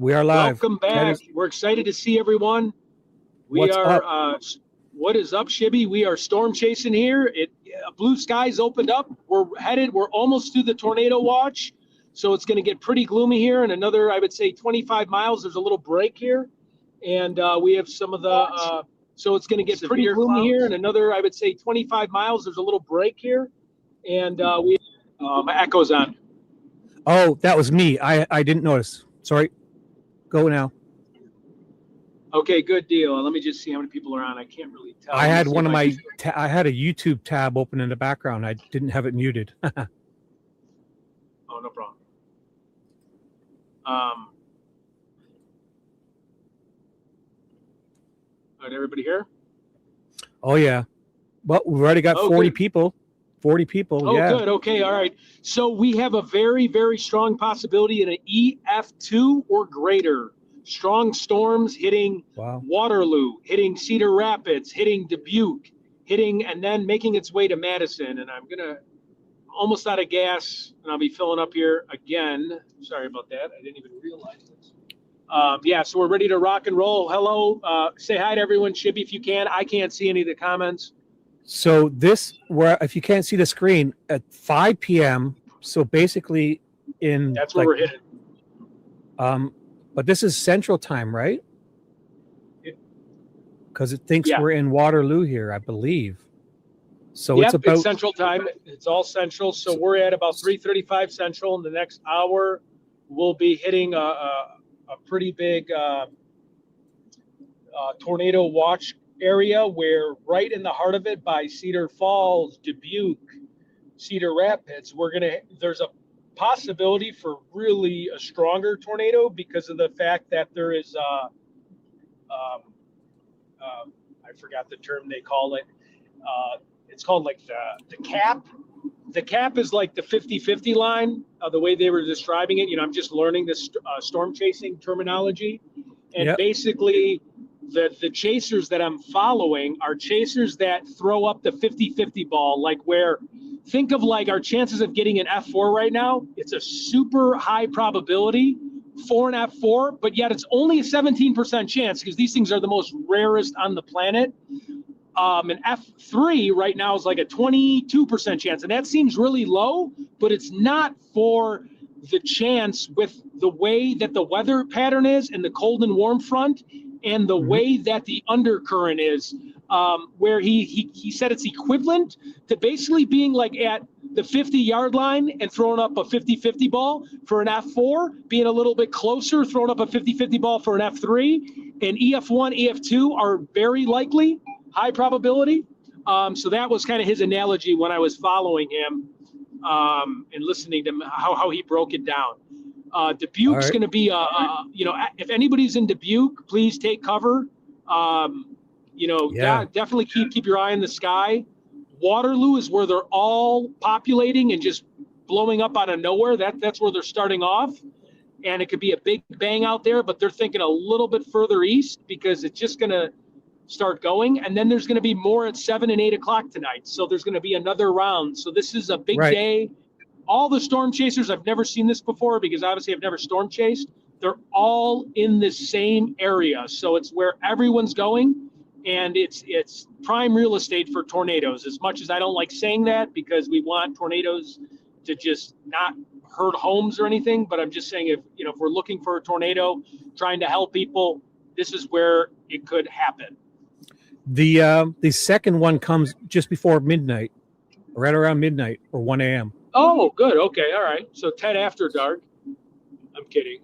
We are live. Welcome back. We're excited to see everyone. What's up? What is up, Shibby? We are storm chasing here. Blue skies opened up. We're almost through the tornado watch. So it's going to get pretty gloomy here. And another, I would say 25 miles. There's a little break here. And we have some of the, so it's going to get pretty gloomy here. And another, I would say 25 miles. There's a little break here. And my echo's on. Oh, that was me. I didn't notice. Sorry. Go now. Okay, good deal. Let me just see how many people are on. I can't really tell. I had one of my, I had a YouTube tab open in the background. I didn't have it muted. Oh, no problem. All right, everybody here? Oh, yeah. Well, we've already got 40 good. people. 40 people, Oh, yeah. good. Okay, all right. So we have a very, very strong possibility in an EF2 or greater. Strong storms hitting Waterloo, hitting Cedar Rapids, hitting Dubuque, and then making its way to Madison. And I'm almost out of gas, and I'll be filling up here again. Sorry about that. I didn't even realize this. Yeah, so we're ready to rock and roll. Hello. Say hi to everyone, Shibby, if you can. I can't see any of the comments. So this, where if you can't see the screen, at 5 p.m., so basically in... That's where we're hitting. But this is Central Time, right? Because it thinks we're in Waterloo here, I believe. So it's about... It's Central Time. It's all Central. So we're at about 3:35 Central. In the next hour, we'll be hitting a pretty big tornado watch area. Where right in the heart of it, by Cedar Falls, Dubuque, Cedar Rapids, there's a possibility for really a stronger tornado because of the fact that there is I forgot the term they call it. It's called like the cap. The cap is like the 50-50 line, the way they were describing it. I'm just learning this storm chasing terminology. And basically the chasers that I'm following are chasers that throw up the 50-50 ball, like think of like our chances of getting an F4 right now. It's a super high probability for an F4, but yet it's only a 17% chance because these things are the most rarest on the planet. An F3 right now is like a 22% chance, and that seems really low, but it's not for the chance with the way that the weather pattern is and the cold and warm front and the way that the undercurrent is, where he said it's equivalent to basically being like at the 50-yard line and throwing up a 50-50 ball for an F4, being a little bit closer, throwing up a 50-50 ball for an F3, and EF1, EF2 are very likely, high probability. So that was kind of his analogy when I was following him and listening to him, how he broke it down. Dubuque's going to be, if anybody's in Dubuque, please take cover. Definitely keep your eye in the sky. Waterloo is where they're all populating and just blowing up out of nowhere. That's where they're starting off. And it could be a big bang out there, but they're thinking a little bit further east because it's just going to start going. And then there's going to be more at 7 and 8 o'clock tonight. So there's going to be another round. So this is a big day. All the storm chasers, I've never seen this before because obviously I've never storm chased. They're all in the same area. So it's where everyone's going, and it's prime real estate for tornadoes. As much as I don't like saying that because we want tornadoes to just not hurt homes or anything, but I'm just saying if we're looking for a tornado, trying to help people, this is where it could happen. The second one comes just before midnight, right around midnight or 1 a.m. Oh, good. Okay. All right. So Ted after dark. I'm kidding.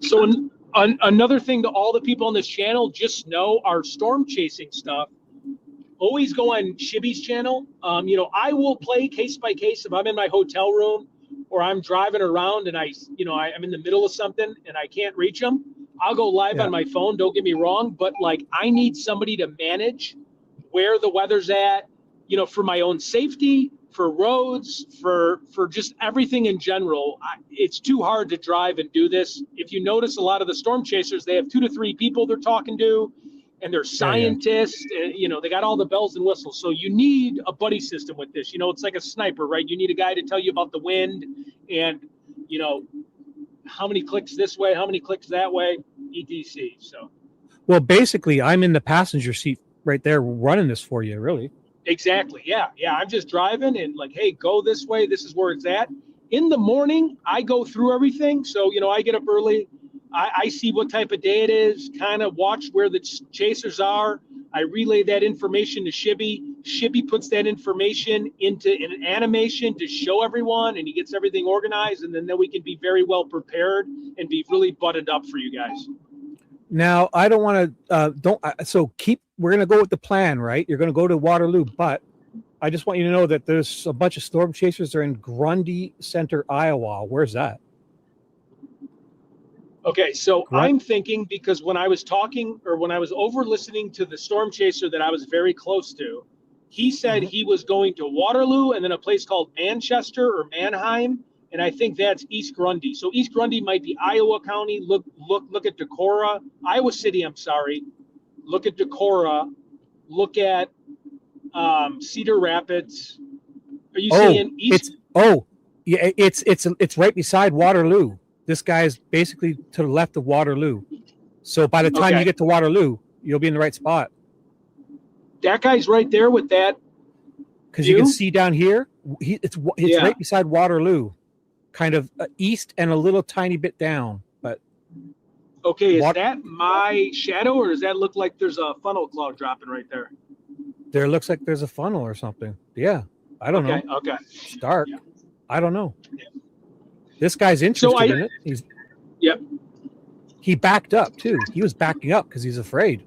So another thing to all the people on this channel, just know our storm chasing stuff. Always go on Shibby's channel. I will play case by case if I'm in my hotel room or I'm driving around and I'm in the middle of something and I can't reach them. I'll go live on my phone. Don't get me wrong, but I need somebody to manage where the weather's at, for my own safety, for roads, for just everything in general. It's too hard to drive and do this. If you notice, a lot of the storm chasers, they have 2 to 3 people they're talking to, and they're scientists, and, they got all the bells and whistles. So you need a buddy system with this. It's like a sniper, right? You need a guy to tell you about the wind and, how many clicks this way, how many clicks that way, etc. So Well, basically, I'm in the passenger seat right there running this for you, really. exactly, yeah. I'm just driving and like, hey, go this way. This is where it's at. In the morning, I go through everything. So I get up early. I see what type of day it is. Kind of watch where the chasers are. I relay that information to Shibby. Shibby puts that information into an animation to show everyone, and he gets everything organized, and then we can be very well prepared and be really buttoned up for you guys. Now, I don't want to, we're going to go with the plan, right? You're going to go to Waterloo, but I just want you to know that there's a bunch of storm chasers. They're in Grundy Center, Iowa. Where's that? Okay, so I'm thinking, because when I was talking, or when I was over listening to the storm chaser that I was very close to, he said he was going to Waterloo and then a place called Manchester or Mannheim, and I think that's East Grundy. So East Grundy might be Iowa County. Look at Decorah, Iowa City. I'm sorry. Look at Decorah. Look at Cedar Rapids. Are you saying East? It's right beside Waterloo. This guy is basically to the left of Waterloo. So by the time you get to Waterloo, you'll be in the right spot. That guy's right there with that. Because you can see down here, it's right beside Waterloo, kind of east and a little tiny bit down. But okay, is that my shadow, or does that look like there's a funnel cloud dropping right there? There looks like there's a funnel or something. Yeah, I don't know. Okay. It's dark. Yeah. I don't know. Yeah. This guy's interested in it. He backed up too. He was backing up because he's afraid.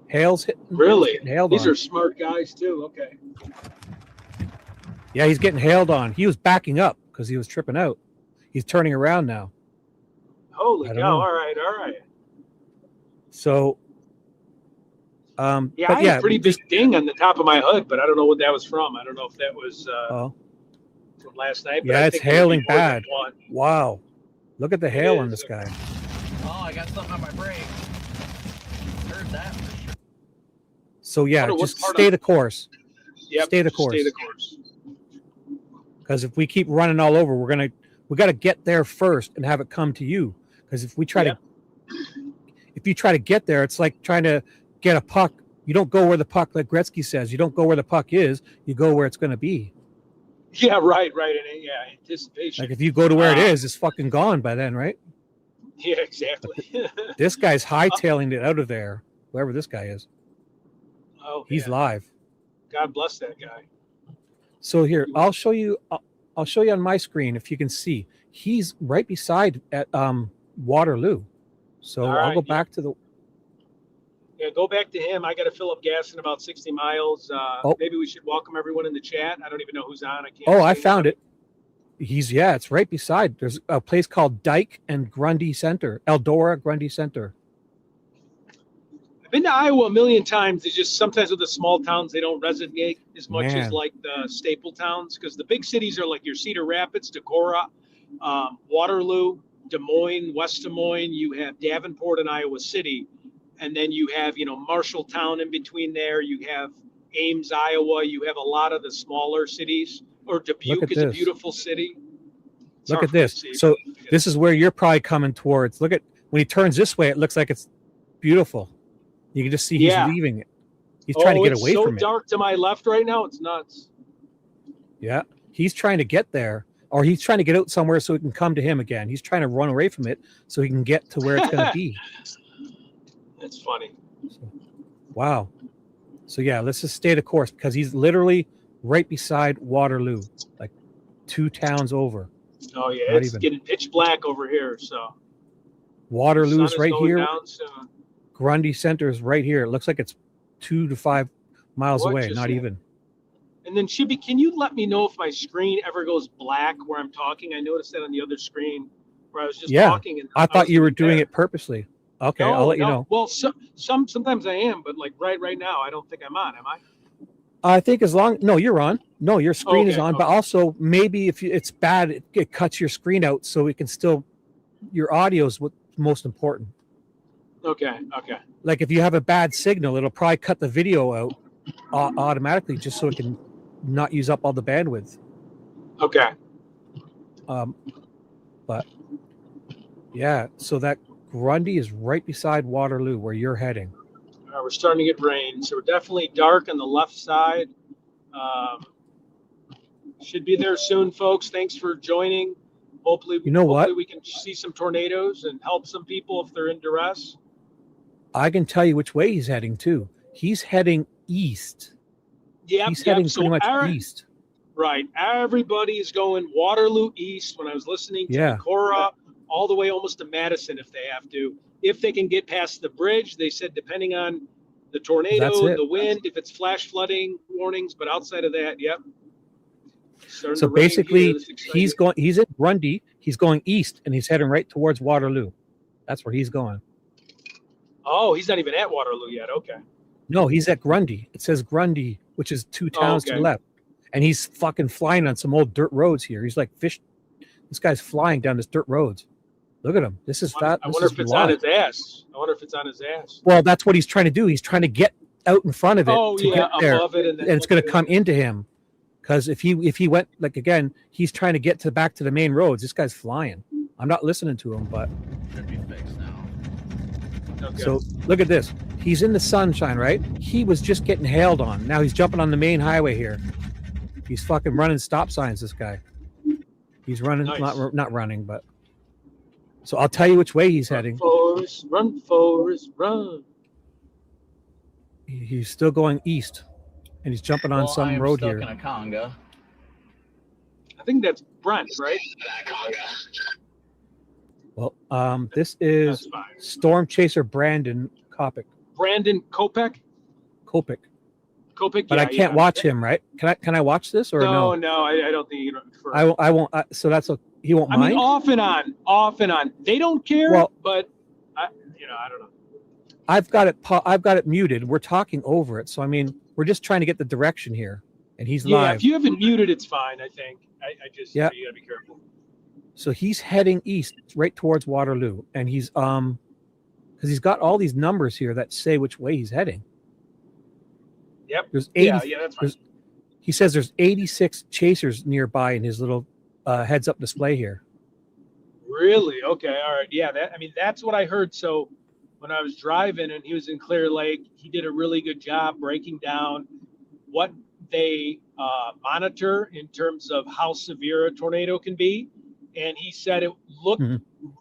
Hail's hitting. Really? These are smart guys too. Okay. Yeah, he's getting hailed on. He was backing up because he was tripping out. He's turning around now. Holy cow! All right. So, I had a pretty big ding on the top of my hood, but I don't know what that was from. I don't know if that was from last night. But yeah, it's hailing bad. Wow, look at the hail on this guy. Oh, I got something on my brake. Heard that for sure. So yeah, just stay the course. Yep, stay the course. Because if we keep running all over, we got to get there first and have it come to you. Because if you try to get there, it's like trying to get a puck. You don't go where the puck, like Gretzky says, you don't go where the puck is. You go where it's going to be. Yeah, right. And anticipation. Like if you go to where it is, it's fucking gone by then, right? Yeah, exactly. This guy's hightailing it out of there, whoever this guy is. Oh, he's live. God bless that guy. So here, I'll show you on my screen if you can see. He's right beside at Waterloo. So I'll go back to the. Yeah, go back to him. I got to fill up gas in about 60 miles. Maybe we should welcome everyone in the chat. I don't even know who's on. I found it. It's right beside. There's a place called Dyke and Grundy Center, Eldora Grundy Center. I've been to Iowa a million times. It's just sometimes with the small towns, they don't resonate as much as like the staple towns, because the big cities are like your Cedar Rapids, Decorah, Waterloo, Des Moines, West Des Moines. You have Davenport and Iowa City. And then you have, Marshalltown in between there. You have Ames, Iowa. You have a lot of the smaller cities. Or Dubuque is a beautiful city. Look at this. So this is where you're probably coming towards. Look at when he turns this way, it looks like it's beautiful. You can just see he's leaving it. He's trying to get away from it. It's so dark to my left right now. It's nuts. Yeah. He's trying to get there, or he's trying to get out somewhere so it can come to him again. He's trying to run away from it so he can get to where it's going to be. That's funny. Wow. So yeah, let's just stay the course because he's literally right beside Waterloo, like 2 towns over. Oh yeah, it's getting pitch black over here. So Waterloo's right here. Grundy Center is right here. It looks like it's 2 to 5 miles away, not even. And then Shibby, can you let me know if my screen ever goes black where I'm talking? I noticed that on the other screen where I was just talking. And I thought you were doing it purposely. Okay, I'll let you know. Well, sometimes I am, but like right now, I don't think I'm on. Am I? I think no, you're on. No, your screen is on, but also maybe if it's bad, it cuts your screen out so it can still. Your audio is what's most important. Okay. Like if you have a bad signal, it'll probably cut the video out automatically just so it can not use up all the bandwidth. Okay. But Yeah, so that Grundy is right beside Waterloo where you're heading. We're starting to get rain, so we're definitely dark on the left side. Should be there soon, folks. Thanks for joining. Hopefully we can see some tornadoes and help some people if they're in duress. I can tell you which way he's heading too. He's heading east. He's heading pretty much east. Right. Everybody's going Waterloo east. When I was listening to Cora, all the way almost to Madison if they have to. If they can get past the bridge, they said depending on the tornado and the wind, if it's flash flooding warnings, but outside of that, So basically, he's in Grundy, he's going east, and he's heading right towards Waterloo. That's where he's going. Oh, he's not even at Waterloo yet. Okay. No, he's at Grundy. It says Grundy, which is 2 towns to the left. And he's fucking flying on some old dirt roads here. He's like fish. This guy's flying down this dirt roads. Look at him. This is fat. I wonder if it's on his ass. Well, that's what he's trying to do. He's trying to get out in front of it to get there. Above it, and it's going to come into him. Because if he went, like, again, he's trying to get back to the main roads. This guy's flying. I'm not listening to him, but. Should be fixed now. Okay. So look at this. He's in the sunshine, right? He was just getting hailed on. Now he's jumping on the main highway here. He's fucking running stop signs, this guy. He's running, not running, but. So I'll tell you which way he's heading. Run, Forrest, run. He's still going east. And he's jumping on some road here. In a conga. I think that's Brent, right? Well, this is Storm Chaser Brandon Kopic. Brandon Kopic? Kopic. Kopic, but I can't watch him, right? Can I watch this or no? No, I don't think you can. I won't. So that's he won't mind. I mean, off and on. They don't care, but I don't know. I've got it muted. We're talking over it, so I mean, we're just trying to get the direction here, and he's live. Yeah, if you haven't muted, it's fine. I think. I just you gotta be careful. So he's heading east, right towards Waterloo, and he's because he's got all these numbers here that say which way he's heading. Yep. There's 80, that's fine. He says there's 86 chasers nearby in his little heads-up display here. Really? Okay. All right. Yeah. That's what I heard. So when I was driving and he was in Clear Lake, he did a really good job breaking down what they monitor in terms of how severe a tornado can be. And he said it looked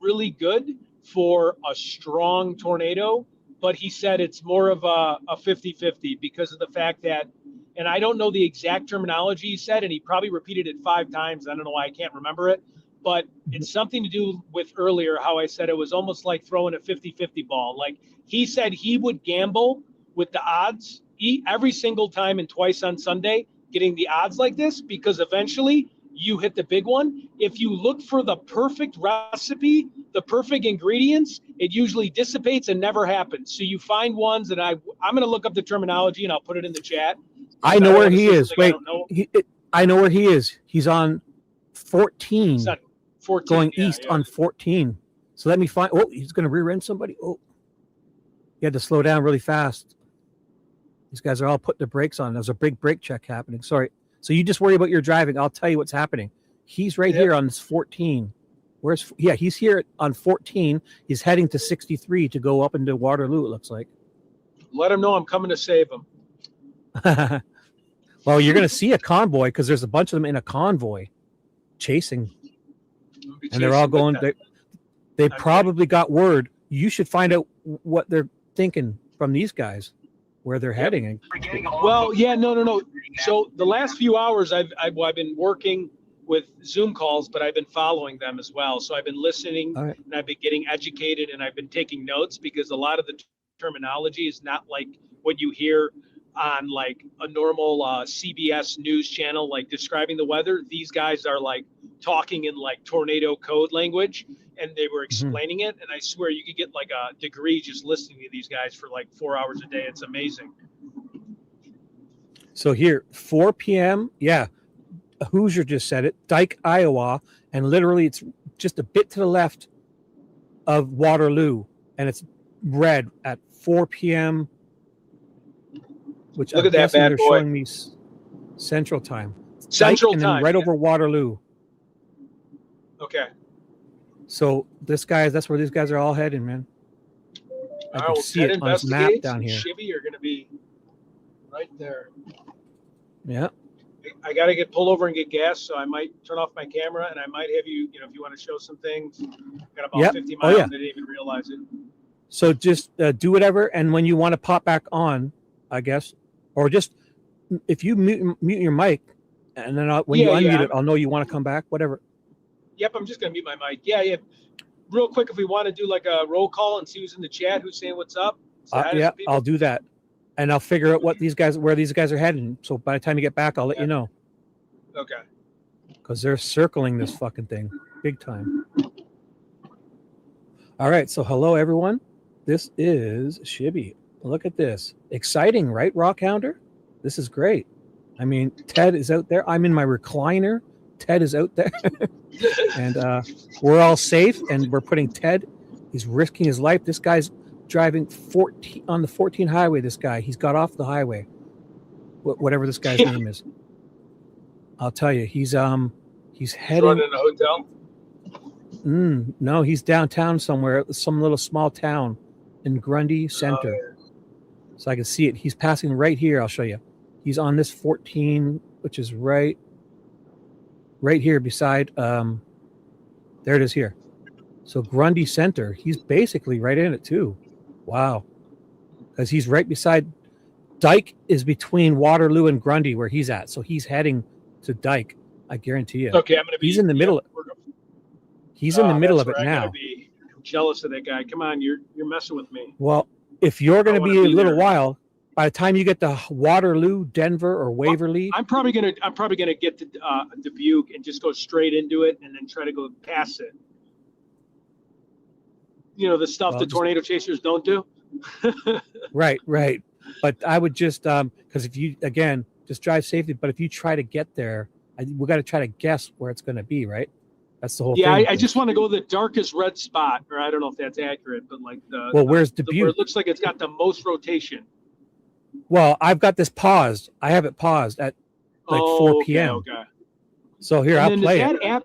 really good for a strong tornado, but he said it's more of a 50-50 because of the fact that, and I don't know the exact terminology he said, and he probably repeated it 5 times. I don't know why I can't remember it, but it's something to do with earlier how I said it was almost like throwing a 50-50 ball. Like he said he would gamble with the odds every single time and twice on Sunday, getting the odds like this, because eventually you hit the big one. If you look for the perfect recipe, the perfect ingredients, it usually dissipates and never happens. So you find ones, and I'm going to look up the terminology and I'll put it in the chat. I know where he is. Wait, I know where he is. He's on 14. He's on 14 going east on 14. So let me find. Oh, he's going to rear end somebody. Oh, he had to slow down really fast. These guys are all putting the brakes on. There's a big brake check happening. Sorry. So you just worry about your driving. I'll tell you what's happening. He's right here on this 14. He's here on 14. He's heading to 63 to go up into Waterloo, it looks like. Let him know I'm coming to save him. Well, you're going to see a convoy because there's a bunch of them in a convoy chasing. And they're all going. They probably got word. You should find out what they're thinking from these guys, where they're heading. Well, no. So the last few hours, I've been working with Zoom calls, but I've been following them as well. So I've been listening, and I've been getting educated, and I've been taking notes because a lot of the terminology is not like what you hear on like a normal CBS news channel, like describing the weather. These guys are like talking in like tornado code language, and they were explaining it. And I swear you could get like a degree just listening to these guys for like 4 hours a day. It's amazing. So here, 4 p.m. Yeah. Hoosier just said it, Dike, Iowa. And literally it's just a bit to the left of Waterloo. And it's red at 4 p.m. Which look at that bad they're boy. Showing me Central Time. Central Dike, Time. And then right over Waterloo. Okay. So that's where these guys are all heading, man. I can see Ted it on this map Investigates down and here. Shibby are going to be right there. Yeah. I got to get pulled over and get gas, so I might turn off my camera, and I might have you, if you want to show some things. Got about 50 miles, I didn't even realize it. So just do whatever, and when you want to pop back on, I guess, or just if you mute your mic, and then when you unmute it, I'll know you want to come back, whatever. Yep, I'm just going to mute my mic. Yeah. Real quick, if we want to do like a roll call and see who's in the chat, who's saying what's up. Yeah, I'll do that. And I'll figure out where these guys are heading. So by the time you get back, I'll let you know. Okay. Because they're circling this fucking thing big time. All right. So hello, everyone. This is Shibby. Look at this. Exciting, right, Rockhounder? This is great. I mean, Ted is out there. I'm in my recliner. Ted is out there. And we're all safe. And we're putting Ted. He's risking his life. This guy's driving 14 on the 14 highway. This guy, he's got off the highway, whatever this guy's name is. I'll tell you, he's heading. Running a hotel. No, he's downtown somewhere, some little small town in Grundy Center. So I can see it. He's passing right here. I'll show you. He's on this 14, which is right here beside. There it is here. So Grundy Center. He's basically right in it too. Wow. Because he's right beside Dyke is between Waterloo and Grundy where he's at. So he's heading to Dyke. I guarantee you. Okay, I'm gonna be. He's in the middle. He's in the middle of it now. I'm jealous of that guy. Come on, you're messing with me. Well, if you're going to be a little while, by the time you get to Waterloo, Denver, or Waverly, I'm probably gonna get to Dubuque and just go straight into it, and then try to go past it. The stuff the tornado chasers don't do. Right. But I would just because if you just drive safely. But if you try to get there, we got to try to guess where it's going to be, right? That's the whole thing. Yeah, I just want to go to the darkest red spot, or I don't know if that's accurate, but like where's Dubuque? Where it looks like it's got the most rotation. Well, I've got this paused. I have it paused at like 4 p.m. Okay. So here, I'll play it.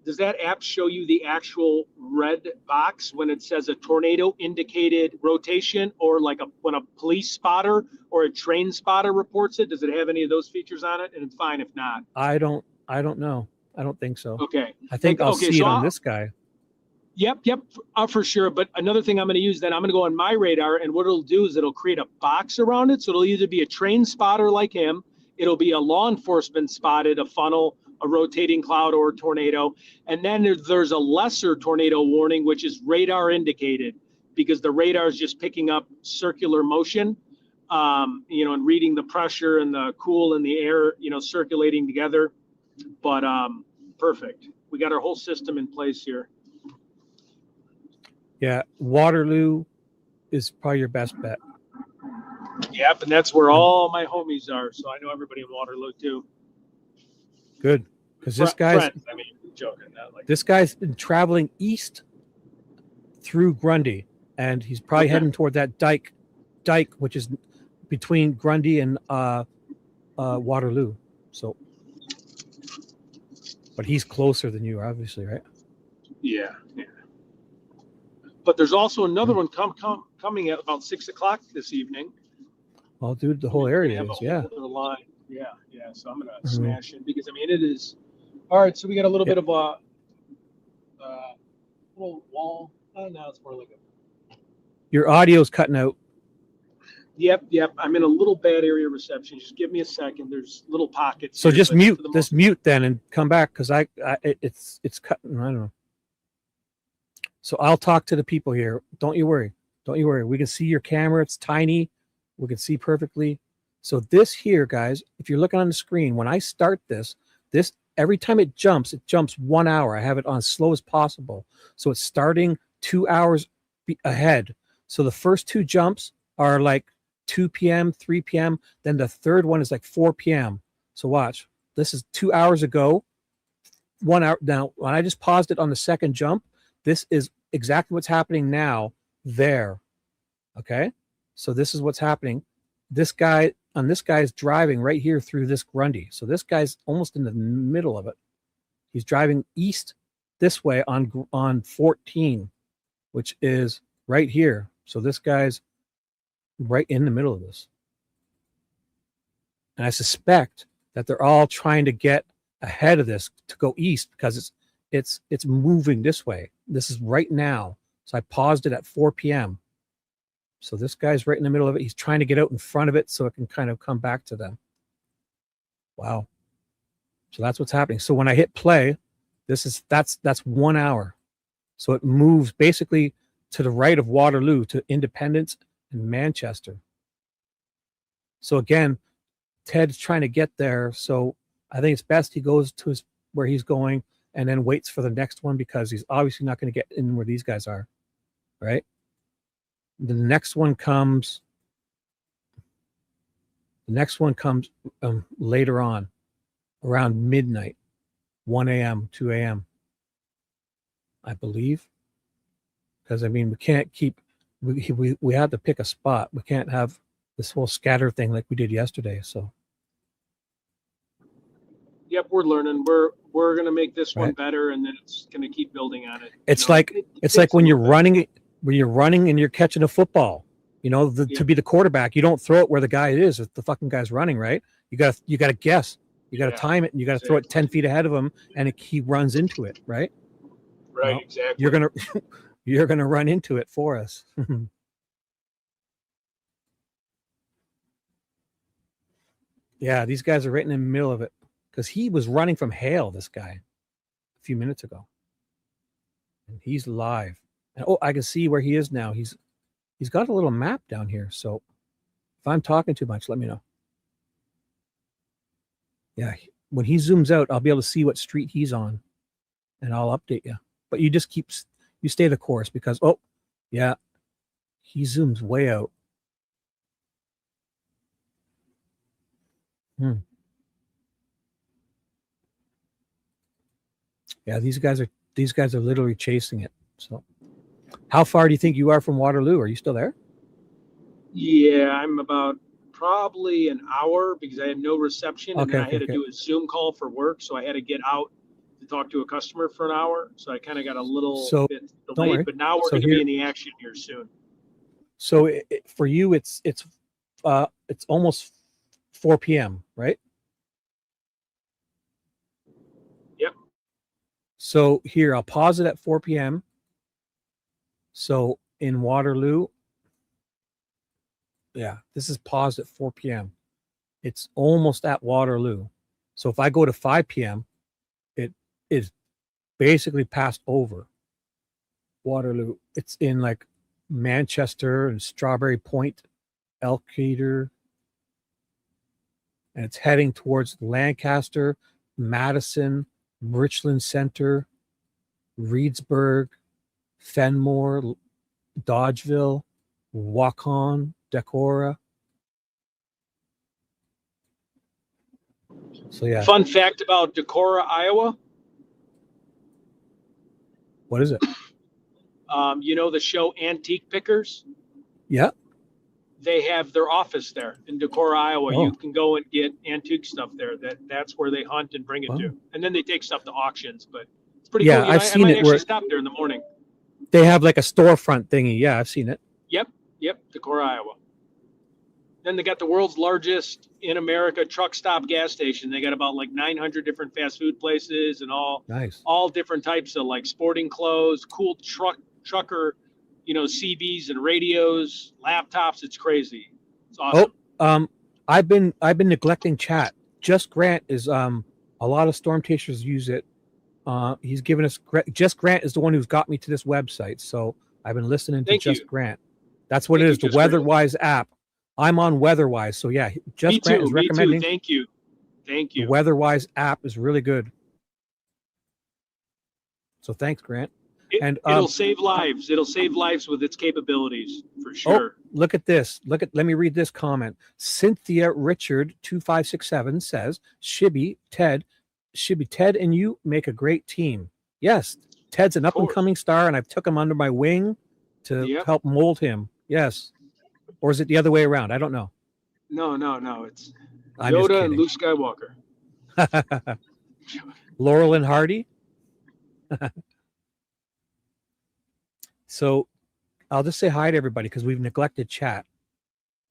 Does that app show you the actual red box when it says a tornado indicated rotation, or like when a police spotter or a train spotter reports it? Does it have any of those features on it? And it's fine if not. I don't know. I don't think so. Okay. I think I'll see it on this guy. Yep, for sure. But another thing I'm going to use, then I'm going to go on my radar, and what it'll do is it'll create a box around it. So it'll either be a train spotter like him, it'll be a law enforcement spotted, a funnel, a rotating cloud, or a tornado. And then there's a lesser tornado warning, which is radar indicated, because the radar is just picking up circular motion, and reading the pressure and the cool in the air, circulating together. But perfect. We got our whole system in place here. Yeah, Waterloo is probably your best bet. Yep, and that's where all my homies are. So I know everybody in Waterloo too. Good, because this guy's. Joking. This guy's been traveling east through Grundy, and he's probably heading toward that Dyke, which is between Grundy and Waterloo. So, but he's closer than you, obviously, right? Yeah. But there's also another one coming at about 6 o'clock this evening. Well, dude, the whole area is, yeah. Line. Yeah. So I'm gonna smash it because it is. All right, so we got a little bit of a little wall. Now it's more like a. Your audio's cutting out. Yep. I'm in a little bad area reception. Just give me a second. There's little pockets. So just mute. Just mute then and come back because it's cutting. I don't know. So I'll talk to the people here. Don't you worry. We can see your camera. It's tiny. We can see perfectly. So this here, guys, if you're looking on the screen, when I start this every time it jumps 1 hour. I have it on as slow as possible. So it's starting 2 hours ahead. So the first two jumps are like 2 p.m., 3 p.m. Then the third one is like 4 p.m. So watch. This is 2 hours ago. 1 hour. Now, when I just paused it on the second jump, this is exactly what's happening now there. Okay? So this is what's happening. This guy's driving right here through this Grundy. So this guy's almost in the middle of it. He's driving east this way on 14, which is right here. So this guy's right in the middle of this. And I suspect that they're all trying to get ahead of this to go east because it's moving this way. This is right now. So I paused it at 4 p.m. So this guy's right in the middle of it. He's trying to get out in front of it so it can kind of come back to them. Wow. So that's what's happening. So when I hit play, that's 1 hour. So it moves basically to the right of Waterloo to Independence and Manchester. So again, Ted's trying to get there. So I think it's best he goes to where he's going and then waits for the next one because he's obviously not going to get in where these guys are. Right? The next one comes later on, around midnight, 1 a.m., 2 a.m., I believe. Because, I mean, we can't keep, we have to pick a spot. We can't have this whole scatter thing like we did yesterday. So. Yep, we're learning. We're going to make this one better, and then it's going to keep building on it. It's like when you're running and you're catching a football. You know, to be the quarterback, you don't throw it where the guy is. If the fucking guy's running, right? You got to guess. You got to time it, and you got to throw it 10 feet ahead of him, and he runs into it, right? Right, well, exactly. You're gonna run into it for us. Yeah, these guys are right in the middle of it because he was running from hail. This guy, a few minutes ago, and he's live. And I can see where he is now. He's got a little map down here. So if I'm talking too much, let me know. Yeah, when he zooms out, I'll be able to see what street he's on, and I'll update you. But you just you stay the course because yeah, he zooms way out. Yeah, these guys are literally chasing it. So, how far do you think you are from Waterloo? Are you still there? Yeah, I'm about probably an hour because I had no reception, and then I had to do a Zoom call for work, so I had to get out to talk to a customer for an hour. So I kind of got a little bit delayed, but now we're going to be in the action here soon. So for you, it's almost 4 p.m., right? Yep. So here, I'll pause it at 4 p.m. So in Waterloo, yeah, this is paused at 4 p.m. It's almost at Waterloo. So if I go to 5 p.m., it is basically passed over Waterloo. It's in like Manchester and Strawberry Point, Elkader, and it's heading towards Lancaster, Madison, Richland Center, Reedsburg, Fenmore, Dodgeville, Waukon, Decorah. So yeah. Fun fact about Decorah, Iowa. What is it? You know the show Antique Pickers? Yeah. They have their office there in Decorah, Iowa. You can go and get antique stuff there. That's where they hunt and bring it to. And then they take stuff to auctions, but it's pretty cool. I've seen it. Actually stop there in the morning. They have like a storefront thingy. Yeah, I've seen it. Yep, Decorah, Iowa. Then they got the world's largest in America truck stop gas station. They got about like 900 different fast food places and all different types of like sporting clothes, cool trucker, CBs and radios, laptops. It's crazy. It's awesome. I've been neglecting chat. Just Grant is a lot of storm chasers use it. He's given us Just Grant is the one who's got me to this website. So I've been listening to Just Grant. That's what it is. The WeatherWise app. I'm on WeatherWise. So yeah, Just Grant is recommending. Thank you. The WeatherWise app is really good. So thanks, Grant. It'll save lives. It'll save lives with its capabilities for sure. Look at this. Let me read this comment. Cynthia Richard 2567 says, Shibby, Ted, and you make a great team. Yes, Ted's an up and coming star, and I've took him under my wing to help mold him. Yes. Or is it the other way around? I don't know. No. It's Yoda and Luke Skywalker. Laurel and Hardy. So I'll just say hi to everybody because we've neglected chat.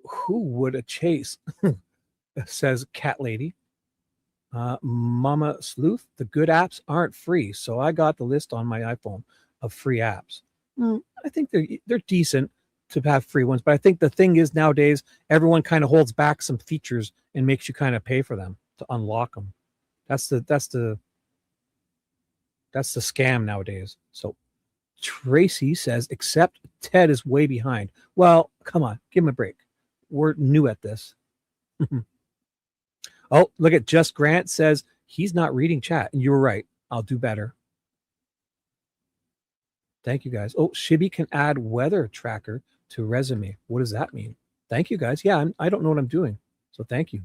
Who would a chase? Says Cat Lady. Mama Sleuth, the good apps aren't free, so I got the list on my iPhone of free apps. I think they're decent to have free ones, but I think the thing is nowadays everyone kind of holds back some features and makes you kind of pay for them to unlock them. That's the scam nowadays. So Tracy says, except Ted is way behind. Well, come on, give him a break. We're new at this. Oh, look at Just Grant says he's not reading chat. And you were right. I'll do better. Thank you, guys. Oh, Shibby can add weather tracker to resume. What does that mean? Thank you, guys. Yeah, I don't know what I'm doing. So thank you.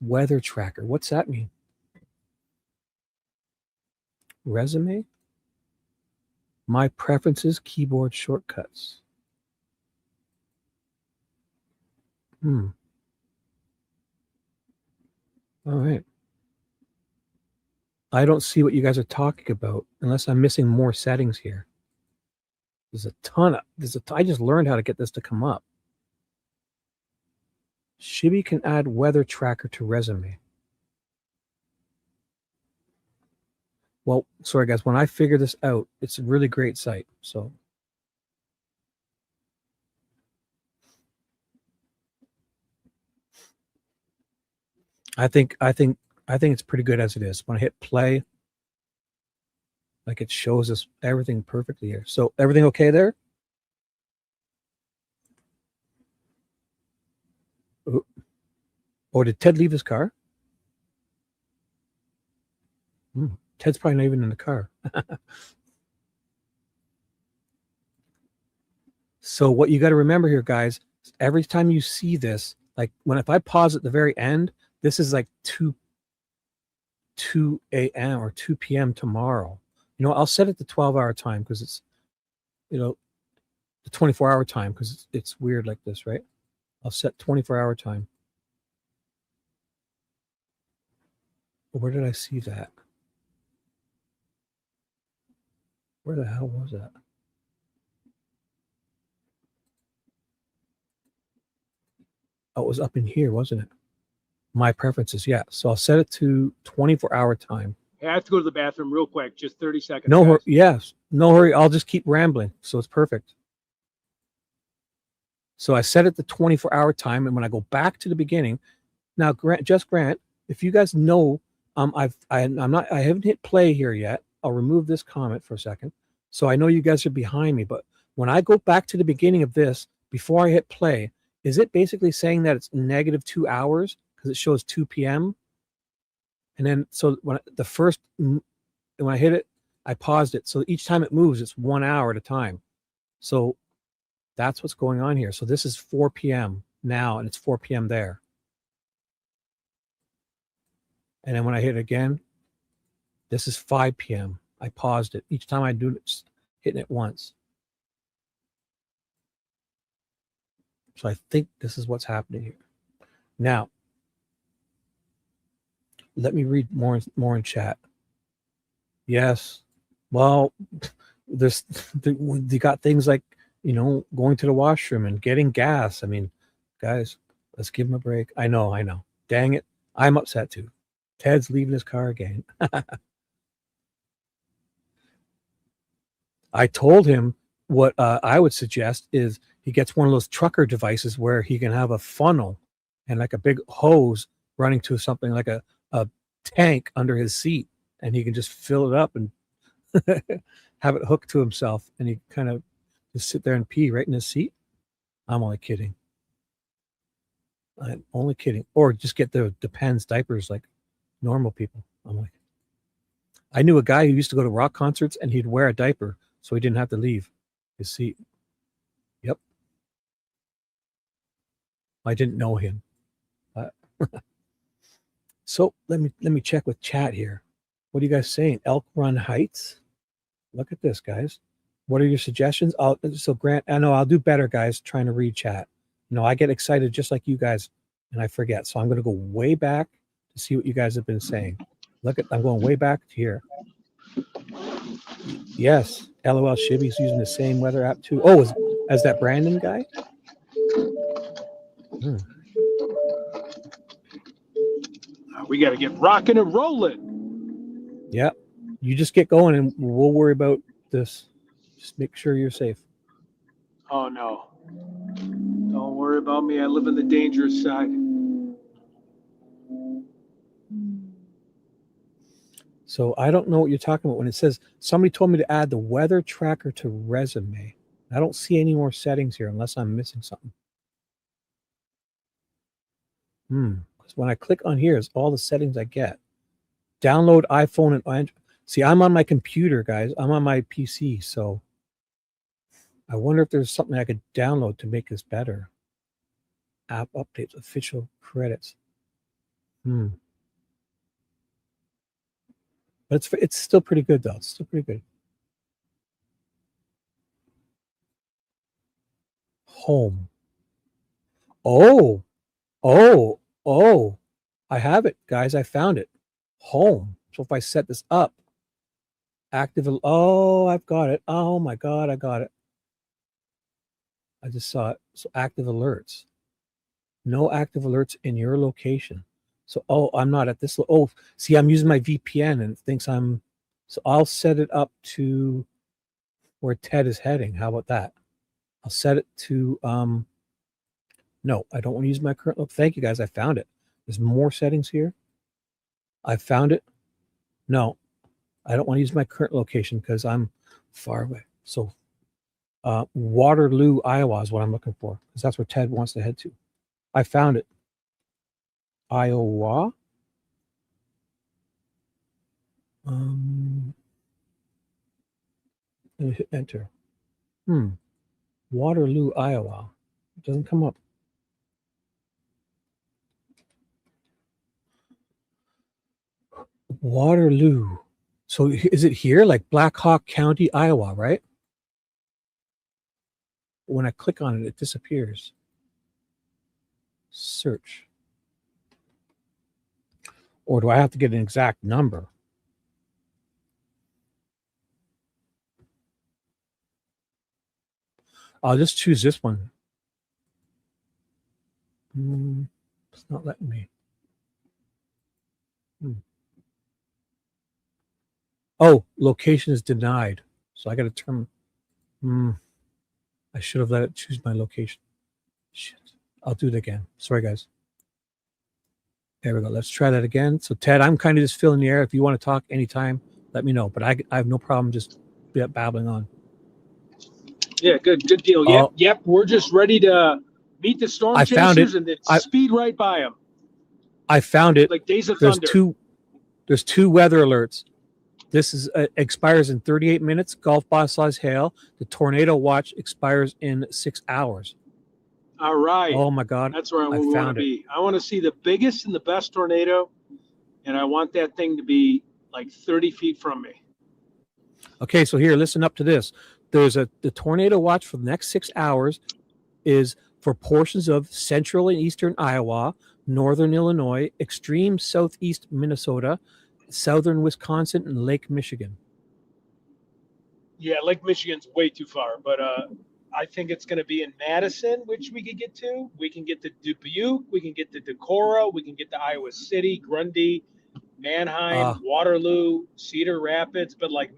Weather tracker. What's that mean? Resume? My preferences, keyboard shortcuts. All right. I don't see what you guys are talking about unless I'm missing more settings here. There's a ton of, I just learned how to get this to come up. Shibby can add weather tracker to resume. Well, sorry guys, when I figure this out, it's a really great site. So I think it's pretty good as it is. When I hit play, like it shows us everything perfectly here. So everything okay there? Oh, did Ted leave his car? Ted's probably not even in the car. So what you got to remember here, guys, every time you see this, like if I pause at the very end, this is like 2 a.m. or 2 p.m. tomorrow. You know, I'll set it to 12-hour time because it's, you know, the 24-hour time because it's weird like this, right? I'll set 24-hour time. Where did I see that? Where the hell was that? Oh, it was up in here, wasn't it? My preferences, yeah. So I'll set it to 24-hour time. Hey, I have to go to the bathroom real quick, just 30 seconds. No hurry. Yes, no hurry. I'll just keep rambling. So it's perfect. So I set it to 24-hour time, and when I go back to the beginning, now Grant, if you guys know, I haven't hit play here yet. I'll remove this comment for a second. So I know you guys are behind me, but when I go back to the beginning of this, before I hit play, is it basically saying that it's -2 hours because it shows 2 p.m.? And then, so when I hit it, I paused it. So each time it moves, it's 1 hour at a time. So that's what's going on here. So this is 4 p.m. now, and it's 4 p.m. there. And then when I hit it again, this is 5 p.m. I paused it. Each time I do it, just hitting it once. So I think this is what's happening here. Now, let me read more in chat. Yes. Well, they got things like, you know, going to the washroom and getting gas. I mean, guys, let's give him a break. I know. Dang it. I'm upset too. Ted's leaving his car again. I told him what I would suggest is he gets one of those trucker devices where he can have a funnel and like a big hose running to something like a tank under his seat, and he can just fill it up and have it hooked to himself, and he kind of just sit there and pee right in his seat. I'm only kidding. I'm only kidding. Or just get the Depends diapers like normal people. I knew a guy who used to go to rock concerts and he'd wear a diaper so he didn't have to leave his seat. Yep. I didn't know him. So let me check with chat here. What are you guys saying? Elk Run Heights? Look at this, guys. What are your suggestions? So Grant, I know I'll do better, guys, trying to read chat. You know, I get excited just like you guys, and I forget. So I'm going to go way back to see what you guys have been saying. I'm going way back to here. Yes. LOL Shibby's using the same weather app too. Oh, as that Brandon guy? Hmm. We got to get rocking and rolling. Yeah. You just get going and we'll worry about this. Just make sure you're safe. Oh, no. Don't worry about me. I live in the dangerous side. So I don't know what you're talking about when it says somebody told me to add the weather tracker to resume. I don't see any more settings here unless I'm missing something. Because when I click on here, is all the settings I get. Download iPhone and Android. See, I'm on my computer, guys. I'm on my PC, so I wonder if there's something I could download to make this better. App updates, official credits. But it's still pretty good though. It's still pretty good. Home. Oh. I have it, guys. I found it. Home. So if I set this up, active. Oh, I've got it. Oh my God, I got it. I just saw it. So active alerts. No active alerts in your location. So, I'm not at this. Oh, see, I'm using my VPN and it thinks I'm. So I'll set it up to where Ted is heading. How about that? I'll set it to. No, I don't want to use my current look. Thank you, guys. I found it. There's more settings here. I found it. No, I don't want to use my current location because I'm far away. So, Waterloo, Iowa is what I'm looking for because that's where Ted wants to head to. I found it. Iowa. And hit enter. Waterloo, Iowa. It doesn't come up. Waterloo. So is it here? Like Black Hawk County, Iowa, right? When I click on it, it disappears. Search. Or do I have to get an exact number? I'll just choose this one. It's not letting me. Oh, location is denied. So I got to turn. I should have let it choose my location. Shit. I'll do it again. Sorry, guys. There we go. Let's try that again. So, Ted, I'm kind of just filling the air. If you want to talk anytime, let me know. But I have no problem just babbling on. Yeah, good deal. Yep. We're just ready to meet the storm chasers and then speed right by them. I found it. Like Days of Thunder. There's two weather alerts. This is expires in 38 minutes. Golf ball size hail. The tornado watch expires in 6 hours. All right. Oh my God. That's where I want to be. I want to see the biggest and the best tornado, and I want that thing to be like 30 feet from me. Okay, so here, listen up to this. There's the tornado watch for the next 6 hours is for portions of central and eastern Iowa, northern Illinois, extreme southeast Minnesota, southern Wisconsin, and Lake Michigan. Yeah, Lake Michigan's way too far, but I think it's going to be in Madison, which we could get to. We can get to Dubuque, we can get to Decorah, we can get to Iowa City, Grundy, Manheim, Waterloo, Cedar Rapids, but like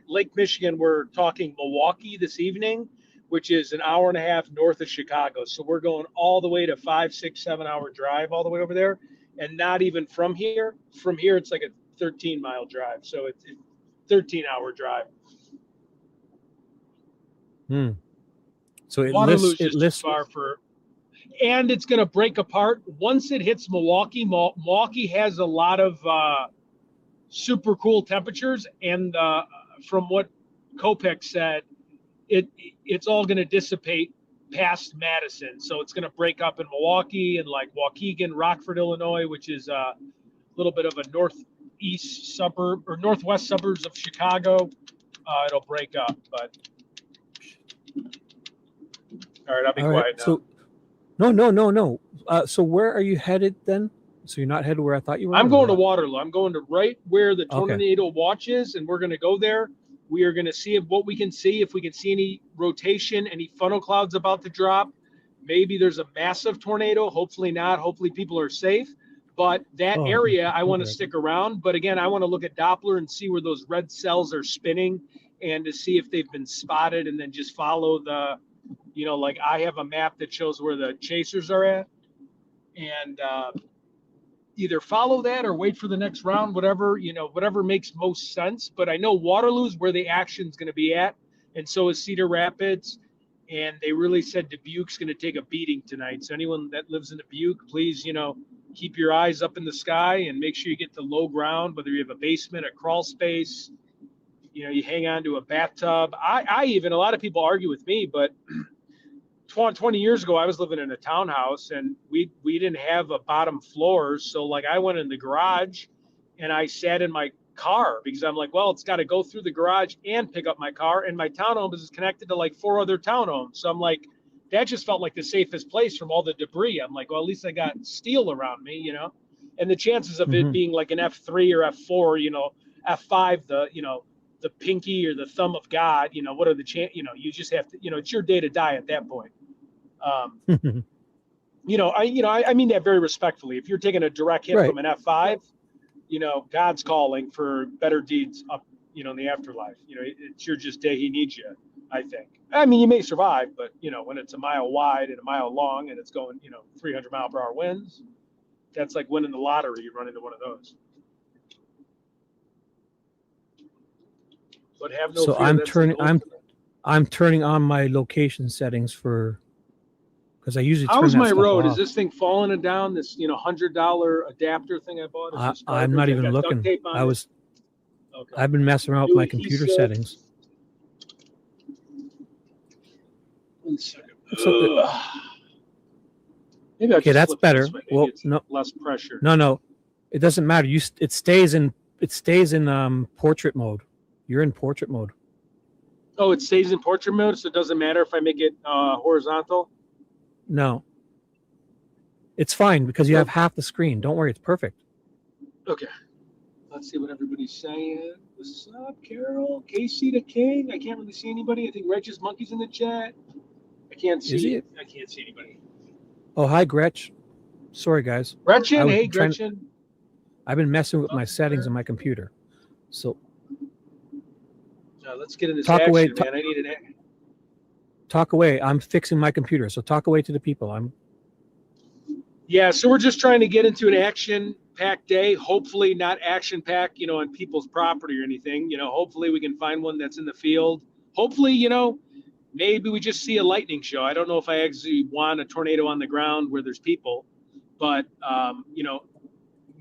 Lake Michigan, we're talking Milwaukee this evening, which is an hour and a half north of Chicago. So we're going all the way to 5, 6, 7 hour drive all the way over there, and not even from here. From here, it's like a 13-mile drive, so it's 13-hour drive. So it Waterloo's lists too far for, and it's going to break apart once it hits Milwaukee. Milwaukee has a lot of super cool temperatures, and from what Kopech said, it's all going to dissipate past Madison. So it's going to break up in Milwaukee and like Waukegan, Rockford, Illinois, which is a little bit of a northeast suburb or northwest suburbs of Chicago. It'll break up, but all right, I'll be quiet now. So no. So where are you headed then? So you're not headed where I thought you were? I'm going to Waterloo. I'm going to right where the tornado watch is, and we're going to go there We are going to see what we can see, if we can see any rotation, any funnel clouds about to drop. Maybe there's a massive tornado. Hopefully not. Hopefully people are safe. But that area, I want to stick around. But again, I want to look at Doppler and see where those red cells are spinning and to see if they've been spotted, and then just follow the, like I have a map that shows where the chasers are at, and either follow that or wait for the next round, whatever makes most sense. But I know Waterloo's where the action's going to be at, and so is Cedar Rapids. And they really said Dubuque's going to take a beating tonight. So anyone that lives in Dubuque, please, keep your eyes up in the sky and make sure you get to low ground, whether you have a basement, a crawl space, you hang on to a bathtub. I even, a lot of people argue with me, but 20 years ago, I was living in a townhouse and we didn't have a bottom floor. So like I went in the garage and I sat in my car because I'm like, well, it's got to go through the garage and pick up my car. And my townhome is connected to like 4 other townhomes. So I'm like, that just felt like the safest place from all the debris. I'm like, well, at least I got steel around me, and the chances of it being like an F3 or F4, F5, the pinky or the thumb of God, what are the you just have to, it's your day to die at that point. I mean that very respectfully. If you're taking a direct hit from an F5, God's calling for better deeds up, in the afterlife. It's your just day. He needs you, I think. I mean, you may survive, but when it's a mile wide and a mile long and it's going, 300-mile-per-hour winds, that's like winning the lottery. You run into one of those. But have no so fear. I'm turning on my location settings because I usually. How's my road? Off. Is this thing falling down? This $100 adapter thing I bought. I'm not even looking. I've been messing around with my computer settings. 1 second. So, maybe okay, that's better. Well, no, less pressure. No, it doesn't matter. It stays in portrait mode. You're in portrait mode. Oh, it stays in portrait mode, so it doesn't matter if I make it horizontal? No. It's fine because you have half the screen. Don't worry, it's perfect. Okay. Let's see what everybody's saying. What's up, Carol? Casey the King? I can't really see anybody. I think Reg's Monkey's in the chat. I can't see anybody. Oh, hi, Gretch. Sorry, guys. Gretchen? Hey, Gretchen. I've been messing with my settings on my computer. So let's get in this action, man. I need an talk away. I'm fixing my computer, so talk away to the people. Yeah, so we're just trying to get into an action-packed day. Hopefully not action-packed, on people's property or anything. Hopefully we can find one that's in the field. Hopefully, maybe we just see a lightning show. I don't know if I actually want a tornado on the ground where there's people, but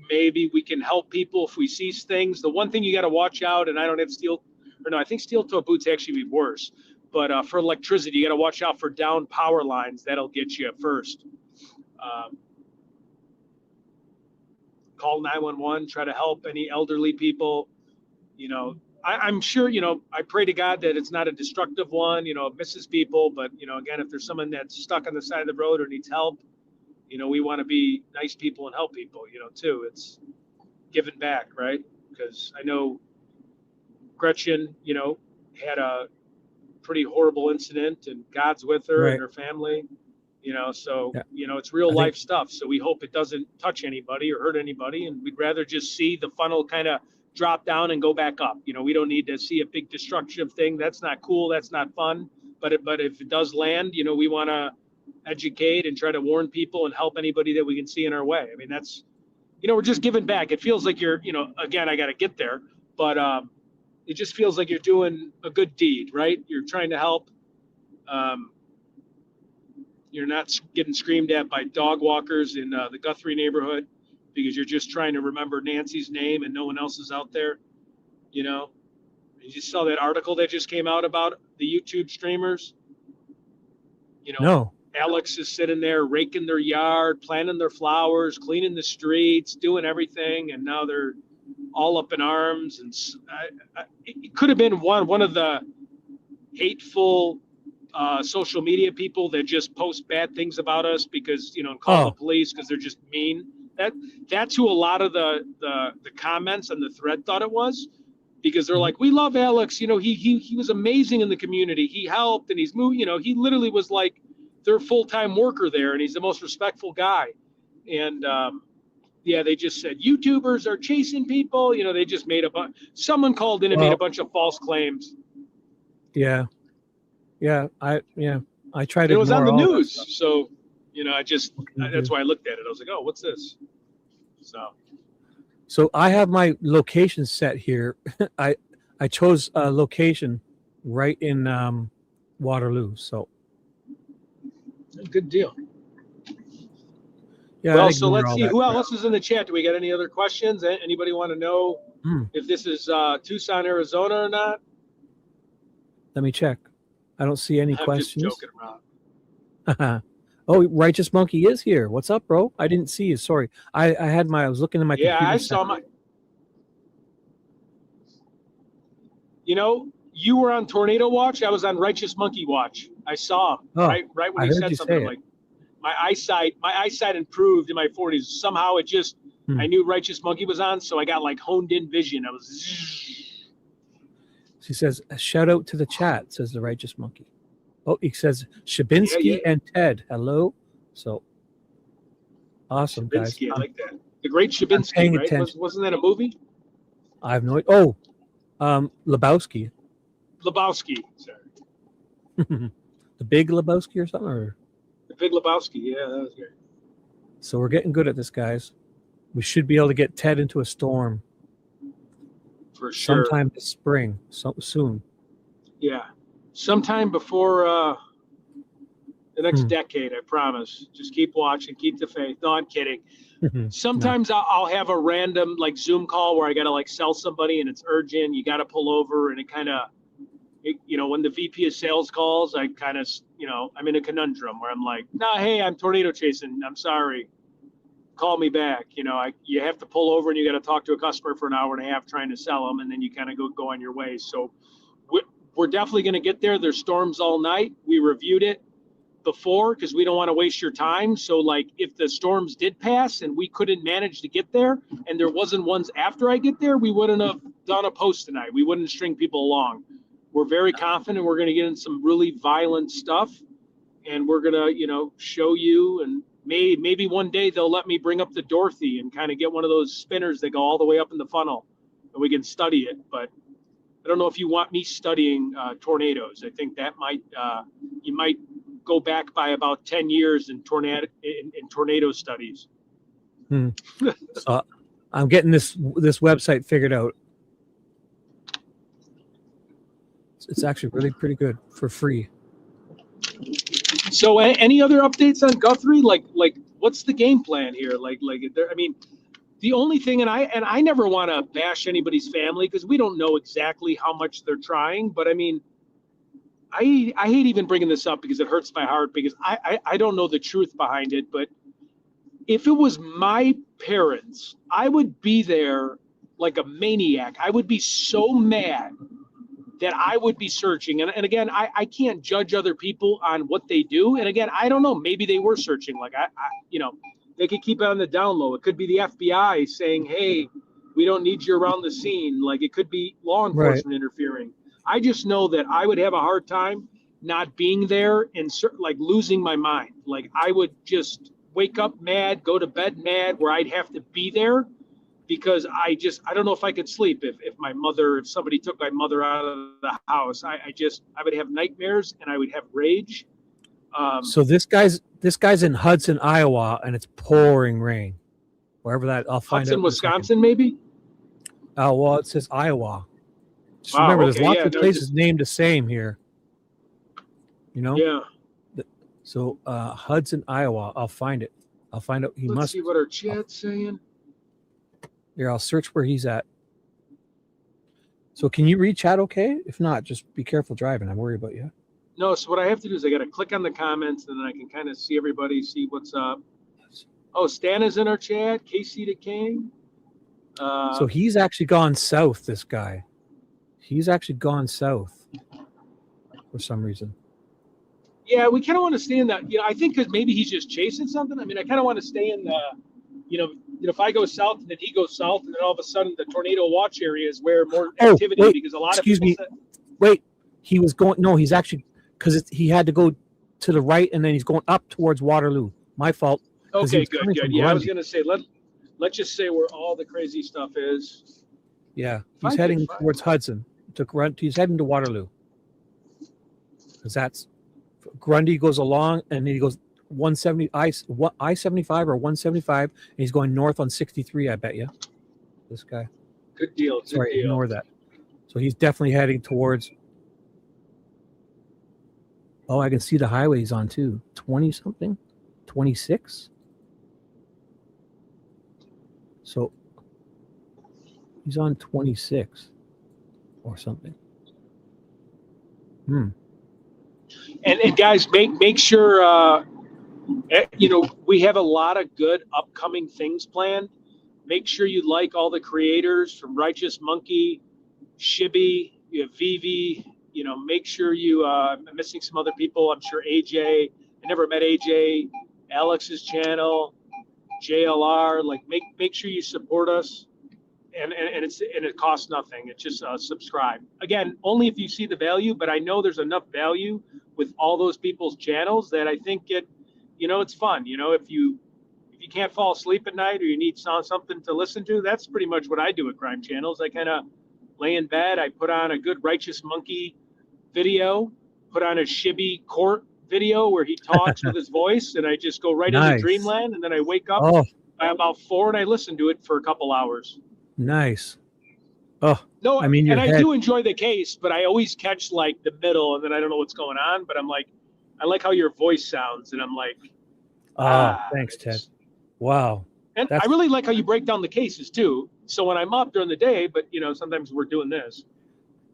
maybe we can help people if we see things. The one thing you got to watch out, and I don't have I think steel-toe boots actually be worse. But for electricity, you got to watch out for down power lines. That'll get you first. Call 911. Try to help any elderly people. I'm sure. I pray to God that it's not a destructive one. It misses people. But again, if there's someone that's stuck on the side of the road or needs help, we want to be nice people and help people. Too. It's giving back, right? Because I know Gretchen, had a pretty horrible incident, and God's with her and her family, so it's real life stuff. So we hope it doesn't touch anybody or hurt anybody, and we'd rather just see the funnel kind of drop down and go back up. We don't need to see a big destructive thing. That's not cool. That's not fun. But if it does land, we want to educate and try to warn people and help anybody that we can see in our way. I mean, that's, we're just giving back. It feels like you're, again, I got to get there, but it just feels like you're doing a good deed, right? You're trying to help. You're not getting screamed at by dog walkers in the Guthrie neighborhood because you're just trying to remember Nancy's name and no one else is out there. You just saw that article that just came out about the YouTube streamers. No. Alex is sitting there raking their yard, planting their flowers, cleaning the streets, doing everything, and now they're all up in arms. And it could have been one of the hateful social media people that just post bad things about us because and call the police because they're just mean. That's who a lot of the comments on the thread thought it was. because they're like, we love Alex. You know, he was amazing in the community. He helped and he's moved. You know, he literally was like their full-time worker there, and he's the most respectful guy. And yeah, they just said YouTubers are chasing people. You know, they just made someone called in and made a bunch of false claims. Yeah, I tried to. It was on the news, so you know, that's why I looked at it. I was like, oh, what's this? So I have my location set here. I chose a location right in Waterloo. So good deal. Yeah. Well, so let's see who else is in the chat. Do we got any other questions? Anybody want to know if this is Tucson, Arizona or not? Let me check. I don't see any questions. Just joking around. Oh, Righteous Monkey is here. What's up, bro? I didn't see you. Sorry. I was looking at my computer. Yeah, I saw my. You know, you were on Tornado Watch. I was on Righteous Monkey Watch. I saw him right when he said something like, my eyesight improved in my 40s. Somehow it just, I knew Righteous Monkey was on, so I got like honed in vision. I was. She says, shout out to the chat, says the Righteous Monkey. Oh, he says Shabinsky and Ted. Hello. So awesome, Shabinsky, guys. I like that. The Great Shabinsky, right? Wasn't that a movie? I have no idea. Oh, Lebowski. Lebowski, sorry. The Big Lebowski or something? Or? The Big Lebowski, yeah, that was great. So we're getting good at this, guys. We should be able to get Ted into a storm. For sure. Sometime this spring, soon. Yeah. Sometime before the next decade, I promise. Just keep watching, keep the faith. No, I'm kidding. Sometimes I'll have a random like Zoom call where I got to like sell somebody and it's urgent. You got to pull over and it kind of, you know, when the VP of sales calls, I kind of, you know, I'm in a conundrum where I'm like, nah, hey, I'm tornado chasing. I'm sorry. Call me back. You know, you have to pull over and you got to talk to a customer for an hour and a half trying to sell them. And then you kind of go on your way. So we're definitely going to get there. There's storms all night. We reviewed it before because we don't want to waste your time. So like if the storms did pass and we couldn't manage to get there and there wasn't ones after I get there, we wouldn't have done a post tonight. We wouldn't string people along. We're very confident we're going to get in some really violent stuff and we're going to, you know, show you, and maybe one day they'll let me bring up the Dorothy and kind of get one of those spinners that go all the way up in the funnel and we can study it. But I don't know if you want me studying tornadoes. I think that might you might go back by about 10 years in tornado studies. So I'm getting this website figured out. It's actually really pretty good for free. So any other updates on Guthrie? Like what's the game plan here? I mean, the only thing, and I never want to bash anybody's family because we don't know exactly how much they're trying. But I mean, I hate even bringing this up because it hurts my heart because I don't know the truth behind it. But if it was my parents, I would be there like a maniac. I would be so mad that I would be searching. And again, I can't judge other people on what they do. And again, I don't know. Maybe they were searching. Like you know, they could keep it on the down low. It could be the FBI saying, hey, we don't need you around the scene. Like it could be law enforcement interfering. I just know that I would have a hard time not being there and like losing my mind. Like I would just wake up mad, go to bed mad, where I'd have to be there because I don't know if I could sleep if somebody took my mother out of the house. I would have nightmares and I would have rage. So this guy's in Hudson, Iowa, and it's pouring rain. Wherever that, I'll find Hudson, out. Wisconsin, maybe? Oh, well, it says Iowa. Just wow, remember, okay, there's lots of places named the same here. You know? Yeah. So Hudson, Iowa. I'll find it. I'll find out. Let's see what our chat's saying. Here, I'll search where he's at. So can you read chat okay? If not, just be careful driving. I'm worried about you. No, so what I have to do is I got to click on the comments and then I can kind of see everybody, see what's up. Oh, Stan is in our chat. KC the King. So he's actually gone south, this guy. He's actually gone south for some reason. Yeah, we kind of want to stay in that. You know, I think because maybe he's just chasing something. I mean, I kind of want to stay in if I go south and then he goes south, and then all of a sudden the tornado watch area is where more Oh, activity wait, because a lot excuse of people me. Wait, he was going. No, he's actually because he had to go to the right, and then he's going up towards Waterloo. My fault. 'Cause he Okay, was good, coming good. from Yeah, I was Grundy. gonna say let's just say where all the crazy stuff is. Yeah, If I he's could heading find towards that. Hudson. He's heading to Waterloo because that's Grundy goes along, and then he goes 170 I-75 or 175, and he's going north on 63. I bet you. This guy. Good deal. Good Sorry, deal. ignore that. So he's definitely heading towards. Oh, I can see the highway he's on too. 20 something, 26. So he's on 26 or something. And guys, make sure we have a lot of good upcoming things planned. Make sure you like all the creators from Righteous Monkey, Shibby, you have Vivi. Make sure I'm missing some other people. I'm sure AJ. I never met AJ. Alex's channel, JLR. Like make sure you support us. And it costs nothing. It's just subscribe. Again, only if you see the value, but I know there's enough value with all those people's channels that I think it's fun. If you can't fall asleep at night or you need something to listen to, that's pretty much what I do at Crime Channels. I kind of lay in bed, I put on a good Righteous Monkey video, put on a Shibby court video where he talks with his voice, and I just go right into Nice. dreamland, and then I wake up Oh, by about 4 and I listen to it for a couple hours. nice. Oh, No, I mean, your and I head. do enjoy the case, but I always catch like the middle, and then I don't know what's going on. But I'm like, I like how your voice sounds, and I'm like, Thanks, Ted. Wow. And I really like how you break down the cases too. So when I'm up during the day, but sometimes we're doing this.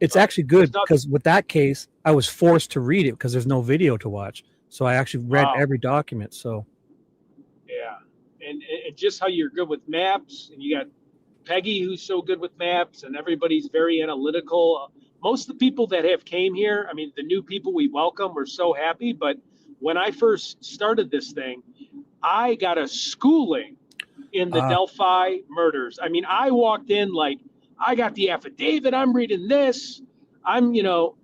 It's actually good because with that case, I was forced to read it because there's no video to watch. So I actually read every document. So yeah, and just how you're good with maps, and you got Peggy who's so good with maps, and everybody's very analytical. Most of the people that have came here, I mean, the new people we welcome, we're so happy. But when I first started this thing, I got a schooling in the Delphi murders. I mean, I walked in like, I got the affidavit, I'm reading this, I know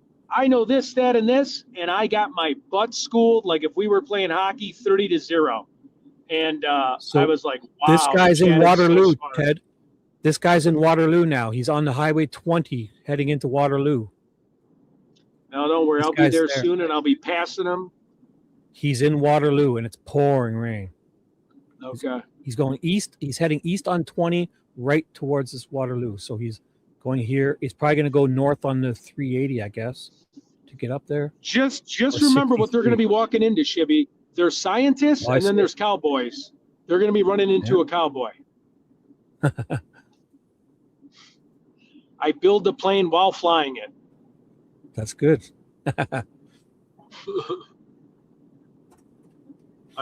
this, that, and this, and I got my butt schooled like if we were playing hockey 30-0. And so I was like, wow. This guy's in Waterloo, so Ted. This guy's in Waterloo now. He's on the Highway 20 heading into Waterloo. No, don't worry. I'll be there soon, and I'll be passing him. He's in Waterloo, and it's pouring rain. Okay. He's going east. He's heading east on 20 right towards this Waterloo. So he's going here. He's probably going to go north on the 380, I guess, to get up there. Just remember what they're going to be walking into, Shibby. There's scientists, and then there's cowboys. They're going to be running into a cowboy. I build the plane while flying it. That's good. I'm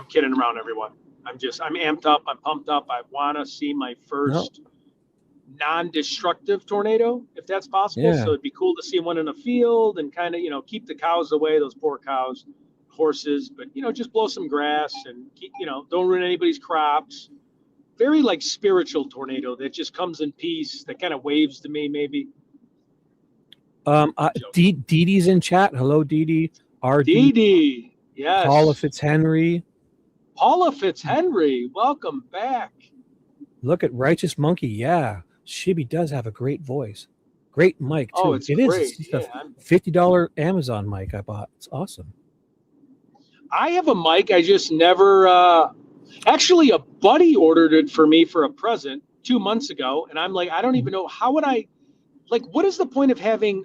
kidding around, everyone. I'm amped up. I'm pumped up. I want to see my first non-destructive tornado, if that's possible. Yeah. So it'd be cool to see one in a field and kind of, keep the cows away, those poor cows, horses, but, just blow some grass and keep, don't ruin anybody's crops. Very like spiritual tornado that just comes in peace, that kind of waves to me, maybe. Dee Dee's in chat. Hello, Dee Dee. Dee Dee. Yes. Paula Fitzhenry. Paula Fitzhenry, welcome back. Look at Righteous Monkey. Yeah, Shibby does have a great voice. Great mic, too. Oh, it's great. It's a $50 Amazon mic I bought. It's awesome. I have a mic. I just never... Actually, a buddy ordered it for me for a present 2 months ago, and I'm like, I don't even know. How would I... Like, what is the point of having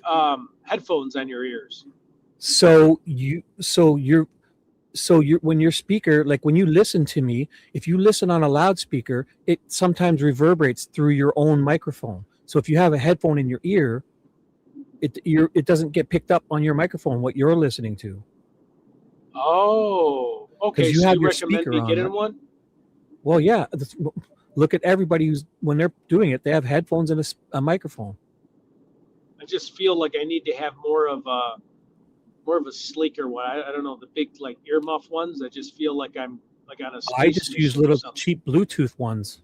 headphones on your ears? So when your speaker, like when you listen to me, if you listen on a loudspeaker, it sometimes reverberates through your own microphone. So if you have a headphone in your ear, it doesn't get picked up on your microphone what you're listening to. Oh, okay. You so have you your recommend speaker me on, getting right? one? Well, yeah. Look at everybody when they're doing it, they have headphones and a microphone. I just feel like I need to have more of a sleeker one. I don't know, the big like earmuff ones. I just feel like I'm like on a I space just use mission or little something? cheap Bluetooth ones.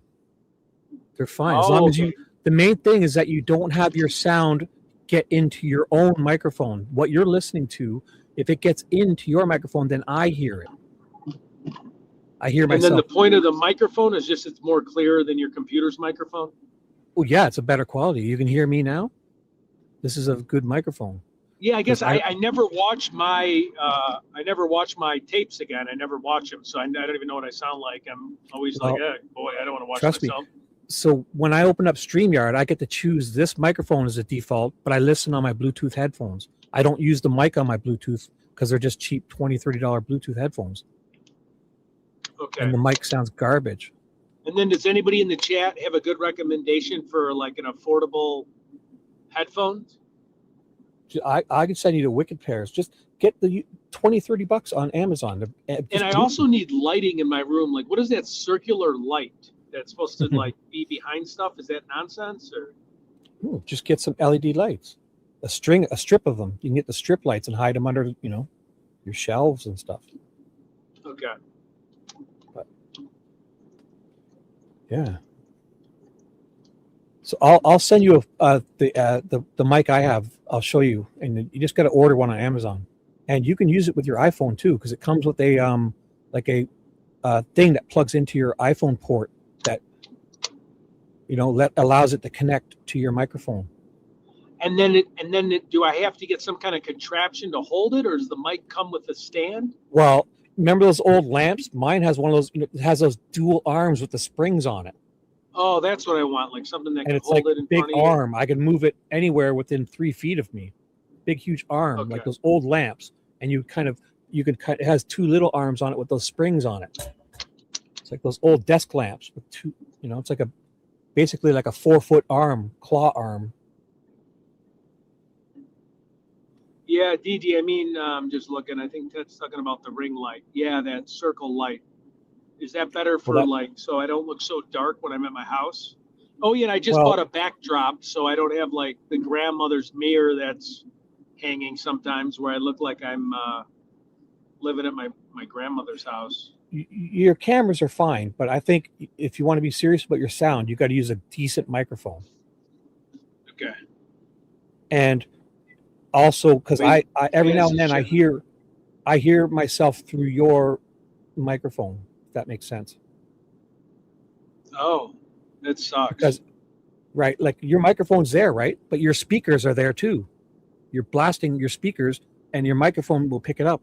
They're fine as Oh, long as okay. you. The main thing is that you don't have your sound get into your own microphone. What you're listening to, if it gets into your microphone, then I hear it. I hear And then the myself. point of the microphone is just it's more clear than your computer's microphone. Oh yeah, it's a better quality. You can hear me now. This is a good microphone. Yeah, I guess 'Cause I never watch my tapes again. I never watch them, so I don't even know what I sound like. I'm always Well, like, boy, I don't want to watch trust me. myself. So when I open up StreamYard, I get to choose this microphone as a default, but I listen on my Bluetooth headphones. I don't use the mic on my Bluetooth because they're just cheap $20, $30 Bluetooth headphones. Okay. And the mic sounds garbage. And then does anybody in the chat have a good recommendation for like an affordable headphones? I can send you to Wicked Pairs. Just get the $20, $30 on Amazon. And I also need lighting in my room. Like, what is that circular light that's supposed to like be behind stuff? Is that nonsense or? Just get some LED lights, a strip of them. You can get the strip lights and hide them under, your shelves and stuff. Okay. But, yeah. So I'll send you the mic I have. I'll show you, and you just got to order one on Amazon, and you can use it with your iPhone too, because it comes with a thing that plugs into your iPhone port that allows it to connect to your microphone. And then do I have to get some kind of contraption to hold it, or does the mic come with a stand? Well, remember those old lamps? Mine has one of those. It has those dual arms with the springs on it. Oh, that's what I want, like something that And can it's hold like it in big front of you. arm. I can move it anywhere within 3 feet of me. Big, huge arm, like those old lamps. And it has two little arms on it with those springs on it. It's like those old desk lamps with two, it's like basically like a 4-foot arm, claw arm. Yeah, DD, I mean, I'm just looking. I think Ted's talking about the ring light. Yeah, that circle light. Is that better for so I don't look so dark when I'm at my house? Oh, yeah, and I just bought a backdrop so I don't have like the grandmother's mirror that's hanging sometimes where I look like I'm living at my grandmother's house. Your cameras are fine, but I think if you want to be serious about your sound, you got to use a decent microphone. Okay. And also, because I every now and then I hear myself through your microphone. If that makes sense. Oh, that sucks. Because, right, like your microphone's there, right? But your speakers are there too. You're blasting your speakers, and your microphone will pick it up.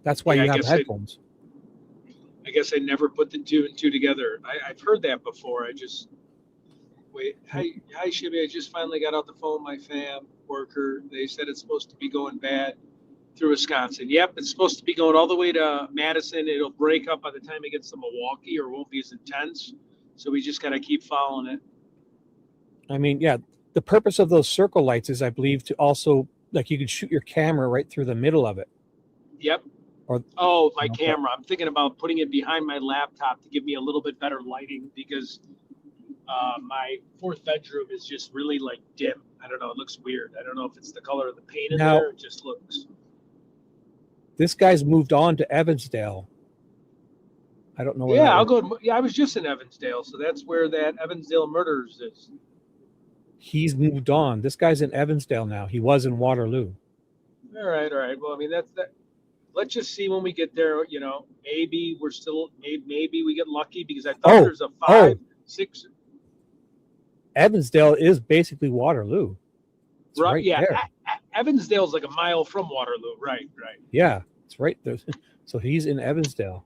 That's why you have headphones. I guess I never put the two and two together. I've heard that before. Wait. Hi, Shibby. I just finally got out the phone with my fam worker. They said it's supposed to be going bad through Wisconsin. Yep, it's supposed to be going all the way to Madison. It'll break up by the time it gets to Milwaukee, or won't be as intense. So we just got to keep following it. I mean, yeah, the purpose of those circle lights is, I believe, to also, like, you could shoot your camera right through the middle of it. Yep. My camera. I'm thinking about putting it behind my laptop to give me a little bit better lighting, because my fourth bedroom is just really like dim. I don't know. It looks weird. I don't know if it's the color of the paint in there. It just looks. This guy's moved on to Evansdale. I don't know. Yeah, I'll go. Yeah, I was just in Evansdale, so that's where that Evansdale Murders is. He's moved on. This guy's in Evansdale now. He was in Waterloo. All right. Well, I mean, that's that. Let's just see when we get there. Maybe we're still. Maybe we get lucky, because I thought there's a 5, 6. Evansdale is basically Waterloo. It's right. Yeah. Evansdale's like a mile from Waterloo. Right. Yeah, it's right there. So he's in Evansdale.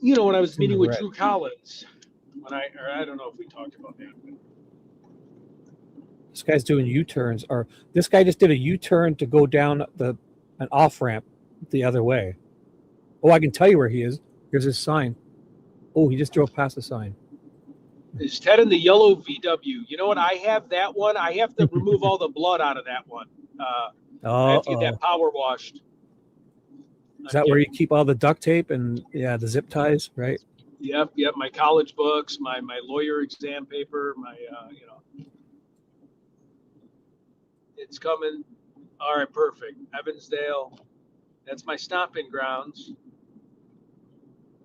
When I was meeting with Drew Collins, I don't know if we talked about that. But. This guy's doing U-turns, or this guy just did a U-turn to go down an off-ramp the other way. Oh, I can tell you where he is. Here's his sign. Oh, he just drove past the sign. Is Ted in the yellow VW? You know what? I have that one. I have to remove all the blood out of that one. I have to get that power washed. Is that where you keep all the duct tape and the zip ties, right? Yep. My college books, my lawyer exam paper, It's coming. All right, perfect. Evansdale. That's my stomping grounds.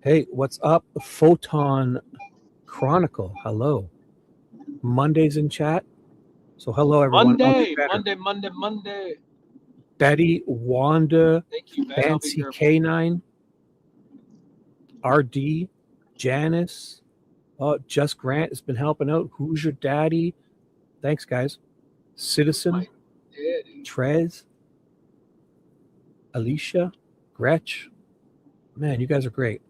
Hey, what's up? Photon Chronicle. Hello. Monday's in chat. So hello everyone. I'll get better. Monday. Betty, Wanda, Thank you, Ben. I'll be Fancy careful. K9, RD, Janice. Oh, Just Grant has been helping out. Who's your daddy? Thanks, guys. Citizen, My daddy. Trez, Alicia, Gretch. Man, you guys are great.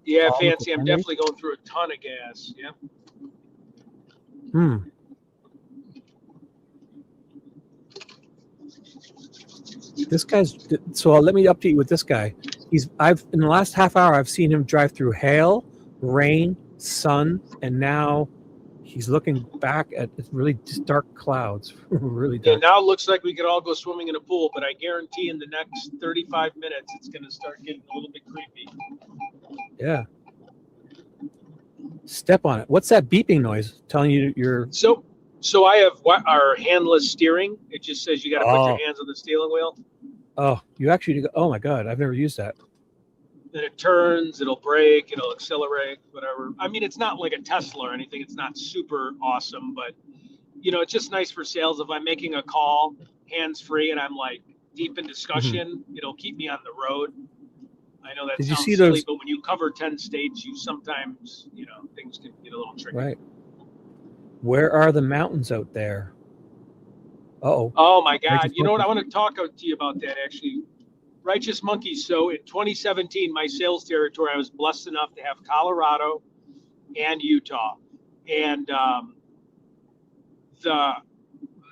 Yeah, Paul Fancy. I'm McElhenny. definitely going through a ton of gas. Yeah. This guy's so let me update you with this guy. I've in the last half hour I've seen him drive through hail, rain, sun, and now he's looking back at really dark clouds. Really Yeah, dark. now it looks like we could all go swimming in a pool, but I guarantee in the next 35 minutes it's going to start getting a little bit creepy. Yeah. Step on it. What's that beeping noise telling you you're? So I have our handless steering. It just says you got to put your hands on the steering wheel. Oh, you actually? Oh my God, I've never used that. Then it turns, it'll brake, it'll accelerate, whatever. I mean, it's not like a Tesla or anything. It's not super awesome, but it's just nice for sales. If I'm making a call hands-free and I'm like deep in discussion, it'll keep me on the road. I know that Did you sounds see silly, those? but when you cover 10 states, you sometimes, things can get a little tricky. Right. Where are the mountains out there? Uh-oh. Oh my God. Righteous You know what? I Monkey. want to talk to you about that actually. Righteous Monkey. So in 2017, my sales territory, I was blessed enough to have Colorado and Utah. And the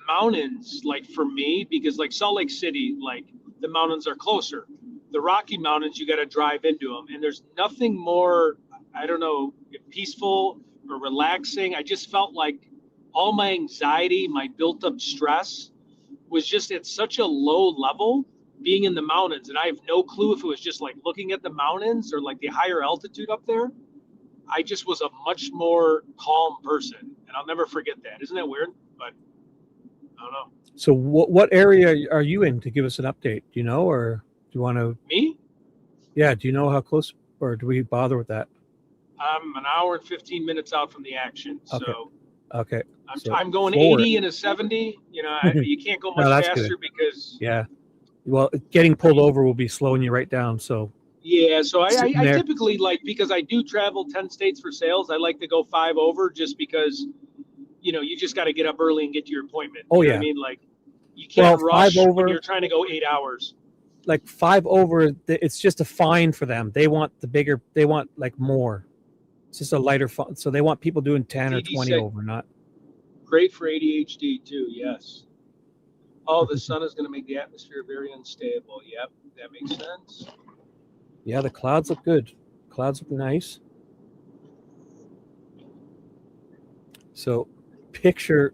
mountains, like for me, because like Salt Lake City, like the mountains are closer. The Rocky Mountains, you got to drive into them. And there's nothing more, I don't know, peaceful or relaxing. I just felt like all my anxiety, my built up stress was just at such a low level being in the mountains. And I have no clue if it was just like looking at the mountains or like the higher altitude up there. I just was a much more calm person. And I'll never forget that. Isn't that weird? But I don't know. So what area are you in to give us an update? Do you know, or do you want to? Me? Yeah. Do you know how close, or do we bother with that? I'm an hour and 15 minutes out from the action. Okay. So Okay. I'm going forward. 80 and a 70. You can't go much No, that's faster good. because. Yeah. Well, getting pulled over will be slowing you right down. So. Yeah. So I Sitting there. typically because I do travel 10 states for sales, I like to go 5 over just because, you just got to get up early and get to your appointment. Oh, You know yeah. what I mean? Like you can't rush 5 over. when you're trying to go 8 hours. Like 5 over, it's just a fine for them. They want the bigger. They want like more. It's just a lighter fine. So they want people doing 10 or 20 over, not. Great for ADHD too. Yes. Oh, the sun is going to make the atmosphere very unstable. Yep, that makes sense. Yeah, the clouds look good. Clouds look nice. So, picture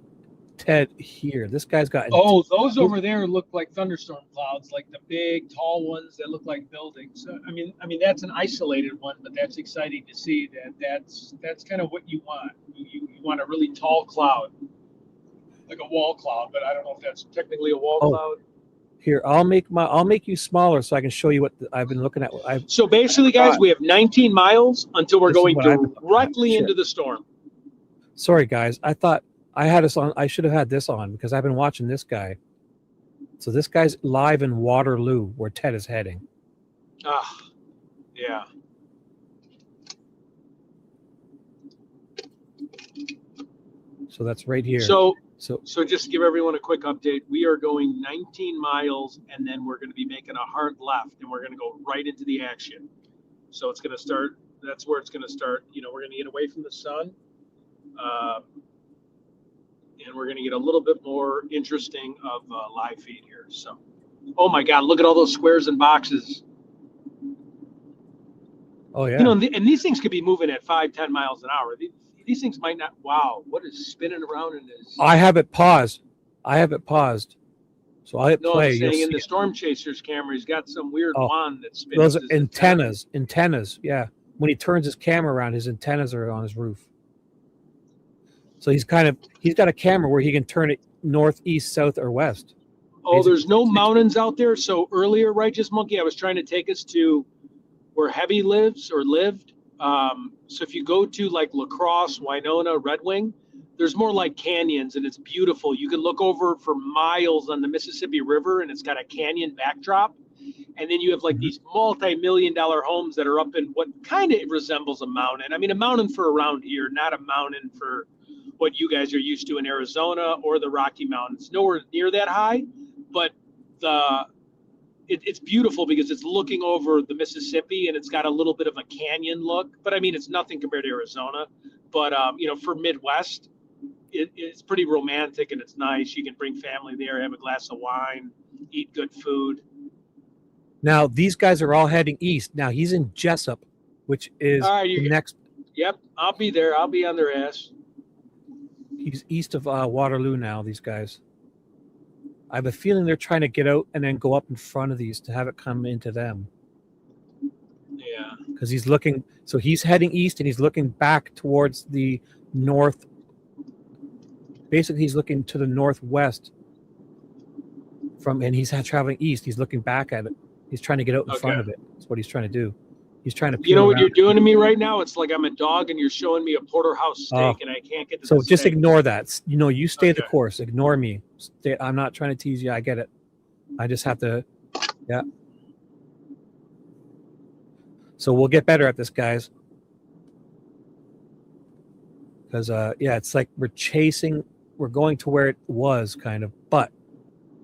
Ted here. This guy's got. Oh, those over there look like thunderstorm clouds, like the big, tall ones that look like buildings. So, I mean, that's an isolated one, but that's exciting to see. That's kind of what you want. You want a really tall cloud, like a wall cloud, but I don't know if that's technically a wall cloud. Here, I'll make you smaller so I can show you what I've been looking at. So basically, guys, we have 19 miles until we're going directly into the storm. Sorry, guys. I thought I had us on. I should have had this on because I've been watching this guy. So this guy's live in Waterloo, where Ted is heading. Ah, yeah. So that's right here. So just to give everyone a quick update, we are going 19 miles, and then we're going to be making a hard left, and we're going to go right into the action. So it's going to start. That's where it's going to start. We're going to get away from the sun. And we're going to get a little bit more interesting of live feed here. So, oh my God, look at all those squares and boxes. Oh yeah. And these things could be moving at 5-10 miles an hour. These things might not. Wow, what is spinning around in this? I have it paused. So I hit No, play. I'm saying in the StormChaser's camera, he's got some weird wand that's spinning. Those are antennas. Yeah. When he turns his camera around, his antennas are on his roof. So he's got a camera where he can turn it north, east, south, or west. Oh, there's no mountains out there. So earlier, Righteous Monkey, I was trying to take us to where Heavy lives or lived, So if you go to like La Crosse, Winona, Red Wing, there's more like canyons, and it's beautiful. You can look over for miles on the Mississippi River, and it's got a canyon backdrop. And then you have like these multi-million-dollar homes that are up in what kind of resembles a mountain. I mean, a mountain for around here, not a mountain for what you guys are used to in Arizona or the Rocky Mountains. Nowhere near that high, but it's beautiful because it's looking over the Mississippi, and it's got a little bit of a canyon look. But I mean, it's nothing compared to Arizona. But for Midwest, it's pretty romantic, and it's nice. You can bring family there, have a glass of wine, eat good food. Now these guys are all heading east. Now he's in Jessup, which is the next. Yep, I'll be there. I'll be on their ass. He's east of Waterloo now. These guys. I have a feeling they're trying to get out and then go up in front of these to have it come into them. Yeah. Because he's looking. So he's heading east, and he's looking back towards the north. Basically, he's looking to the northwest. And he's traveling east. He's looking back at it. He's trying to get out in front of it. That's what he's trying to do. He's trying to. You know what you're doing to me right now? It's like I'm a dog and you're showing me a porterhouse steak, and I can't get to So the just steak. ignore that. You stay the course. Ignore me. I'm not trying to tease you. I get it. I just have to. Yeah. So we'll get better at this, guys. Because it's like we're going to where it was kind of, but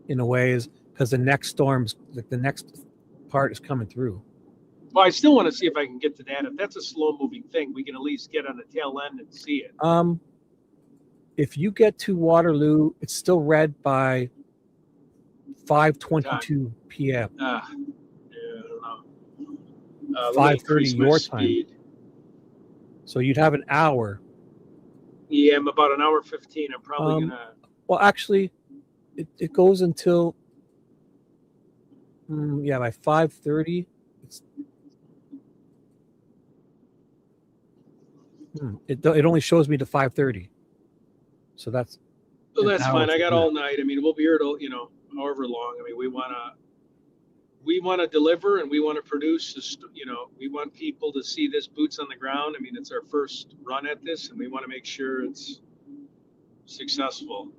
in a way is because the next next part is coming through. Well, I still want to see if I can get to that. If that's a slow-moving thing, we can at least get on the tail end and see it. If you get to Waterloo, it's still red by 5:22 p.m. I don't know. 5:30 your time. So you'd have an hour. Yeah, I'm about an hour 15. I'm probably gonna. Well, actually, it goes until by 5:30. It only shows me to 5:30, so that's. Well, that's fine. I got all night. I mean, we'll be here till however long. I mean, we want to deliver, and we want to produce. We want people to see this boots on the ground. I mean, it's our first run at this, and we want to make sure it's successful.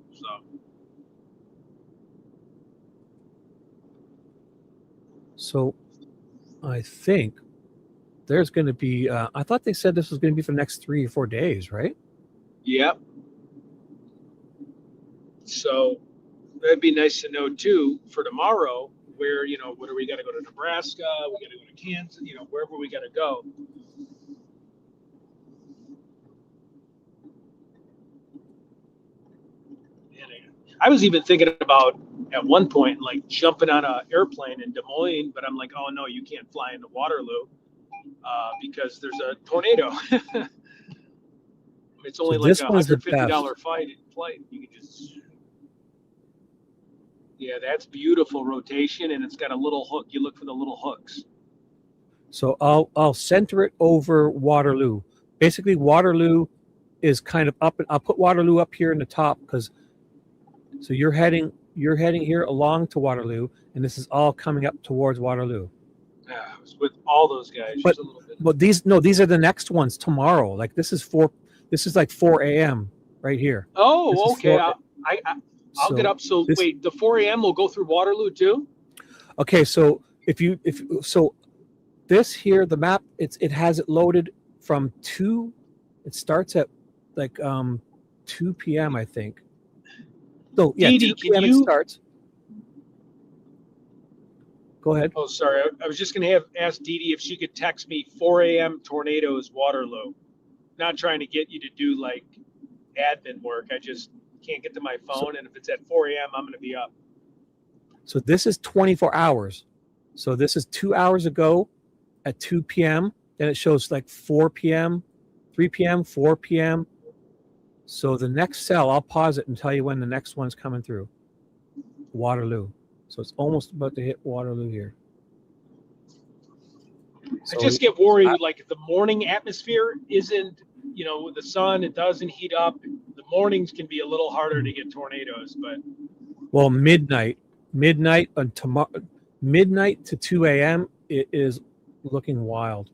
So, I think there's going to be. I thought they said this was going to be for the next 3 or 4 days, right? Yep. So that'd be nice to know too for tomorrow. Where whether we got to go to Nebraska, we got to go to Kansas, wherever we got to go. I was even thinking about at one point like jumping on an airplane in Des Moines, but I'm like, oh no, you can't fly into Waterloo because there's a tornado. It's only like $150 flight. You can just. Yeah, that's beautiful rotation, and it's got a little hook. You look for the little hooks. So I'll center it over Waterloo. Basically, Waterloo is kind of up, and I'll put Waterloo up here in the top because. So you're heading here along to Waterloo, and this is all coming up towards Waterloo. Yeah, I was with all those guys. But these are the next ones tomorrow. Like this is like 4 a.m. right here. Oh, okay. I'll get up. So wait, the 4 a.m. will go through Waterloo too? Okay, so so this here, the map, it has it loaded from 2. It starts at like 2 p.m. I think. So yeah, Dee Dee, 2 p.m. it starts. Go ahead. Oh, sorry. I was just going to ask Dee Dee if she could text me 4 a.m. tornadoes Waterloo. Not trying to get you to do like admin work. I just can't get to my phone, and if it's at 4 a.m., I'm going to be up. So this is 24 hours. So this is 2 hours ago at 2 p.m. Then it shows like 4 p.m., 3 p.m., 4 p.m. So the next cell, I'll pause it and tell you when the next one's coming through. Waterloo. So it's almost about to hit Waterloo here. So I just get worried, like if the morning atmosphere isn't, with the sun, it doesn't heat up. The mornings can be a little harder to get tornadoes, but. Well, midnight to 2 a.m. it is looking wild.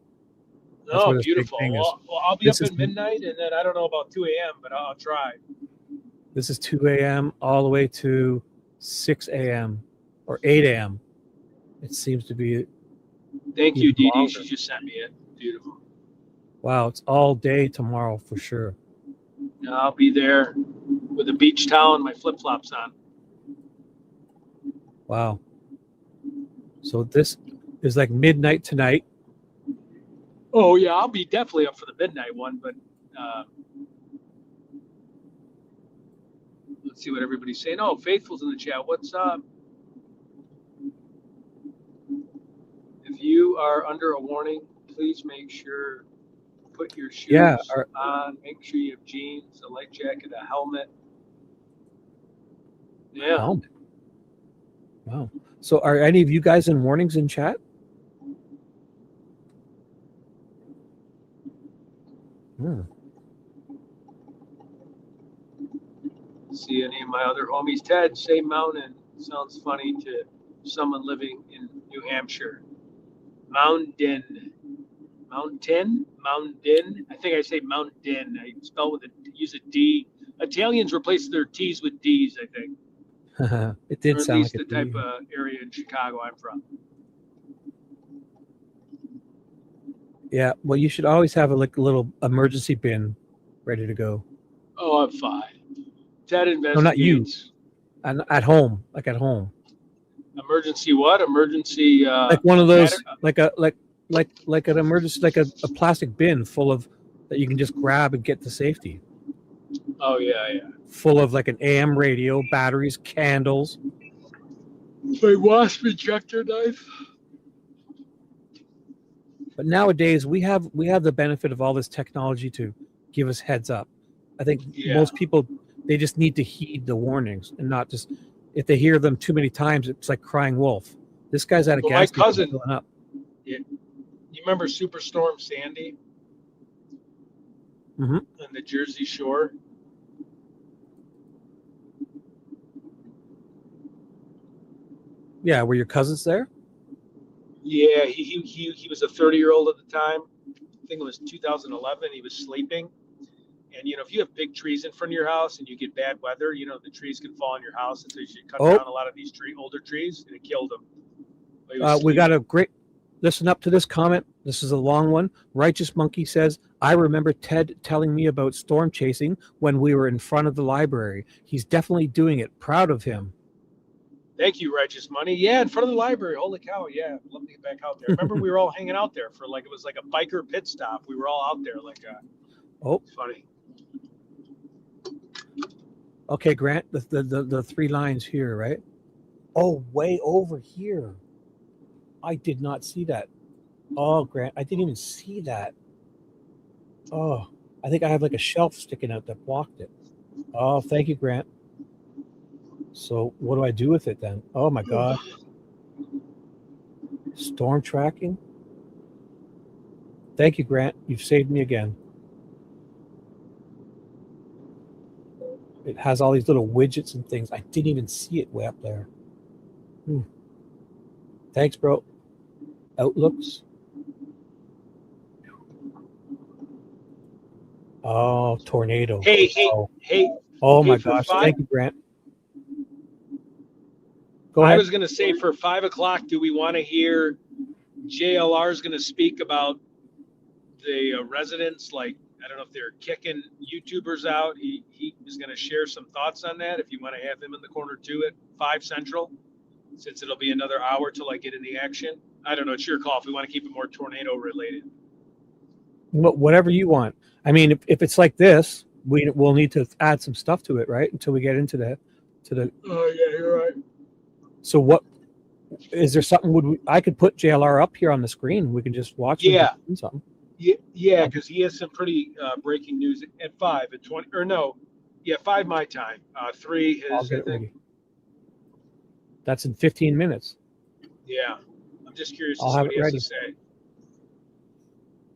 That's Oh, where this big beautiful. thing is. Well, I'll be This up is at midnight, and then I don't know about 2 a.m., but I'll try. This is 2 a.m. all the way to 6 a.m. or 8 a.m. It seems to be. Thank you, even Dee Dee. longer. She just sent me it. Beautiful. Wow, it's all day tomorrow for sure. Yeah, I'll be there with a beach towel and my flip-flops on. Wow. So this is like midnight tonight. Oh, yeah, I'll be definitely up for the midnight one, but let's see what everybody's saying. Oh, Faithful's in the chat. What's up? If you are under a warning, please make sure put your shoes on. Make sure you have jeans, a light jacket, a helmet. Yeah. Helmet. Wow. So are any of you guys in warnings in chat? See any of my other homies? Ted, say mountain. Sounds funny to someone living in New Hampshire. Mountain. Mountain? Mountain? I think I say mountain. I spell with use a D. Italians replace their T's with D's, I think. It did or at sound least like the type of area in Chicago I'm from. Yeah, well, you should always have a little emergency bin ready to go. Oh, I'm fine. Ted Investigates. No, not you. And at home, like at home. Emergency what? Emergency. Like one of those, like an emergency, like a plastic bin full of that you can just grab and get to safety. Oh yeah, yeah. Full of like an AM radio, batteries, candles. My wasp ejector knife. But nowadays we have the benefit of all this technology to give us heads up. I think most people, they just need to heed the warnings and not just, if they hear them too many times, it's like crying wolf. This guy's at a gas station. My cousin filling up. You remember Superstorm Sandy? Mm-hmm. On the Jersey Shore. Yeah, were your cousins there? Yeah, he was a 30-year-old at the time. I think it was 2011. He was sleeping. And, if you have big trees in front of your house and you get bad weather, the trees can fall on your house. And so you should cut down a lot of these older trees, and it killed him. We got a great, listen up to this comment. This is a long one. Righteous Monkey says, I remember Ted telling me about storm chasing when we were in front of the library. He's definitely doing it. Proud of him. Thank you, Righteous Money. Yeah, in front of the library. Holy cow. Yeah, I'd love to get back out there. Remember, we were all hanging out there for it was like a biker pit stop. We were all out there it's funny. Okay, Grant, the three lines here, right? Oh, way over here. I did not see that. Oh, Grant, I didn't even see that. Oh, I think I have like a shelf sticking out that blocked it. Oh, thank you, Grant. So what do I do with it then? Oh my God. Storm tracking. Thank you, Grant. You've saved me again. It has all these little widgets and things. I didn't even see it way up there. Thanks, bro. Outlooks. Oh, tornado. Hey. Oh my gosh. Thank you, Grant. Go ahead. I was going to say for 5 o'clock, do we want to hear JLR is going to speak about the residents? Like, I don't know if they're kicking YouTubers out. He is going to share some thoughts on that. If you want to have him in the corner too at 5 Central, since it'll be another hour till I get in the action. I don't know. It's your call if we want to keep it more tornado related. Whatever you want. I mean, if it's like this, we'll need to add some stuff to it, right? Until we get into the. Oh yeah, you're right. So what is there something I could put JLR up here on the screen? We can just watch. Yeah. Something. Yeah, because he has some pretty breaking news at 5 at 20 or no, 5 my time. 3 his. I think. That's in 15 minutes. Yeah, I'm just curious to see what he has to say.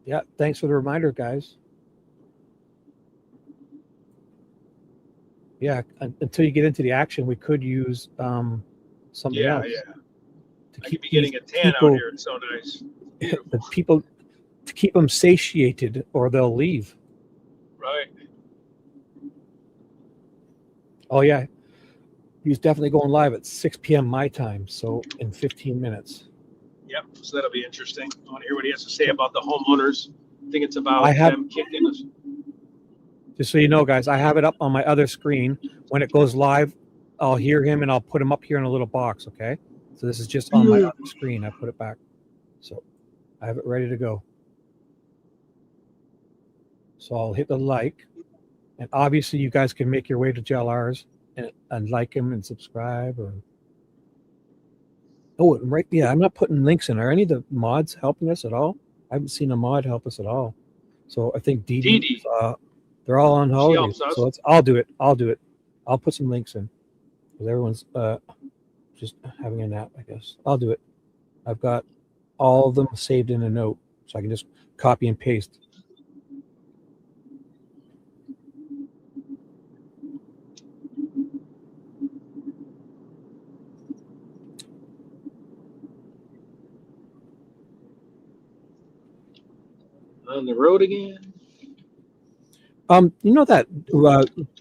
Yeah, thanks for the reminder, guys. Yeah, until you get into the action, we could use something else. Yeah. I could be getting a tan out here. It's so nice. The to keep them satiated, or they'll leave. Right. Oh yeah, he's definitely going live at 6 p.m. my time, so in 15 minutes. Yep. So that'll be interesting. I want to hear what he has to say about the homeowners. I think it's about them kicking us. Just so you know, guys, I have it up on my other screen. When it goes live, I'll hear him and I'll put him up here in a little box, okay? So this is just on my other screen. I put it back. So I have it ready to go. So I'll hit the like. And obviously you guys can make your way to JLRs and like him and subscribe. Or oh, right. Yeah, I'm not putting links in. Are any of the mods helping us at all? I haven't seen a mod help us at all. So I think Dee they're all on holidays. So I'll do it. I'll put some links in. Because everyone's just having a nap, I guess. I'll do it. I've got all of them saved in a note, so I can just copy and paste. On the road again. You know that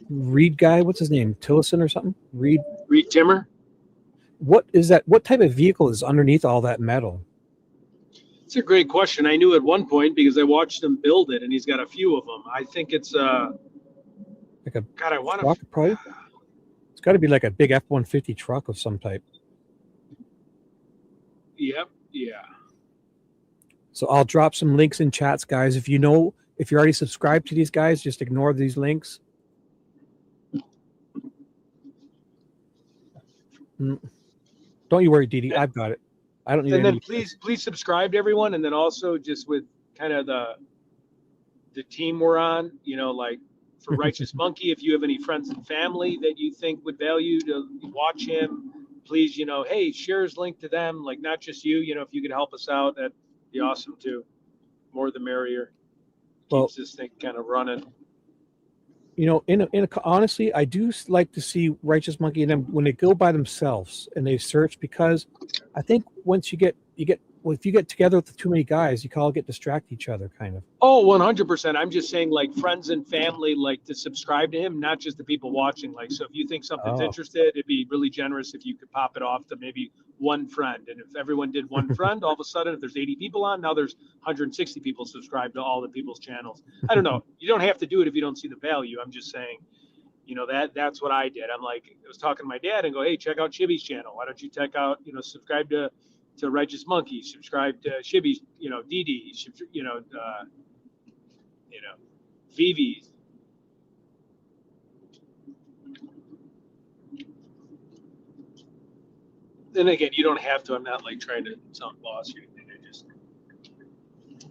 Reed guy? What's his name? Tillison or something? Reed Timmer. What is that? What type of vehicle is underneath all that metal? It's a great question. I knew at one point because I watched him build it, and he's got a few of them. I think it's like a God. I want truck, probably. It's got to be like a big F-150 truck of some type. Yep. Yeah. So I'll drop some links in chats, guys. If you're already subscribed to these guys, just ignore these links. Don't you worry, Dee. I've got it. I don't need. And then please subscribe to everyone, and then also just with kind of the team we're on, like for Righteous Monkey, if you have any friends and family that you think would value to watch him, please, hey, share his link to them. Like not just you, if you could help us out, that'd be awesome too. More the merrier. Keeps this thing kind of running. Honestly, I do like to see Righteous Monkey and them when they go by themselves and they search, because I think once if you get together with too many guys, you all get distract each other, kind of. Oh, 100%. I'm just saying, like friends and family, like to subscribe to him, not just the people watching. Like, so if you think something's interested, it'd be really generous if you could pop it off to maybe one friend. And if everyone did one friend, all of a sudden, if there's 80 people on, now there's 160 people subscribed to all the people's channels. I don't know. You don't have to do it if you don't see the value. I'm just saying, that's what I did. I'm like, I was talking to my dad and go, hey, check out Shibby's channel. Why don't you check out, subscribe to Righteous Monkey, subscribe to Shibby, DD, Vivi. Then again, you don't have to. I'm not like trying to sound boss or anything.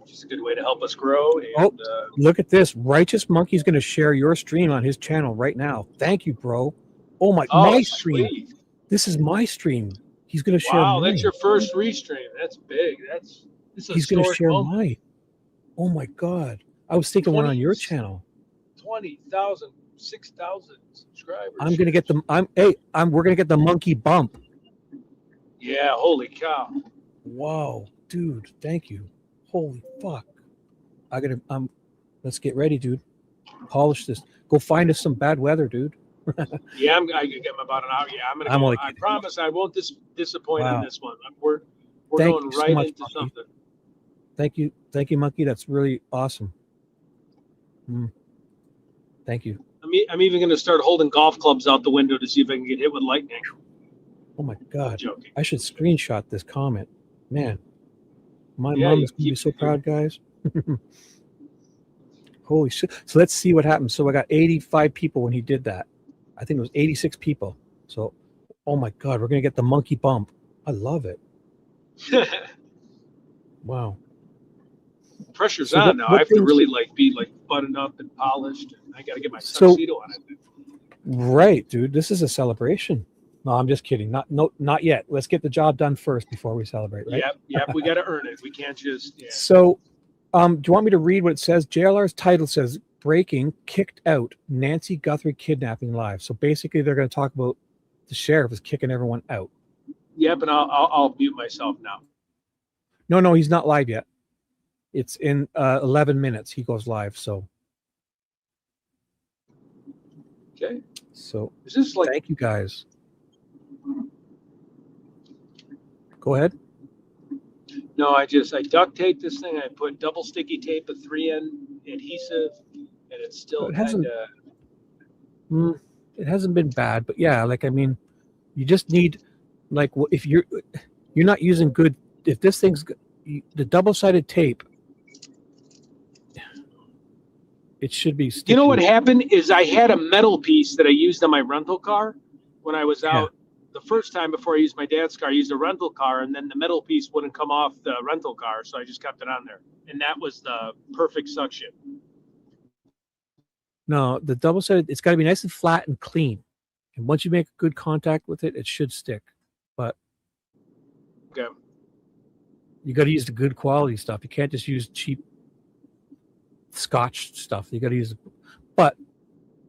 Just a good way to help us grow. And, look at this. Righteous Monkey's going to share your stream on his channel right now. Thank you, bro. My stream. Sweet. This is my stream. He's going to share. Wow, mine. That's your first restream. That's big. He's going to share mine. Oh my God! I was thinking one on your channel. 20,000, 6,000 subscribers. I'm going to get them. We're going to get the monkey bump. Yeah. Holy cow! Wow, dude. Thank you. Holy fuck! Let's get ready, dude. Polish this. Go find us some bad weather, dude. Yeah, I can get him about an hour. Yeah, I'm gonna. I promise I won't disappoint on this one. We're going right into something. Thank you, Monkey. That's really awesome. Thank you. I'm even gonna start holding golf clubs out the window to see if I can get hit with lightning. Oh my God! I should screenshot this comment, man. My mom is gonna be so proud, guys. Holy shit! So let's see what happens. So I got 85 people when he did that. I think it was 86 people. So, oh my God, we're going to get the monkey bump. I love it. Wow. Pressure's on now. I have to really be buttoned up and polished. And I got to get my tuxedo on it. Right, dude. This is a celebration. No, I'm just kidding. Not yet. Let's get the job done first before we celebrate, right? Yep. We got to earn it. We can't just. Yeah. So, do you want me to read what it says? JLR's title says, Breaking, Kicked Out, Nancy Guthrie Kidnapping Live. So basically they're going to talk about the sheriff is kicking everyone out. Yep, and I'll mute myself now. No, he's not live yet. It's in 11 minutes. He goes live. So Okay. So Is this like? thank you guys. Go ahead. No, I duct taped this thing. I put double sticky tape, a 3N adhesive, and it's still It kind hasn't. of. It hasn't been bad, but yeah, like I mean, you just need like if you're not using good. If this thing's the double-sided tape, it should be sticky. You know what happened is I had a metal piece that I used on my rental car when I was out. The first time before I used my dad's car, I used a rental car, and then the metal piece wouldn't come off the rental car, so I just kept it on there. And that was the perfect suction. No, the double-sided, it's got to be nice and flat and clean. And once you make good contact with it, it should stick. But okay, you got to use the good quality stuff. You can't just use cheap Scotch stuff. You got to use, but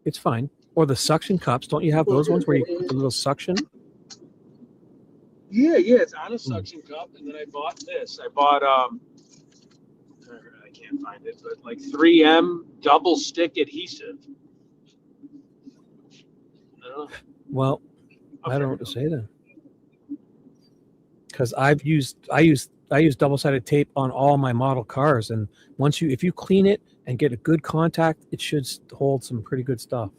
it's fine. Or the suction cups. Don't you have those ones where you put the little suction? Yeah, it's on a suction cup, and then I bought this. I bought I can't find it, but like 3M double stick adhesive. I don't know. Well, I don't know what to say then. Because I use double-sided tape on all my model cars, and if you clean it and get a good contact, it should hold some pretty good stuff.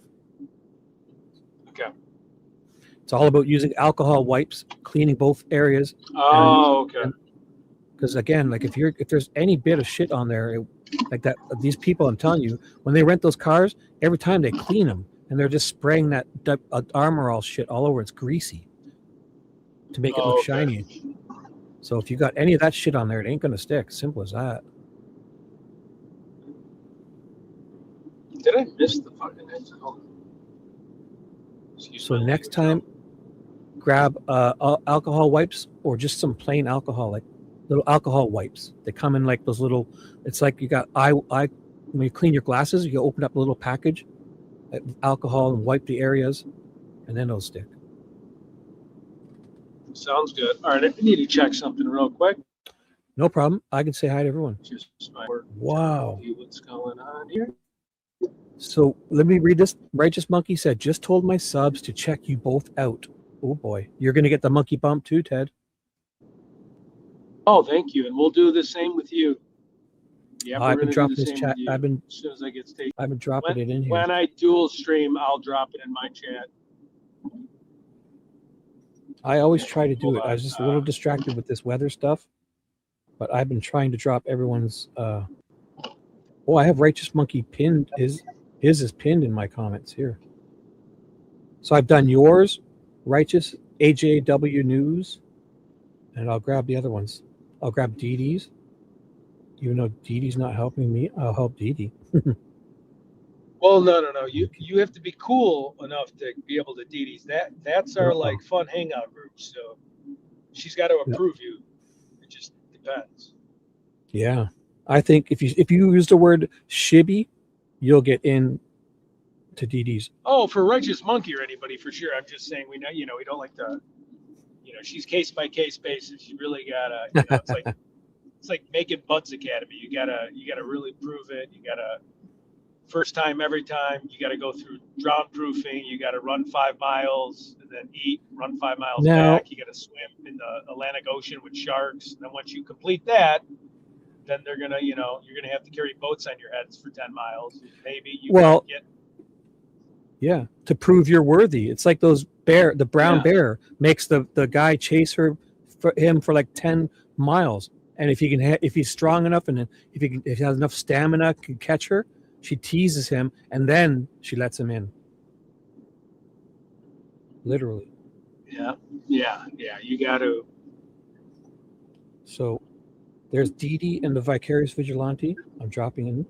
Okay. It's all about using alcohol wipes, cleaning both areas. Oh, okay. Because again, like if there's any bit of shit on there, like that, these people, I'm telling you, when they rent those cars, every time they clean them, and they're just spraying that Armor All shit all over. It's greasy to make it look shiny. So if you got any of that shit on there, it ain't gonna stick. Simple as that. Did I miss the fucking exit? So next time, grab alcohol wipes or just some plain alcohol, like little alcohol wipes. They come in like those little. It's like you got when you clean your glasses, you open up a little package, alcohol, and wipe the areas, and then it'll stick. Sounds good. All right, I need to check something real quick. No problem. I can say hi to everyone. Just my work. Wow. What's going on here? So let me read this. Righteous Monkey said, just told my subs to check you both out. Oh boy. You're going to get the monkey bump too, Ted. Oh, thank you. And we'll do the same with you. Yeah, I've been dropping this chat. As soon as I get staked. I've been dropping it in here. When I dual stream, I'll drop it in my chat. I always try to do it. I was just a little distracted with this weather stuff, but I've been trying to drop everyone's. I have Righteous Monkey pinned. His is pinned in my comments here. So I've done yours, Righteous, AJW News, and I'll grab the other ones. I'll grab Dee Dee's. Even though Dee Dee's not helping me, I'll help Dee Dee. Well, no. You have to be cool enough to be able to Dee Dee's. That's our like fun hangout group. So she's got to approve you. It just depends. Yeah, I think if you use the word shibby, you'll get in to Dee Dee's. Oh, for Righteous Monkey or anybody for sure. I'm just saying we know we don't like to. She's case by case basis. You really gotta. It's like making Bud's Academy. You gotta really prove it. You gotta. First time, every time, you got to go through drown proofing. You got to run 5 miles and then eat, run 5 miles back. You got to swim in the Atlantic Ocean with sharks. And then once you complete that, then they're going to, you're going to have to carry boats on your heads for 10 miles. Maybe you get. Yeah, to prove you're worthy. It's like the brown bear makes the guy chase him for like 10 miles. And if he's strong enough and if he has enough stamina, can catch her. She teases him, and then she lets him in. Literally. Yeah. You got to. So, there's Dee Dee and the Vicarious Vigilante. I'm dropping in.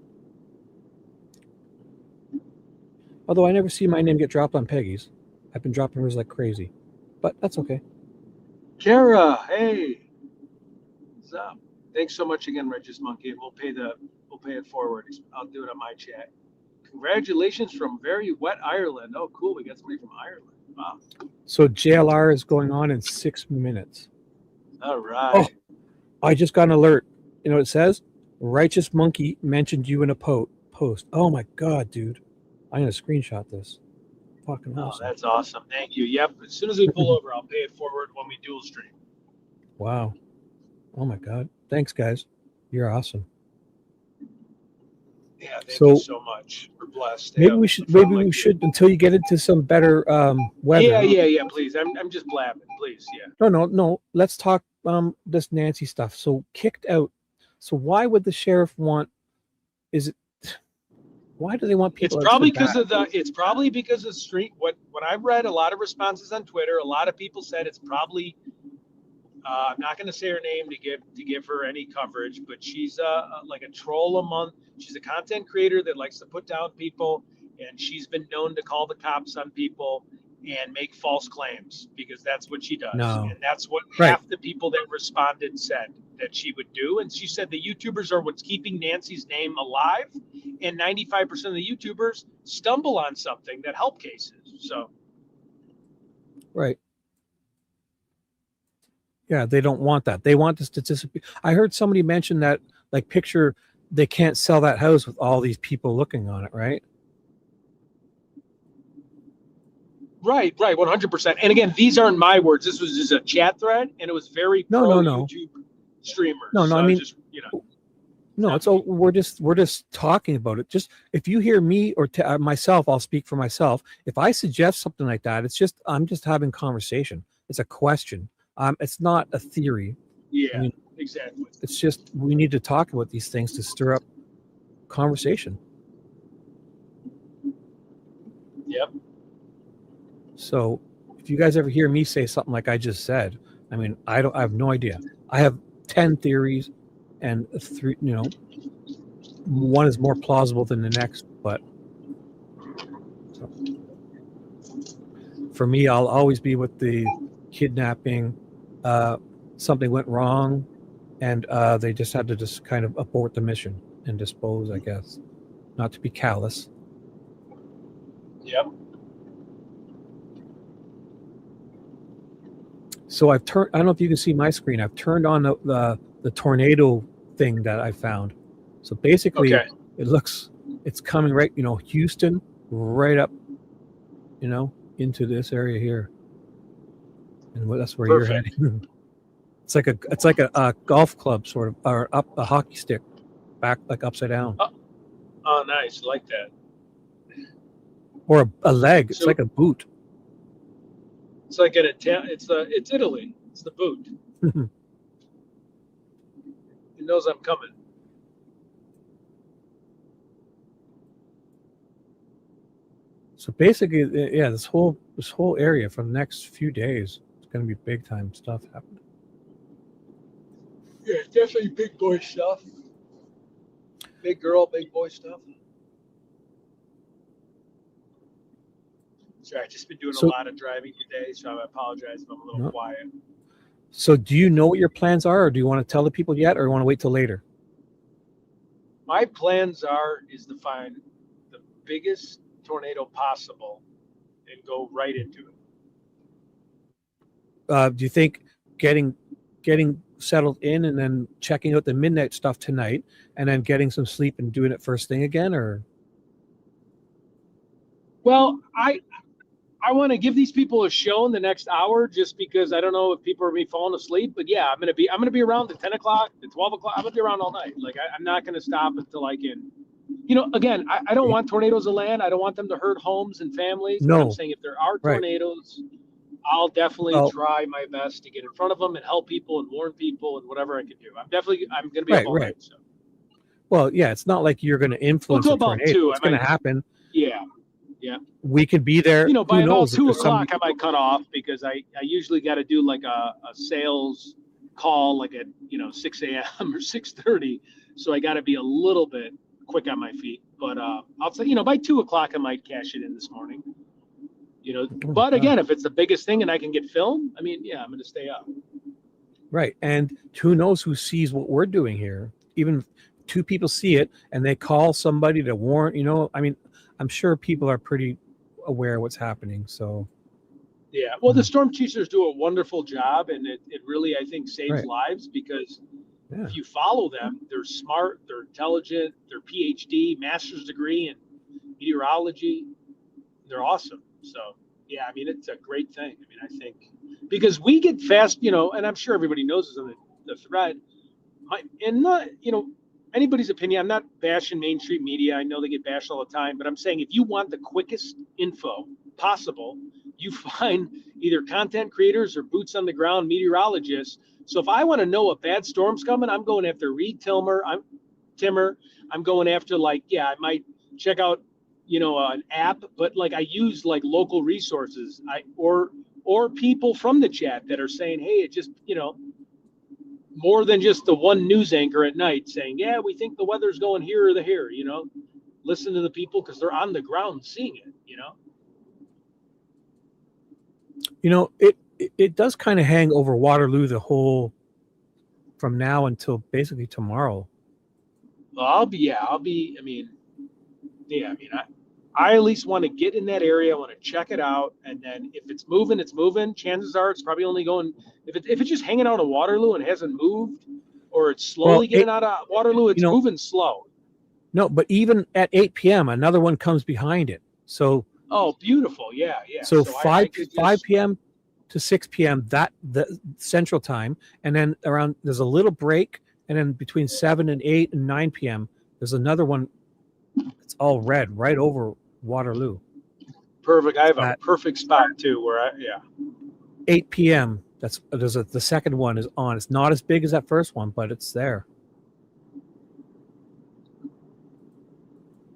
Although I never see my name get dropped on Peggy's. I've been dropping hers like crazy. But that's okay. Kara, hey. What's up? Thanks so much again, Righteous Monkey. We'll pay it forward. I'll do it on my chat. Congratulations from very wet Ireland. Oh, cool. We got somebody from Ireland. Wow. So JLR is going on in 6 minutes. All right. Oh, I just got an alert. You know what it says? Righteous Monkey mentioned you in a post. Oh my God, dude. I'm going to screenshot this. Fucking Oh, awesome. that's awesome. Thank you. Yep. As soon as we pull over, I'll pay it forward when we dual stream. Wow. Oh my God. Thanks, guys. You're awesome. Yeah, thank you so much. We're blessed. Maybe we should until you get into some better weather. Yeah. Please, I'm just blabbing. Please, yeah. No. Let's talk this Nancy stuff. So kicked out. So why would the sheriff want? Why do they want people? It's probably because of street. What I've read, a lot of responses on Twitter. A lot of people said it's probably. I'm not going to say her name to give her any coverage, but she's like a troll a month. She's a content creator that likes to put down people, and she's been known to call the cops on people and make false claims because that's what she does. No. And that's what half the people that responded said that she would do. And she said the YouTubers are what's keeping Nancy's name alive, and 95% of the YouTubers stumble on something that help cases. So. Right. Yeah, they don't want that. They want the statistic. I heard somebody mention that, like, picture they can't sell that house with all these people looking on it, right? Right, 100%. And again, these aren't my words. This was just a chat thread, and it was very pro YouTube streamers. No. So I mean, just, no. It's we're just talking about it. Just if you hear me or myself, I'll speak for myself. If I suggest something like that, I'm just having conversation. It's a question. It's not a theory. Yeah, I mean, exactly. It's just we need to talk about these things to stir up conversation. Yep. So if you guys ever hear me say something like I just said, I mean, I have no idea. I have 10 theories, and 3, one is more plausible than the next. But so, for me, I'll always be with the kidnapping. Something went wrong, and they just had to just kind of abort the mission and dispose, I guess, not to be callous. Yep. So I've turned. I don't know if you can see my screen. I've turned on the tornado thing that I found. So basically, it's coming right. Houston, right up, into this area here, and that's where you're heading. It's like a golf club sort of, or up a hockey stick, back like upside down. Oh, nice, I like that. Or a leg. It's like a boot. It's like it's Italy. It's the boot. It knows I'm coming. So basically, yeah, this whole area for the next few days, it's going to be big time stuff happening. Yeah, definitely big boy stuff. Big girl, big boy stuff. Sorry, I've just been doing a lot of driving today, so I apologize if I'm a little quiet. So do you know what your plans are, or do you want to tell the people yet, or you want to wait till later? My plans is to find the biggest tornado possible and go right into it. Do you think getting settled in and then checking out the midnight stuff tonight and then getting some sleep and doing it first thing again, or? Well, I want to give these people a show in the next hour, just because I don't know if people are be falling asleep. But yeah, I'm gonna be around at 10 o'clock, at 12 o'clock. I'm gonna be around all night. Like I'm not gonna stop until I can. Again, I don't want tornadoes to land. I don't want them to hurt homes and families. No. But I'm saying if there are tornadoes, I'll definitely try my best to get in front of them and help people and warn people and whatever I can do. I'm gonna be up all night. So. Well, yeah, it's not like you're gonna influence a tornado. It's gonna happen. Yeah. We could be there. By about 2 o'clock, I might cut off because I usually got to do like a sales call like at 6 a.m. or 6:30, so I got to be a little bit quick on my feet. But I'll say by 2 o'clock I might cash it in this morning. But again, if it's the biggest thing and I can get film, I'm going to stay up. Right, and who knows who sees what we're doing here? Even 2 people see it and they call somebody to warn. I'm sure people are pretty aware of what's happening. So, yeah. Well, the storm chasers do a wonderful job, and it really, I think, saves lives because, Yeah. If you follow them, they're smart, they're intelligent, they're PhD, master's degree in meteorology. They're awesome. So yeah, I mean, it's a great thing. I mean, I think because we get fast, you know, and I'm sure everybody knows this on the thread. And not, you know, anybody's opinion. I'm not bashing mainstream media. I know they get bashed all the time, but I'm saying if you want the quickest info possible, you find either content creators or boots on the ground meteorologists. So if I want to know a bad storm's coming, I'm going after Reed Timmer. I'm going after, like, yeah, I might check out, you know, an app, but like I use like local resources. Or people from the chat that are saying, hey, it just, you know, more than just the one news anchor at night saying, yeah, we think the weather's going here or here, you know. Listen to the people because they're on the ground seeing it, you know. You know, it does kind of hang over Waterloo the whole from now until basically tomorrow. Well, I mean, I at least want to get in that area. I want to check it out. And then if it's moving, it's moving. Chances are it's probably only going, if it's just hanging out of Waterloo and hasn't moved, or it's slowly getting out of Waterloo, it's moving slow. No, but even at 8 p.m., another one comes behind it. So, oh, beautiful. Yeah, yeah. So 5 p.m. to 6 p.m., the Central Time. And then there's a little break. And then between 7 and 8 and 9 p.m., there's another one. It's all red right over Waterloo. Perfect. I have a perfect spot too where 8 p.m. The second one is on. It's not as big as that first one, but it's there.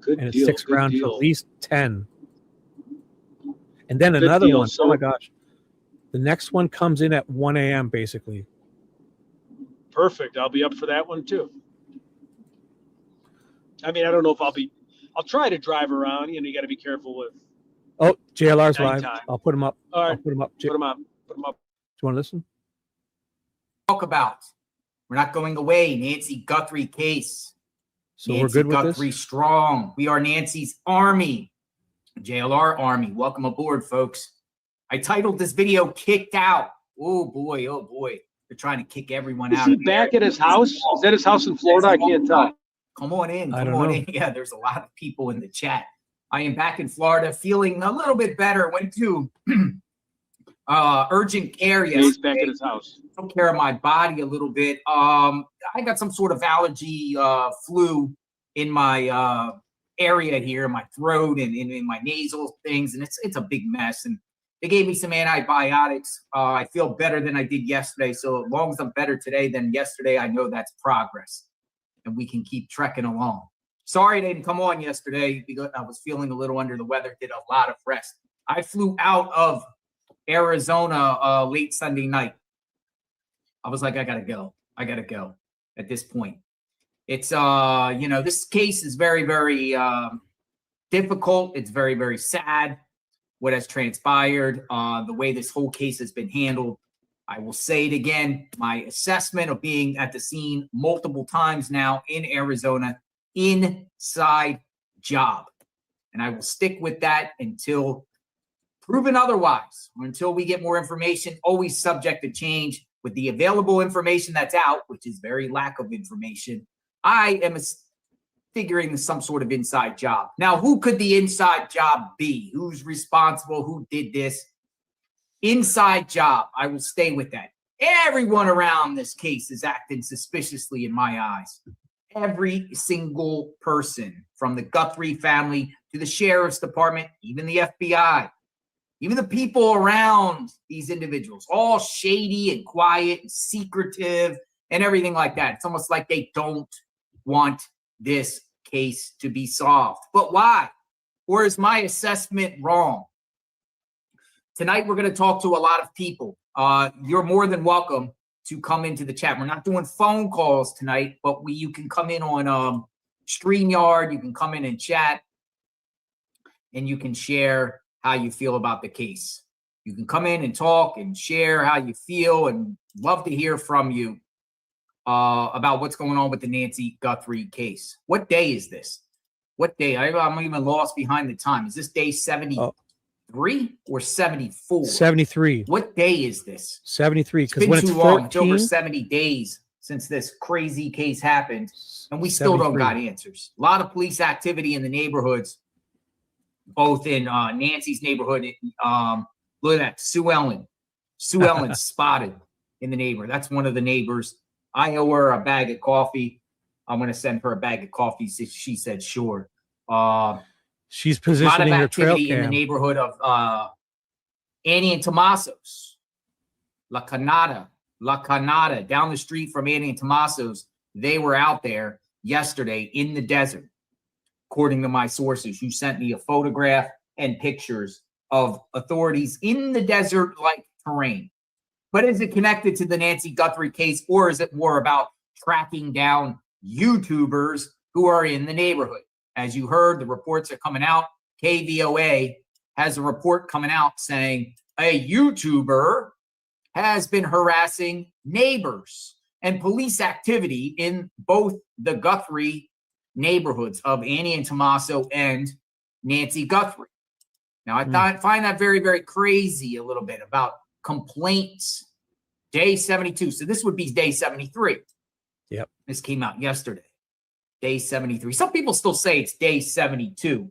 Good and deal, it sticks around deal. to at least 10. And then another one. So, oh my gosh. The next one comes in at 1 a.m. basically. Perfect. I'll be up for that one too. I mean, I don't know if I'll try to drive around. You know, you got to be careful with. Oh, JLR's live. Nighttime. I'll put him up. All right. I'll put him up. Put him up. Put him up. Do you want to listen? Talk about. We're not going away. Nancy Guthrie case. So Nancy we're good with Guthrie this? strong. We are Nancy's army. JLR army. Welcome aboard, folks. I titled this video Kicked Out. Oh boy, oh boy. They're trying to kick everyone out. Is he back at his house? Is that his house in Florida? I can't tell. Come on in. I Come don't on know. in. Yeah, there's a lot of people in the chat. I am back in Florida feeling a little bit better. Went to urgent care yesterday. He's back at his house. Took care of my body a little bit. I got some sort of allergy flu in my area here, my throat and in my nasal things, and it's a big mess. And they gave me some antibiotics. I feel better than I did yesterday. So as long as I'm better today than yesterday, I know that's progress. And we can keep trekking along. Sorry they didn't come on yesterday because I was feeling a little under the weather, did a lot of rest. I flew out of Arizona late Sunday night. I was like, I gotta go at this point. It's, you know, this case is very, very difficult. It's very, very sad what has transpired, the way this whole case has been handled. I will say it again, my assessment of being at the scene multiple times now in Arizona, inside job. And I will stick with that until proven otherwise, or until we get more information, always subject to change. With the available information that's out, which is very lack of information, I am figuring some sort of inside job. Now, who could the inside job be? Who's responsible? Who did this? Inside job. I will stay with that. Everyone around this case is acting suspiciously in my eyes. Every single person, from the Guthrie family to the sheriff's department, even the FBI, even the people around these individuals, all shady and quiet and secretive and everything like that. It's almost like they don't want this case to be solved. But why? Or is my assessment wrong? Tonight, we're going to talk to a lot of people. You're more than welcome to come into the chat. We're not doing phone calls tonight, but you can come in on StreamYard. You can come in and chat, and you can share how you feel about the case. You can come in and talk and share how you feel, and love to hear from you about what's going on with the Nancy Guthrie case. What day is this? What day? I'm even lost behind the time. Is this day 73 or 74? 73. What day is this? 73. It's been too long. It's over 70 days since this crazy case happened, and we still don't 73. got answers. A lot of police activity in the neighborhoods, both in Nancy's neighborhood. Look at that, Sue Ellen. Sue Ellen spotted in the neighborhood. That's one of the neighbors. I owe her a bag of coffee. I'm going to send her a bag of coffee. She said, sure. She's A lot of positioning her trail activity in the cam. neighborhood of Annie and Tomaso's. La Canada, down the street from Annie and Tomaso's. They were out there yesterday in the desert, according to my sources. You sent me a photograph and pictures of authorities in the desert-like terrain. But is it connected to the Nancy Guthrie case, or is it more about tracking down YouTubers who are in the neighborhood? As you heard, the reports are coming out. KVOA has a report coming out saying a YouTuber has been harassing neighbors, and police activity in both the Guthrie neighborhoods of Annie and Tomaso and Nancy Guthrie. Now, I find that very, very crazy a little bit about complaints. Day 72. So this would be day 73. Yep. This came out yesterday. Day 73. Some people still say it's day 72,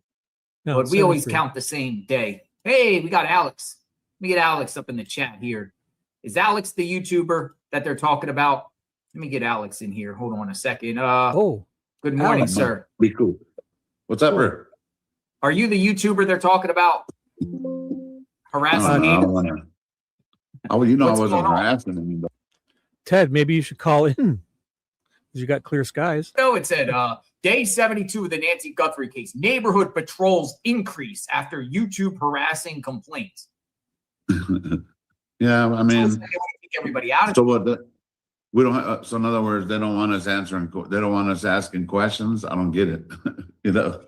No, but we always 73. count the same day. Hey, we got Alex. Let me get Alex up in the chat here. Is Alex the YouTuber that they're talking about? Let me get Alex in here. Hold on a second. Oh, Good morning, Alex. sir. Be cool. What's up, bro? Are you the YouTuber they're talking about? Harassing I neighbors? don't want to. Oh, you know, What's I wasn't going on? harassing him. Ted, maybe you should call in. 'Cause you got clear skies. No, it said day 72 of the Nancy Guthrie case. Neighborhood patrols increase after YouTube harassing complaints. Yeah, I So mean, they want to kick everybody out. so what? We don't. So in other words, they don't want us answering. They don't want us asking questions. I don't get it. You know,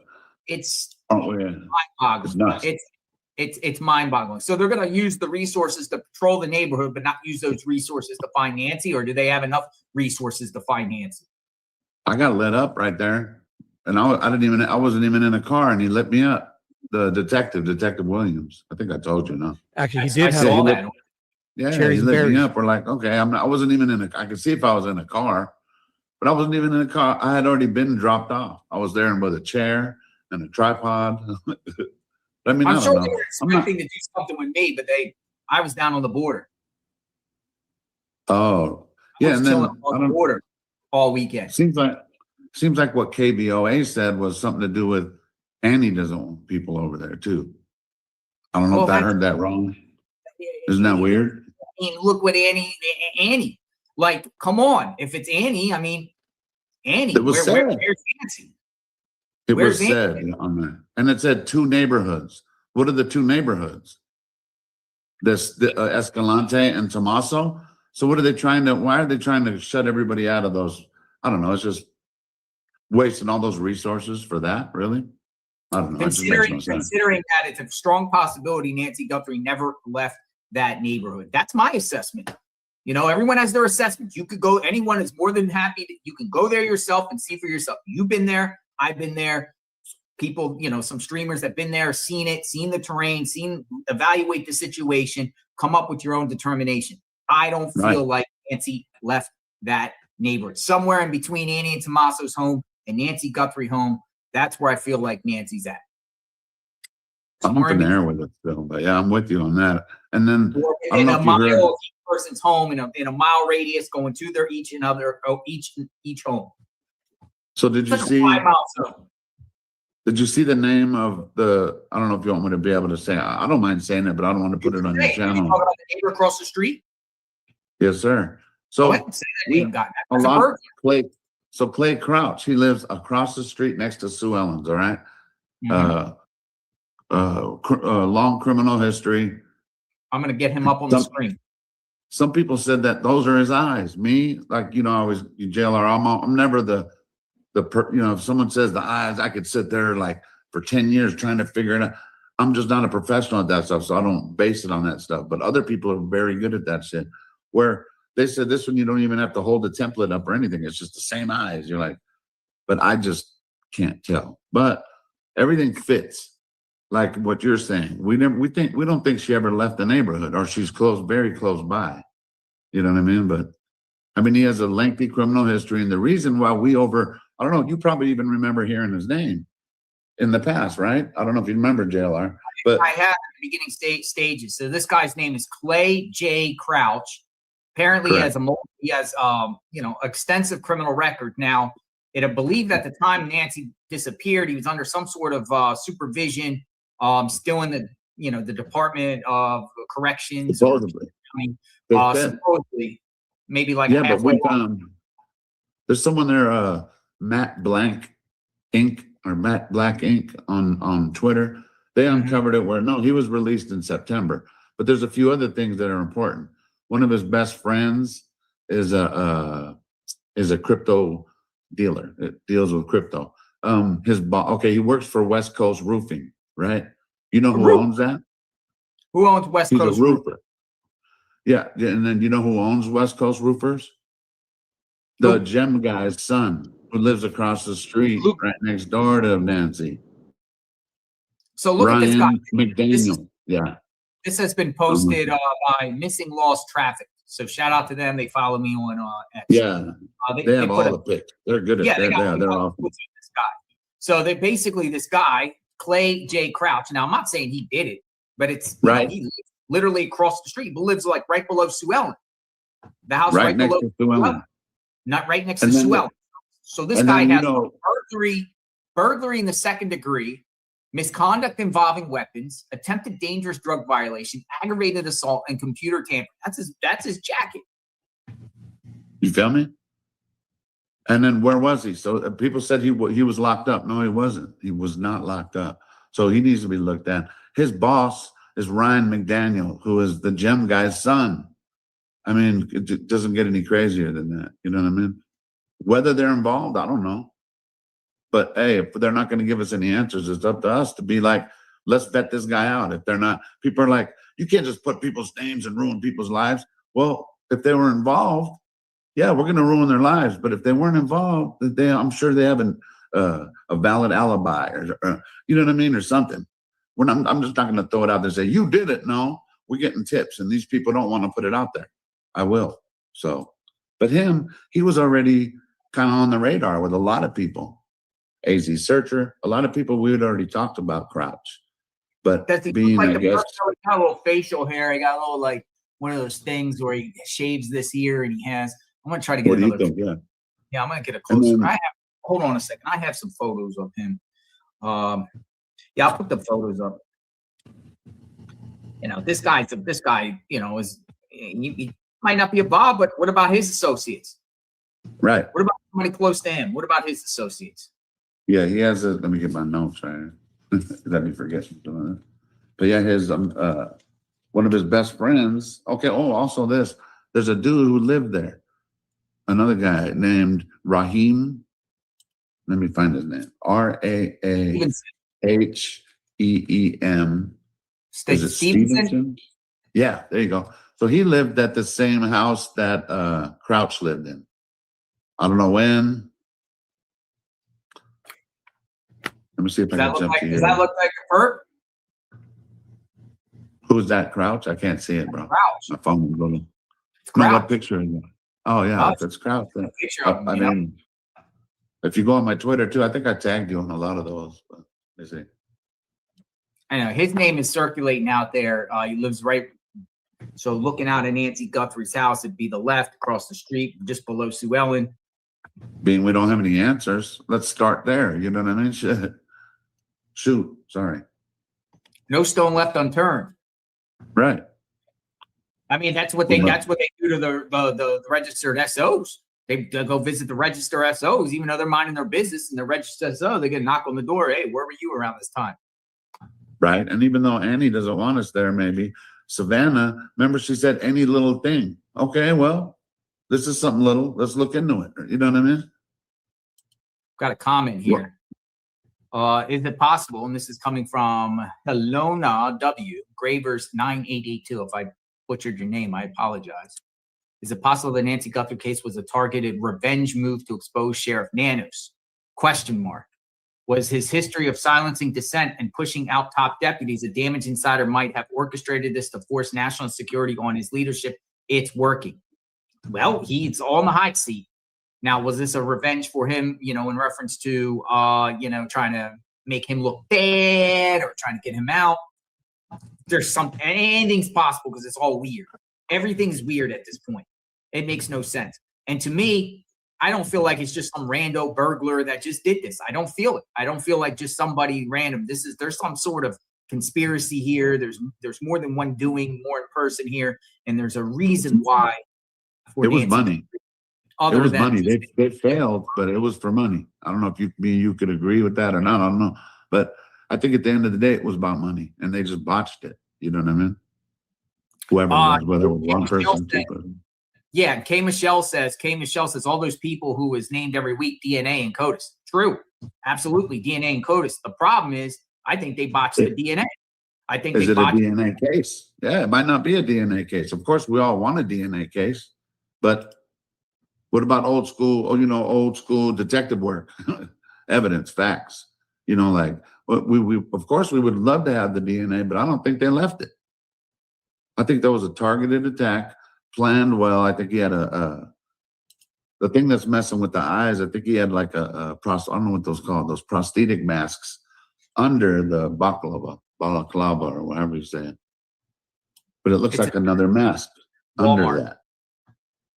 It's aren't we? It's mind-boggling. nuts. It's mind-boggling. So they're going to use the resources to patrol the neighborhood, but not use those resources to find Nancy, or do they have enough resources to find Nancy? I got lit up right there, and I didn't even. I wasn't even in a car, and he lit me up. The Detective Williams. I think I told you, no? Actually, he I did have saw a that. Yeah, Cherries he and lit me berries. up. We're like, okay, I wasn't even in a. I could see if I was in a car, but I wasn't even in a car. I had already been dropped off. I was there with a chair and a tripod. Let me know. I'm sure no. they were I'm not- expecting to do something with me, but I was down on the border. Oh, I yeah, was and then chilling I on the don't. border all weekend. Seems like what KBOA said was something to do with Annie doesn't want people over there too. I don't know Well, if I that's- heard that wrong. Isn't that weird? I mean, look what Annie. Like, come on. If it's Annie, I mean, Annie. It was said. Where's Nancy? It Where's was said on there, and it said 2 neighborhoods. What are the 2 neighborhoods? The Escalante and Tomaso. So what are they trying to? Why are they trying to shut everybody out of those? I don't know. It's just wasting all those resources for that. Really? I don't know. It just makes no sense. Considering that it's a strong possibility Nancy Guthrie never left that neighborhood. That's my assessment. You know, everyone has their assessments. You could go, anyone is more than happy that you can go there yourself and see for yourself. You've been there, I've been there. People, you know, some streamers have been there, seen it, seen the terrain, evaluate the situation, come up with your own determination. I don't feel like Nancy left that neighborhood. Somewhere in between Annie and Tomaso's home and Nancy Guthrie home, that's where I feel like Nancy's at. I'm up in the air with it still, but yeah, I'm with you on that. And then I don't In know a if you heard. mile of each person's home, in a mile radius, going to their each home. So did you It's like a see? 5-mile zone. Did you see the name of the? I don't know if you want me to be able to say. I don't mind saying it, but I don't want to put it on your Hey, you talking channel. about the neighbor across the street? Yes, sir. Go So ahead and say that name, God. a That's a lot. burglar. Clay Crouch. He lives across the street next to Sue Ellen's. All right. Mhm. Long criminal history. I'm gonna get him up on the screen. Some people said that those are his eyes. Me, like, you know, I was JLR. I'm never if someone says the eyes, I could sit there like for 10 years trying to figure it out. I'm just not a professional at that stuff, so I don't base it on that stuff. But other people are very good at that shit. Where they said this one, you don't even have to hold the template up or anything. It's just the same eyes. You're like, but I just can't tell. But everything fits. Like what you're saying, we don't think she ever left the neighborhood, or she's very close by. You know what I mean? But I mean, he has a lengthy criminal history, and the reason why I don't know, you probably even remember hearing his name in the past, right? I don't know if you remember JLR, but I have the beginning stages. So this guy's name is Clay J. Crouch. Apparently, Correct. he has extensive criminal record. Now, I believe at the time Nancy disappeared, he was under some sort of supervision, still in the Department of Corrections. supposedly. Supposedly, maybe like Yeah, but halfway. there's someone there, Matt Blank Inc. or Matt Black Inc. on Twitter. They uncovered it where no, he was released in September. But there's a few other things that are important. One of his best friends is a crypto dealer. It deals with crypto. He works for West Coast Roofing, right? You know who owns that? Who owns West He's Coast a roofer. Yeah, and then you know who owns West Coast Roofers? The Gem guy's son, who lives across the street, right next door to Nancy. So look Ryan at this guy. McDaniel. This has been posted by Missing Lost Traffic. So shout out to them. They follow me on X. Yeah, they have all the pics. They're good at they're awesome. this guy. So they basically this guy, Clay J. Crouch. Now I'm not saying he did it, but it's right. He lives literally across the street, but lives like right below Sue Ellen. The house right next below to Sue Ellen. Not right next to Sue Ellen. So this guy has burglary in the second degree, misconduct involving weapons, attempted dangerous drug violation, aggravated assault, and computer tampering. That's his jacket. You feel me? And then where was he? So people said he was locked up. No, he wasn't. He was not locked up. So he needs to be looked at. His boss is Ryan McDaniel, who is the Gem guy's son. I mean, it doesn't get any crazier than that. You know what I mean? Whether they're involved, I don't know. But hey, if they're not going to give us any answers, it's up to us to be like, let's vet this guy out. If they're not, people are like, you can't just put people's names and ruin people's lives. Well, if they were involved, yeah, we're going to ruin their lives. But if they weren't involved, I'm sure they have a valid alibi or you know what I mean, or something. I'm just not going to throw it out there and say, you did it. No, we're getting tips. And these people don't want to put it out there. I will. So, but he was already kind of on the radar with a lot of people. AZ Searcher, a lot of people we had already talked about Crouch. But being, I guess, got a little facial hair. He got a little like one of those things where he shaves this ear and he has. I'm gonna try to get another. Yeah, I'm gonna get a closer. Hold on a second. I have some photos of him. Yeah, I'll put the photos up. You know, this guy, is he might not be a Bob, but what about his associates? Right. What about somebody close to him? What about his associates? Yeah, he has let me get my notes right. Let me forget something. But yeah, his one of his best friends. Okay. Oh, also there's a dude who lived there. Another guy named Raheem. Let me find his name. Raheem. Is it Stevenson? Yeah, there you go. So he lived at the same house that Crouch lived in. I don't know when. Let me see if I can jump to you. Does that look like a perp? Who's that, Crouch? I can't see it, bro. Crouch. My phone is rolling. No, what picture is it? Oh, yeah, that's Crouch. I mean, if you go on my Twitter, too, I think I tagged you on a lot of those. But let me see. I know. His name is circulating out there. He lives right. So looking out at Nancy Guthrie's house, it'd be the left across the street, just below Sue Ellen. Being we don't have any answers, let's start there. You know what I mean? Shoot, sorry. No stone left unturned. Right. I mean, that's what they do to the registered SOs. They go visit the registered SOs, even though they're minding their business and the registered SO, they get a knock on the door. Hey, where were you around this time? Right. And even though Annie doesn't want us there, maybe Savannah, remember she said any little thing. Okay, well, this is something little. Let's look into it. You know what I mean? Got a comment here. Is it possible, and this is coming from Helena W, Gravers 9882. If I butchered your name, I apologize. Is it possible the Nancy Guthrie case was a targeted revenge move to expose Sheriff Nanos? Question mark. Was his history of silencing dissent and pushing out top deputies a damage insider might have orchestrated this to force national security on his leadership? It's working. Well, he's on the hot seat. Now, was this a revenge for him, you know, in reference to, you know, trying to make him look bad or trying to get him out? There's anything's possible because it's all weird. Everything's weird at this point. It makes no sense. And to me, I don't feel like it's just some rando burglar that just did this. I don't feel it. I don't feel like just somebody random. There's some sort of conspiracy here. There's more than one doing, more in person here, and there's a reason why. It was money. It was money. Just, They failed, but it was for money. I don't know if you could agree with that or not. I don't know, but I think at the end of the day, it was about money, and they just botched it. You know what I mean? Whoever it was, whether it was one person, two person. Yeah, K. Michelle says all those people who is named every week DNA and CODIS. True, absolutely, DNA and CODIS. The problem is, I think they botched the DNA. I think is it a DNA case? Yeah, it might not be a DNA case. Of course, we all want a DNA case, but what about old school? Oh, you know, old school detective work, evidence, facts. You know, like we of course we would love to have the DNA, but I don't think they left it. I think there was a targeted attack planned well. I think he had the thing that's messing with the eyes. I think he had like I don't know what those called, those prosthetic masks under the balaclava or whatever you say it. But it looks like another mask under that.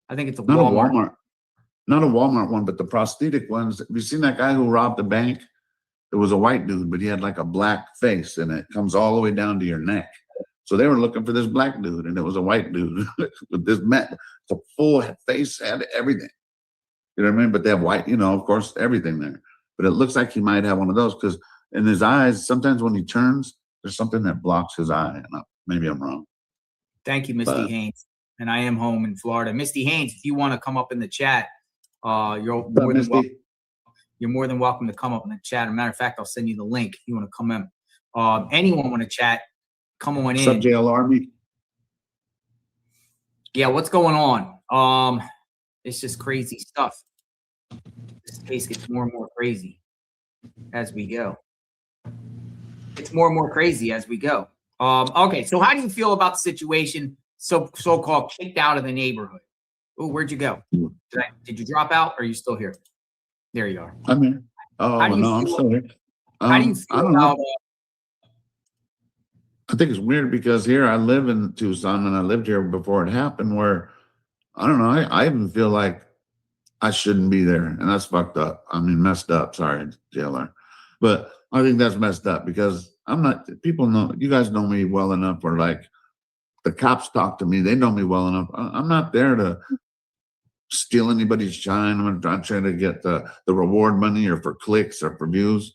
I think it's a Walmart. Not a Walmart one, but the prosthetic ones. Have you seen that guy who robbed the bank? It was a white dude, but he had like a black face and it comes all the way down to your neck. So they were looking for this black dude, and it was a white dude with this a full face, had everything. You know what I mean? But they have white, you know, of course, everything there. But it looks like he might have one of those because in his eyes, sometimes when he turns, there's something that blocks his eye. And maybe I'm wrong. Thank you, Misty Haynes. And I am home in Florida. Misty Haynes, if you want to come up in the chat, you're more than welcome. You're more than welcome to come up in the chat. As a matter of fact, I'll send you the link if you want to come in. Anyone want to chat? Come on in. What's up, JL Army? Yeah, what's going on? It's just crazy stuff. This case gets more and more crazy as we go. It's more and more crazy as we go. Okay, so how do you feel about the situation? So-called kicked out of the neighborhood. Oh, where'd you go? Did you drop out? Or are you still here? There you are. I'm here. Oh no, I'm still here. How do you feel about? I think it's weird because here I live in Tucson and I lived here before it happened where, I don't know, I even feel like I shouldn't be there. And that's fucked up. I mean, messed up. Sorry, JLR. But I think that's messed up because people know, you guys know me well enough where like the cops talk to me. They know me well enough. I'm not there to steal anybody's shine. I'm not trying to get the reward money or for clicks or for views.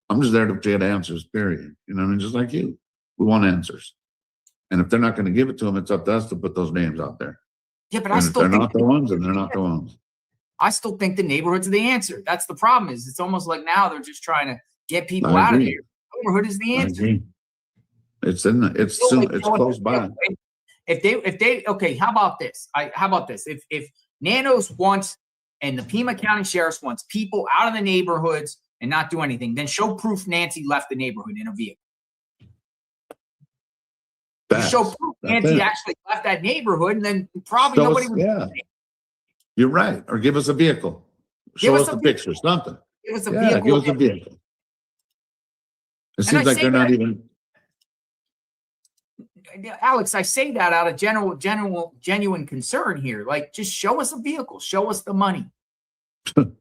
I'm just there to get answers, period. You know what I mean? Just like you. We want answers. And if they're not going to give it to them, it's up to us to put those names out there. Yeah, but and I still they're think not the ones, and they're not the ones. I still think the neighborhood's the answer. That's the problem. Is it's almost like now they're just trying to get people out of here. Neighborhood is the answer. It's close by. If they okay, how about this? If Nanos wants and the Pima County Sheriff's wants people out of the neighborhoods and not do anything, then show proof Nancy left the neighborhood in a vehicle. Show proof Nancy actually left that neighborhood, and then probably nobody would. Yeah, you're right. Or give us a vehicle. Show us the picture. Something. Give us a vehicle. Give us a vehicle. It seems like they're not even. Alex, I say that out of genuine concern here. Like, just show us a vehicle. Show us the money.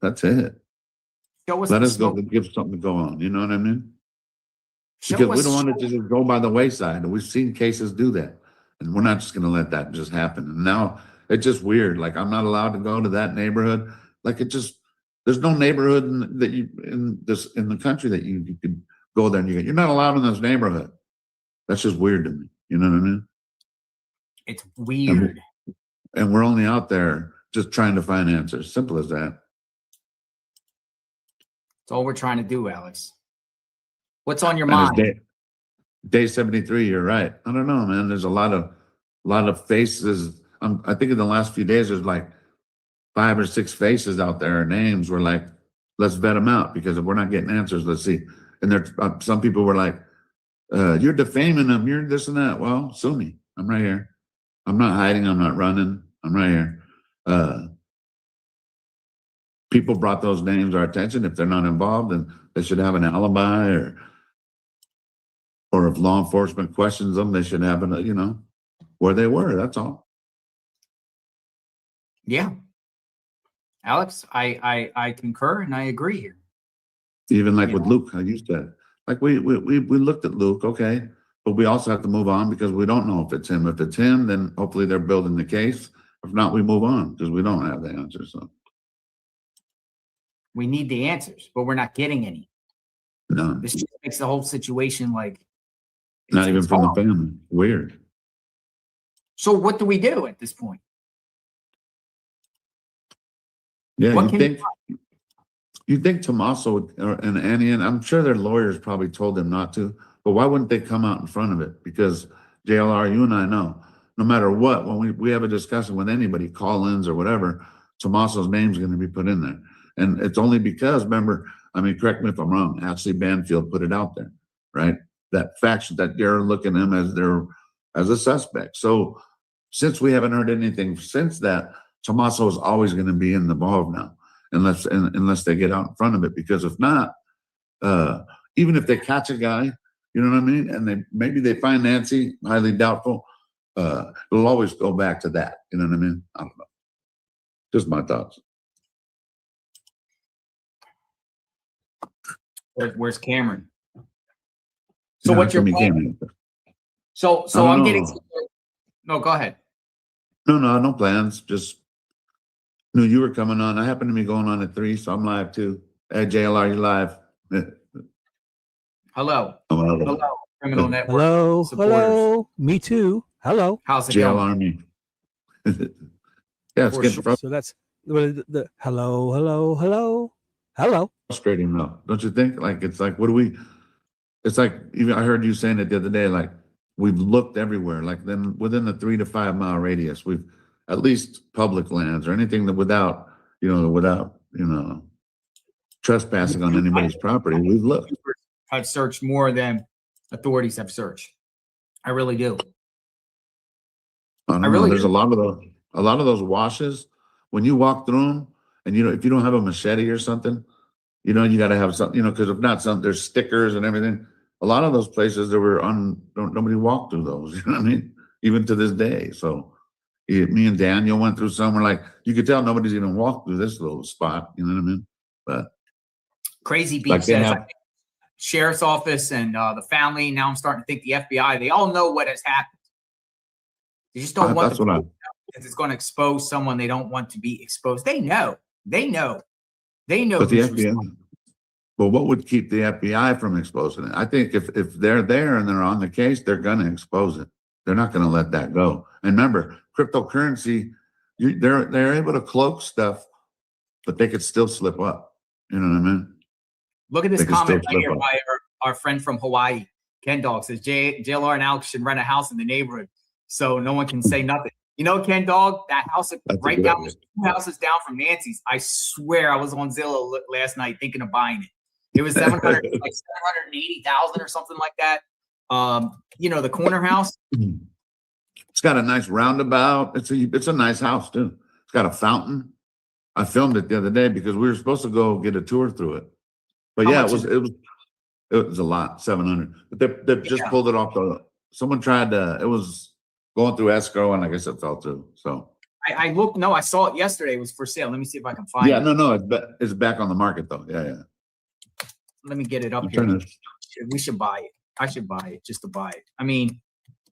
That's it. Show us. Let us go. Give something to go on. You know what I mean? Because we don't want it to just go by the wayside. We've seen cases do that. And we're not just going to let that just happen. And now it's just weird. Like, I'm not allowed to go to that neighborhood. Like, there's no neighborhood in the country that you could go there and you're not allowed in this neighborhood. That's just weird to me. You know what I mean? It's weird. And we're only out there just trying to find answers. Simple as that. That's all we're trying to do, Alex. What's on your mind? Day 73, you're right. I don't know, man. There's a lot of faces. I think in the last few days, there's like 5 or 6 faces out there, names. We're like, let's vet them out because if we're not getting answers, let's see. And there, some people were like, you're defaming them. You're this and that. Well, sue me. I'm right here. I'm not hiding. I'm not running. I'm right here. People brought those names to our attention. If they're not involved, then they should have an alibi, or if law enforcement questions them, they should have where they were. That's all. Yeah. Alex, I concur and I agree here. Even like with Luke, how you said, like we looked at Luke, okay, but we also have to move on because we don't know if it's him. If it's him, then hopefully they're building the case. If not, we move on because we don't have the answer. So we need the answers, but we're not getting any. no, This just makes the whole situation like not even from the family. Weird. So what do we do at this point? Yeah, What you think Tommaso and Annie, and I'm sure their lawyers probably told them not to, but why wouldn't they come out in front of it? Because JLR, you and I know, no matter what, when we have a discussion with anybody, call-ins or whatever, Tommaso's name's going to be put in there. And it's only because, remember, I mean, correct me if I'm wrong, Ashley Banfield put it out there, right? That faction that they're looking at him as a suspect. So since we haven't heard anything since that, Tommaso is always going to be involved now, unless they get out in front of it. Because if not, even if they catch a guy, you know what I mean, and maybe they find Nancy, highly doubtful, it'll always go back to that. You know what I mean? I don't know. Just my thoughts. Where's Cameron? So what's your plan? So I'm getting. No, go ahead. No plans. Just knew you were coming on. I happen to be going on at 3, so I'm live too. Hey, JLR, you live? Hello. Hello. Criminal Network. Hello. supporters. Hello. Me too. Hello. How's it going? JLR me. Yeah, it's getting So that's the hello. frustrating though, don't you think? Like it's like, it's like, even I heard you saying it the other day, like we've looked everywhere, like then within the 3 to 5 mile radius, we've at least public lands or anything that without trespassing on anybody's property, we've looked. I've searched more than authorities have searched. I really do. I don't know. There's a lot of those washes. When you walk through them, and if you don't have a machete or something, you got to have something, because if not, there's stickers and everything. A lot of those places that were nobody walked through those. You know what I mean? Even to this day. So me and Daniel went through somewhere, like you could tell nobody's even walked through this little spot. You know what I mean? But Crazy Beach says sheriff's office and the family. Now I'm starting to think the FBI. They all know what has happened. They just don't want because it's going to expose someone they don't want to be exposed. They know. But the FBI. But what would keep the FBI from exposing it? I think if they're there and they're on the case, they're going to expose it. They're not going to let that go. And remember, cryptocurrency, they're able to cloak stuff, but they could still slip up. You know what I mean? Look at this comment right here by our friend from Hawaii. Ken Dog says JLR and Alex should rent a house in the neighborhood so no one can say nothing. Ken Dog, that house right down, 2 houses down from Nancy's. I swear I was on Zillow last night thinking of buying it. It was 780,000 or something like that. The corner house. It's got a nice roundabout. It's a nice house too. It's got a fountain. I filmed it the other day because we were supposed to go get a tour through it. But yeah, it was a lot, 700. But they just pulled it off someone tried to. It was going through escrow, and I guess it fell through. So I looked. No, I saw it yesterday. It was for sale. Let me see if I can find it. Yeah, no, it's back on the market though. Yeah. Let me get it up here. We should buy it. I should buy it just to buy it. I mean,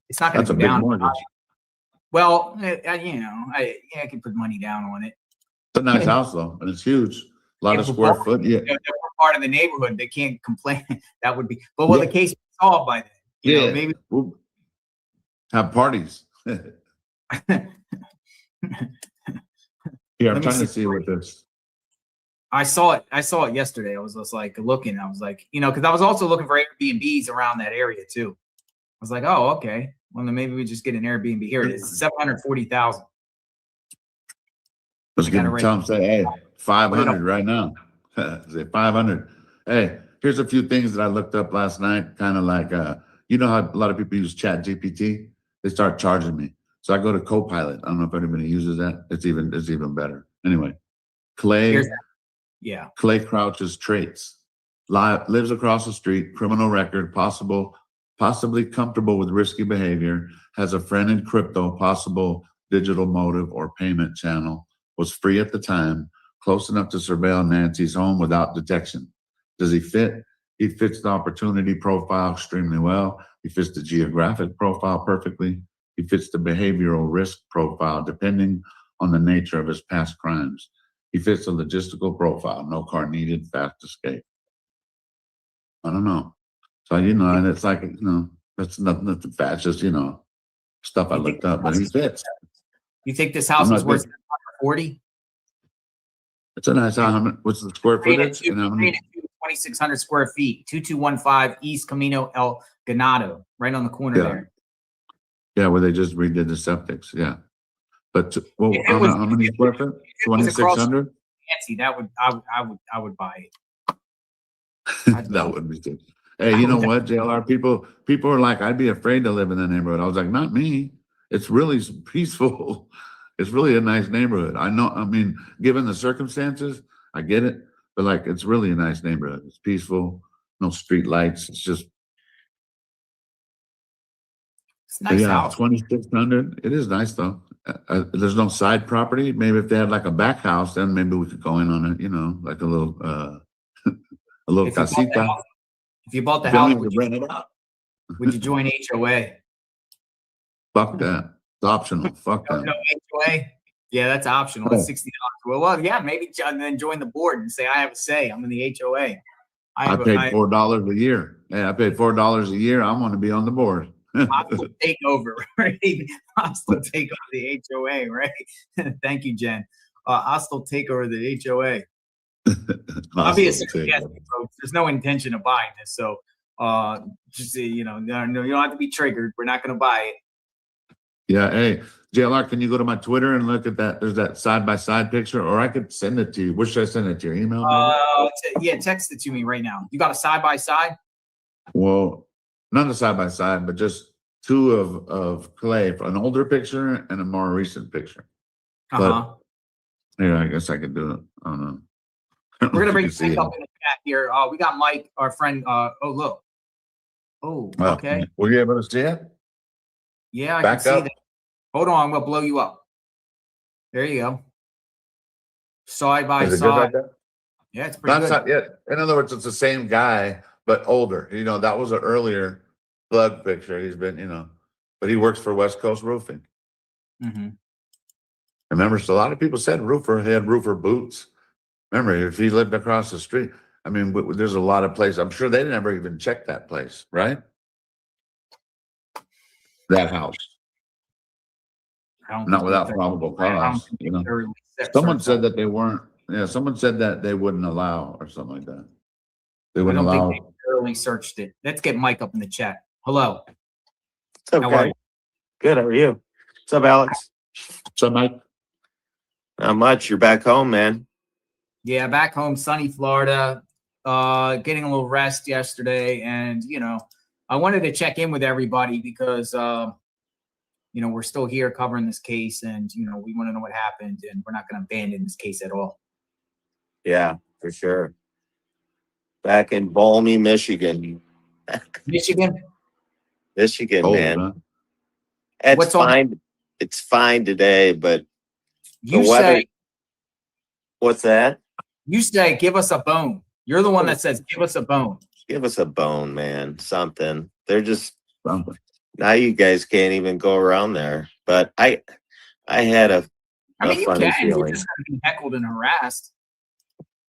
it's not going to go down. Well, I can put money down on it. It's a nice house though, and it's huge. A lot of square foot. Yeah, they're part of the neighborhood. They can't complain. That would be. But the case be solved by then. Maybe we'll have parties. Here, I'm trying to see what this. I saw it yesterday. I was just like looking. I was like, because I was also looking for Airbnbs around that area too. I was like, oh, okay. Well, then maybe we just get an Airbnb. Here it is, 740,000. Let's get Tom say, hey, 500 right now. Say 500. Hey, here's a few things that I looked up last night. Kind of like, how a lot of people use Chat GPT. They start charging me. So I go to Copilot. I don't know if anybody uses that. It's even better. Anyway, Clay Crouch's traits. Lives across the street, criminal record, possibly comfortable with risky behavior, has a friend in crypto, possible digital motive or payment channel, was free at the time, close enough to surveil Nancy's home without detection. Does he fit? He fits the opportunity profile extremely well. He fits the geographic profile perfectly. He fits the behavioral risk profile depending on the nature of his past crimes. He fits the logistical profile, no car needed, fast escape. I don't know. So, and it's like, that's nothing fast, just, stuff I looked up, but he fits. You think this house is worth 40? It's a nice house. What's the square footage? 2,600 square feet, 2215 East Camino El Ganado, right on the corner there. Yeah, where they just redid the septics. Yeah. But how many square feet? 2,600? Nancy, I would buy it. That would be good. Hey, you know what, JLR? People are like, I'd be afraid to live in that neighborhood. I was like, not me. It's really peaceful. It's really a nice neighborhood. I know. I mean, given the circumstances, I get it. But like, it's really a nice neighborhood. It's peaceful. No street lights. It's just. It's a nice house. 2,600. It is nice though. There's no side property. Maybe if they had like a back house, then maybe we could go in on it. Like a little, a little casita. If you bought the house, would rent it out? Would you join HOA? Fuck that. It's optional. Fuck that. No HOA. Yeah, that's optional. That's $60. Well, yeah, maybe then join the board and say I have a say. I'm in the HOA. I paid $4 a year. Yeah, I paid $4 a year. I want to be on the board. Hostile takeover, right? Hostile take over the HOA, right? Thank you, Jen. Hostile takeover of the HOA. Obviously, yes, folks, there's no intention of buying this, so just you don't have to be triggered. We're not going to buy it. Yeah, hey, JLR, can you go to my Twitter and look at that? There's that side-by-side picture, or I could send it to you. Where should I send it to? Your email? Yeah, text it to me right now. You got a side-by-side? Well, not a side-by-side, but just two of Clay, an older picture and a more recent picture. But, yeah, I guess I could do it. I don't know. We're gonna bring Mike up in the chat here. We got Mike, our friend. Oh, look. Oh, okay. Were you able to see it? Yeah, I can see that. Hold on, I'm gonna blow you up. There you go. Side by side. Like that? Yeah, it's pretty good. In other words, it's the same guy, but older. That was an earlier plug picture. He's been, but he works for West Coast Roofing. Mm-hmm. Remember, so a lot of people said roofer. He had roofer boots. Remember, if he lived across the street, I mean, there's a lot of places. I'm sure they never even checked that place, right? That house. Not without probable cause. Someone said that they weren't. Yeah, someone said that they wouldn't allow or something like that. They wouldn't allow. Think they thoroughly searched it. Let's get Mike up in the chat. Hello. What's up, guys? Good. How are you? What's up, Alex? What's up, Mike? Not much. You're back home, man. Yeah, back home, sunny Florida. Getting a little rest yesterday, and I wanted to check in with everybody because we're still here covering this case, and we want to know what happened, and we're not going to abandon this case at all. Yeah, for sure. Back in balmy Michigan. Michigan, man. It's fine. It's fine today, but the weather. What's that? You say, give us a bone. You're the one that says, give us a bone. Give us a bone, man. Something. They're just something. Now you guys can't even go around there. But I had a funny feeling. You're just going to be heckled and harassed.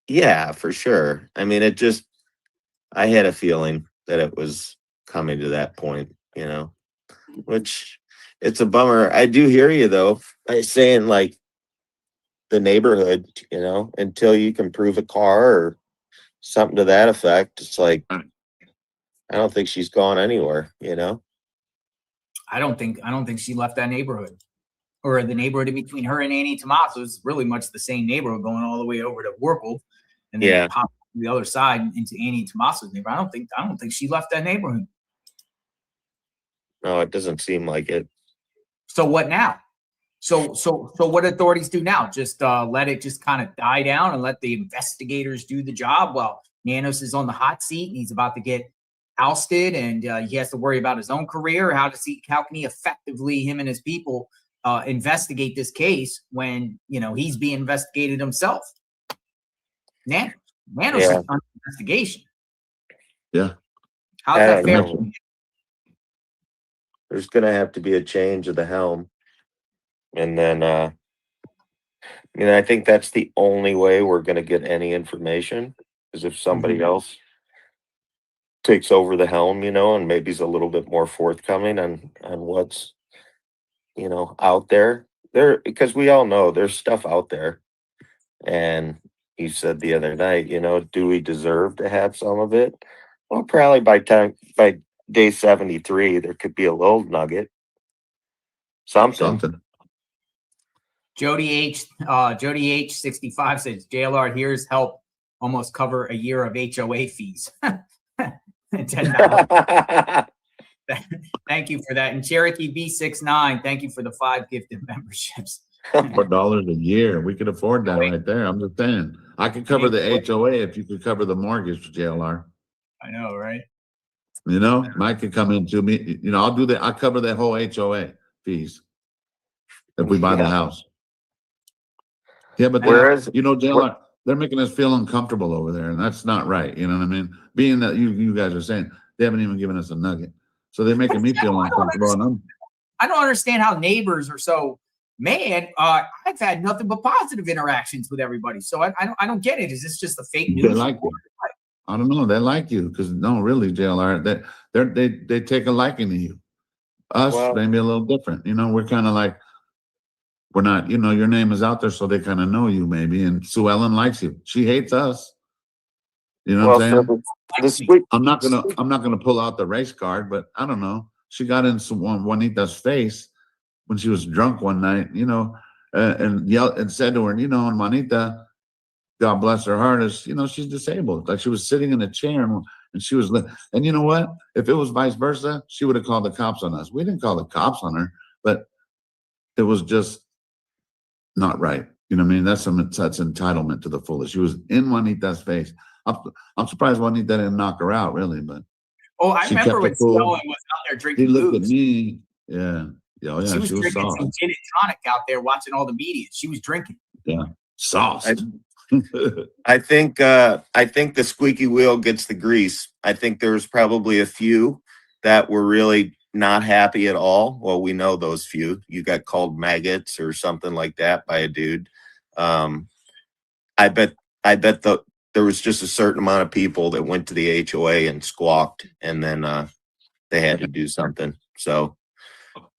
Yeah, for sure. I mean, I had a feeling that it was coming to that point, which it's a bummer. I do hear you though. I saying like the neighborhood, until you can prove a car or something to that effect. It's like, I don't think she's gone anywhere, I don't think she left that neighborhood, or the neighborhood in between her and Annie Tomaso is really much the same neighborhood going all the way over to Warkle, and then pop the other side into Annie Tomaso's neighborhood. I don't think she left that neighborhood. No, it doesn't seem like it. So what now? So what authorities do now? Just let it just kind of die down and let the investigators do the job while Nanos is on the hot seat and he's about to get ousted and he has to worry about his own career. How can he effectively, him and his people, investigate this case when he's being investigated himself? Nanos is under investigation. Yeah. How's that fair? There's gonna have to be a change of the helm. And then, I think that's the only way we're going to get any information is if somebody else takes over the helm, and maybe is a little bit more forthcoming on what's, out there. Because we all know there's stuff out there. And you said the other night, do we deserve to have some of it? Well, probably by day 73, there could be a little nugget. Something. Jody H 65 says JLR here's help almost cover a year of HOA fees. $10. Thank you for that. And Cherokee B69, thank you for the 5 gifted memberships. $4 a year. We could afford that right there. I'm just saying. I could cover the HOA if you could cover the mortgage, JLR. I know, right? Mike could come into me. I'll cover the whole HOA fees if we buy the house. Yeah, but JLR, they're making us feel uncomfortable over there, and that's not right. You know what I mean? Being that you guys are saying they haven't even given us a nugget, so they're making me feel uncomfortable. I don't understand how neighbors are so mad. I've had nothing but positive interactions with everybody, so I don't get it. Is this just a fake news? They like you. I don't know. They like you because no, really, JLR, they take a liking to you. Us, maybe a little different. We're kind of like. We're not, your name is out there, so they kind of know you maybe. And Sue Ellen likes you. She hates us. You know what I'm saying? I'm not gonna pull out the race card, but I don't know. She got in Juanita's face when she was drunk one night, and yelled and said to her, and Juanita, God bless her heart, is she's disabled. Like she was sitting in a chair and she was, and you know what? If it was vice versa, she would have called the cops on us. We didn't call the cops on her, but it was just not right. You know what I mean? That's entitlement to the fullest. She was in Juanita's face. I'm surprised Juanita didn't knock her out, really. But I remember when Ellen was out there drinking. He looked at me. Yeah. Yeah, she was drinking some gin and tonic out there watching all the media. She was drinking. Yeah. Sauce. I think the squeaky wheel gets the grease. I think there's probably a few that were really not happy at all. Well, we know those few. You got called maggots or something like that by a dude. I bet there was just a certain amount of people that went to the HOA and squawked, and then they had to do something. So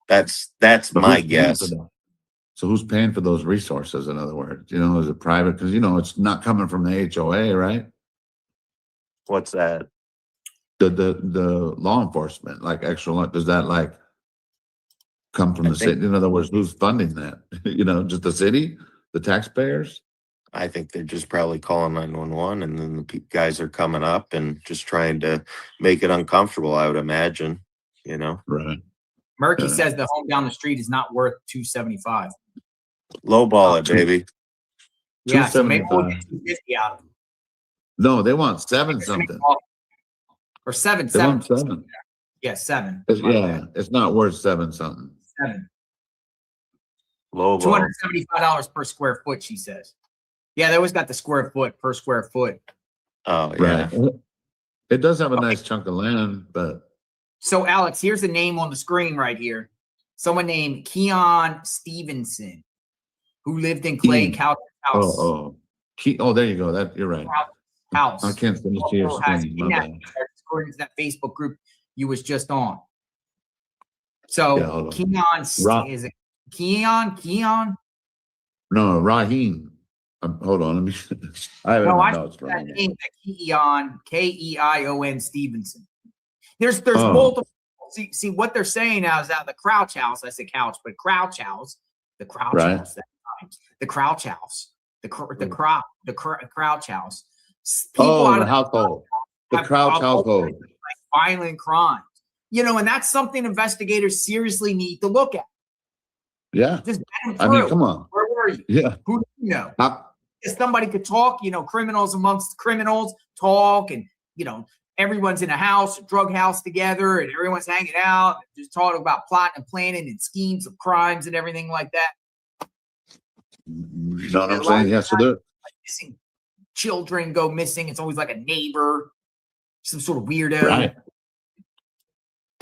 that's my guess. So who's paying for those resources? In other words, is it private? Because it's not coming from the HOA, right? What's that? The law enforcement, like extra, does that come from the city? In other words, who's funding that? Just the city, the taxpayers? I think they're just probably calling 911, and then the guys are coming up and just trying to make it uncomfortable, I would imagine, Right. Murky says the home down the street is not worth $275. Lowball it, baby. Yeah, so maybe we'll get $250 out of them. No, they want 7 something. Or 7. They want 7. Yeah, 7. It's not worth 7 something. 7. Lowball. $275 per square foot, she says. Yeah, they always got the square foot per square foot. Oh, yeah. Right. It does have a nice chunk of land, but. So, Alex, here's the name on the screen right here. Someone named Keon Stevenson, who lived in Clay Couch's house. Oh, there you go. You're right. House. I can't finish your screen. According to that Facebook group you was just on. So Keon is it Keon? No, Raheem. Hold on, let me. I have my notes wrong. Keon, Keion Stevenson. There's multiple. See what they're saying now is that the Crouch House. I said couch, but Crouch House, the Crouch House, the Crouch House, the Crouch House. People the household, the Crouch household, like violent crimes, and that's something investigators seriously need to look at. Yeah. Just let them I mean, through. come on. Where were you? Yeah. Who do you know? I- If somebody could talk, criminals amongst criminals talk, and everyone's in a house, a drug house together, and everyone's hanging out, just talking about plotting and planning and schemes of crimes and everything like that. You know what I'm saying? Yeah. So there. Missing children go missing. It's always like a neighbor, some sort of weirdo. Right.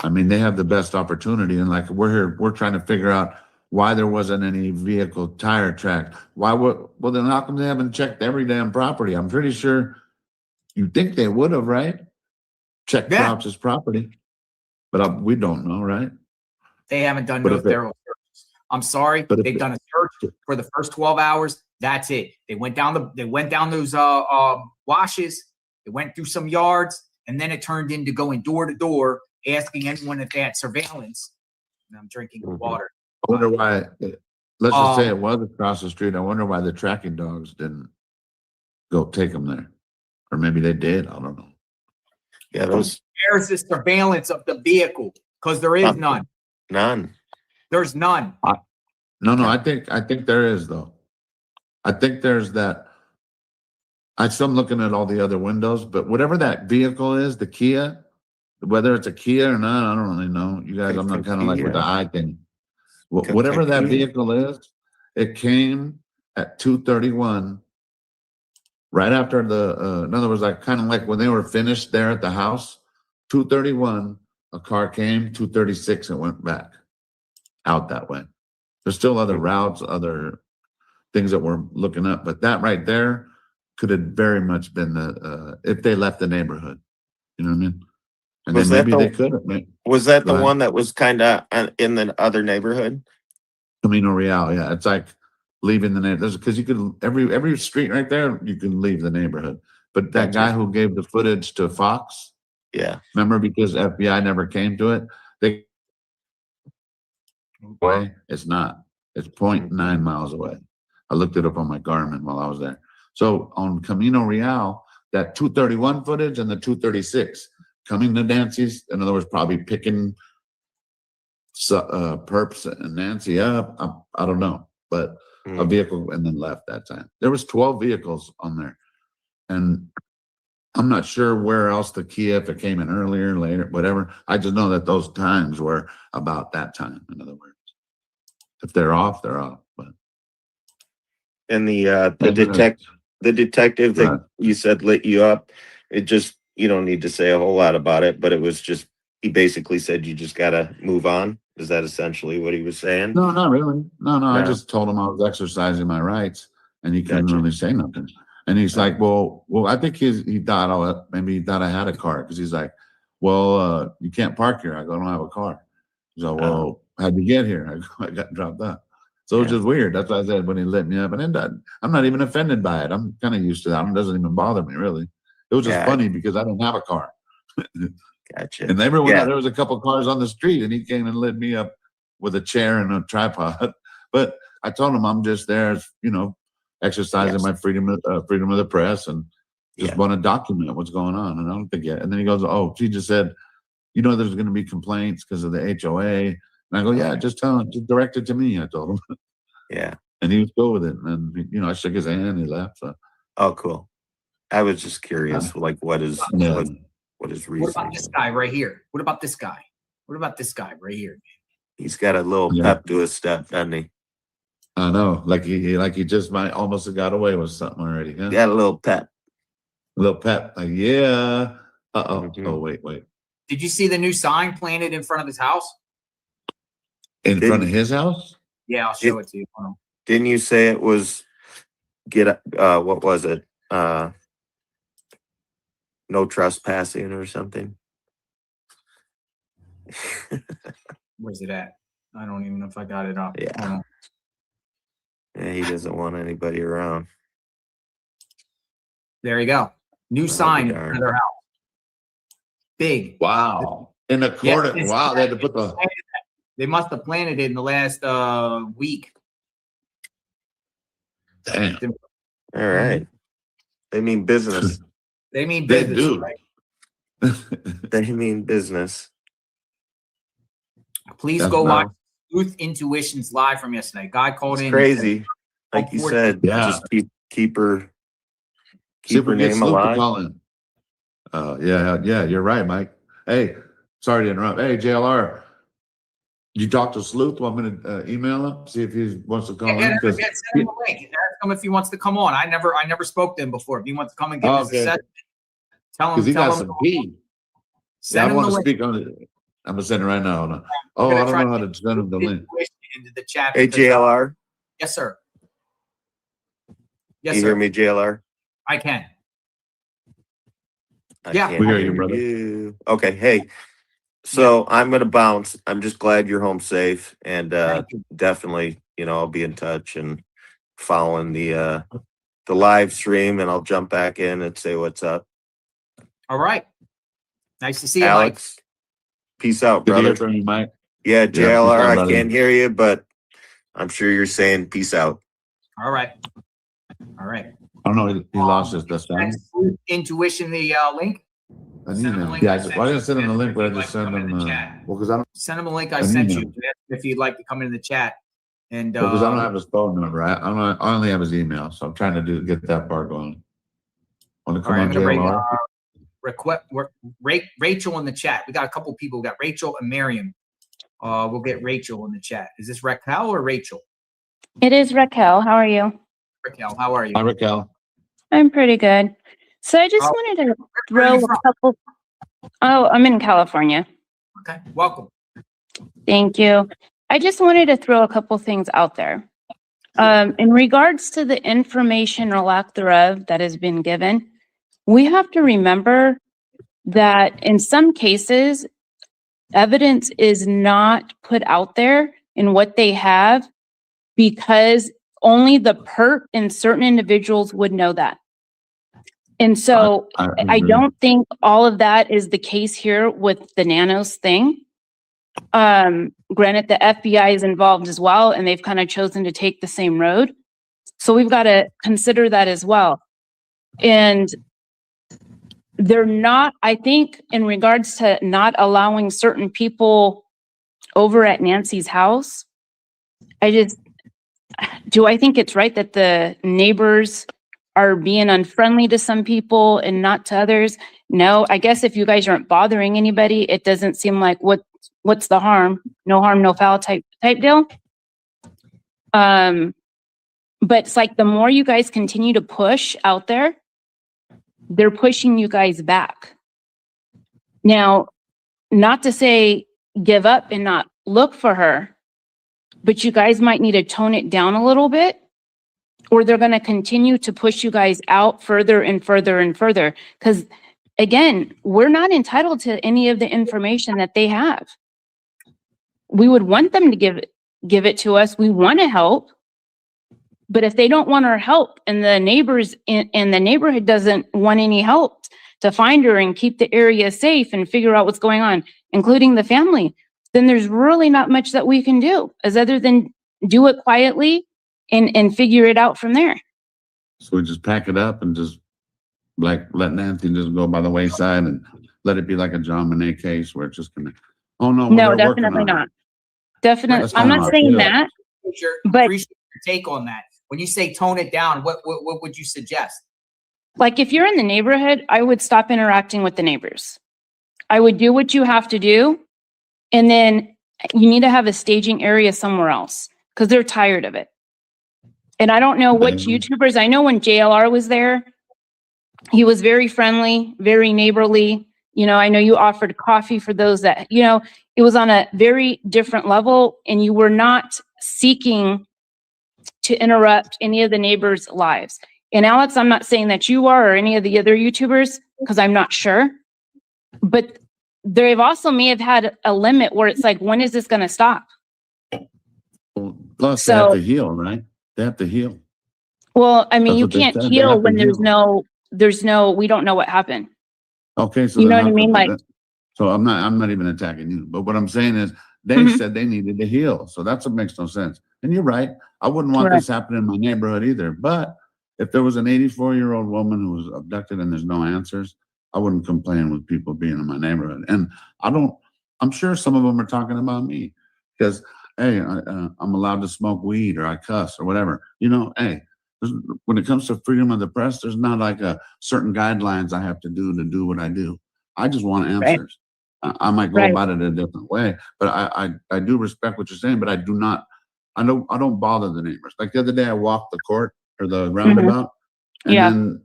I mean, they have the best opportunity, and like we're trying to figure out why there wasn't any vehicle tire track. Well, then how come they haven't checked every damn property? I'm pretty sure you'd think they would have, right? Checked Crouch's property, but we don't know, right? They haven't done But no if it- thorough searches. I'm sorry, But if they've it- done a search for the first 12 hours. That's it. They went down those washes. They went through some yards, and then it turned into going door to door, asking anyone if they had surveillance. And I'm drinking water. I wonder why. Let's just say it was across the street. I wonder why the tracking dogs didn't go take them there, or maybe they did. I don't know. Yeah, those Where's the surveillance of the vehicle? Because there is none. none. There's none. No. I think there is though. I think there's that. I'm still looking at all the other windows, but whatever that vehicle is, the Kia, whether it's a Kia or not, I don't really know. You guys, I'm not kind of like with the eye thing. Whatever that vehicle is, it came at 2:31, right after in other words, like kind of like when they were finished there at the house, 2:31, a car came, 2:36, and went back out that way. There's still other routes, other things that we're looking up, but that right there could have very much been if they left the neighborhood. You know what I mean? And Was then that maybe they could have. Was that Go the ahead. one that was kind of in the other neighborhood? Camino Real, yeah. It's like leaving the neighborhood. Because you could, every street right there, you can leave the neighborhood. But that Gotcha. guy who gave the footage to Fox, Yeah. remember, because FBI never came to it, it's not. It's 0.9 miles away. I looked it up on my Garmin while I was there. So on Camino Real, that 231 footage and the 236 coming to Nancy's, in other words, probably picking Perps and Nancy up. I don't know, but a vehicle and then left that time. There was 12 vehicles on there, and I'm not sure where else the Kia, if it came in earlier, later, whatever. I just know that those times were about that time. In other words, if they're off, they're off. But And the detective that you said lit you up, it just, you don't need to say a whole lot about it, but it was just, he basically said you just gotta move on. Is that essentially what he was saying? no, not really. No. I just told him I was exercising my rights, and he couldn't Gotcha. really say nothing. And he's like, well, I think he thought, maybe he thought I had a car, because he's like, well, you can't park here. I go, I don't have a car. So, well, how'd you get here? I got dropped off. So it was just weird. That's why I said when he lit me up, and then I'm not even offended by it. I'm kind of used to that. It doesn't even bother me really. It was just funny because I didn't have a car. Gotcha. And there was a couple cars on the street, and he came and lit me up with a chair and a tripod. But I told him I'm just there, exercising my freedom of the press, and just want to document what's going on. And I don't think yet. And then he goes, "Oh, she just said, there's going to be complaints because of the HOA." And I go, "Yeah, just tell him, just direct it to me." I told him. Yeah. And he was cool with it. And I shook his hand, and he left. So. Oh, cool. I was just curious, like what is reason? What about this guy right here? What about this guy? What about this guy right here? He's got a little pep to his step, doesn't he? I know, like he just might almost have got away with something already. Huh? Got a little pep. A little pep. Like, yeah. Mhm. Oh, wait. Did you see the new sign planted in front of his house? In front of his house? Yeah, I'll show it to you. Hold on. Didn't you say it was what was it? No trespassing or something? Where's it at? I don't even know if I got it up. Yeah. Hold on. Yeah, he doesn't want anybody around. There you go. New sign in front of their house. Big. Wow. In the corner. Yeah, Wow. They had to put the. They must have planted it in the last week. Damn. All right. They mean business. They mean They business. do. Right? They mean business. Please That's go watch Sleuth Intuitions live from yesterday. Guy called It's in. crazy. Like you said, Yeah. just keep her See if we her get name Sloop to alive. call in. Yeah, you're right, Mike. Hey, sorry to interrupt. Hey, JLR, you talk to Sleuth? Want me to email him, see if he wants to call in? Send Because him a link. Ask him if he wants to come on. I never spoke to him before. If he wants to come and give us a Okay. session, tell him. he got Tell him. some heat. Yeah, I Send him want the to link. speak on it. I'm gonna send it right now. Hold on. We're Oh, gonna I don't try know how to send him the link. into the chat. Hey, because, JLR, yes, sir. Yes, you sir. hear me, JLR? I can. I Yeah. can't We hear you, brother. you. Okay, hey. So I'm gonna bounce. I'm just glad you're home safe, and Thank you. definitely, I'll be in touch and following the live stream, and I'll jump back in and say what's up. All right. Nice to see you, Alex, peace out, Good to hear brother. from you, Mike. Yeah, peace JLR, out, I brother. can't hear you, but I'm sure you're saying peace out. Mike. All right. All right. I don't know. He lost his sound. Sleuth Intuition, the link. An Send him the email. link Yeah, I I sent didn't you. send him the link, but I If you'd just like to sent come in him. the chat. Well, because I don't. Send him a link I An sent email. you if you'd like to come into the chat. And Because I don't have his phone number. I only have his email, so I'm trying to get that part going. Want to come on, JLR? Rachel in the chat. We got a couple people. We got Rachel and Miriam. We'll get Rachel in the chat. Is this Raquel or Rachel? It is Raquel. How are you? Raquel, how are you? Hi, Raquel. I'm pretty good. So I just wanted to throw a couple. Oh, I'm in California. Okay, welcome. Thank you. I just wanted to throw a couple things out there. In regards to the information or lack thereof that has been given, we have to remember that in some cases, evidence is not put out there in what they have because only the perp and certain individuals would know that. And so I I agree. don't think all of that is the case here with the nanos thing. Granted, the FBI is involved as well, and they've kind of chosen to take the same road. So we've got to consider that as well. And they're not, I think, in regards to not allowing certain people over at Nancy's house, I think it's right that the neighbors are being unfriendly to some people and not to others? No, I guess if you guys aren't bothering anybody, it doesn't seem like what's the harm? No harm, no foul type deal. But it's like the more you guys continue to push out there, they're pushing you guys back. Now, not to say give up and not look for her, but you guys might need to tone it down a little bit, or they're going to continue to push you guys out further and further and further. Because again, we're not entitled to any of the information that they have. We would want them to give it to us. We want to help. But if they don't want our help and the neighbors in the neighborhood doesn't want any help to find her and keep the area safe and figure out what's going on, including the family, then there's really not much that we can do as other than do it quietly and figure it out from there. So we just pack it up and just like let Nancy just go by the wayside and let it be like a John Monet case where it's just gonna. Oh no, No, definitely not. Definitely, I'm not saying that. But appreciate your take on that. When you say tone it down, what would you suggest? Like if you're in the neighborhood, I would stop interacting with the neighbors. I would do what you have to do. And then you need to have a staging area somewhere else because they're tired of it. And I don't know what YouTubers, I know when JLR was there, he was very friendly, very neighborly. You know, I know you offered coffee for those that, you know, it was on a very different level and you were not seeking to interrupt any of the neighbors' lives. And Alex, I'm not saying that you are or any of the other YouTubers because I'm not sure, but they've also may have had a limit where it's like, when is this going to stop? Well, plus they have to heal, right? They have to heal. Well, I mean, you can't heal when there's no, we don't know what happened. Okay, so you know what I mean? Like, so I'm not even attacking you, but what I'm saying is they said they needed to heal. So that's what makes no sense. And you're right. I wouldn't want this happening in my neighborhood either. But if there was an 84-year-old woman who was abducted and there's no answers, I wouldn't complain with people being in my neighborhood. And I'm sure some of them are talking about me because hey, I'm allowed to smoke weed or I cuss or whatever. Hey, when it comes to freedom of the press, there's not like a certain guidelines I have to do what I do. I just want answers. I might go about it a different way, but I do respect what you're saying, but I don't bother the neighbors. Like the other day I walked the court or the roundabout and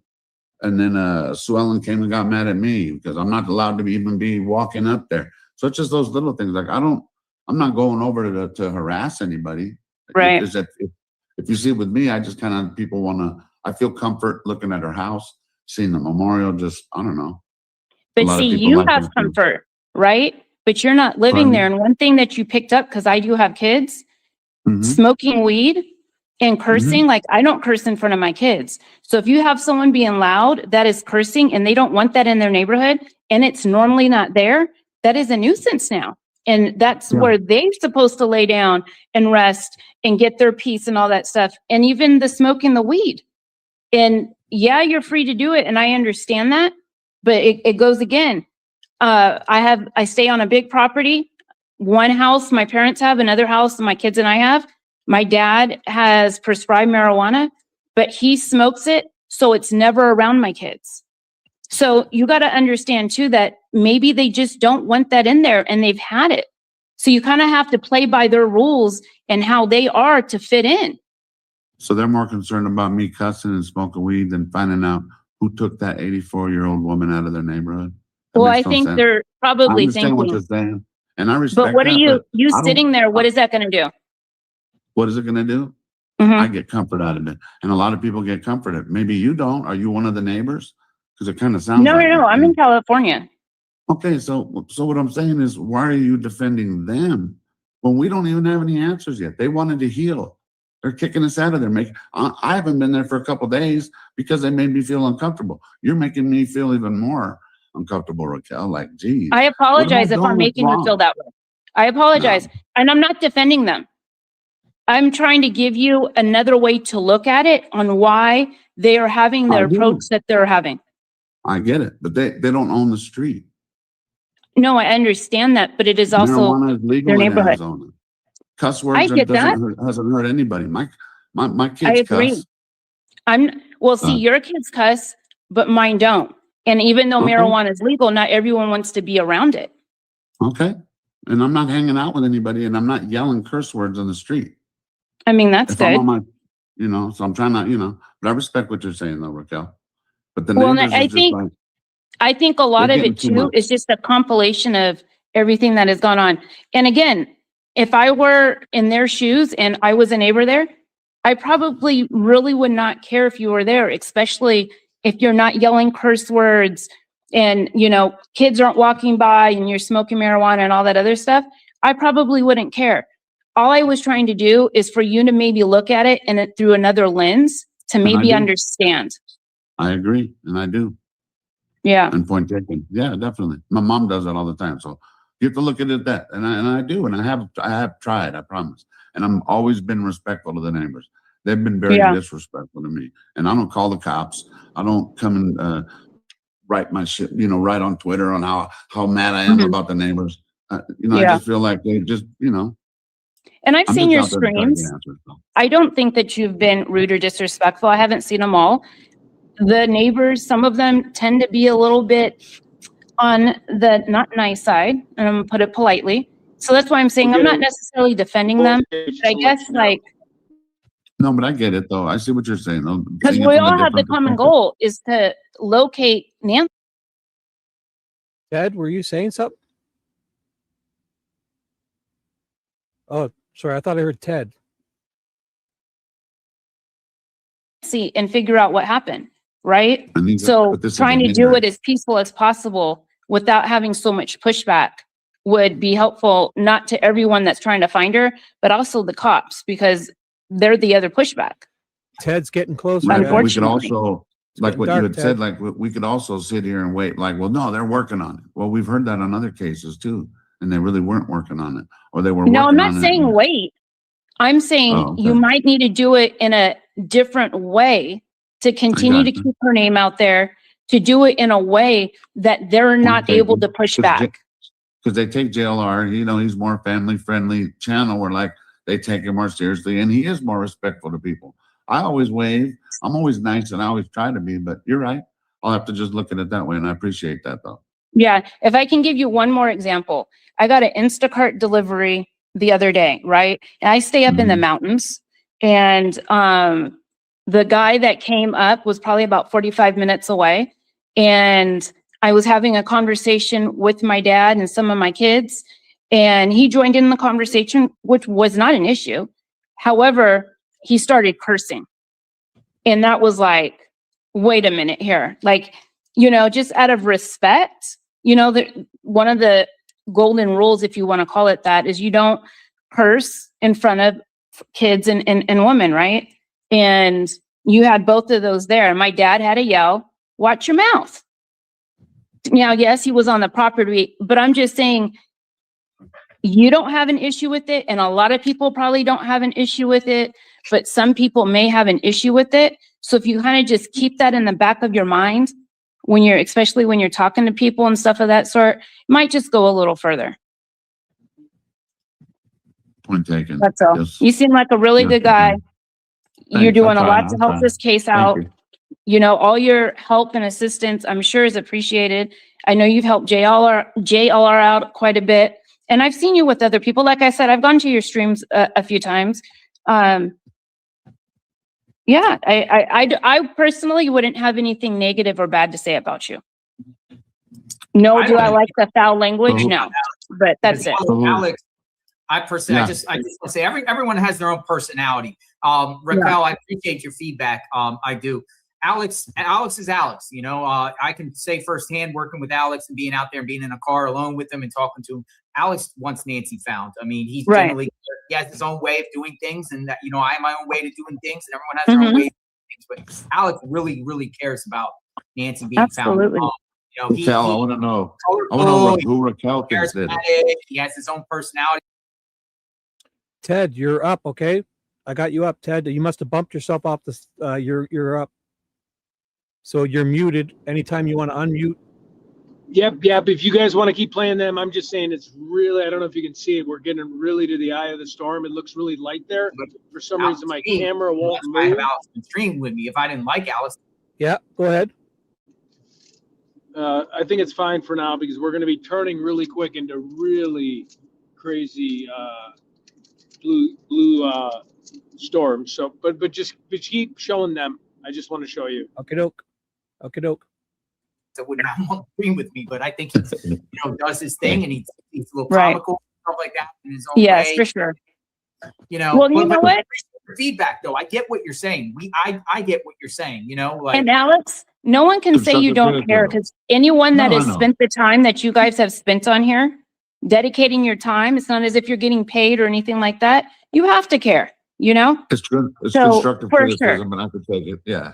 then Sue Ellen came and got mad at me because I'm not allowed to even be walking up there. So it's just those little things. Like I'm not going over to harass anybody. Right. Is that if you see it with me, I just kind of I feel comfort looking at her house, seeing the memorial, I don't know. But see, you have comfort, right? But you're not living there. And one thing that you picked up, because I do have kids, smoking weed and cursing, like I don't curse in front of my kids. So if you have someone being loud that is cursing and they don't want that in their neighborhood and it's normally not there, that is a nuisance now. And that's where they're supposed to lay down and rest and get their peace and all that stuff. And even the smoking the weed. And yeah, you're free to do it. And I understand that, but it goes again. I stay on a big property. One house my parents have, another house my kids and I have. My dad has prescribed marijuana, but he smokes it, so it's never around my kids. So you got to understand too that maybe they just don't want that in there and they've had it. So you kind of have to play by their rules and how they are to fit in. So they're more concerned about me cussing and smoking weed than finding out who took that 84-year-old woman out of their neighborhood. Well, I think they're probably I understand what you're thinking. saying, and I respect But what are that, you I don't- sitting there? What is that going to do? What is it going to do? Mhm. I get comfort out of it, and a lot of people get comforted. Maybe you don't. Are you one of the neighbors? Because it kind of sounds No, like no, it. I'm in California. Okay, so what I'm saying is, why are you defending them when we don't even have any answers yet? They wanted to heal. They're kicking us out of there. I haven't been there for a couple days because they made me feel uncomfortable. You're making me feel even more uncomfortable, Raquel. Like, geez. I apologize if I'm making you feel that way. I apologize. No. And I'm not defending them. I'm trying to give you another way to look at it on why they are having the approach that they're having. I get it, but they don't own the street. No, I understand that, but it is also Marijuana is legal their in neighborhood. Arizona. Cuss words I get that. hasn't hurt anybody. My I kids agree. cuss. See, your kids cuss, but mine don't. And even though Okay. marijuana is legal, not everyone wants to be around it. Okay. And I'm not hanging out with anybody and I'm not yelling curse words on the street. I mean, that's If I'm good. on my, so I'm trying not, but I respect what you're saying though, Raquel. But the Well, neighbors I is just think like, I think a lot they're of getting it too too much. is just a compilation of everything that has gone on. And again, if I were in their shoes and I was a neighbor there, I probably really would not care if you were there, especially if you're not yelling curse words and, kids aren't walking by and you're smoking marijuana and all that other stuff. I probably wouldn't care. All I was trying to do is for you to maybe look at it and through another lens to maybe do. understand. I agree. And I do. Yeah. And point taken. Yeah, definitely. My mom does that all the time. So you have to look at it that, and I do. And I have tried, I promise. And I'm always been respectful to the neighbors. They've been very disrespectful to me. And I don't call the cops. I don't come and write my shit, write on Twitter on how mad I am about the neighbors. I just feel like they just, And I've I'm seen your just out there to try to get streams. answers, so. I don't think that you've been rude or disrespectful. I haven't seen them all. The neighbors, some of them tend to be a little bit on the not nice side, and I'm gonna put it politely. So that's why I'm saying I'm not necessarily defending them. But I guess No, but I get it though. I see what you're saying. Though. because Seeing it we from a all have the different common perspective. goal is to locate Nancy. Ted, were you saying something? Oh, sorry. I thought I heard Ted. And figure out what happened, right? So but this is trying a to do midnight. it as peaceful as possible without having so much pushback would be helpful, not to everyone that's trying to find her, but also the cops, because they're the other pushback. Ted's getting closer. Right, guys. but we could Unfortunately. also, like getting what dark, you had Ted. said, like we could also sit here and wait. Like, well, no, they're working on it. Well, we've heard that on other cases too, and they really weren't working on it, or they were. No, I'm working not on saying it. wait. I'm saying Oh, okay. you might need to do it in a different way to continue to gotcha. keep her name out there, to do it in a way that they're not taken. able to push Because back. because they take JLR, you know, he's more family friendly channel where like they take him more seriously and he is more respectful to people. I always wave. I'm always nice and I always try to be, but you're right. I'll have to just look at it that way. And I appreciate that though. Yeah. If I can give you one more example, I got an Instacart delivery the other day, right? And I stay up in the mountains, and the guy that came up was probably about 45 minutes away. And I was having a conversation with my dad and some of my kids, and he joined in the conversation, which was not an issue. However, he started cursing. And that was like, wait a minute here. Like, you know, just out of respect, you know, one of the golden rules, if you want to call it that, is you don't curse in front of kids and women, right? And you had both of those there. And my dad had to yell, watch your mouth. Now, yes, he was on the property, but I'm just saying, you don't have an issue with it. And a lot of people probably don't have an issue with it, but some people may have an issue with it. So if you kind of just keep that in the back of your mind, when you're, especially when you're talking to people and stuff of that sort, it might just go a little further. Point taken. That's all. Yes. You seem like a really Yes, good guy. You're Thanks. doing I'm a lot trying, to I'm help trying. this case Thank out. you. You know, all your help and assistance, I'm sure, is appreciated. I know you've helped JLR out quite a bit. And I've seen you with other people. Like I said, I've gone to your streams a few times. Yeah, I personally wouldn't have anything negative or bad to say about you. No, do I like the foul language? No, but that's it. Alex, I personally, Yeah. I just want to say everyone has their own personality. Raquel, I appreciate your feedback. I do. Alex is Alex. You know, I can say firsthand, working with Alex and being out there and being in a car alone with him and talking to him. Alex wants Nancy found. I mean, he's generally, he has his own way of doing things, and that, you know, I have my own way to doing things, and everyone has their own way of doing things. But Alex really, really cares about Nancy being found. You know, Raquel, I want to know. I want to know who Raquel thinks did it. He has his own personality. Ted, you're up. Okay, I got you up, Ted. You must have bumped yourself off this. You're up. So you're muted. Anytime you want to unmute. Yep. If you guys want to keep playing them, I'm just saying it's really, I don't know if you can see it. We're getting really to the eye of the storm. It looks really light there. For some reason, my camera won't move. I have Alex stream with me. If I didn't like Alex. Yeah, go ahead. I think it's fine for now because we're going to be turning really quick into really crazy blue storms. So, but just keep showing them. I just want to show you. Okay, doke. That would not want to stream with me, but I think he, you know, does his thing and he's a little comical, stuff like that in his own way. Yes, for sure. You know, well, you know what? Feedback though, I get what you're saying. I get what you're saying. You know, like, and Alex, no one can say you don't care, because anyone that has spent the time that you guys have spent on here, dedicating your time, it's not as if you're getting paid or anything like that. You have to care. You know, it's so, constructive for criticism, sure. and I could take it. Yeah.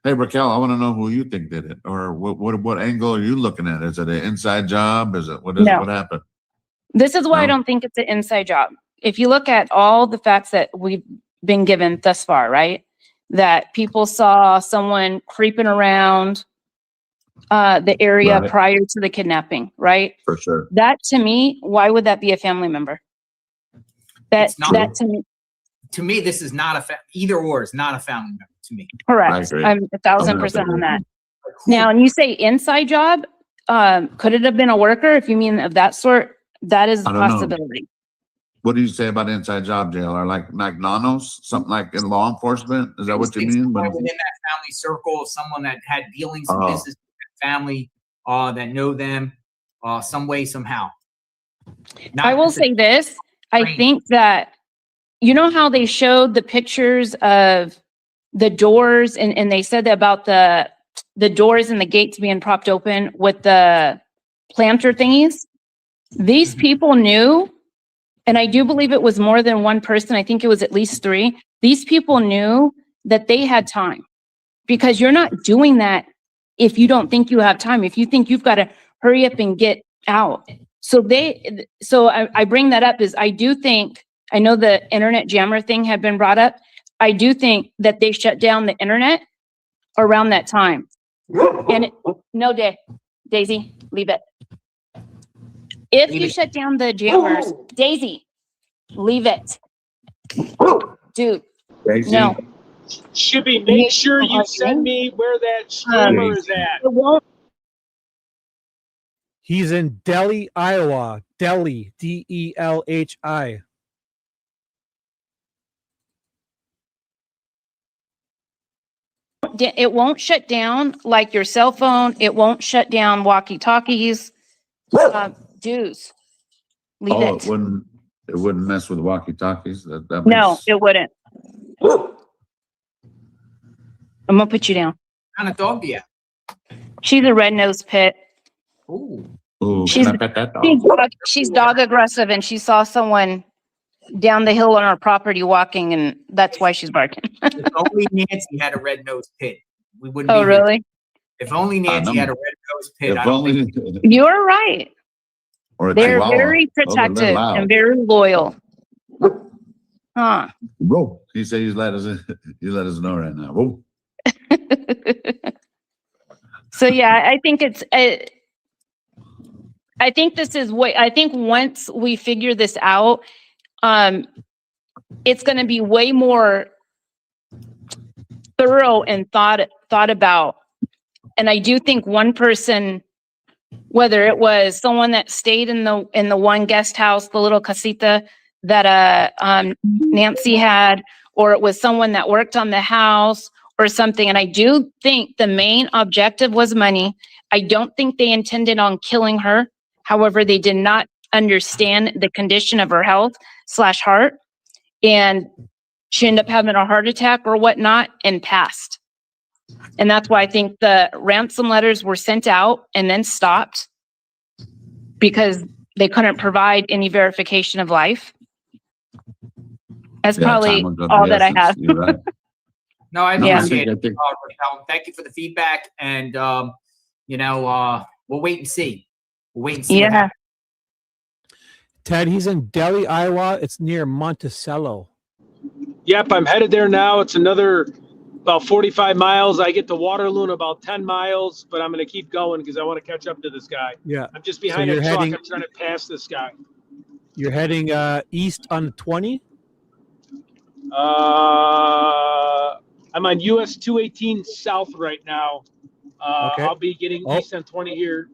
Hey, Raquel, I want to know who you think did it, or what angle are you looking at? Is it an inside job? Is it what happened? This is why I don't think it's an inside job. If you look at all the facts that we've been given thus far, right? That people saw someone creeping around the area prior to the kidnapping, right? For sure. That to me, why would that be a family member? That to me, this is not either or is not a family member to me. Correct. I'm 1,000% on that. Now, and you say inside job, could it have been a worker? If you mean of that sort, that is a possibility. What do you say about inside job, JLR? Like nanos, something like in law enforcement? Is that what you mean? Within that family circle, someone that had dealings in business with that family, that know them, some way, somehow. I will say this. I think that, you know how they showed the pictures of the doors and they said about the doors and the gates being propped open with the planter thingies? These people knew, and I do believe it was more than one person. I think it was at least 3. These people knew that they had time, because you're not doing that if you don't think you have time, if you think you've got to hurry up and get out. So I bring that up is I do think, I know the internet jammer thing had been brought up. I do think that they shut down the internet around that time. And no, Daisy, leave it. If Leave you it. shut down the jammers, Daisy, leave it. Dude, Daisy, no. Shibby, make sure you Arguing. send me where that streamer is at. It won't. He's in Delhi, Iowa. Delhi, Delhi. It won't shut down like your cell phone. It won't shut down walkie-talkies. Dudes, leave oh, it. it wouldn't mess with walkie-talkies. That No, makes- it wouldn't. I'm gonna put you down. What kind of dog do you have? She's a red-nosed pit. Ooh. Ooh, She's- can I pet that dog? She's dog aggressive, and she saw someone down the hill on our property walking, and that's why she's barking. If only Nancy had a red-nosed pit, we wouldn't Oh, be here. really? If only Nancy no. had a red-nosed pit, If I don't only, think You're right. or a They're chihuahua. very Those are protective loud. and very loyal. Huh. Whoa. He said he's let us know right now. Whoa. So yeah, I think it's. I think this is way. I think once we figure this out, it's going to be way more thorough and thought about. And I do think one person, whether it was someone that stayed in the one guest house, the little casita that Nancy had, or it was someone that worked on the house or something. And I do think the main objective was money. I don't think they intended on killing her. However, they did not understand the condition of her health/heart. And she ended up having a heart attack or whatnot and passed. And that's why I think the ransom letters were sent out and then stopped because they couldn't provide any verification of life. That's Yeah, probably time of the all that I essence. have. You're right. No, I No, I appreciate think- it. Raquel. Thank you for the feedback, and we'll wait and see. We'll wait and see. what Yeah. happens. Ted, he's in Delhi, Iowa. It's near Monticello. Yep, I'm headed there now. It's another about 45 miles. I get to Waterloo in about 10 miles, but I'm going to keep going because I want to catch up to this guy. Yeah. I'm just behind a you're truck. heading- I'm trying to pass this guy. You're heading east on 20? I'm on US 218 South right now. Okay. I'll be getting Oh. east on 20 here.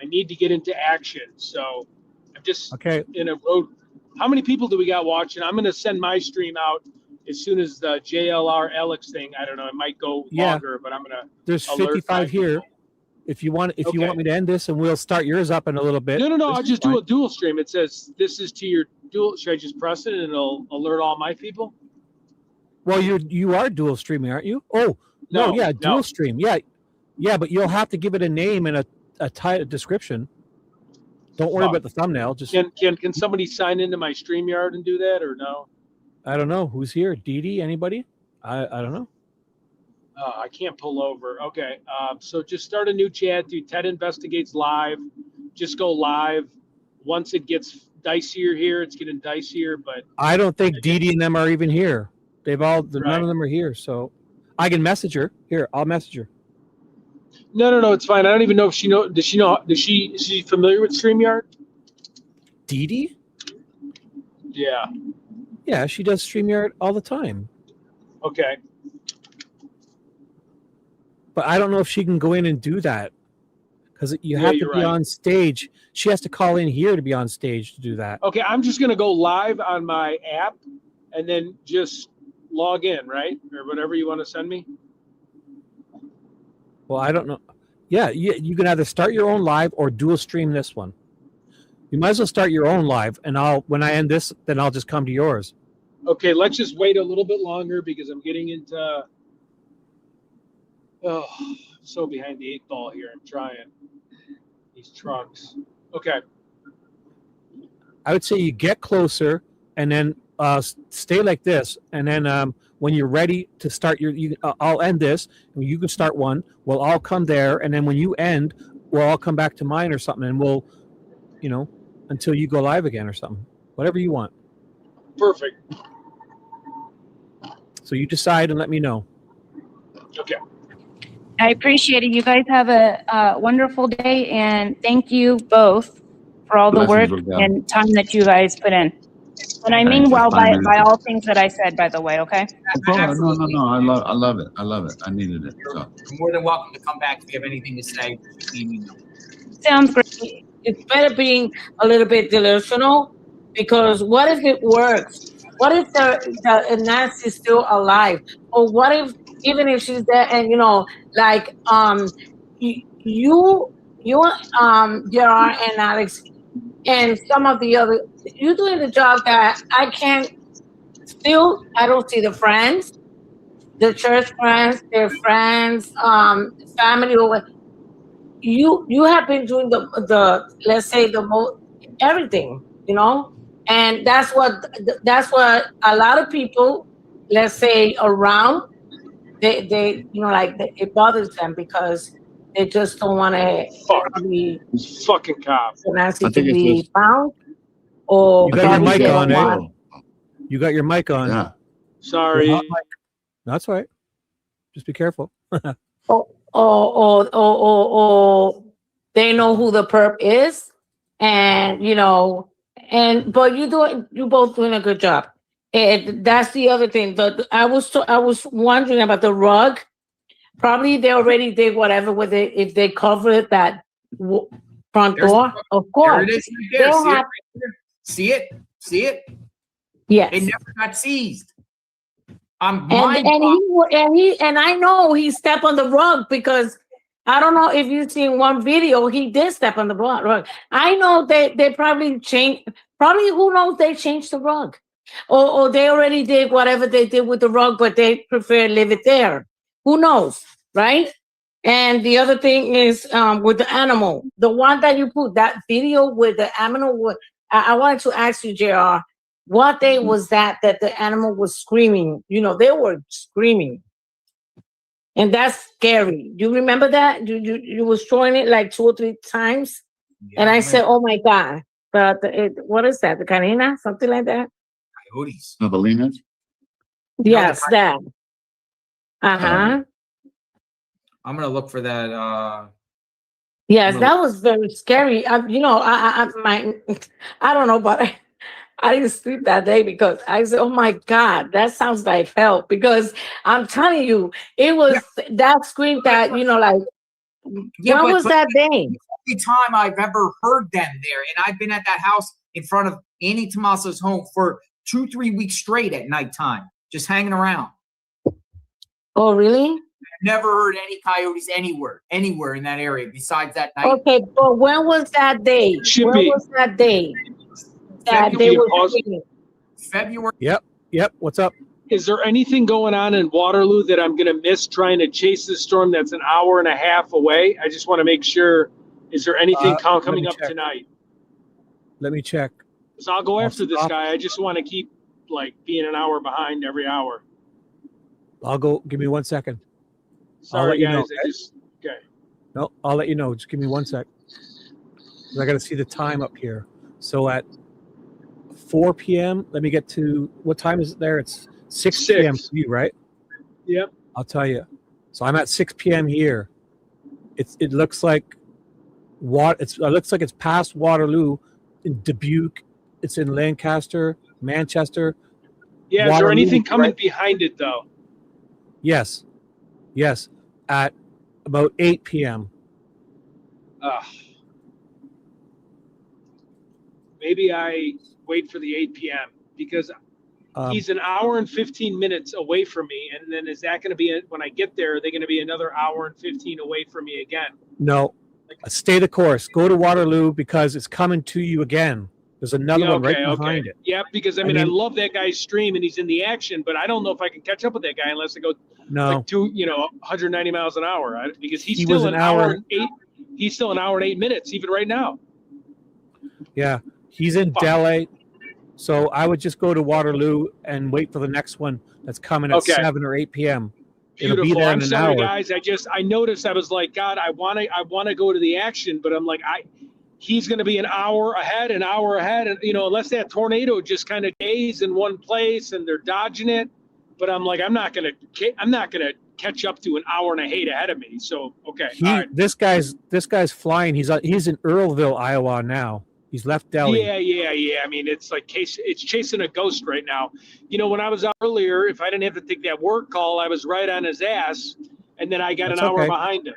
I need to get into action, so I'm just Okay. in a road. How many people do we got watching? I'm going to send my stream out as soon as the JLR Alex thing. I don't know. It might go Yeah. longer, but I'm going to. There's alert 55 my here. people. If you want Okay. me to end this, and we'll start yours up in a little bit. No. This I'll is just fine. do a dual stream. It says this is to your dual. Should I just press it and it'll alert all my people? Well, you are dual streaming, aren't you? Oh, no, yeah, dual stream. Yeah, but you'll have to give it a name and a title description. Don't worry about the thumbnail. Just Can somebody sign into my StreamYard and do that or no? I don't know who's here. Dee, anybody? I don't know. I can't pull over. Okay. So just start a new chat. Do Ted Investigates Live. Just go live. Once it gets dicier here, it's getting dicier, but I don't think Dee and them are even here. None Right. of them are here. So I can message her. Here, I'll message her. no, it's fine. I don't even know if she know. Does she know? Is she familiar with StreamYard? Dee? Yeah. Yeah, she does StreamYard all the time. Okay. But I don't know if she can go in and do that because you Yeah, have to you're be right. on stage. She has to call in here to be on stage to do that. Okay. I'm just gonna go live on my app, and then just log in, right, or whatever you want to send me. Well, I don't know. Yeah, you can either start your own live or dual stream this one. You might as well start your own live, and when I end this, then I'll just come to yours. Okay. Let's just wait a little bit longer because I'm getting into. Oh, I'm so behind the 8 ball here. I'm trying these trucks. Okay. I would say you get closer and then stay like this, and then when you're ready to start I'll end this, and you can start one. We'll all come there, and then when you end, we'll all come back to mine or something, and we'll, until you go live again or something. Whatever you want. Perfect. So you decide and let me know. Okay. I appreciate it. You guys have a wonderful day, and thank you both for all the Blessings, work Raquel. and time that you guys put in. And I Thanks mean for well by, finding by all things that I said, by the way, okay? No, Absolutely. I love it. I love it. I needed it. So You're more than welcome to come back if you have anything to say. Just leave me know. Sounds great. It's better being a little bit delusional, because what if it works? What if the Nancy's still alive? Or what if, even if she's there and, you know, like, Gerard and Alex and some of the other, you're doing the job that I can't, still, I don't see the friends, the church friends, their friends, family, or what. You have been doing the let's say the most everything, you know, and that's what a lot of people, let's say around, they you know, like it bothers them because they just don't want to Fuck. probably These fucking cops. Nancy I to think it's be just- found, or You got your probably mic they on, don't eh? want- You got your mic on. yeah. Sorry. Your hot mic. That's right. Just be careful. or they know who the perp is, and you know, but you both doing a good job. And that's the other thing. I was wondering about the rug. Probably they already did whatever with it. If they covered that front There's door, of There course. it is right there. They'll See it, have- right there? See it? See it? Yes. It never got seized. I'm And I know he stepped on the rug, because I don't know if you've seen one video, he did step on the rug. I know they probably changed, probably, who knows, they changed the rug. Or they already did whatever they did with the rug, but they prefer leave it there. Who knows, right? And the other thing is with the animal, the one that you put, that video with the animal, I wanted to ask you, JR, what day was that the animal was screaming? You know, they were screaming. And that's scary. You remember that? You was showing it like 2 or 3 times? And I said, oh my God. But what is that? The canina? Something like that? Coyotes. Novelinas? Yes, that. Uh-huh. I'm gonna look for that. Yes, that was very scary. You know, I don't know, but I didn't sleep that day because I said, oh my God, that sounds like hell. Because I'm telling you, it was that scream that, you know, like, when was that day? Every time I've ever heard them there, and I've been at that house in front of Annie Tomaso's home for 2-3 weeks straight at nighttime, just hanging around. Oh, really? I've never heard any coyotes anywhere in that area besides that night. Okay, but when was that day? Should when be. was that day that they were screaming? February. Yep. What's up? Is there anything going on in Waterloo that I'm going to miss trying to chase this storm that's an hour and a half away? I just want to make sure. Is there anything coming up tonight? Let me check. So I'll go after this stop. guy. I just want to keep like being an hour behind every hour. I'll go. Give me 1 second. Sorry, let you guys. know, I just okay. No, I'll let you know. Just give me 1 sec. 'Cause I got to see the time up here. So at 4 p.m., let me get to, what time is it there? It's 6 p.m. for you, right? Yep. I'll tell you. So I'm at 6 p.m. here. It looks like it looks like it's past Waterloo, in Dubuque. It's in Lancaster, Manchester. Yeah. Is there Waterloo, anything coming right? behind it though? Yes. At about 8 p.m. Maybe I wait for the 8 p.m. because he's an hour and 15 minutes away from me. And then is that going to be, when I get there, are they going to be another hour and 15 away from me again? No. Stay the course. Go to Waterloo because it's coming to you again. There's another one right behind it. Yeah, because I mean, I love that guy's stream and he's in the action, but I don't know if I can catch up with that guy unless I go like 190 miles an hour. Because he's still an hour and 8. He's still an hour and 8 minutes even right now. Yeah, he's in Delhi. So I would just go to Waterloo and wait for the next one that's coming at 7 or 8 p.m. It'll Beautiful. be there in I'm an sorry, hour. guys. I noticed. I was like, God, I want to go to the action, but I'm like, he's going to be an hour ahead, and unless that tornado just kind of stays in one place and they're dodging it. But I'm like, I'm not going to catch up to an hour and a half ahead of me. So okay, all right. This guy's flying. He's in Earlville, Iowa now. He's left Delhi. Yeah. I mean, it's like it's chasing a ghost right now. You know, when I was out earlier, if I didn't have to take that work call, I was right on his ass, and then I got That's an hour okay. behind him.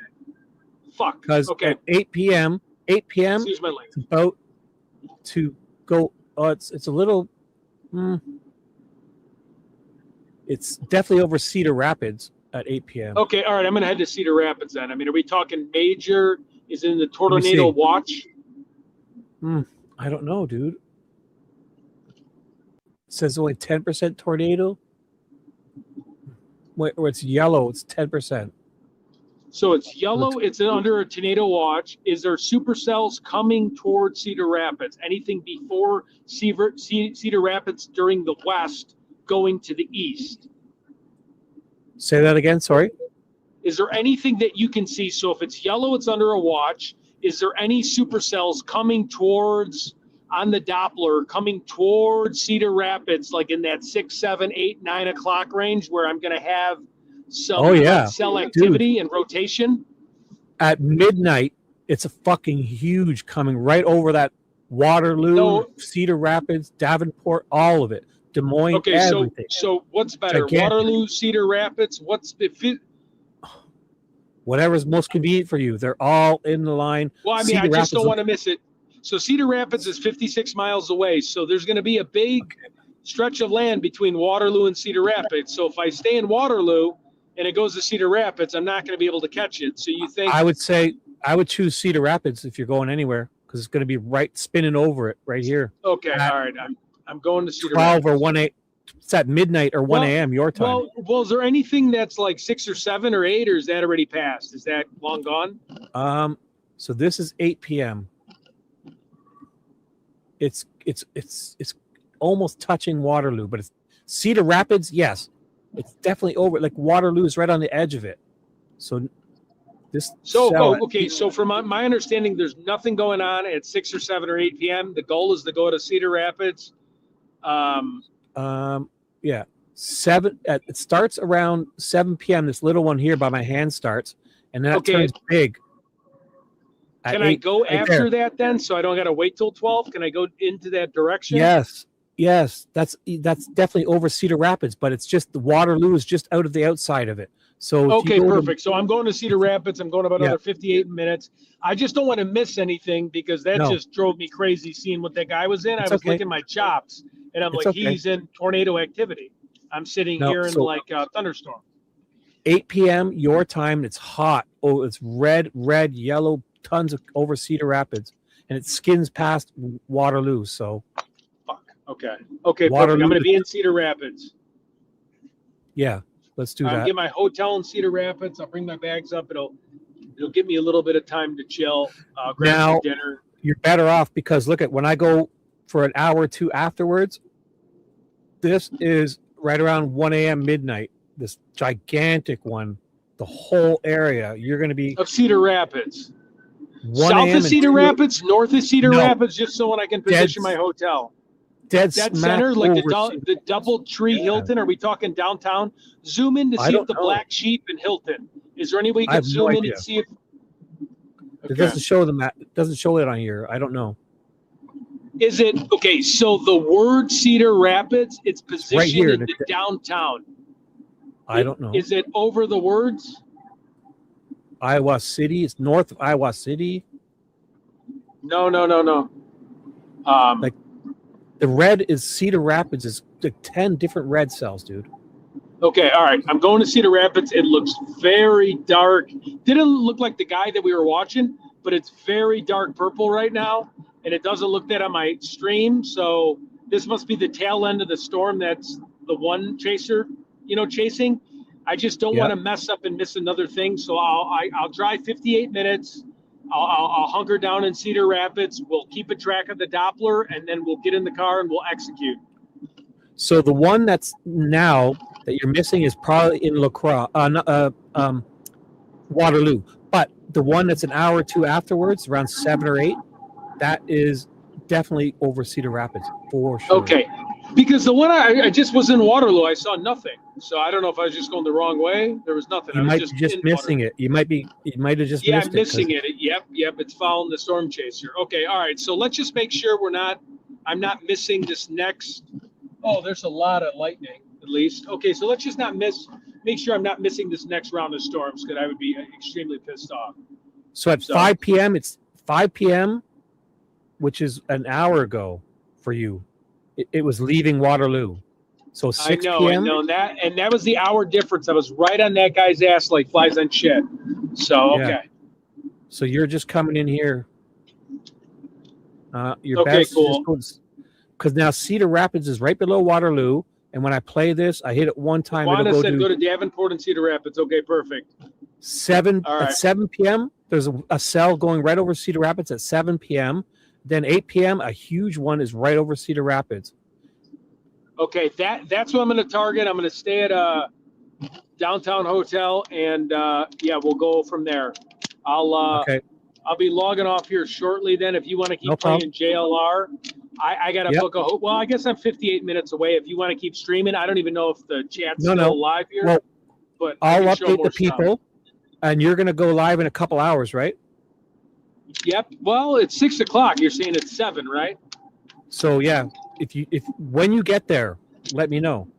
Fuck. Because Okay. at 8 p.m., Excuse my language. it's about to go. Oh, it's a little. It's definitely over Cedar Rapids at 8 p.m. Okay, all right. I'm gonna head to Cedar Rapids then. I mean, are we talking major? Is it in the tornado watch? I don't know, dude. It says only 10% tornado. Where it's yellow, it's 10%. So it's yellow. It's under a tornado watch. Is there supercells coming towards Cedar Rapids? Anything before Cedar Rapids during the west, going to the east? Say that again. Sorry. Is there anything that you can see? So if it's yellow, it's under a watch. Is there any supercells coming towards on the Doppler, coming towards Cedar Rapids, like in that 6, 7, 8, 9 o'clock range, where I'm going to have some cell activity and rotation? At midnight, it's a fucking huge coming right over that Waterloo, Cedar Rapids, Davenport, all of it. Des Moines, Okay, everything. so what's better, Gigantic. Waterloo, Cedar Rapids? Whatever's most convenient for you. They're all in the line. Well, I mean, Cedar I just Rapids don't want to miss it. So Cedar Rapids is 56 miles away. So there's going to be a big stretch of land between Waterloo and Cedar Rapids. So if I stay in Waterloo and it goes to Cedar Rapids, I'm not going to be able to catch it. So you think? I would say I would choose Cedar Rapids if you're going anywhere because it's going to be right spinning over it right here. Okay, all right. I'm going to Cedar 12 Rapids. or 1 a. It's at midnight or 1 a.m. your time. Well, is there anything that's like 6 or 7 or 8, or is that already passed? Is that long gone? So this is 8 p.m. It's almost touching Waterloo, but it's Cedar Rapids. Yes, it's definitely over. Like Waterloo is right on the edge of it. So this. Okay. So from my understanding, there's nothing going on at 6 or 7 or 8 p.m. The goal is to go to Cedar Rapids. Yeah, 7. It starts around 7 p.m. This little one here by my hand starts, and then it turns big. Can I go after that then, so I don't got to wait till 12? Can I go into that direction? Yes. That's definitely over Cedar Rapids, but it's just the Waterloo is just out of the outside of it. So okay, perfect. So I'm going to Cedar Rapids. I'm going about another 58 minutes. I just don't want to miss anything because that just drove me crazy seeing what that guy was in. I was licking my chops, and I'm like, he's in tornado activity. I'm sitting here in like a thunderstorm. 8 p.m. your time. It's hot. Oh, it's red, yellow, tons of over Cedar Rapids, and it skins past Waterloo. So, fuck. Okay. Perfect. I'm going to be in Cedar Rapids. Yeah, let's do that. Get my hotel in Cedar Rapids. I'll bring my bags up. It'll give me a little bit of time to chill. Grab some dinner. You're better off because look at when I go for an hour or two afterwards. This is right around 1 a.m. midnight. This gigantic one, the whole area. You're going to be of Cedar Rapids. South of Cedar Rapids, north of Cedar Rapids, just so when I can position my hotel. Dead center, like the double tree Hilton. Are we talking downtown? Zoom in to see if the black sheep in Hilton. Is there any way you can zoom in and see if it doesn't show them that? It doesn't show it on here. I don't know. Is it okay? So the word Cedar Rapids, it's positioned right here, in the downtown. I don't know. Is it over the words? Iowa City. It's north of Iowa City. No. Like the red is Cedar Rapids. Is like 10 different red cells, dude. Okay, all right. I'm going to Cedar Rapids. It looks very dark. Didn't look like the guy that we were watching, but it's very dark purple right now, and it doesn't look that on my stream. So this must be the tail end of the storm. That's the one chaser, chasing. I just don't want to mess up and miss another thing. So I'll drive 58 minutes. I'll hunker down in Cedar Rapids. We'll keep a track of the Doppler, and then we'll get in the car and we'll execute. So the one that's now that you're missing is probably in Waterloo. But the one that's an hour or two afterwards, around 7 or 8, that is definitely over Cedar Rapids for sure. Okay. Because the one I just was in Waterloo, I saw nothing. So I don't know if I was just going the wrong way. There was nothing. You I was might just be just in missing Waterloo. it. You might have just Yeah, missed I'm missing it. it. Yep. It's following the storm chaser. Okay, all right. So let's just make sure I'm not missing this next. Oh, there's a lot of lightning, at least. Okay, so let's just make sure I'm not missing this next round of storms, because I would be extremely pissed off. So at 5 p.m., it's 5 p.m., which is an hour ago for you. It was leaving Waterloo. So 6 I p.m. know that was the hour difference. I was right on that guy's ass like flies on shit. So okay. Yeah. So you're just coming in here. Your Okay, best cool. Because now Cedar Rapids is right below Waterloo, and when I play this, I hit it one time. Wanda It'll said go to Davenport and Cedar Rapids. Okay, perfect. 7 All right. at 7 p.m. There's a cell going right over Cedar Rapids at 7 p.m. Then 8 p.m. a huge one is right over Cedar Rapids. Okay, that's what I'm going to target. I'm going to stay at a downtown hotel, and yeah, we'll go from there. I'll be logging off here shortly. Then, if you want to keep playing JLR, I got to book a. Well, I guess I'm 58 minutes away. If you want to keep streaming, I don't even know if the chat's still live here. Well, but I'll update the people, and you're going to go live in a couple hours, right? Yep. Well, it's 6 o'clock. You're saying it's 7, right? So yeah, when you get there, let me know.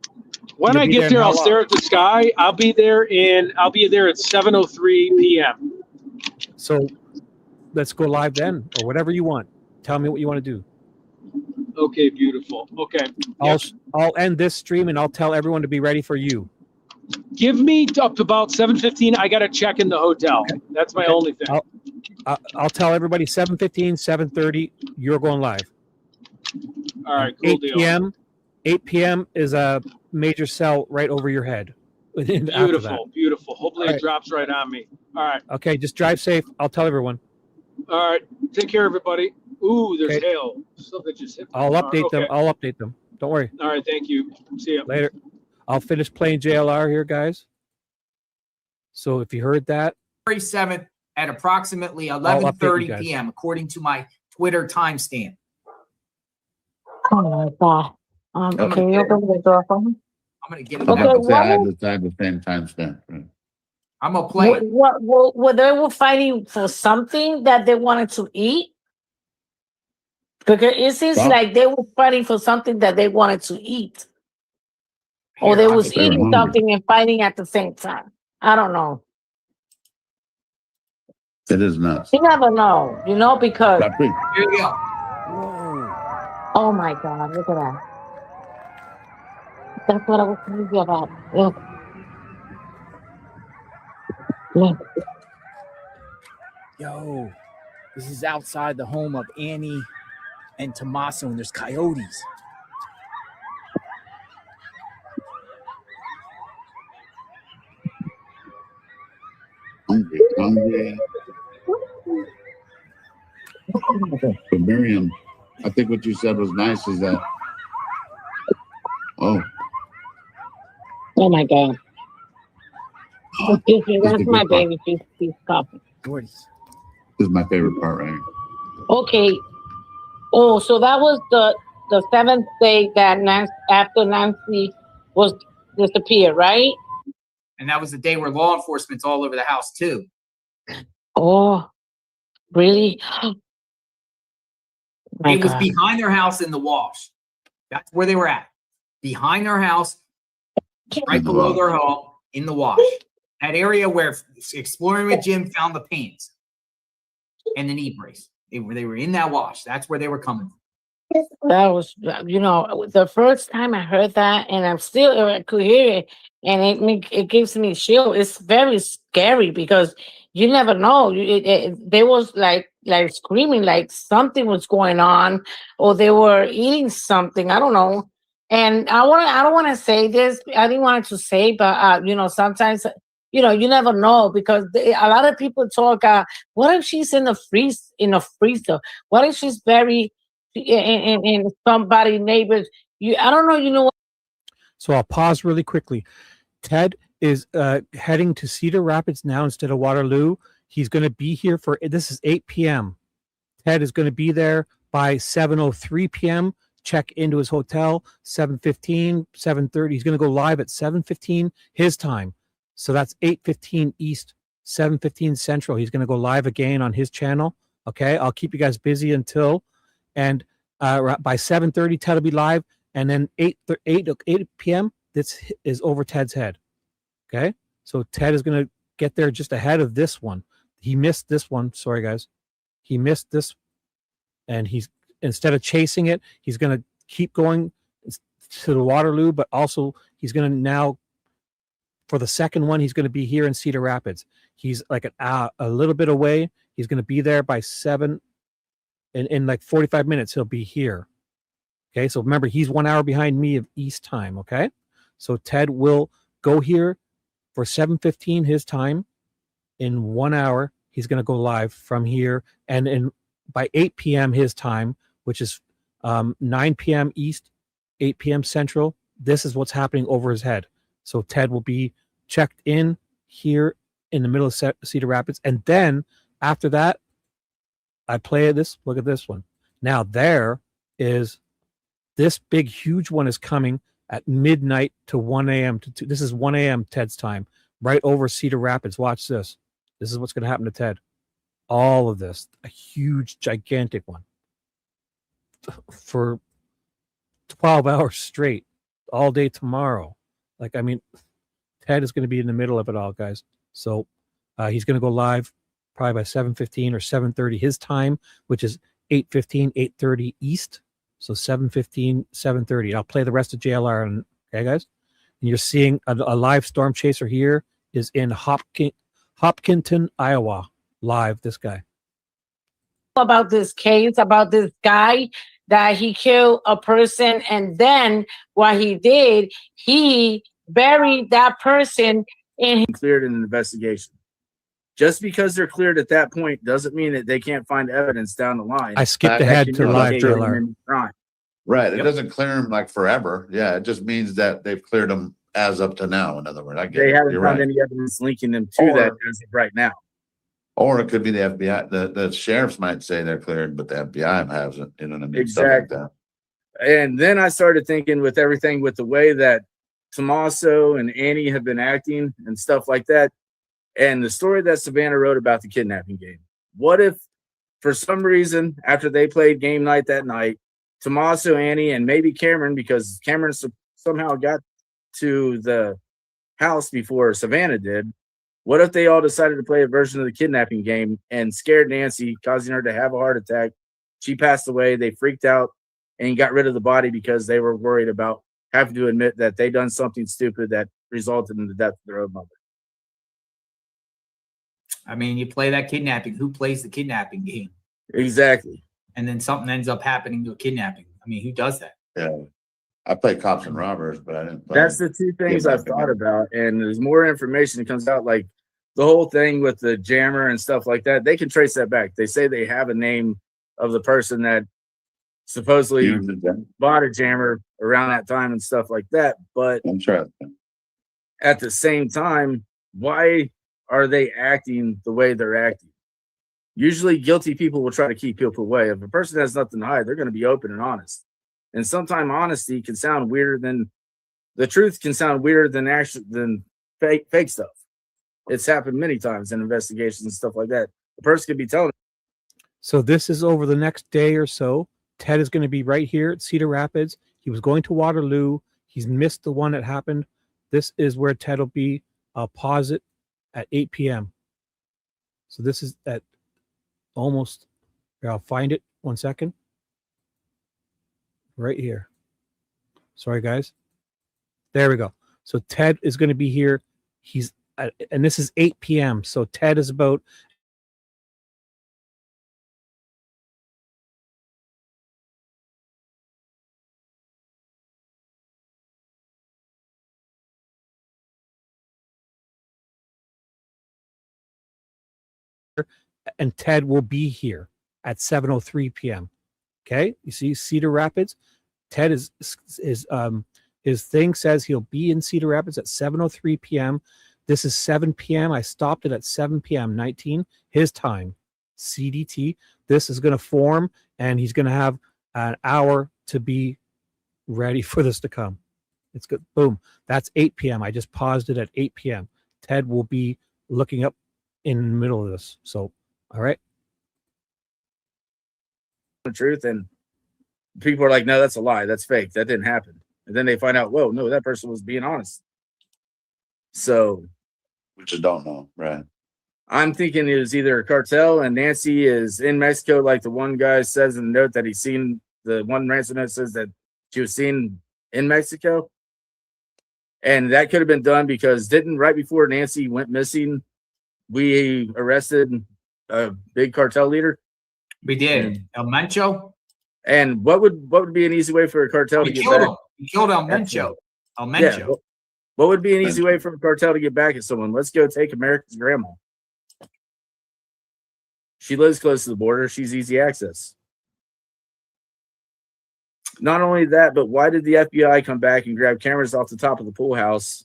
When I get there, I'll stare at the sky. I'll be there at 7:03 p.m. So let's go live then, or whatever you want. Tell me what you want to do. Okay, beautiful. Okay. I'll end this stream and I'll tell everyone to be ready for you. Give me up to about 7:15. I got to check in the hotel. Okay. That's my only thing. I'll tell everybody 7:15, 7:30. You're going live. All right, cool 8 deal. p.m. 8 p.m. is a major cell right over your head. Beautiful. Hopefully it drops right on me. All right. Okay, just drive safe. I'll tell everyone. All right. Take care, everybody. Ooh, there's hail. Something just hit me. I'll update them. I'll update them. Don't worry. All right, thank you. See you later. I'll finish playing JLR here, guys. So if you heard that. February 7th at approximately 11:30 p.m. according to my Twitter timestamp. Oh my God. Can you open the door for me? I'm gonna get it. I had the same timestamp. Right? I'm gonna play it. What they were fighting for something that they wanted to eat? Because it seems like they were fighting for something that they wanted to eat. Or they was eating something and fighting at the same time. I don't know. It is nuts. You never know, because here you go. Oh my God, look at that. That's what I was telling you about. Look. Yo, this is outside the home of Annie and Tommaso, and there's coyotes. Hungry. But Miriam, I think what you said was nice is that. Oh my God. That's my baby. She's coughing. This is my favorite part right here. Okay. Oh, so that was the seventh day that after Nancy was disappeared, right? And that was the day where law enforcement's all over the house too. Oh, really? It was behind their house in the wash. That's where they were at. Behind their house, right below their home, in the wash. That area where Exploring with Jim found the pants and the knee brace. They were in that wash. That's where they were coming from. That was, the first time I heard that, and I could hear it, and it gives me chill. It's very scary because you never know. They was like screaming, like something was going on, or they were eating something. I don't know. And I don't want to say this. I didn't want to say, but sometimes. You never know because a lot of people talk. What if she's in the freezer? What if she's buried in somebody's neighbors? I don't know. So I'll pause really quickly. Ted is heading to Cedar Rapids now instead of Waterloo. He's going to be here this is 8 p.m. Ted is going to be there by 7:03 p.m. check into his hotel 7:15, 7:30. He's going to go live at 7:15 his time. So that's 8:15 East, 7:15 Central. He's going to go live again on his channel. Okay, I'll keep you guys busy until, and by 7:30, Ted will be live, and then 8 p.m. This is over Ted's head. Okay, so Ted is going to get there just ahead of this one. He missed this one. Sorry, guys. He missed this, and he's, instead of chasing it, he's going to keep going to the Waterloo, but also he's going to now, for the second one, he's going to be here in Cedar Rapids. He's like a little bit away. He's going to be there by 7, in like 45 minutes, he'll be here. Okay, so remember, he's 1 hour behind me of East time, okay? So Ted will go here for 7:15 his time. In 1 hour, he's going to go live from here, and by 8 p.m. his time, which is 9 p.m. East, 8 p.m. Central, this is what's happening over his head. So Ted will be checked in here in the middle of Cedar Rapids, and then after that, I play this. Look at this one. Now there is this big, huge one is coming at midnight to 1 a.m. to 2. This is 1 a.m. Ted's time, right over Cedar Rapids. Watch this. This is what's going to happen to Ted. All of this, a huge, gigantic one for 12 hours straight, all day tomorrow. Like, I mean, Ted is going to be in the middle of it all, guys. So he's going to go live probably by 7:15 or 7:30 his time, which is 8:15, 8:30 East. So 7:15, 7:30. I'll play the rest of JLR. And, okay, guys? And you're seeing a live storm chaser here is in Hopkinton, Iowa. Live, this guy. About this case, about this guy that he killed a person, and then what he did, he buried that person in. Cleared in an investigation. Just because they're cleared at that point doesn't mean that they can't find evidence down the line. I skipped ahead to live JLR. Right. It doesn't clear them like forever. Yeah. It just means that they've cleared them as up to now. In other words, I get they it. haven't You're found right. any evidence linking them to that as of right now. Or it could be the FBI. The sheriffs might say they're cleared, but the FBI hasn't. You know what I mean? Exactly. Stuff like that. And then I started thinking, with everything, with the way that Tommaso and Annie have been acting and stuff like that, and the story that Savannah wrote about the kidnapping game. What if, for some reason, after they played game night that night, Tommaso, Annie, and maybe Cameron, because Cameron somehow got to the house before Savannah did, what if they all decided to play a version of the kidnapping game and scared Nancy, causing her to have a heart attack? She passed away. They freaked out and got rid of the body because they were worried about having to admit that they done something stupid that resulted in the death of their own mother. I mean, you play that kidnapping. Who plays the kidnapping game? Exactly. And then something ends up happening to a kidnapping. I mean, who does that? Yeah. I play cops and robbers, but I didn't play. That's the two things I've thought about. And there's more information that comes out, like the whole thing with the jammer and stuff like that. They can trace that back. They say they have a name of the person that supposedly bought a jammer around that time and stuff like that. But I'm sure. At the same time, why are they acting the way they're acting? Usually guilty people will try to keep people away. If a person has nothing to hide, they're going to be open and honest. And sometimes honesty can sound weirder than the truth can sound weirder than fake stuff. It's happened many times in investigations and stuff like that. The person could be telling. So this is over the next day or so. Ted is going to be right here at Cedar Rapids. He was going to Waterloo. He's missed the one that happened. This is where Ted will be. I'll pause it at 8 p.m. So this is at almost, here, I'll find it. 1 second. Right here. Sorry, guys. There we go. So Ted is going to be here. He's and this is 8 p.m. So Ted is about and Ted will be here at 7:03 p.m. Okay, you see Cedar Rapids. Ted is his thing says he'll be in Cedar Rapids at 7:03 p.m. This is 7 p.m. I stopped it at 7 p.m. 19 his time, CDT. This is going to form, and he's going to have an hour to be ready for this to come. It's good. Boom. That's 8 p.m. I just paused it at 8 p.m. Ted will be looking up in the middle of this. So, all right. The truth, and people are like, no, that's a lie. That's fake. That didn't happen. And then they find out, whoa, no, that person was being honest. So We just don't know, right? I'm thinking it was either a cartel and Nancy is in Mexico, like the one guy says in the note that he's seen, the one ransom note says that she was seen in Mexico. And that could have been done because right before Nancy went missing, we arrested a big cartel leader. We did. El Mencho. And what would be an easy way for a cartel to He get killed back? him. He killed El Mencho. El Mencho. Yeah. What would be an easy way for a cartel to get back at someone? Let's go take America's grandma. She lives close to the border. She's easy access. Not only that, but why did the FBI come back and grab cameras off the top of the pool house?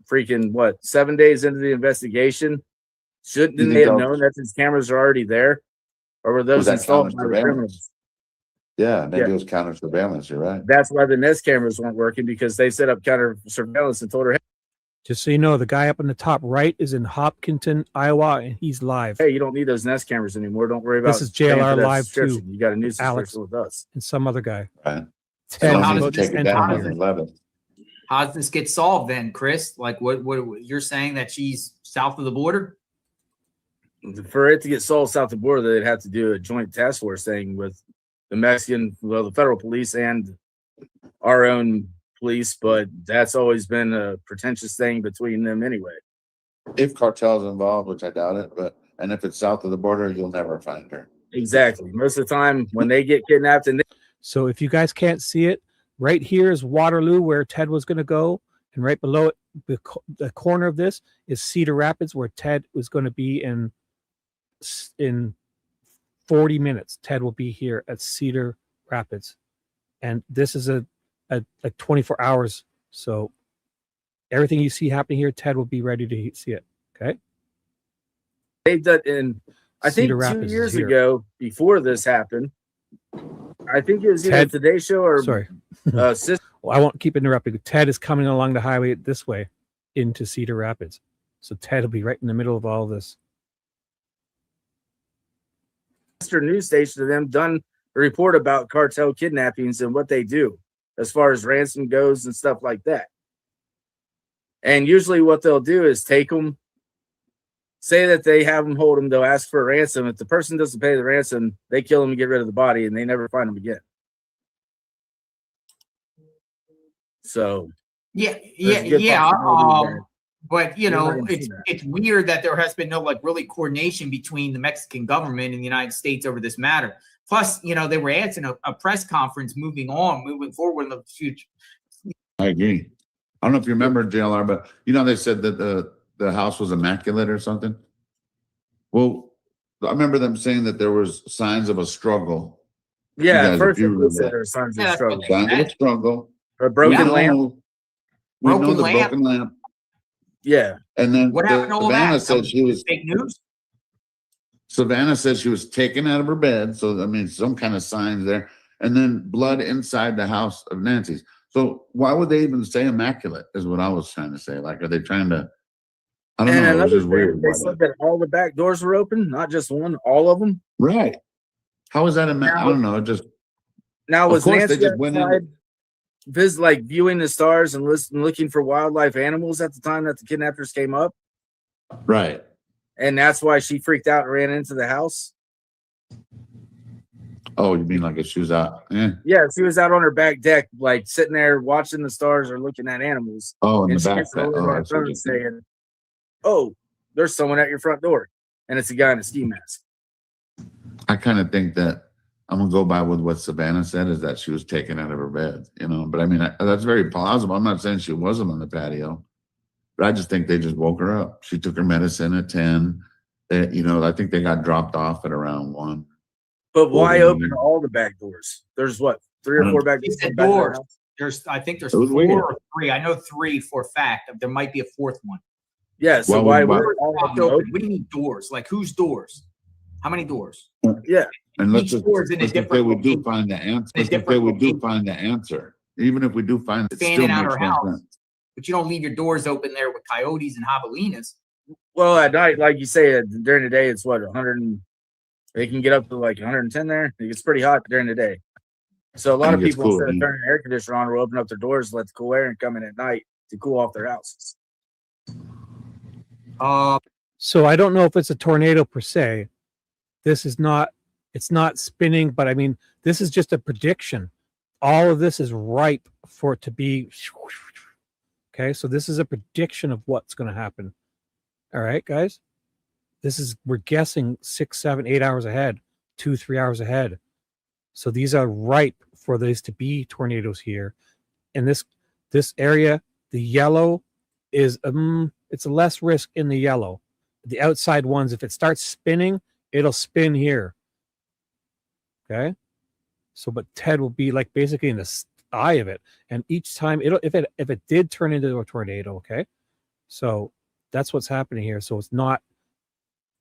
Freaking 7 days into the investigation? Shouldn't they have known that these cameras are already there? Or were those installed by the criminals? Yeah, maybe it was counter surveillance. You're right. That's why the Nest cameras weren't working, because they set up counter surveillance and told her, Just so you know, the guy up in the top right is in Hopkinton, Iowa, and he's live. hey, you don't need those Nest cameras anymore. Don't worry about This is paying for JLR that Live subscription. too, You got a new Alex. subscription with us. And some other guy. Right. Ted, how Someone does needs to take it down enter. and love it. How does this get solved then, Chris? Like what you're saying that she's south of the border? For it to get solved south of the border, they'd have to do a joint task force thing with the the federal police and our own police, but that's always been a pretentious thing between them anyway. If cartel's involved, which I doubt it, and if it's south of the border, you'll never find her. Exactly. Most of the time when they get kidnapped and So if you guys can't see it, right here is Waterloo, where Ted was going to go. And right below it, the corner of this is Cedar Rapids, where Ted was going to be in 40 minutes. Ted will be here at Cedar Rapids. And this is a 24 hours. So everything you see happening here, Ted will be ready to see it. Okay. they've done, and I think Cedar 2 Rapids is years here. ago, before this happened, I think it was either Ted- Today Show or Sorry. Sister Well, I won't keep interrupting. Ted is coming along the highway this way into Cedar Rapids. So Ted will be right in the middle of all this. news station of them done a report about cartel kidnappings and what they do as far as ransom goes and stuff like that. And usually what they'll do is take them, say that they have them hold them, they'll ask for a ransom. If the person doesn't pay the ransom, they kill them and get rid of the body, and they never find them again. So Yeah, there's a good possibility that but we're not gonna see it's that. it's weird that there has been no really coordination between the Mexican government and the United States over this matter. Plus, they were asking a press conference moving forward in the future. I agree. I don't know if you remember JLR, but they said that the house was immaculate or something. Well, I remember them saying that there was signs of a struggle. Yeah, guys, at if first you they remember said that. there were signs Yeah, of that's struggle. what Signs of a struggle. A broken Yeah. lamp. We know Broken the lamp. broken lamp. Yeah. And then What happened to all Savannah that? said she was Fake news? Savannah said she was taken out of her bed. So, some kind of signs there. And then blood inside the house of Nancy's. So why would they even say immaculate is what I was trying to say. Like, are they trying to, I don't And know. It was another just thing, weird. they said that all the back doors were open, not just one, all of them. Right. How is that? I don't know. It just, Now Of was course, they Nancy just went in- outside, viewing the stars and looking for wildlife animals at the time that the kidnappers came up, right. and that's why she freaked out and ran into the house? Oh, you mean like if she was out? Yeah. Yeah, she was out on her back deck, like sitting there watching the stars or looking at animals. Oh, in And the she back. gets a hold of Oh, her I see what phone you're saying. saying, "Oh, there's someone at your front door," and it's a guy in a ski mask. I kind of think that I'm gonna go by with what Savannah said is that she was taken out of her bed, but that's very plausible. I'm not saying she wasn't on the patio, but I just think they just woke her up. She took her medicine at 10. I think they got dropped off at around 1. But why Oh, open all the back doors? There's what, 3 or 4 back They doors? said in the back of the doors. house? I think there's It was 4 weird. or 3. I know 3 for a fact. There might be a 4th one. Yeah, so Why why would- were all of Doors them open. open? What do you mean doors? Like whose doors? How many doors? Yeah. And let's Each just, store is in a let's just say different we do location. find the answer. In a Let's just say different we do location. find the answer. Even if we do find it, still Standing out makes our no house. sense. But you don't leave your doors open there with coyotes and javelinas. Well, at night, like you say, during the day, it's what 100. They can get up to like 110 there. It gets pretty hot during the day. So a lot And of it gets people, cool, instead of yeah. turning the air conditioner on, will open up their doors, let the cool air and come in at night to cool off their houses. So I don't know if it's a tornado per se. This is not, it's not spinning, but I mean, this is just a prediction. All of this is ripe for it to be. Okay, so this is a prediction of what's going to happen. All right, guys. This is, we're guessing 6, 7, 8 hours ahead, 2, 3 hours ahead. So these are ripe for these to be tornadoes here. And this area, the yellow is it's less risk in the yellow. The outside ones, if it starts spinning, it'll spin here. Okay. So, but Ted will be like basically in the eye of it, and each time if it did turn into a tornado, okay. So that's what's happening here. So it's not,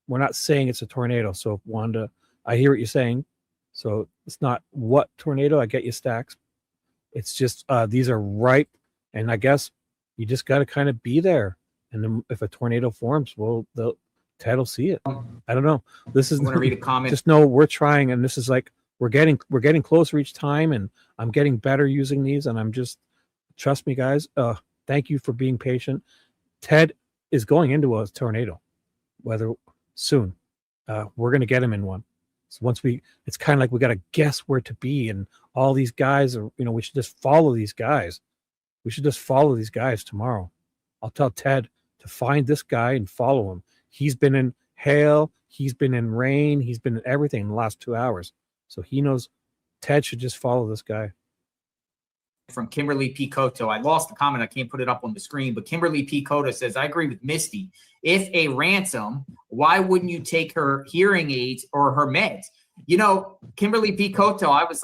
we're not saying it's a tornado. So Wanda, I hear what you're saying. So it's not what tornado. I get you, Stacks. It's just these are ripe, and I guess you just got to kind of be there. And then if a tornado forms, well, Ted will see it. I don't know. This is. I want to read a comment. Just know we're trying, and this is like we're getting closer each time, and I'm getting better using these, and I'm just, trust me, guys. Thank you for being patient. Ted is going into a tornado, whether soon. We're gonna get him in one. So once it's kind of like we got to guess where to be, and all these guys are, we should just follow these guys. We should just follow these guys tomorrow. I'll tell Ted to find this guy and follow him. He's been in hail, he's been in rain, he's been in everything in the last 2 hours. So he knows Ted should just follow this guy. From Kimberly P. Cotto. I lost the comment. I can't put it up on the screen, but Kimberly P. Cotto says, I agree with Misty. If a ransom, why wouldn't you take her hearing aids or her meds? Kimberly P. Cotto, I was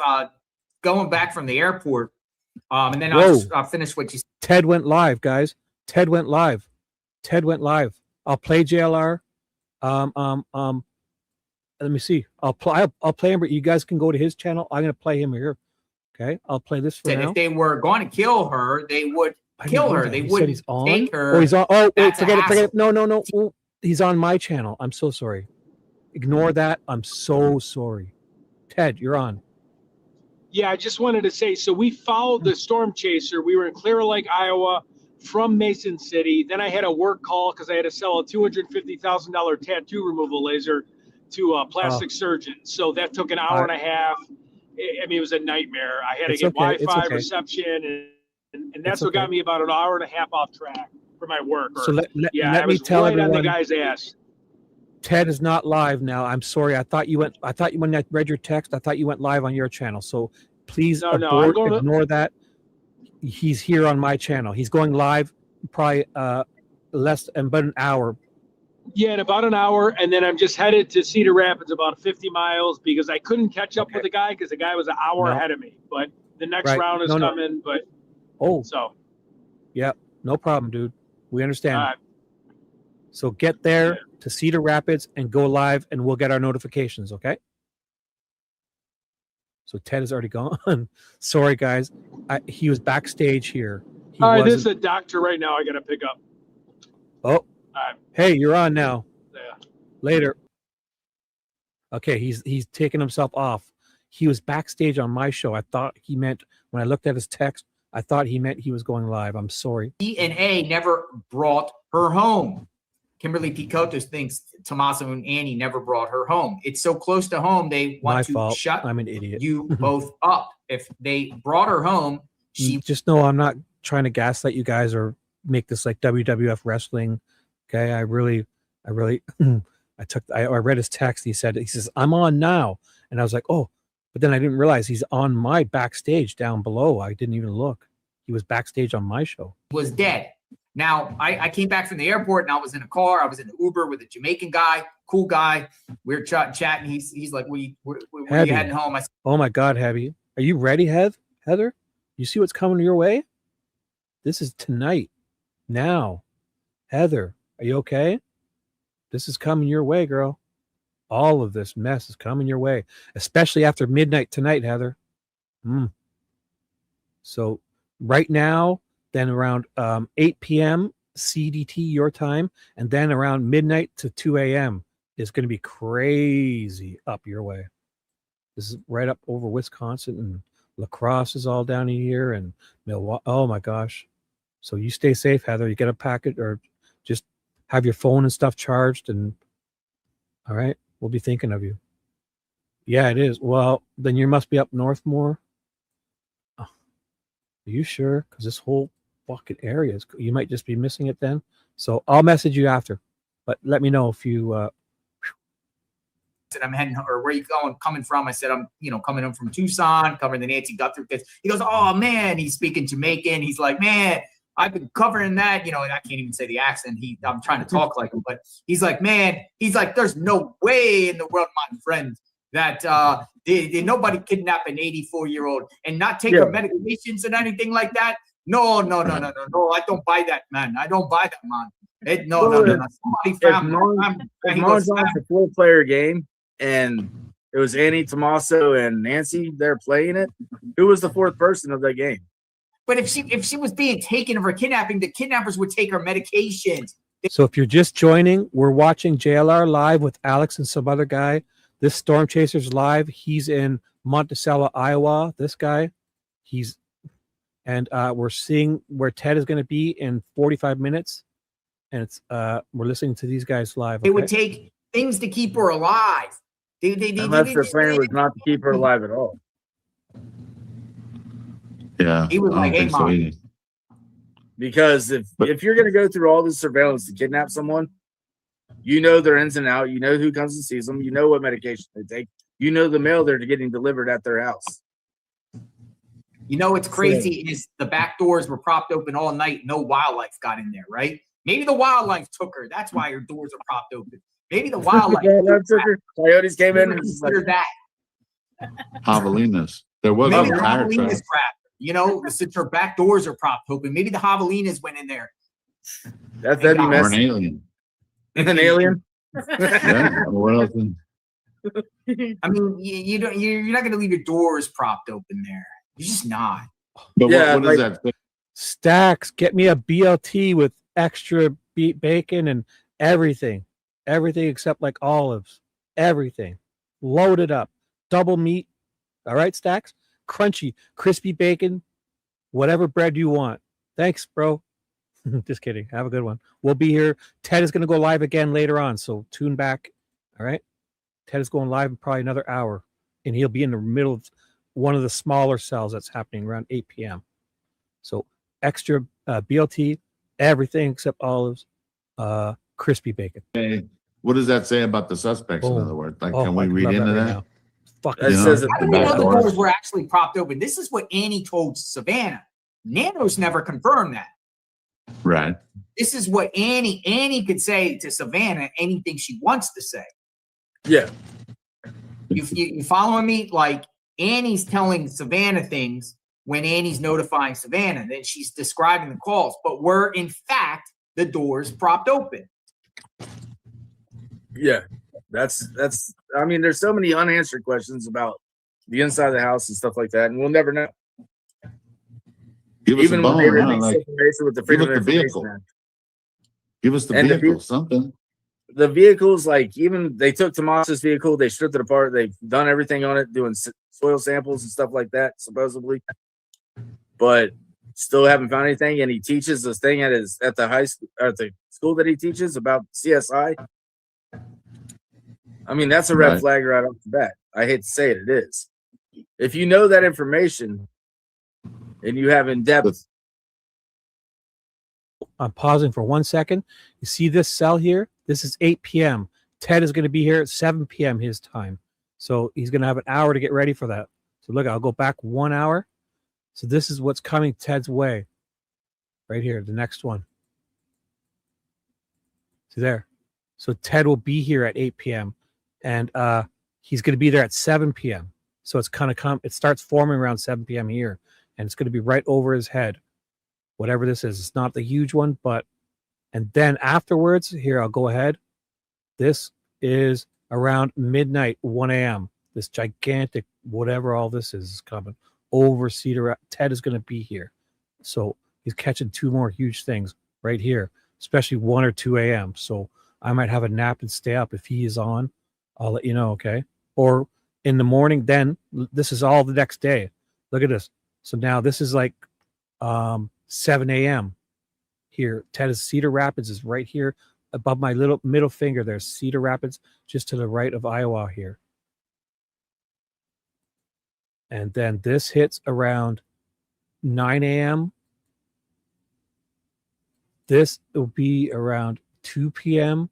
going back from the airport, and then I'll finish what you said. Ted went live, guys. Ted went live. I'll play JLR. Let me see. I'll play him, but you guys can go to his channel. I'm going to play him here. Okay, I'll play this for now. If they were going to kill her, they would kill her. They wouldn't take her. Oh, he's on. Oh, wait, forget hassle. it. No. Ooh, he's on my channel. I'm so sorry. Ignore that. I'm so sorry. Ted, you're on. Yeah, I just wanted to say, so we followed the storm chaser. We were in Clear Lake, Iowa, from Mason City. Then I had a work call because I had to sell a $250,000 tattoo removal laser to a plastic surgeon. So that took an hour and a half. I mean, it was a nightmare. I had to get Wi-Fi reception, and that's what got me about an hour and a half off track for my work. So let I me was tell right everyone, on the guy's ass. Ted is not live now. I'm sorry. I thought you when I read your text, I thought you went live on your channel. So please ignore that. He's here on my channel. He's going live probably less than about an hour. Yeah, in about an hour, and then I'm just headed to Cedar Rapids, about 50 miles, because I couldn't catch up with the guy because the guy was an hour ahead of me. But the next round is coming. But yeah, no problem, dude. We understand. So get there to Cedar Rapids and go live, and we'll get our notifications. Okay. So Ted is already gone. Sorry, guys. He was backstage here. All right, this is a doctor right now. I got to pick up. Oh. Hey, you're on now. Yeah. Later. Okay, he's taking himself off. He was backstage on my show. I thought he meant, when I looked at his text, I thought he meant he was going live. I'm sorry. E&A never brought her home. Kimberly Picotos thinks Tommaso and Annie never brought her home. It's so close to home, they want to shut I'm an idiot. you both up. If they brought her home, she just know I'm not trying to gaslight you guys or make this like WWF wrestling. Okay, I read his text. He says, I'm on now. And I was like, oh, but then I didn't realize he's on my backstage down below. I didn't even look. He was backstage on my show. was dead. Now, I came back from the airport and I was in a car. I was in an Uber with a Jamaican guy, cool guy. We were chatting. He's like, where you heading home? I said, oh my God, Heavy. Are you ready, Heather? You see what's coming your way? This is tonight. Now. Heather, are you okay? This is coming your way, girl. All of this mess is coming your way, especially after midnight tonight, Heather. So right now, then around 8 p.m. CDT your time, and then around midnight to 2 a.m. is going to be crazy up your way. This is right up over Wisconsin, and La Crosse is all down here, and Milwaukee. Oh my gosh. So you stay safe, Heather. You get a packet, or just have your phone and stuff charged, and all right, we'll be thinking of you. Yeah, it is. Well, then you must be up north more. Oh, are you sure? Because this whole fucking area is, you might just be missing it then. So I'll message you after, but let me know if you said, I'm heading, or where you going, coming from? I said, I'm, coming in from Tucson, covering the Nancy Guthrie case. He goes, oh man, he's speaking Jamaican. He's like, man, I've been covering that, and I can't even say the accent. I'm trying to talk like him, but he's like, man, there's no way in the world, my friend, that nobody kidnap an 84-year-old and not take her medications and anything like that. No, I don't buy that, man. I don't buy that, man. No. Somebody found if Mom's on a 4-player game and it was Annie, Tommaso, and Nancy there playing it, who was the 4th person of that game? But if she was being taken for kidnapping, the kidnappers would take her medications. So if you're just joining, we're watching JLR live with Alex and some other guy. This Storm Chasers live. He's in Monticello, Iowa. This guy, we're seeing where Ted is going to be in 45 minutes. And it's we're listening to these guys live. It would take things to keep her alive. Unless their plan was not to keep her alive at all. Yeah, he was like, "Hey, Mom." Because if you're going to go through all this surveillance to kidnap someone, you know their ins and out. You know who comes and sees them. You know what medication they take. You know the mail they're getting delivered at their house. What's crazy is the back doors were propped open all night. No wildlife got in there, right? Maybe the wildlife took her. That's why her doors are propped open. Maybe the wildlife took her. Coyotes came in and consider that. Javelinas. There was maybe a the tire javelinas trap. grabbed. Since her back doors are propped open, maybe the javelinas went in there. That'd be messy. Or an alien. An alien? Yeah. What else? I mean, you're not going to leave your doors propped open there. You're just not. But what is that? Stacks, get me a BLT with extra beet bacon and everything except like olives, everything loaded up, double meat. All right, Stacks, crunchy, crispy bacon, whatever bread you want. Thanks, bro. Just kidding. Have a good one. We'll be here. Ted is going to go live again later on, so tune back. All right. Ted is going live in probably another hour, and he'll be in the middle of one of the smaller cells that's happening around 8 p.m. So extra BLT, everything except olives, crispy bacon. Okay. What does that say about the suspects, in other words? Like, can we I read love into right that? now. Fuck It says I didn't know the doors were actually propped open. This is what Annie told Savannah. Nanos never confirmed that. Right. This is what Annie could say to Savannah anything she wants to say. Yeah. You following me? Like, Annie's telling Savannah things when Annie's notifying Savannah. Then she's describing the calls, but were in fact the doors propped open. Yeah. That's I mean, there's so many unanswered questions about the inside of the house and stuff like that, and we'll never know. Give us Even a when they bone, release information with the Freedom of Information vehicle. Act. Give us the And vehicle, something. The vehicles, like, even they took Tomas's vehicle, they stripped it apart, they've done everything on it, doing soil samples and stuff like that, supposedly, but still haven't found anything. And he teaches this thing at the high school, at the school that he teaches about CSI. I mean, that's a red flag right off the bat. I hate to say it, it is. If you know that information and you have in depth. I'm pausing for 1 second. You see this cell here? This is 8 p.m. Ted is going to be here at 7 p.m. his time. So he's going to have an hour to get ready for that. So look, I'll go back 1 hour. So this is what's coming Ted's way. Right here, the next one. See there? So Ted will be here at 8 p.m. And he's going to be there at 7 p.m. So it's kind of it starts forming around 7 p.m. here. And it's going to be right over his head. Whatever this is. It's not the huge one, but and then afterwards, here, I'll go ahead. This is around midnight, 1 a.m. This gigantic, whatever all this is coming over Cedar. Ted is going to be here. So he's catching 2 more huge things right here, especially 1 or 2 a.m. So I might have a nap and stay up. If he is on, I'll let you know, okay? Or in the morning, then this is all the next day. Look at this. So now this is like 7 a.m. here. Ted is Cedar Rapids is right here above my little middle finger. There's Cedar Rapids just to the right of Iowa here. And then this hits around 9 a.m. This will be around 2 p.m.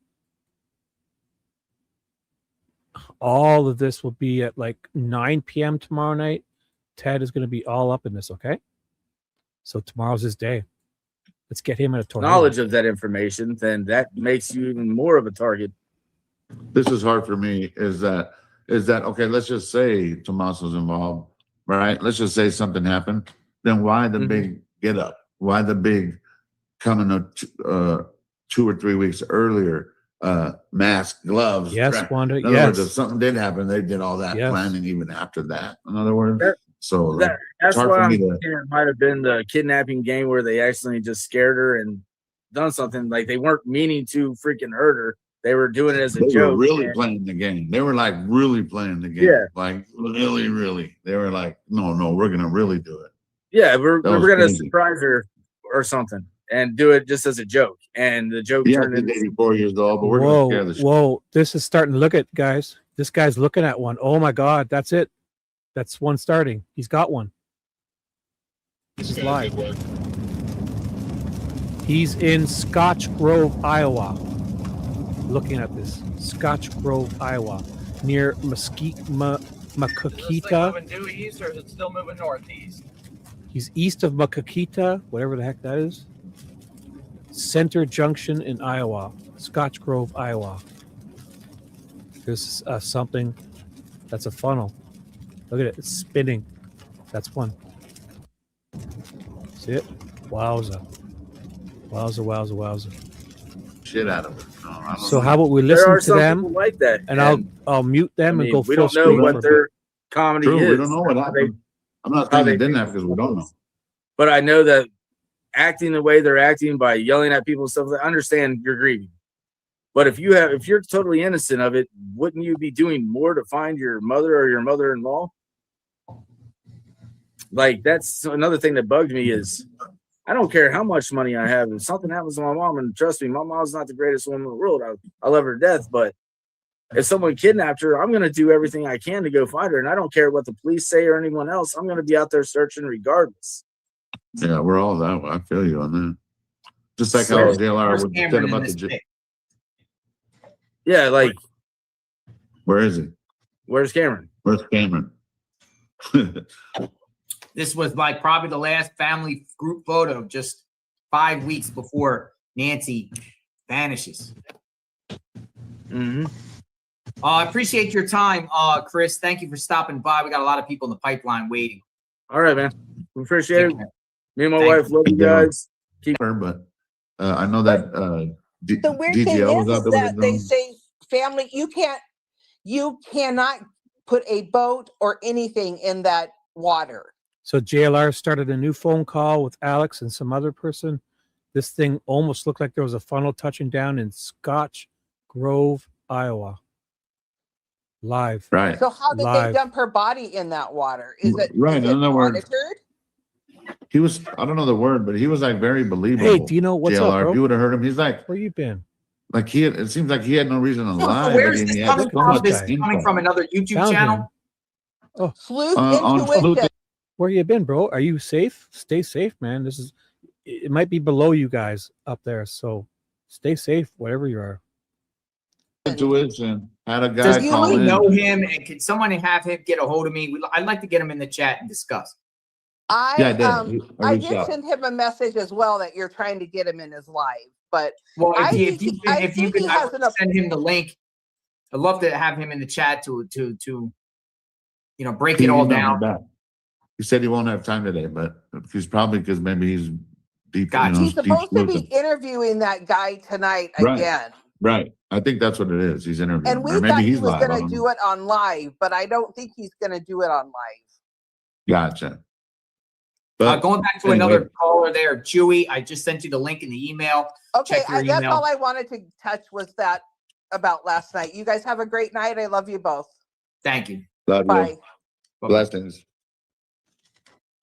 All of this will be at like 9 p.m. tomorrow night. Ted is going to be all up in this, okay? So tomorrow's his day. Let's get him in a tornado. Knowledge of that information, then that makes you even more of a target. This is hard for me. Is that okay? Let's just say Tomaso's involved, right? Let's just say something happened. Then why the big get up? Why the big coming 2 or 3 weeks earlier? Mask, gloves. Yes, Wanda. In other Yes. words, if something did happen, they did all that Yes. planning even after that. In other words, so That's hard why for I'm me to- thinking it might have been the kidnapping game where they accidentally just scared her and done something. Like they weren't meaning to freaking hurt her. They were doing it as a they joke. were really and- playing the game. They were like really playing the game. Yeah. Like really. They were like, no, we're gonna really do it. Yeah, we're That was gonna crazy. surprise her or something and do it just as a joke. And the joke Yeah, turned he's into 84 years old, but we're gonna scare the shit. Whoa, this is starting to look at guys. This guy's looking at one. Oh my God, that's it. That's one starting. He's got one. This is live. He's in Scotch Grove, Iowa. Looking at this. Scotch Grove, Iowa. Near Is this thing Makakita. moving due east or is it still moving northeast? He's east of Makakita, whatever the heck that is. Center Junction in Iowa. Scotch Grove, Iowa. There's something. That's a funnel. Look at it. It's spinning. That's one. See it? Wowza. Wowza. Shit out of it. No, I don't So know. how about we there listen are to some them people like that. and I'll mute them I and go mean, we full don't know screen for what a their bit. comedy True, is. we don't know what How they- happened. I'm not how saying they it didn't think happen because we don't know. But I know that acting the way they're acting by yelling at people and stuff, I understand you're grieving. But if you're totally innocent of it, wouldn't you be doing more to find your mother or your mother-in-law? Like that's another thing that bugged me is I don't care how much money I have. If something happens to my mom, and trust me, my mom's not the greatest woman in the world. I love her to death, but if someone kidnapped her, I'm going to do everything I can to go find her. And I don't care what the police say or anyone else. I'm going to be out there searching regardless. Yeah, we're all that way. I feel you on that. Just like how Where's- JLR where's would said Cameron in about this the. pic? Yeah, like, Where is he? where's Cameron? Where's Cameron? This was like probably the last family group photo just 5 weeks before Nancy vanishes. Mm-hmm. I appreciate your time, Chris. Thank you for stopping by. We got a lot of people in the pipeline waiting. All right, man. We appreciate it. Take care. Me and my Thank wife love you guys. But I know that The weird thing DGL was is out there that with they them. say family, you cannot put a boat or anything in that water. So JLR started a new phone call with Alex and some other person. This thing almost looked like there was a funnel touching down in Scotch Grove, Iowa. Live. Right. So how did Live. they dump her body in that water? Is it Right, is in it other words, monitored? He was, I don't know the word, but he was like very believable. Hey, do you know what's up, JLR. bro? If you would have heard him, he's like Where you been? it seems like he had no reason to So lie. where but is he this had coming so from? much This info. coming from another YouTube Found channel? him. Sleuth on intuition. Sleuth- Where you been, bro? Are you safe? Stay safe, man. This is it might be below you guys up there, so stay safe, whatever you are. Intuition had a guy Does call anyone in. know him? And can someone have him get a hold of me? I'd like to get him in the chat and discuss. Yeah, I did. I reached did out. send him a message as well that you're trying to get him in his live, but Well, I if think you he could has an send him the link, I'd love to have him in the chat to break He it all emailed me down. back. He said he won't have time today, but he's probably because maybe he's deep. Gotcha. he's deep supposed to be sleuthing. interviewing that guy tonight Right. again. Right. I think that's what it is. He's interviewing. And Or we maybe thought he he's was live. I going to don't do know. it on live, but I don't think he's going to do it on live. Gotcha. But Going back to anyway. another caller there, Chewy, I just sent you the link in the email. Okay, Check your that's email. all I wanted to touch was that about last night. You guys have a great night. I love you both. Thank you. Love Bye. you. Bye-bye. Blessings.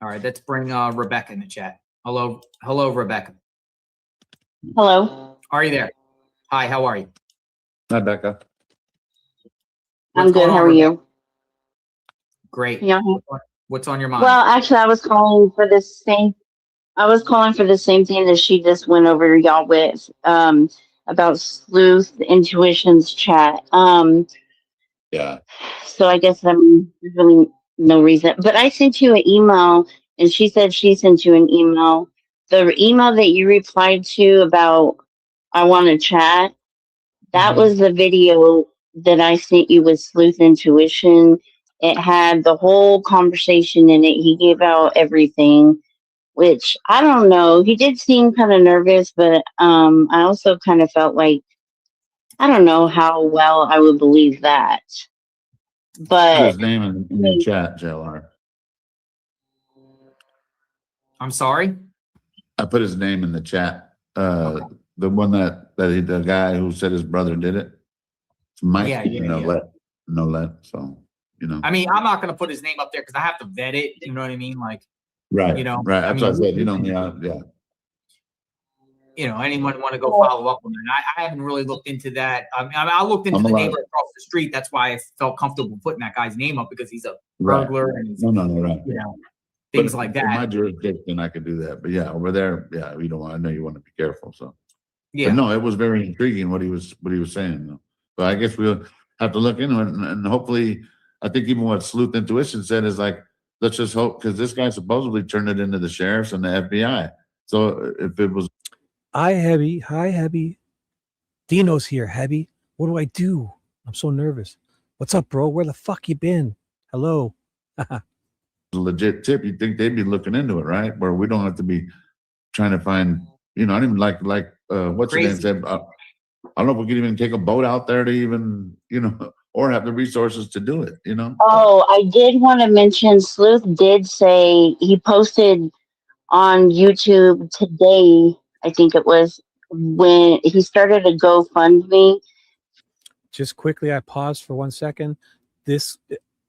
All right, let's bring Rebecca in the chat. Hello, Rebecca. Hello. Are you there? Hi, how are you? Hi, Becca. I'm good. How are you? Great. Yeah. What's on your mind? Well, actually, I was calling for the same thing that she just went over y'all with, about sleuth intuitions chat. Yeah. So I guess there's really no reason, but I sent you an email and she said she sent you an email. The email that you replied to about, I want to chat. That was the video that I sent you with Sleuth Intuition. It had the whole conversation in it. He gave out everything, which I don't know. He did seem kind of nervous, but I also kind of felt like I don't know how well I would believe that. Put But his name in the chat, JLR. I'm sorry? I put his name in the chat. The one the guy who said his brother did it. Mike Nolet. So, you know. I mean, I'm not going to put his name up there because I have to vet it. You know what I mean? Like, Right. you know, Right. That's what I said. You know me. Yeah. You know, anyone want to go follow up on it? I haven't really looked into that. I mean, I looked into the neighbor across the street. That's why I felt comfortable putting that guy's name up because he's a burglar and he's, no, right. You know, things like that. In my jurisdiction, I could do that. But yeah, over there, yeah, you don't want. I know you want to be careful. So, yeah. But no, it was very intriguing what he was saying. Though. But I guess we'll have to look into it, and hopefully, I think even what Sleuth Intuition said is like, let's just hope because this guy supposedly turned it into the sheriffs and the FBI. So if it was. Hi, Hebby. Dino's here, Hebby. What do I do? I'm so nervous. What's up, bro? Where the fuck you been? Hello. A legit tip, you'd think they'd be looking into it, right? Where we don't have to be trying to find, I don't even like what's your name said. I don't know if we could even take a boat out there to even, or have the resources to do it, Oh, I did want to mention Sleuth did say he posted on YouTube today, I think it was, when he started a GoFundMe. Just quickly, I paused for 1 second. This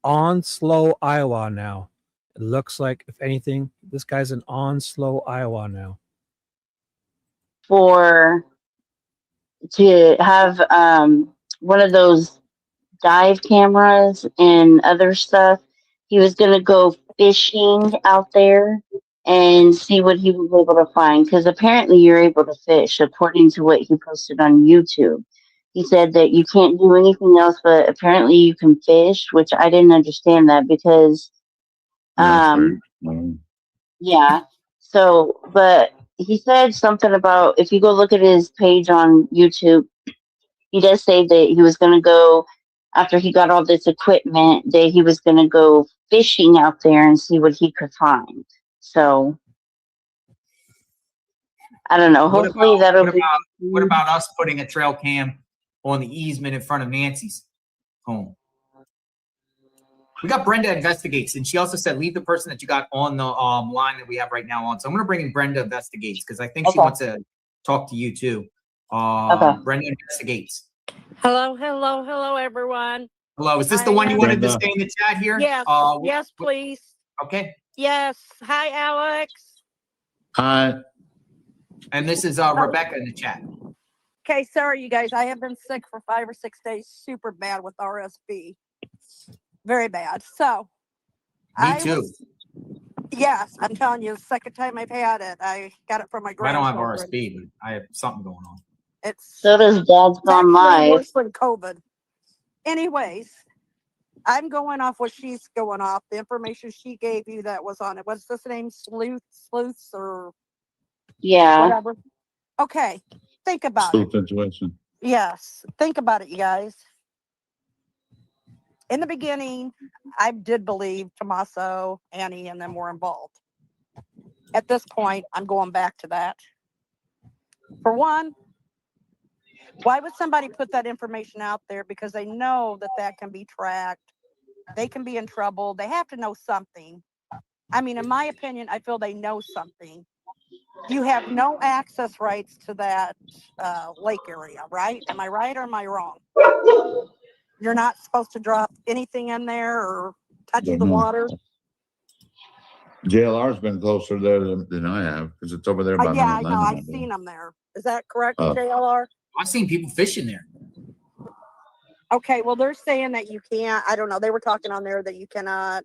Onslow, Iowa now. It looks like, if anything, this guy's in Onslow, Iowa now. To have one of those dive cameras and other stuff. He was going to go fishing out there and see what he was able to find, because apparently you're able to fish according to what he posted on YouTube. He said that you can't do anything else, but apparently you can fish, which I didn't understand that because yeah. So, but he said something about, if you go look at his page on YouTube, he does say that he was going to go, after he got all this equipment, that he was going to go fishing out there and see what he could find. So, I don't know. Hopefully what about us putting a trail cam on the easement in front of Nancy's home? We got Brenda Investigates, and she also said leave the person that you got on the line that we have right now on. So I'm going to bring in Brenda Investigates because I think she wants to talk to you too. Brenda Investigates. Hello, everyone. Hello, is this the one you wanted to stay in the chat here? Yes, yes, please. Okay. Yes. Hi, Alex. Hi. And this is Rebecca in the chat. Okay, sorry, you guys. I have been sick for 5 or 6 days, super bad with RSV. Very bad. So. Me too. Yes, I'm telling you, the second time I've had it. I got it from my grandchildren. I don't have RSV, but I have something going on. So does Dad's Gone Live. Worse than COVID. Anyways, I'm going off what she's going off. The information she gave you that was on it. What's this name? Sleuths or whatever. Okay. Think about it. Situation. Yes. Think about it, you guys. In the beginning, I did believe Tommaso, Annie, and them were involved. At this point, I'm going back to that. For one, Why would somebody put that information out there? Because they know that that can be tracked. They can be in trouble. They have to know something. I mean, in my opinion, I feel they know something. You have no access rights to that lake area, right? Am I right or am I wrong? You're not supposed to drop anything in there or touch the water. JLR's been closer there than I have because it's over there by Yeah, Mount I know. Lemon. I've seen them there. Is that correct, Oh. JLR? I've seen people fishing there. Okay, well, they're saying that you can't. I don't know. They were talking on there that you cannot.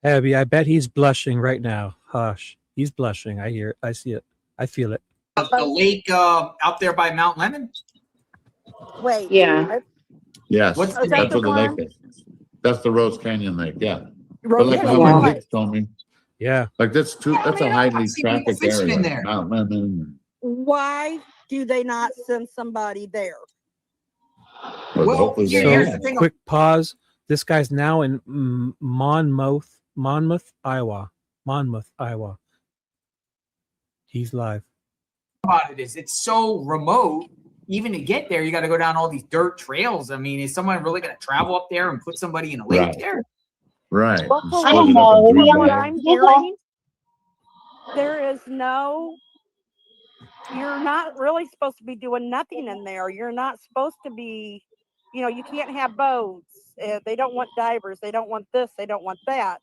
Abby, I bet he's blushing right now. Hush. He's blushing. I hear it. I see it. I feel it. The lake out there by Mount Lemon? Wait. Yeah. Yes, What's the that's name? what the lake is. That's the Rose Canyon Lake, yeah. But Rose like Canyon how my Lake. kids told me, Yeah. like that's a highly I've seen people trafficked fishing in area. there. Mount Lemon. Why do they not send somebody there? Well, hopefully they So, here's the thing. quick pause. This guy's now in Monmouth, Iowa. Monmouth, Iowa. He's live. About it is it's so remote. Even to get there, you got to go down all these dirt trails. I mean, is someone really going to travel up there and put somebody in a lake Right. there? Right. Well, You for split I don't it up know. in three what bags. I'm hearing, there is no. You're not really supposed to be doing nothing in there. You're not supposed to be. You know, you can't have boats. They don't want divers. They don't want this. They don't want that.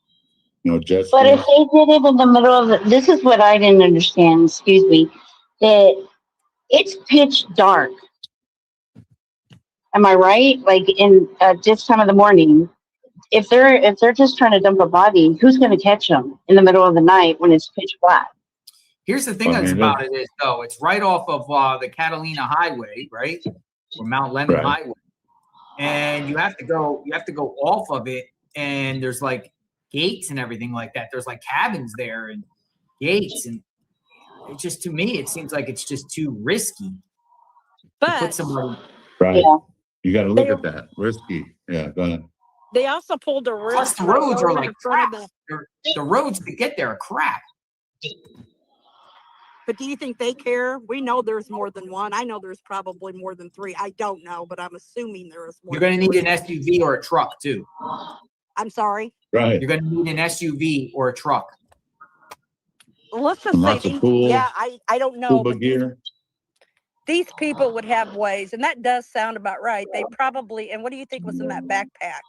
No jet But if skis. they did it in the middle of this is what I didn't understand, excuse me, that it's pitch dark. Am I right? Like in this time of the morning, if they're just trying to dump a body, who's going to catch them in the middle of the night when it's pitch black? Here's the thing that's about it is, though, it's right off of the Catalina Highway, right? Or Mount Lemon Right. Highway. And you have to go off of it, and there's like gates and everything like that. There's like cabins there and gates, and it's just, to me, it seems like it's just too risky to But put somebody. Right. Yeah. You got to look at that. Risky. Yeah, go ahead. they also pulled a rig. Plus, the right roads are over like in front crap. of the- The roads to get there are crap. But do you think they care? We know there's more than one. I know there's probably more than three. I don't know, but I'm assuming there is more. You're going to than need three. an SUV or a truck too. I'm sorry. Right. You're going to need an SUV or a truck. Let's just And say, lots of tools, yeah, I don't know. scuba But gear. these people would have ways, and that does sound about right. They probably, and what do you think was in that backpack?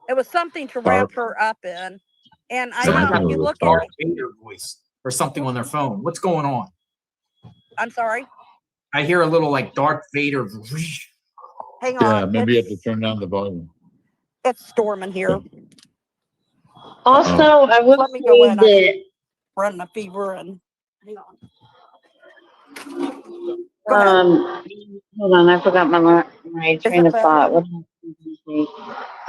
It was something to wrap her up in. And I Someone know got if you a look at Darth it, Vader voice or something on their phone. What's going on? I'm sorry. I hear a little like Darth Vader. Hang Yeah, on. maybe you have to turn down the volume. It's storming here. Also, I will Let me go in. say I'm running a fever and hang on. that hold on, I forgot my train it of thought. What did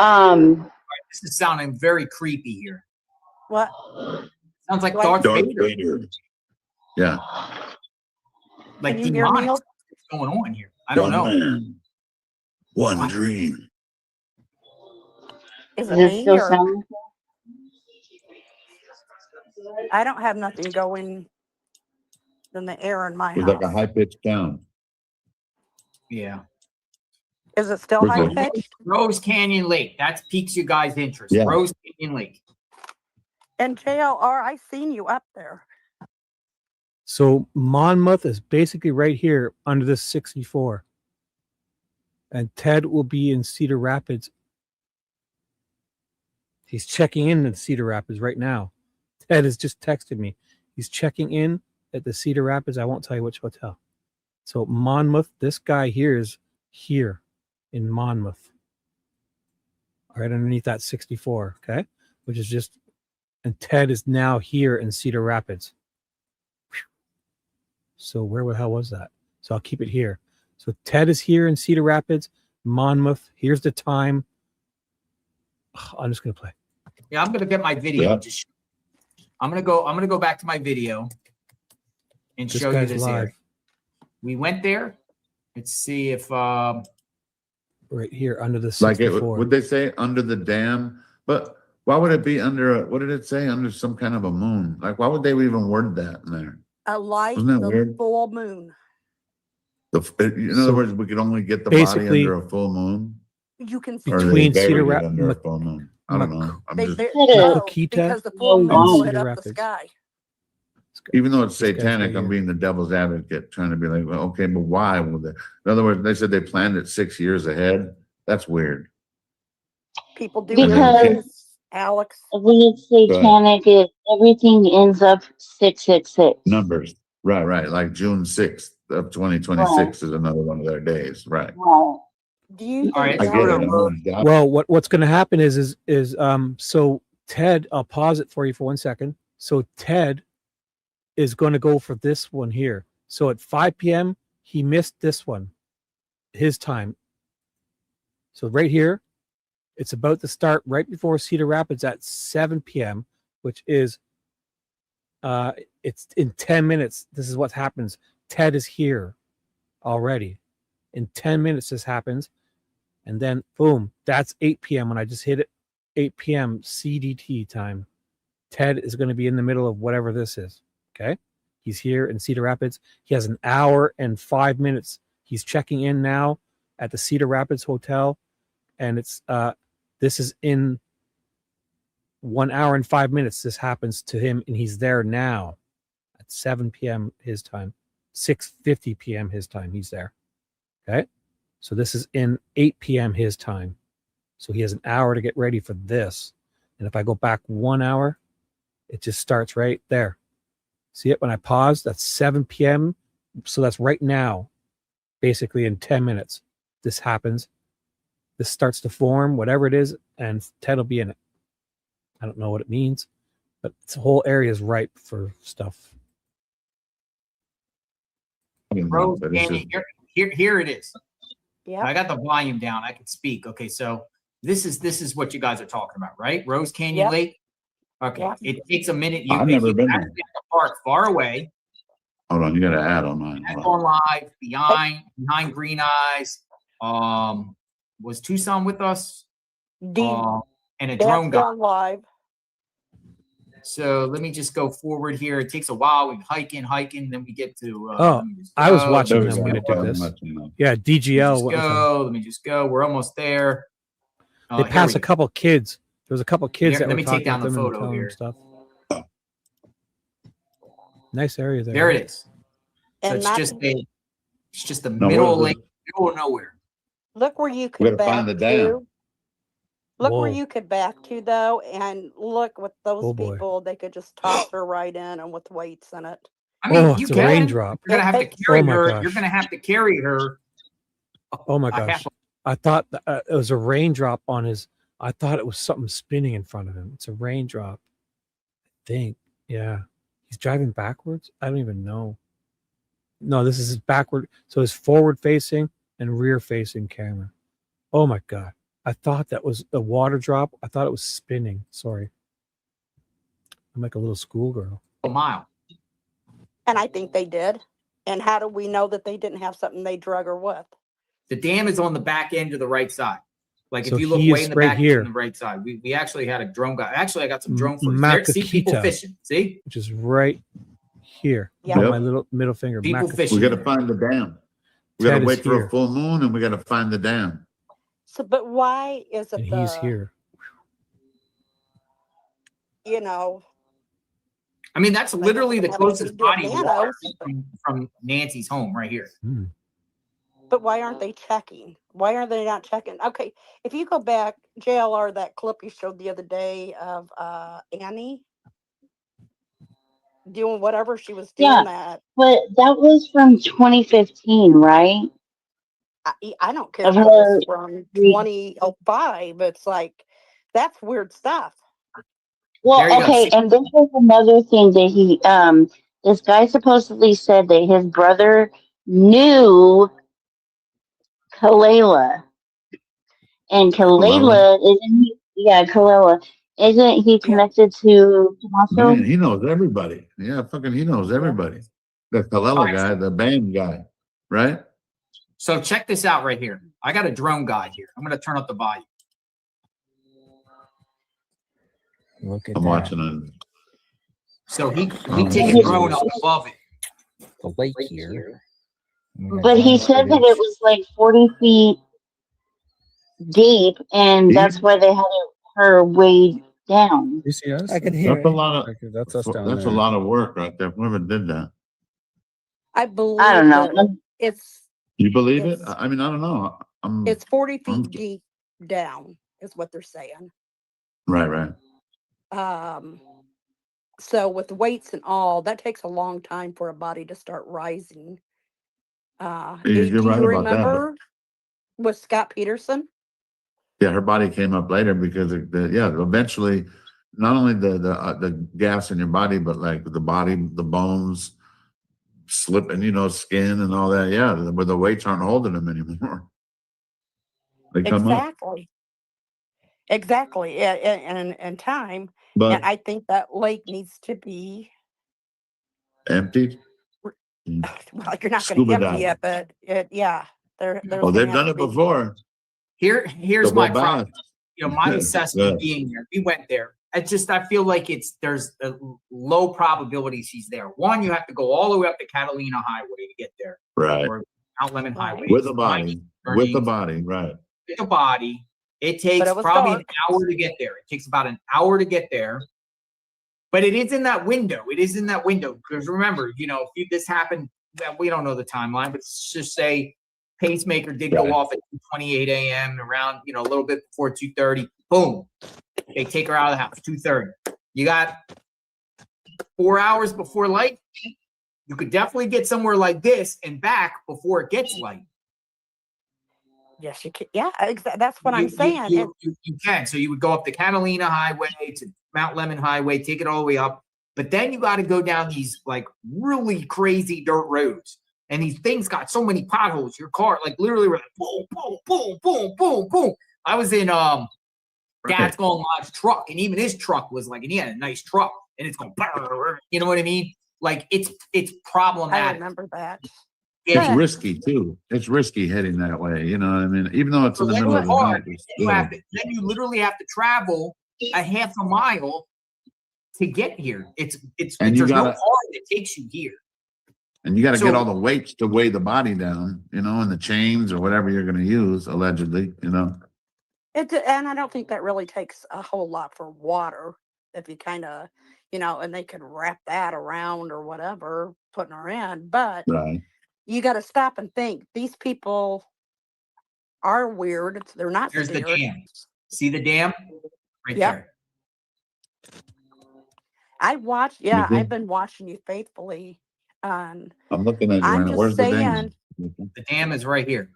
I say? This is sounding very creepy here. What? Sounds like What? Darth Darth Vader. Vader. Yeah. Like Can you hear me? demonic. What's going on here? I don't know. Man, one dream. Is it Does it me still or sound like I don't have nothing going in the air in my With house. like a high pitched sound. Yeah. Is it still Where's high that? pitched? Rose Canyon Lake. That piques you guys' interest. Yeah. Rose Canyon Lake. And JLR, I seen you up there. So Monmouth is basically right here under this 64. And Ted will be in Cedar Rapids. He's checking in Cedar Rapids right now. Ted has just texted me. He's checking in at the Cedar Rapids. I won't tell you which hotel. So Monmouth, this guy here is here in Monmouth. Right underneath that 64, okay? Which is just, and Ted is now here in Cedar Rapids. So where the hell was that? So I'll keep it here. So Ted is here in Cedar Rapids, Monmouth. Here's the time. I'm just gonna play. Yeah, I'm gonna get my video. Yeah. I'm gonna go back to my video and This show you guy's this live. area. We went there. Let's see if Right here under the Like 64. would they say under the dam? But why would it be under what did it say? Under some kind of a moon? Like why would they even word that in there? light Isn't that the weird? full moon. In So other words, we could only get the body basically, under a full moon, You can see or they between Cedar buried it Rapids, under a full moon. I don't know. I'm just, no, Makita because the No full moon and will one. hit Cedar up the Rapids. sky. even though it's This guy's satanic, right I'm here. being the devil's advocate, trying to be like, well, okay, but why would they? In other words, they said they planned it 6 years ahead. That's weird. People do weird Because things, Alex. when it's satanic, everything ends up 666. Numbers. Right. Like June 6th of 2026 is another one of their days. Right. Right. Do you All right, I think get it. that? I'm not a doctor. Well, what's going to happen is so Ted, I'll pause it for you for 1 second. So Ted is going to go for this one here. So at 5 p.m. he missed this one, his time. So right here, it's about to start right before Cedar Rapids at 7 p.m., which is it's in 10 minutes. This is what happens. Ted is here already. In 10 minutes this happens. And then boom, that's 8 p.m. when I just hit it. 8 p.m. CDT time. Ted is going to be in the middle of whatever this is. Okay. He's here in Cedar Rapids. He has an hour and 5 minutes. He's checking in now at the Cedar Rapids Hotel. And it's this is in 1 hour and 5 minutes. This happens to him, and he's there now at 7 p.m. his time, 6:50 p.m. his time. He's there. Okay. So this is in 8 p.m. his time. So he has an hour to get ready for this. And if I go back 1 hour, it just starts right there. See it when I pause? That's 7 p.m. So that's right now, basically in 10 minutes. This happens. This starts to form, whatever it is, and Ted will be in it. I don't know what it means, but this whole area is ripe for stuff. Rose, Canyon, here it is. Yeah. I got the volume down. I can speak. Okay, so this is what you guys are talking about, right? Rose Canyon Yep. Lake. Okay, Yep. it takes a minute. I've never been there. At the park far away. Hold on, you got to add on mine. That's Hold on. on live. Behind Green Eyes. Was Tucson with us? And a drone guy. That's live. So let me just go forward here. It takes a while. We hiking, then we get to. I was watching There them we when go. it did this. Let Yeah, DGL. Let me just go. We're almost there. They passed a couple kids. There was a couple kids Here, that let were me talking take down to the them and photo telling them here. stuff. Nice area there. There it is. So And it's just the No, middle of where's lake, middle of nowhere. Look where you We could gotta back find the dam. to. Look where Whoa. you could back to though, and look with those Oh, boy. people, they could just toss her right in and with weights in it. I mean, Oh, you it's a can. raindrop. You're gonna have to It- carry Oh my her. gosh. You're gonna have to carry her. Oh my a half gosh. I thought it was a raindrop on his. I thought it was something spinning in front of him. It's a raindrop. I think. Yeah. He's driving backwards. I don't even know. No, this is his backward. So his forward facing and rear facing camera. Oh my God. I thought that was a water drop. I thought it was spinning. Sorry. I'm like a little schoolgirl. A mile. And I think they did. And how do we know that they didn't have something they drug her with? The dam is on the back end to the right side. Like So if you look he way is in the right back, here. on the right side. We actually had a drone guy. Actually, I got some drone footage. There, see people Makita. fishing. See Which is right here. Yeah. On Yep. my little middle finger. people Maca- fishing. We got to there. find the dam. We got Ted to is wait for here. a full moon, and we got to find the dam. So, but why is it And he's here. you know, I mean, that's literally the have closest anything to do with body of water nanos. from Nancy's home right here. Hmm. but why aren't they checking? Why are they not checking? Okay, if you go back, JLR, that clip you showed the other day of Annie doing whatever she was doing, Yeah. that But that was from 2015, right? I don't care Of if it was her from re- 2005. It's like that's weird stuff. Well, There you go. okay, See? and this was another thing that he this guy supposedly said that his brother knew Kalela. And Kalela isn't he, yeah, Kalela. Isn't he connected to Tommaso? Man, he knows everybody. Yeah, fucking, he knows everybody. The Kalella All right, guy, the band guy, right? So check this out right here. I got a drone guide here. I'm going to turn up the volume. Look at I'm that. watching it. So he Oh, take a Jesus. drone up above it. the lake here. And we got But he ground said that it footage. was like 40 feet deep, and that's why they had her weighed down. You see us? I can hear That's a it. lot of, Okay, that's us down that's a there. lot of work right there. Whoever did that. I I don't believe know. that it's You believe it? it's I mean, I don't know. it's 40 I'm- feet deep down is what they're saying. right. So with weights and all, that takes a long time for a body to start rising. You're Do right you about that. remember with Scott Peterson? Yeah, her body came up later because of eventually, not only the gas in your body, but like the body, the bones slipping, skin and all that. Yeah, where the weights aren't holding them anymore. They come up. Exactly. And time. But And I think that lake needs to be, emptied. well, you're not going Scuba to empty diving. it, but there's Oh, gonna they've have done to it be- before. Here's The my Bath. problem. My Yeah, assessment good. being there. We went there. I feel like there's a low probability she's there. One, you have to go all the way up the Catalina Highway to get there, Right. or Mount Lemon Highway. With It's the body. 90 With the turnings. body. Right. With the body. It takes it was probably dark. an hour to get there. It takes about an hour to get there. But it is in that window. It is in that window. Because remember, if this happened, we don't know the timeline, but let's just say pacemaker did go Right. off at 2:28 a.m. around, a little bit before 2:30. Boom. They take her out of the house, 2:30. You got 4 hours before light. You could definitely get somewhere like this and back before it gets light. Yes, you can. Yeah, that's what I'm saying. You can. So you would go up the Catalina Highway to Mount Lemon Highway, take it all the way up. But then you got to go down these like really crazy dirt roads. And these things got so many potholes. Your car, like literally, were like boom, boom, boom, boom, boom, boom. I was in Dad's Going Live's truck, and even his truck was like, and he had a nice truck, and it's going, you know what I mean? Like it's I problematic. remember that. It's But- risky too. It's risky heading that way. You know what I mean? Even though it's in the then middle of the night. then you literally have to travel a half a mile to get here. And you there's no gotta- car that takes you here. And you got to So- get all the weights to weigh the body down, and the chains or whatever you're going to use, allegedly, and I don't think that really takes a whole lot for water. If you kind of, and they could wrap that around or whatever, putting her in. But Right. you got to stop and think. These people are weird. They're not There's the scared. dam. See the dam? Right Yep. there. I've been watching you faithfully. And I'm looking at you I'm right now. just Where's the dam? saying, The dam is right here.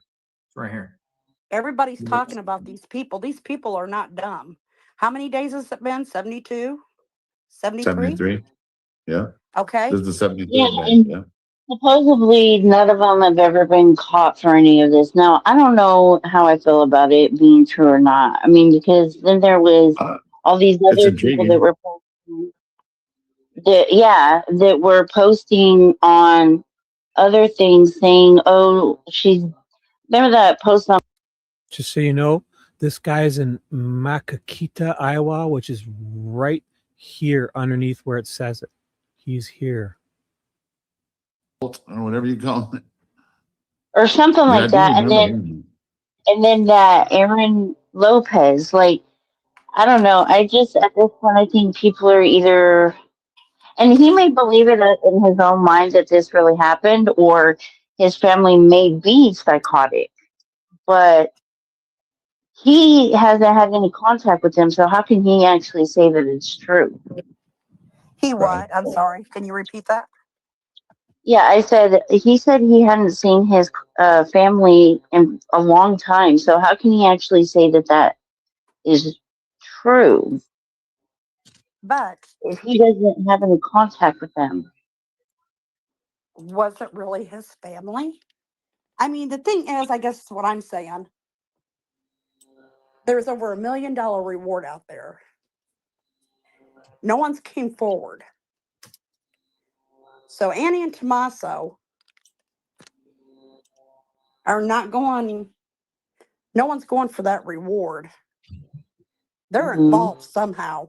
It's right here. everybody's talking about these people. These people are not dumb. How many days has it been? 72? 73? 73. Yeah. Okay. This is the 73rd Yeah, day. and Yeah. supposedly none of them have ever been caught for any of this. Now, I don't know how I feel about it being true or not. I mean, because then there was all these it's other people that intriguing. were posting, that were posting on other things saying, "Oh, she's." Remember that post on? Just so you know, this guy's in Makakita, Iowa, which is right here underneath where it says it. He's here. Or whatever you call it. Or something Yeah, I like do that, and remember then him. that Aaron Lopez, like, I don't know. I just, at this point, I think people are either, and he may believe it in his own mind that this really happened, or his family may be psychotic, but he hasn't had any contact with them. So how can he actually say that it's true? He what? I'm sorry. Can you repeat that? Yeah, he said he hadn't seen his family in a long time. So how can he actually say that is true But if he doesn't have any contact with them? was it really his family? I mean, the thing is, I guess what I'm saying, there's over $1 million reward out there. No one's came forward. So Annie and Tommaso are not going, no one's going for that reward. They're involved somehow,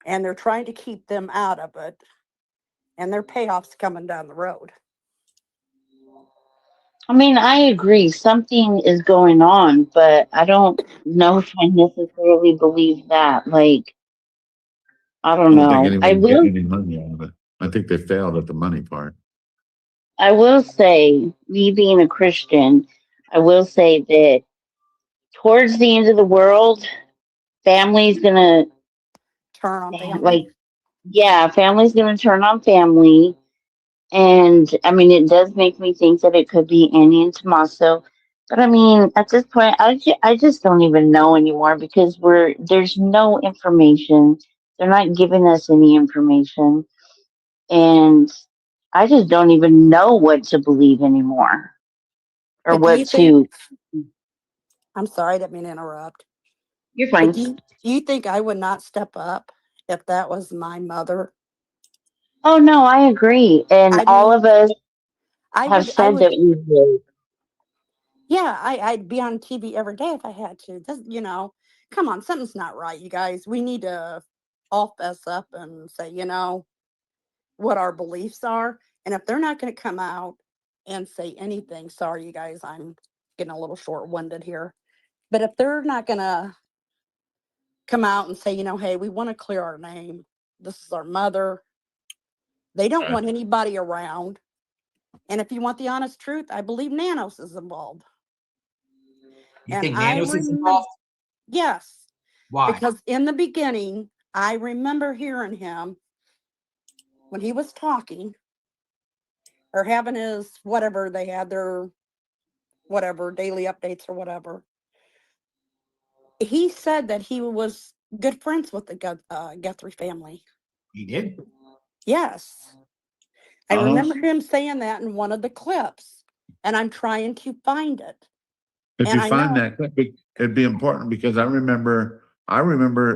and they're trying to keep them out of it, and their payoff's coming down the road. I mean, I agree. Something is going on, but I don't know if I necessarily believe that. Like, I I don't don't think know. anyone's getting any money out of it. I think they failed at the money part. I will say, me being a Christian, I will say that towards the end of the world, family's gonna Turn on family. like, yeah, family's gonna turn on family. And I mean, it does make me think that it could be Annie and Tommaso. But I mean, at this point, I just don't even know anymore because there's no information. They're not giving us any information. And I just don't even know what to believe anymore or But do you what think, to. I'm sorry, I didn't mean to interrupt. You're But fine. do you think I would not step up if that was my mother? Oh, no, I agree. And I all mean, of us I have would, I said would, that we would. yeah, I'd be on TV every day if I had to. This, come on, something's not right, you guys. We need to all fess up and say, what our beliefs are. And if they're not going to come out and say anything, sorry, you guys, I'm getting a little short-winded here. But if they're not going to come out and say, hey, we want to clear our name. This is our mother. They don't want anybody around. And if you want the honest truth, I believe Nanos is involved. You And think I Nanos is remember, involved? yes, Why? because in the beginning, I remember hearing him when he was talking or having his whatever they had their whatever daily updates or whatever. He said that he was good friends with the Guthrie family. He did? Yes. I Uh-huh. remember him saying that in one of the clips, and I'm trying to find it. If And you I find know that clip, it'd be important because I remember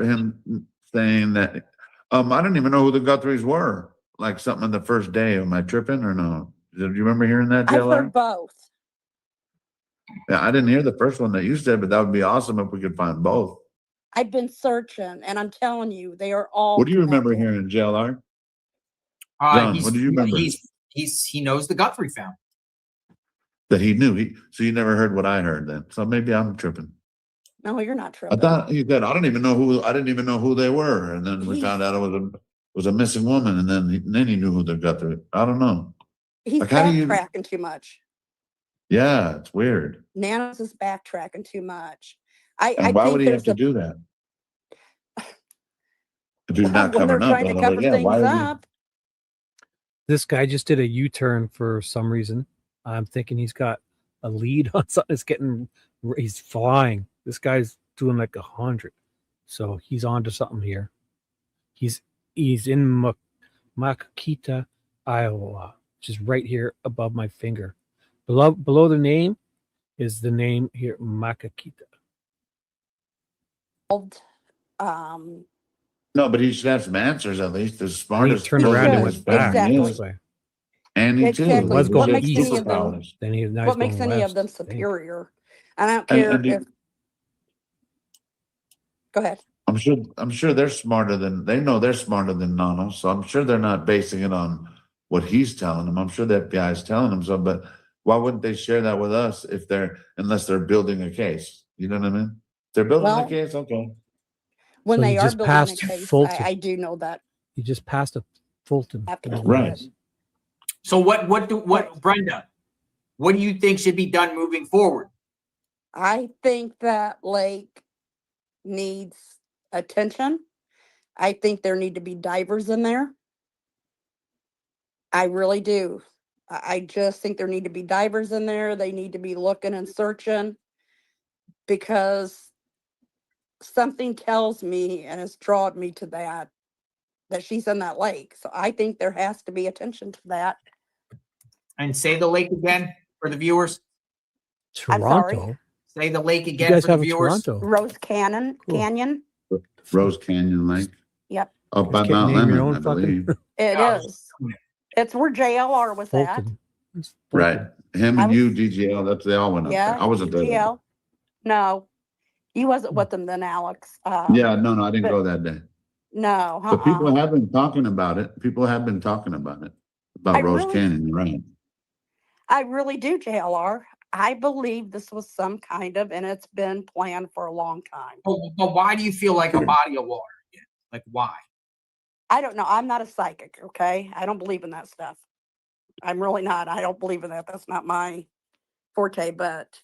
him saying that I didn't even know who the Guthries were. Like something on the first day. Am I tripping or no? Do you remember hearing that, I've JLR? heard both. Yeah, I didn't hear the first one that you said, but that would be awesome if we could find both. I've been searching, and I'm telling you, they are all What do you remember connected. hearing, JLR? John, what do you remember? He knows the Guthrie family. That he knew. So you never heard what I heard then. So maybe I'm tripping. No, you're not I tripping. thought he said I didn't even know who they were, and then we found out it was a missing woman, and then he knew who they got there. I don't know. He's Like, how do you? backtracking too much. Yeah, it's weird. Nanos is backtracking too much. I And why would think he have there's to do that? If he's not when they're covering up, trying to but cover yeah, things why would he? up. This guy just did a U-turn for some reason. I'm thinking he's got a lead on something. He's flying. This guy's doing like 100. So he's on to something here. He's in Makakita, Iowa, which is right here above my finger. Below the name is the name here, Makakita. No, but he should have some answers at least. The smartest turned person around and in went his back. family is. Annie too. Exactly. Was What going makes east. any of them? Then now What he's makes going any west, of them I think. superior? I don't care And if. Go ahead. I'm sure they're smarter than they know they're smarter than Nano. So I'm sure they're not basing it on what he's telling them. I'm sure that guy's telling them so, but why wouldn't they share that with us unless they're building a case? You know what I mean? If they're building a case, okay. When So they he are just building a passed case, Fulton. I do know that. He just passed a Fulton. Right. So what Brenda, what do you think should be done moving forward? I think that lake needs attention. I think there need to be divers in there. I really do. I just think there need to be divers in there. They need to be looking and searching because something tells me and has drawn me to that she's in that lake. So I think there has to be attention to that. And say the lake again for the viewers. I'm sorry. Say the lake You again guys for the have a viewers. Toronto. Rose Canyon. Rose Canyon Lake. Yep. Up by Just can't Mount name your Lemon, own I believe. It is. It's where JLR was at. Fulton. It's Right. Fulton. Him and you, DGL, they all went up there. Yeah. I wasn't there. DGL. No, you wasn't with them then, Alex. Yeah, no, I didn't but- go that day. No. But people have been talking about it. People have been talking about it. About Rose Canyon, right? I really do, JLR. I believe this was some kind of, and it's been planned for a long time. But why do you feel like a body of water? Like why? I don't know. I'm not a psychic, okay? I don't believe in that stuff. I'm really not. I don't believe in that. That's not my forte, but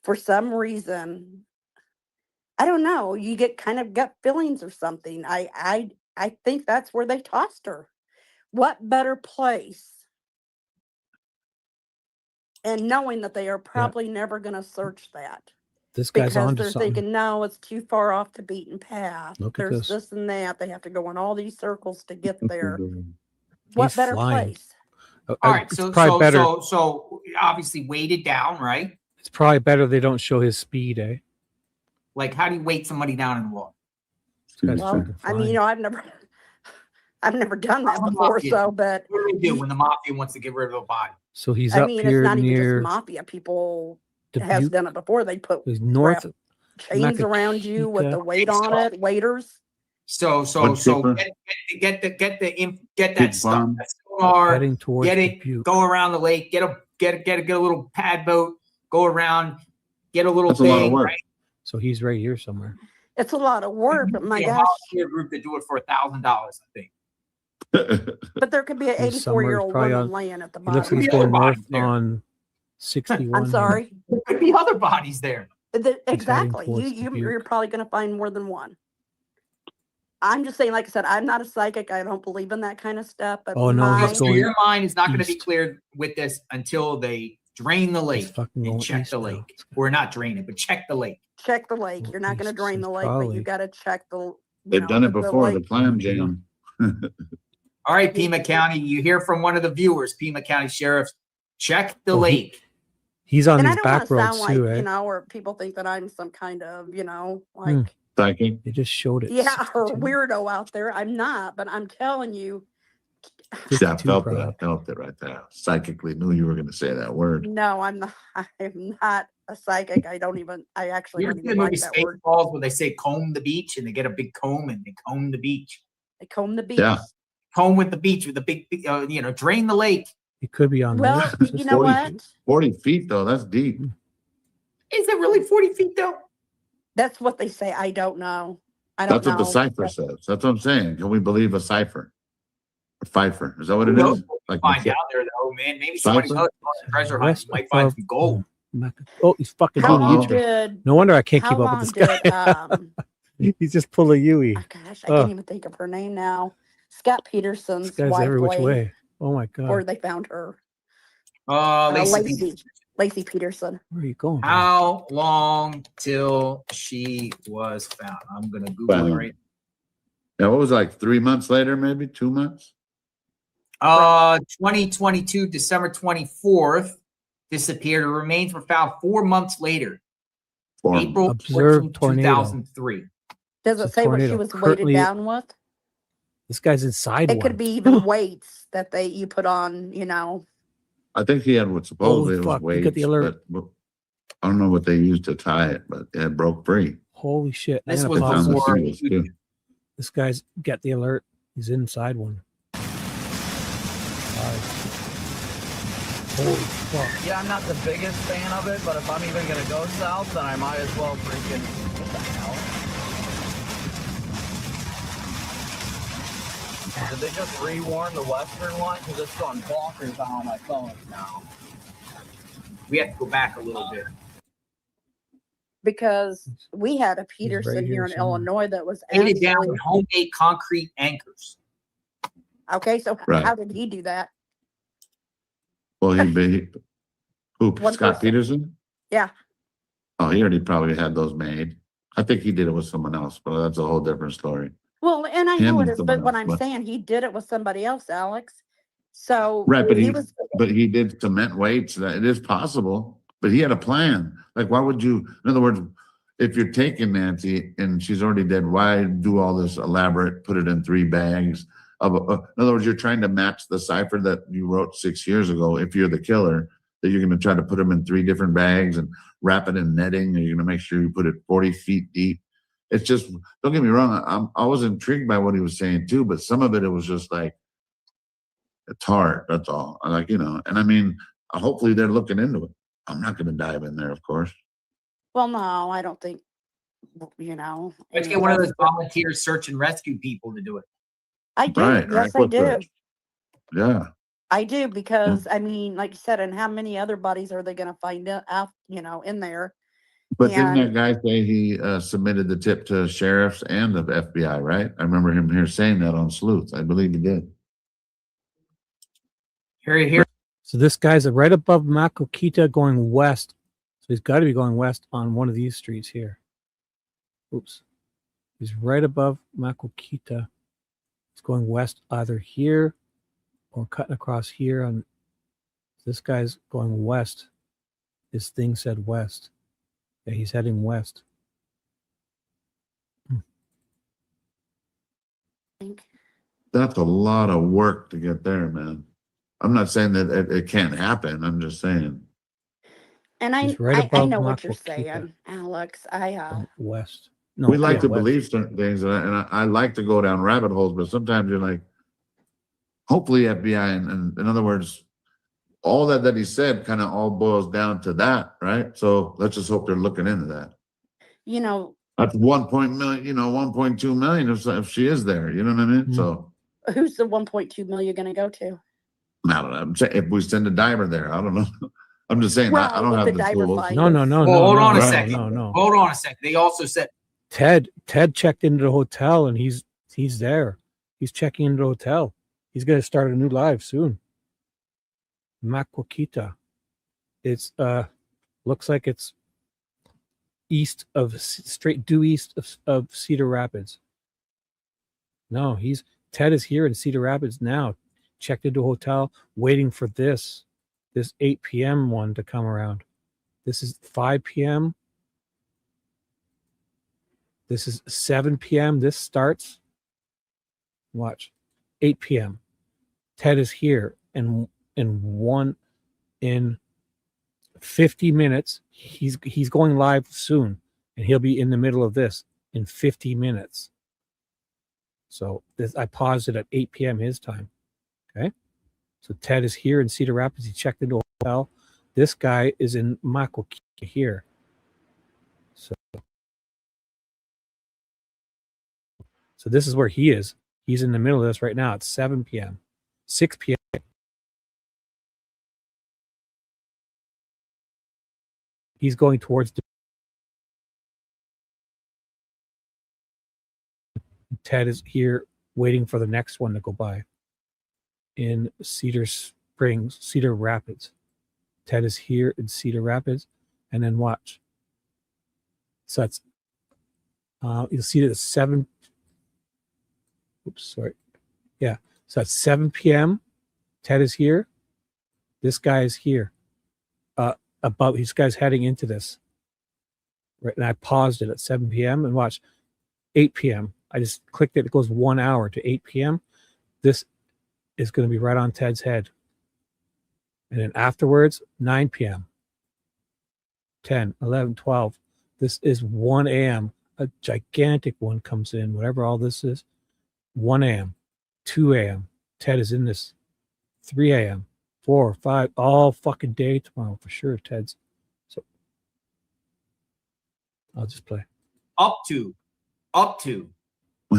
for some reason, I don't know, you get kind of gut feelings or something. I think that's where they tossed her. What better place? And knowing that they are probably never going to search that. This guy's Because onto they're something. thinking, no, it's too far off the beaten path. Look at There's this. this and that. They have to go in all these circles to get there. He's What better flying. place? All right, It's so probably better. so obviously weighted down, right? It's probably better they don't show his speed, eh? Like, how do you weight somebody down in the water? This guy's Well, fucking I mean, flying. I've never done that How before, mafia- so, but What do they do when the mafia wants to get rid of a body? So he's I up mean, it's here not even just near mafia. People has Dubuque. done it before. They put He's north. wrap chains around you with the Makakika. weight on it, waiters. So What paper? get that Big stuff. bomb. That sonar, Heading towards get it, Dubuque. go around the lake, get a little pad boat, go around, get a little That's a lot of thing, work. right? So he's right here somewhere. It's a lot of work, but my Get a gosh, volunteer group to do it for $1,000, I think. but there could be an He's somewhere, 84-year-old probably woman on- laying at the He looks bottom. like he's the other going north bodies there. on 61. I'm here. sorry. There could be other bodies there. Exactly. towards You're Dubuque. probably going to find more than one. I'm just saying, like I said, I'm not a psychic. I don't believe in that kind of stuff. But Oh, no, he's So going your mind is not going to be east. cleared with this until they drain the He's lake fucking going and check east the now. lake. Or not drain it, but check the lake. check the lake. You're not going to He's- drain he's the lake, but probably- you got to check the. They've done it before, the lake. clam jam. All right, Pima County, you hear from one of the viewers, Pima County Sheriffs, check the Oh, lake. He's on And I these don't want back to roads sound like, too, eh? or people think that I'm some kind of, like, Hmm. Psychic. They just showed it. yeah, or 62. weirdo out there. I'm not, but I'm telling you, See, I 52 felt it. I probably. felt it right there. Psychically knew you were going to say that word. no, I'm not. I am not a psychic. I actually You ever don't see the even movie like that word. Spaceballs where they say comb the beach and they get a big comb and they comb the beach? They comb the beach. Yeah. Comb with the beach with the big, drain the lake. He could be on Well, this. you know 40 what? 40 feet, though. That's deep. Is it really 40 feet though? That's what they say. I don't know. I don't That's what the know. cipher says. That's what I'm saying. Can we believe a cipher? A Pfeiffer. Is that what it Who knows is? what Like we'll find out there though, man. Maybe somebody's Cipher? on a treasure hunt. West Might find of- some gold. Oh, he's fucking How doing a long U-turn. did? No wonder I can't How keep up long with this did? guy. He's just pulling Yui. Oh, gosh, I Oh. can't even think of her name now. Scott Peterson's This guy's wife, every which Lay, way. Oh my god. where they found her. Lacey, Lacey Peterson. Where are you going? bro? how long till she was found? I'm gonna Google it Found. right. Yeah, what was it, like 3 months later, maybe 2 months? 2022, December 24th, disappeared. Her remains were found 4 months later, Four April Observed 14, tornado. 2003. Does It's it a say what she tornado. was Currently- weighted down with? This guy's inside It one. could be even weights that you put on, I think he had what supposedly Holy was fuck, look at the weights, alert. but I don't know what they used to tie it, but it broke free. Holy shit. I'm This gonna was pause Found the this. before singles, too. This guy's got the alert. He's inside one. Holy fuck. Yeah, I'm not the biggest fan of it, but if I'm even gonna go south, then I might as well freaking. What the hell? Did they just rewarn the western one? Because it's going bonkers on my phone now. We have to go back a little bit. because we had a Peterson here here in somewhere. Illinois that was Weighted down actually with homemade concrete anchors. okay. So Right. how did he do that? Well, he'd be, who, One Scott person. Peterson? Yeah. Oh, he already probably had those made. I think he did it with someone else, but that's a whole different story. Well, and I Him know it and is, someone but what else, I'm but- saying, he did it with somebody else, Alex. So Right, but he was but he did cement weights. That it is possible, but he had a plan. Like, why would you? In other words, if you're taking Nancy and she's already dead, why do all this elaborate? Put it in 3 bags. In other words, you're trying to match the cipher that you wrote 6 years ago. If you're the killer, that you're going to try to put them in 3 different bags and wrap it in netting, and you're going to make sure you put it 40 feet deep. It's just, don't get me wrong. I was intrigued by what he was saying too, but some of it was just like, It's hard. That's all. I like, and I mean, hopefully they're looking into it. I'm not going to dive in there, of course. Well, no, I don't think, you know. Let's any get one of us those would- volunteer search and rescue people to do it. I do. Right. Yes, I do. Yeah. I do because I mean, like you said, and how many other bodies are they going to find out, you know, in there? But didn't that And guy say he submitted the tip to sheriffs and the FBI, right? I remember him here saying that on Sleuth. I believe he did. Here. So this guy's right above Makokita going west. So he's got to be going west on one of these streets here. Oops. He's right above Makokita. He's going west either here or cutting across here. On this guy's going west. This thing said west. Yeah, he's heading west. That's a lot of work to get there, man. I'm not saying that it can't happen. I'm just saying. and I, He's right I above know what you're Makokita. saying, Alex. I Going west. No, We like yeah, to west. believe certain things, and I like to go down rabbit holes, but sometimes you're like, hopefully FBI, and in other words, all that he said kind of all boils down to that, right? So let's just hope they're looking into that. you know, That's 1.2 million if she is there. You know what I mean? So who's the 1.2 million going to go to? I don't know. I'm saying if we send a diver there, I don't know. I'm just saying I don't Well, have the the diver tools. find No, no, no, Well, no. hold no, on a no, second. No, no. Hold on a second. They also said Ted checked into the hotel and he's there. He's checking into the hotel. He's going to start a new live soon. Makokita. It's looks like it's east of straight due east of Cedar Rapids. No, Ted is here in Cedar Rapids now. Checked into a hotel, waiting for this 8 p.m. one to come around. This is 5 p.m. This is 7 p.m. This starts. Watch. 8 p.m. Ted is here in 50 minutes. He's going live soon, and he'll be in the middle of this in 50 minutes. So I paused it at 8 p.m. his time. Okay. So Ted is here in Cedar Rapids. He checked into a hotel. This guy is in Makokita here. So this is where he is. He's in the middle of this right now. It's 7 p.m. 6 p.m. He's going towards Ted is here waiting for the next one to go by in Cedar Rapids. Ted is here in Cedar Rapids, and then watch. So that's you'll see that it's 7. Oops, sorry. Yeah, so that's 7 p.m. Ted is here. This guy is here. This guy's heading into this. Right, and I paused it at 7 p.m. and watch 8 p.m. I just clicked it. It goes 1 hour to 8 p.m. This is going to be right on Ted's head. And then afterwards, 9 p.m. 10, 11, 12. This is 1 a.m. A gigantic one comes in, whatever all this is. 1 a.m., 2 a.m. Ted is in this. 3 a.m., 4, 5, all fucking day tomorrow for sure, Ted's. So I'll just play. up to.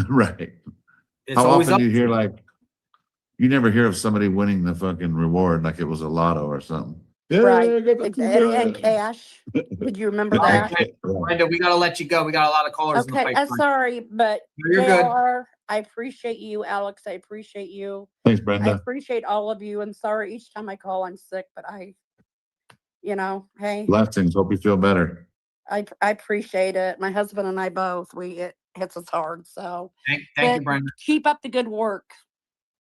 Right. It's How always often up do you hear to. like, you never hear of somebody winning the fucking reward like it was a lotto or something. Yeah, Right. I got the And $2. cash. Would you remember All right, that? Brenda, we got to let you go. We got a lot of callers in the Okay, I'm pipeline. sorry, but You're good. JR, I appreciate you, Alex. I appreciate you. Thanks, I Brenda. appreciate all of you. And sorry, each time I call, I'm sick, but hey, Blessings. Hope you feel better. I appreciate it. My husband and I both. It hits us hard. So Thank but you, Brenda. keep up the good work.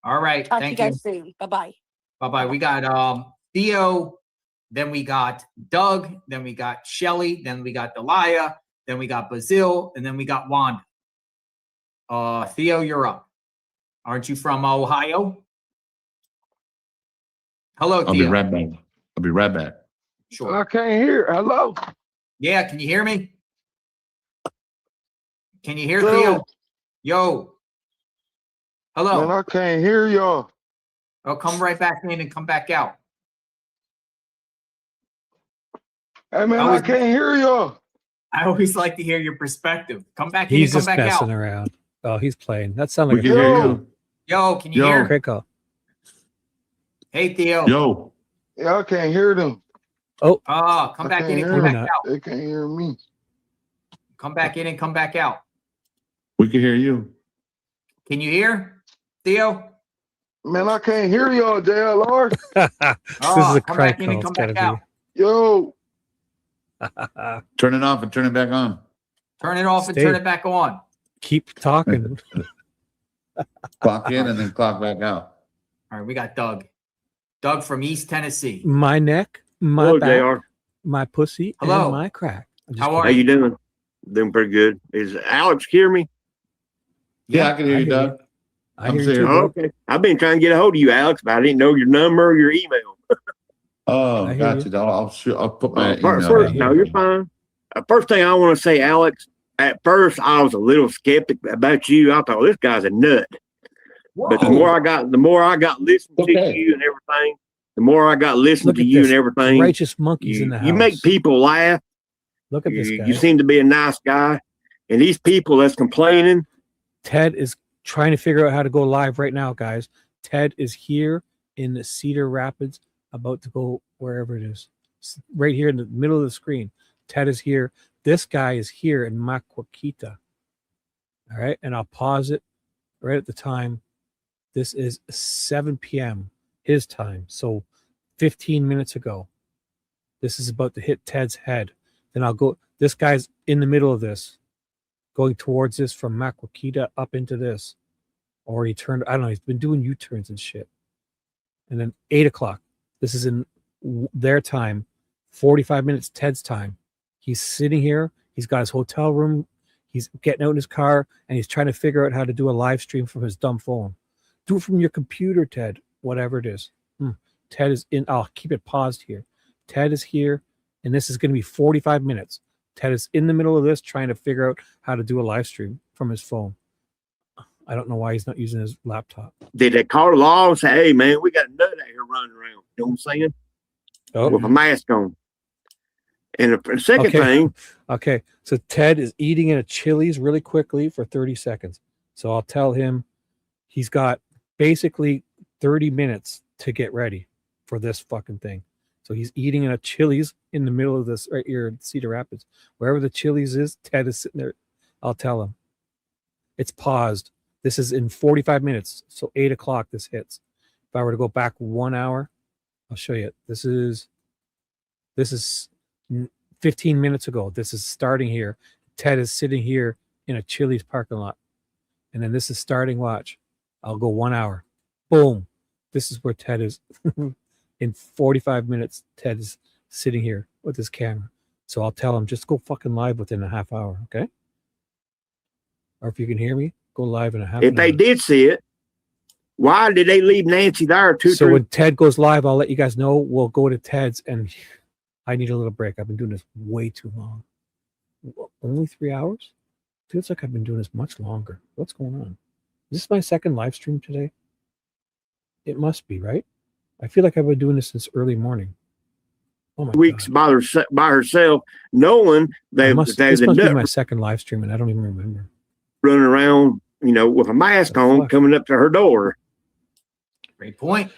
All right. Talk to you Thank you. guys soon. Bye-bye. Bye-bye. We got Theo, then we got Doug, then we got Shelly, then we got Delia, then we got Bazil, and then we got Wanda. Theo, you're up. Aren't you from Ohio? Hello, I'll Theo. be right back. Sure. I can't hear. Hello? Yeah, can you hear me? Can you hear Dude. Theo? Yo. Hello. Man, I can't hear y'all. Oh, come right back in and come back out. Hey man, I can't hear y'all. I always like to hear your perspective. Come back in He's and come just back out. messing around. Oh, he's playing. That sounds like We can hear you. Yo, can you Yo. hear? Great call. Hey, Theo. Yo. Yeah, I can't hear them. Oh. Come back in and come back out. They can't hear me. Come back in and come back out. We can hear you. Can you hear, Theo? Man, I can't hear y'all, JLR. This is a come crank back in call. and It's come gotta back out. Yo. Turn it off and turn it back on. Turn it off and turn it back on. Keep talking. Clock in and then clock back out. All right, we got Doug. Doug from East Tennessee. My neck, my Hello, back, JR. my pussy, Hello. and my crack. How are How you doing? Doing pretty good. Is Alex hear me? Yeah, I can hear you, Doug. I hear you too, Oh, bro. okay. I've been trying to get a hold of you, Alex, but I didn't know your number or your email. Oh, I hear got you. you. I'll put my First, email. no, you're fine. First thing I want to say, Alex, at first I was a little skeptic about you. I thought this guy's a nut. But the more I got listening to you and everything, the more I got listening Look to at you this. and everything. Righteous monkeys in the You house. make people laugh. Look at this guy. You seem to be a nice guy. And these people that's complaining. Ted is trying to figure out how to go live right now, guys. Ted is here in the Cedar Rapids, about to go wherever it is. Right here in the middle of the screen. Ted is here. This guy is here in Maquoketa. All right. And I'll pause it right at the time. This is 7 p.m. his time. So 15 minutes ago. This is about to hit Ted's head. Then I'll go. This guy's in the middle of this, going towards this from Maquoketa up into this. Or he turned, I don't know, he's been doing U-turns and shit. And then 8 o'clock. This is in their time. 45 minutes Ted's time. He's sitting here. He's got his hotel room. He's getting out in his car, and he's trying to figure out how to do a live stream from his dumb phone. Do it from your computer, Ted. Whatever it is. Ted is in. I'll keep it paused here. Ted is here, and this is going to be 45 minutes. Ted is in the middle of this, trying to figure out how to do a live stream from his phone. I don't know why he's not using his laptop. Did they call the law and say, hey, man, we got a nut out here running around? You know what I'm saying? Oh. With a mask on. And the second thing. Okay. So Ted is eating in a Chili's really quickly for 30 seconds. So I'll tell him he's got basically 30 minutes to get ready for this fucking thing. So he's eating in a Chili's in the middle of this right here in Cedar Rapids. Wherever the Chili's is, Ted is sitting there. I'll tell him. It's paused. This is in 45 minutes. So 8 o'clock this hits. If I were to go back 1 hour, I'll show you. This is 15 minutes ago. This is starting here. Ted is sitting here in a Chili's parking lot. And then this is starting, watch. I'll go 1 hour. Boom. This is where Ted is. In 45 minutes, Ted is sitting here with his camera. So I'll tell him, just go fucking live within a half hour, okay? Or if you can hear me, go live in a half If an they hour. did see it, why did they leave Nancy there So when Ted goes live, I'll let you guys know. We'll go to Ted's, and I need a little break. I've been doing this way too long. Only 3 hours? Feels like I've been doing this much longer. What's going on? Is this my second live stream today? It must be, right? I feel like I've been doing this since early morning. Oh my weeks by herself, knowing that this must be my second live stream, and I don't even remember. Running around, you know, with a mask on, coming up to her door. Great point.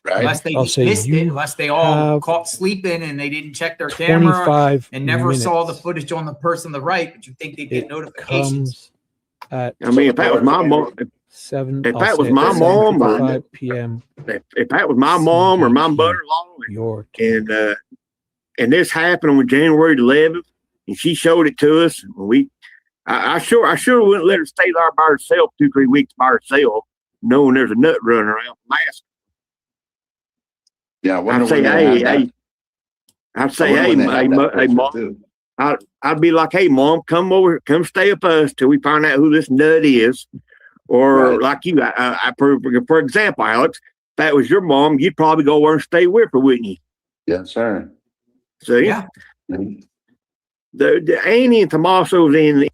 Right. Unless they I'll say missed it, you unless they all have caught sleeping and they didn't check their camera 25 and never saw the minutes. footage on the person on the right, but you think they get It notifications. comes at I mean, if that was my mom, if that was my mom, or 5 p.m. if that was my mom or my mother-in-law, and this happened on January 11th, and she showed it to us, I sure wouldn't let her stay there by herself 2-3 weeks by herself, knowing there's a nut running around mask. Yeah, I'd say, hey, mom. I'd be like, hey, mom, come over, come stay with us till we find out who this nut is. Or like you, for example, Alex, if that was your mom, you'd probably go over and stay with her, wouldn't you? Yes, sir. See? Yeah. The Annie and Tommaso's in.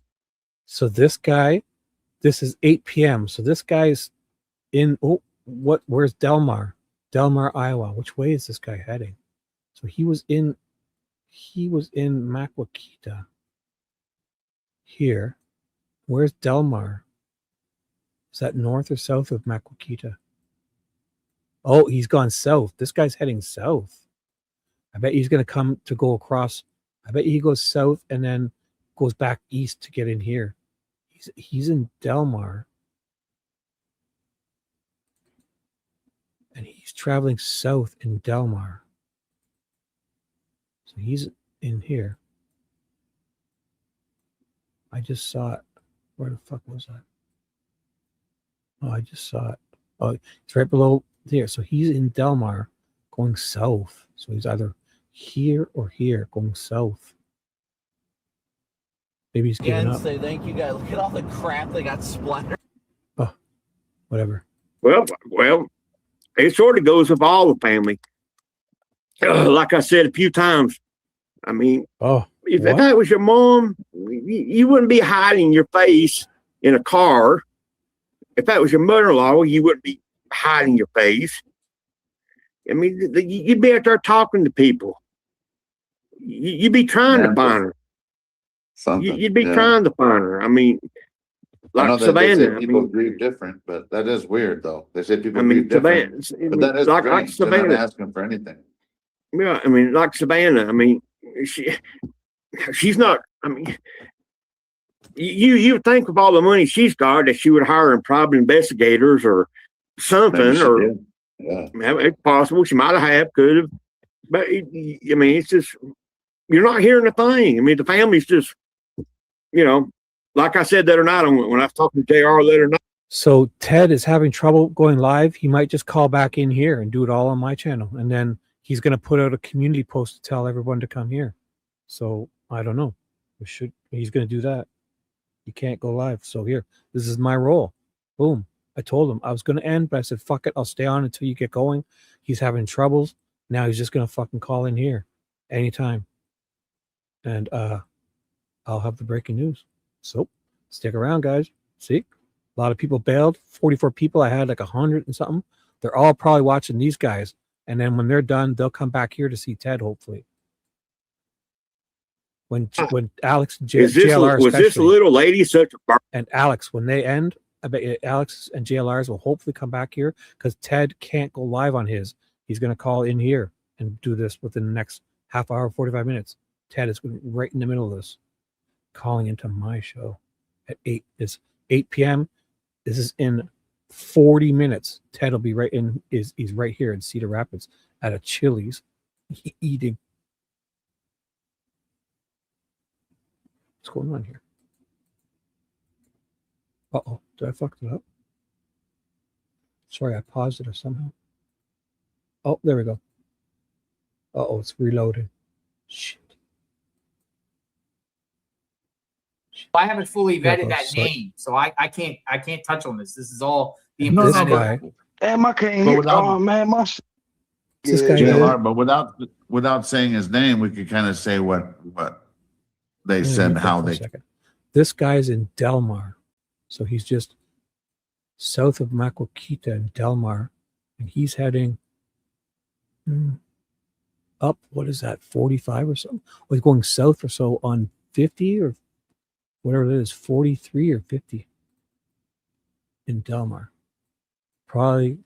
So this guy, this is 8 p.m. So this guy's in. Oh, where's Delmar? Delmar, Iowa. Which way is this guy heading? So he was in Maquoketa here. Where's Delmar? Is that north or south of Maquoketa? Oh, he's gone south. This guy's heading south. I bet he's going to come to go across. I bet he goes south and then goes back east to get in here. He's in Delmar. And he's traveling south in Delmar. So he's in here. I just saw it. Where the fuck was that? Oh, I just saw it. Oh, it's right below there. So he's in Delmar going south. So he's either here or here going south. Maybe he's giving up. Say thank you guys. Look at all the crap they got splattered. Oh, whatever. Well, it sort of goes with all the family. Like I said a few times, I mean, if that was your mom, you wouldn't be hiding your face in a car. If that was your mother-in-law, you wouldn't be hiding your face. I mean, you'd be out there talking to people. You'd be trying to find her. You'd be trying to find her. I mean, I know like that Savannah. they say people grieve different, but that is weird, though. They say people grieve different, but that is like strange. They're Savannah. not asking for anything. Yeah, I mean, like Savannah. I mean, she's not. I mean, you think with all the money she's got that she would hire private investigators or something, or yeah, it's possible she might have, could have, but I mean, it's just you're not hearing a thing. I mean, the family's just, like I said the other night when I was talking to JR the other night. So Ted is having trouble going live. He might just call back in here and do it all on my channel, and then he's going to put out a community post to tell everyone to come here. So I don't know. He's going to do that. You can't go live. So here, this is my role. Boom. I told him I was going to end, but I said, fuck it. I'll stay on until you get going. He's having troubles. Now he's just going to fucking call in here anytime. And I'll have the breaking news. So stick around, guys. See, a lot of people bailed. 44 people. I had like 100 and something. They're all probably watching these guys. And then when they're done, they'll come back here to see Ted, hopefully. When Alex and JLR, was this little lady such a and Alex, when they end, I bet you Alex and JLRs will hopefully come back here because Ted can't go live on his. He's going to call in here and do this within the next half hour, 45 minutes. Ted is right in the middle of this, calling into my show at 8. It's 8 p.m. This is in 40 minutes. Ted will be he's right here in Cedar Rapids at a Chili's eating. What's going on here? Uh-oh, did I fuck it up? Sorry, I paused it or somehow. Oh, there we go. Uh-oh, it's reloading. Shit. I haven't fully There vetted goes that Slick. name, so I can't touch on this. This is all being This presented. guy. Damn, I can't But hear. without- Oh man, my This guy here. JLR, but without saying his name, we could kind of say what they said, Mute that how for a they. second. This guy's in Delmar. So he's just south of Maquoketa in Delmar. And he's heading up, what is that, 45 or something? Or he's going south or so on 50 or whatever it is, 43 or 50 in Delmar. Probably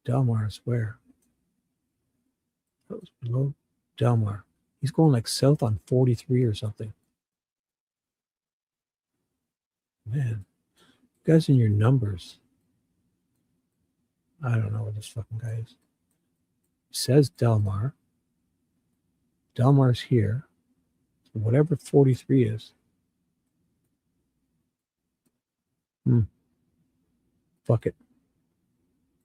Delmar is where? That was below Delmar. He's going like south on 43 or something. Man, you guys in your numbers. I don't know what this fucking guy is. It says Delmar. Delmar's here. So whatever 43 is. Fuck it.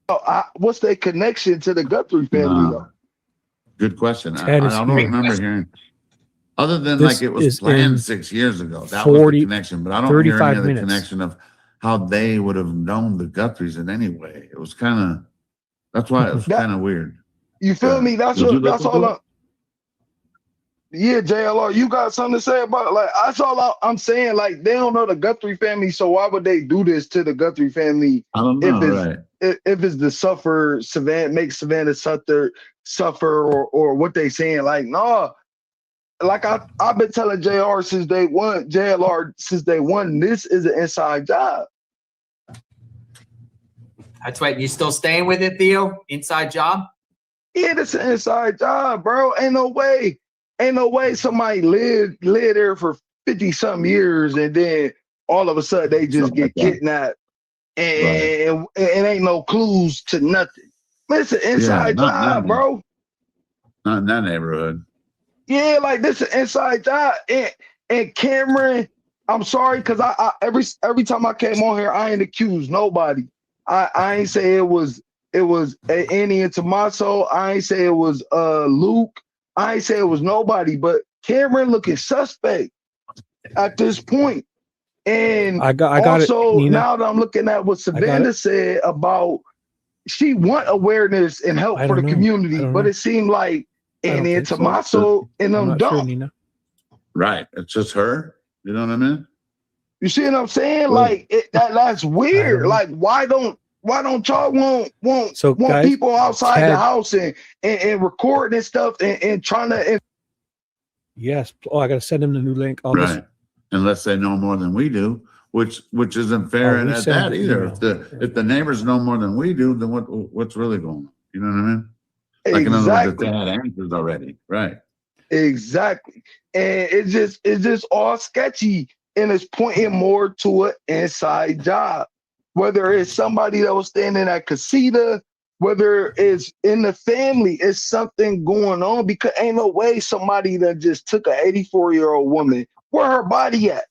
Oh, what's their connection to the Guthrie family? Though? Good question. I Ted is don't here. remember hearing. Other than This like it was is in planned 6 years ago. That was 40 the connection. But I don't hear 35 any of the minutes. connection of how they would have known the Guthries in any way. It was kind of, that's why it was kind of weird. You feel me? That's Did you what. That's listen to all. Yeah, JLR, you got something to say about it? Like, that's all I'm saying. Like, they don't know the Guthrie family, so why would they do this to the Guthrie family? I don't know, right? If it's the make Savannah suffer, or what they saying? Like, no. Like I've been telling JLR since day one, this is an inside job. That's right. You still staying with it, Theo? Inside job? Yeah, this is an inside job, bro. Ain't no way somebody lived there for 50-something years and then all of a sudden they just get kidnapped and ain't no clues to nothing. It's an inside job, bro. Not in that neighborhood. Yeah, like this is an inside job. And Cameron, I'm sorry, because I every time I came on here, I ain't accused nobody. I ain't say it was Annie and Tommaso. I ain't say it was Luke. I ain't say it was nobody, but Cameron looking suspect at this point. And I got also, it, Nina. now that I'm looking at what Savannah said about she want awareness and help for the community, but it seemed like Annie and Tommaso and them dumb. Nina. Right. It's just her. You know what I mean? You see what I'm saying? Like that's weird. Like why don't y'all want guys, people outside Ted, the house and recording and stuff and trying to yes. Oh, I gotta send him the new link. Right. Unless they know more than we do, which isn't fair at that either. If the neighbors know more than we do, then what's really going on? You know what I mean? Like in other words, if they had answers already. Right. Exactly. And it's just all sketchy, and it's pointing more to an inside job. Whether it's somebody that was standing at Casita, whether it's in the family, it's something going on, because ain't no way somebody that just took an 84-year-old woman, where her body at?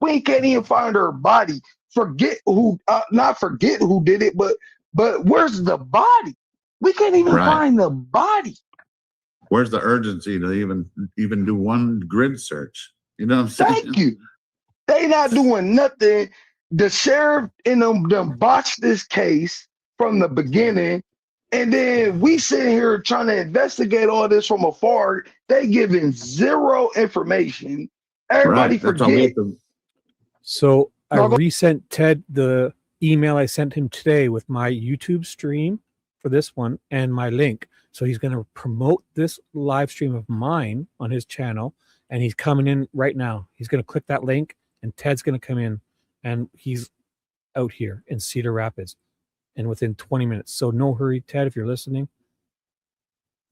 We can't even find her body. Not forget who did it, but where's the body? We can't even find the body. Where's the urgency to even do one grid search? You know what I'm saying? Thank you. They not doing nothing. The sheriff and them botched this case from the beginning, and then we sitting here trying to investigate all this from afar. They giving zero information. Everybody forget. So I resent Ted the email I sent him today with my YouTube stream for this one and my link. So he's going to promote this live stream of mine on his channel, and he's coming in right now. He's going to click that link, and Ted's going to come in, and he's out here in Cedar Rapids, and within 20 minutes. So no hurry, Ted, if you're listening.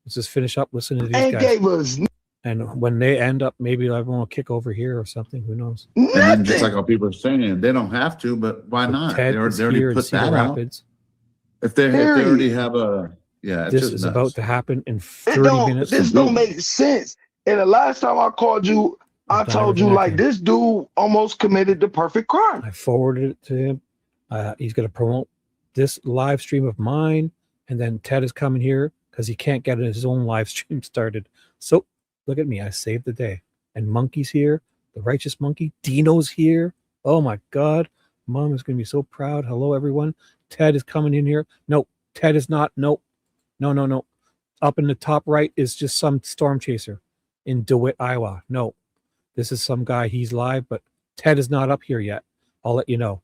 Let's just finish up listening to these guys. And when they end up, maybe everyone will kick over here or something. Who knows? And then just like how people are saying, they don't have to, but why not? They already put that out. If they already have this is about to happen in 30 minutes. This don't make sense. And the last time I called you, I told you like this dude almost committed the perfect crime. I forwarded it to him. He's going to promote this live stream of mine, and then Ted is coming here because he can't get his own live stream started. So look at me. I saved the day. And Monkey's here. The Righteous Monkey. Dino's here. Oh my God. Mom is going to be so proud. Hello, everyone. Ted is coming in here. No, Ted is not. Nope. No. Up in the top right is just some storm chaser in DeWitt, Iowa. No, this is some guy. He's live, but Ted is not up here yet. I'll let you know.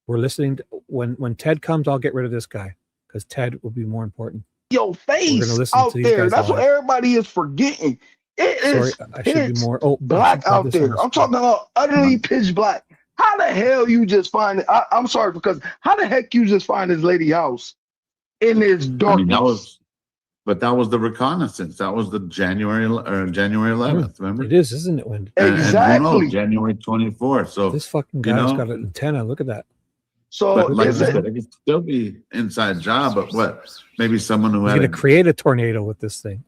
We're listening to, when Ted comes, I'll get rid of this guy because Ted will be more important. Your face out there. That's what everybody is forgetting. It is I should be more black out there. I'm talking about utterly pitch black. How the hell you just find it? I'm sorry, because how the heck you just find this lady house in this darkness? That was the reconnaissance. That was the January 11th. Remember? It is, isn't it, Wendy? Exactly. January 24th. So this fucking guy's got an antenna. Look at that. So like I said, it could still be inside job, but what? Maybe someone who had to create a tornado with this thing.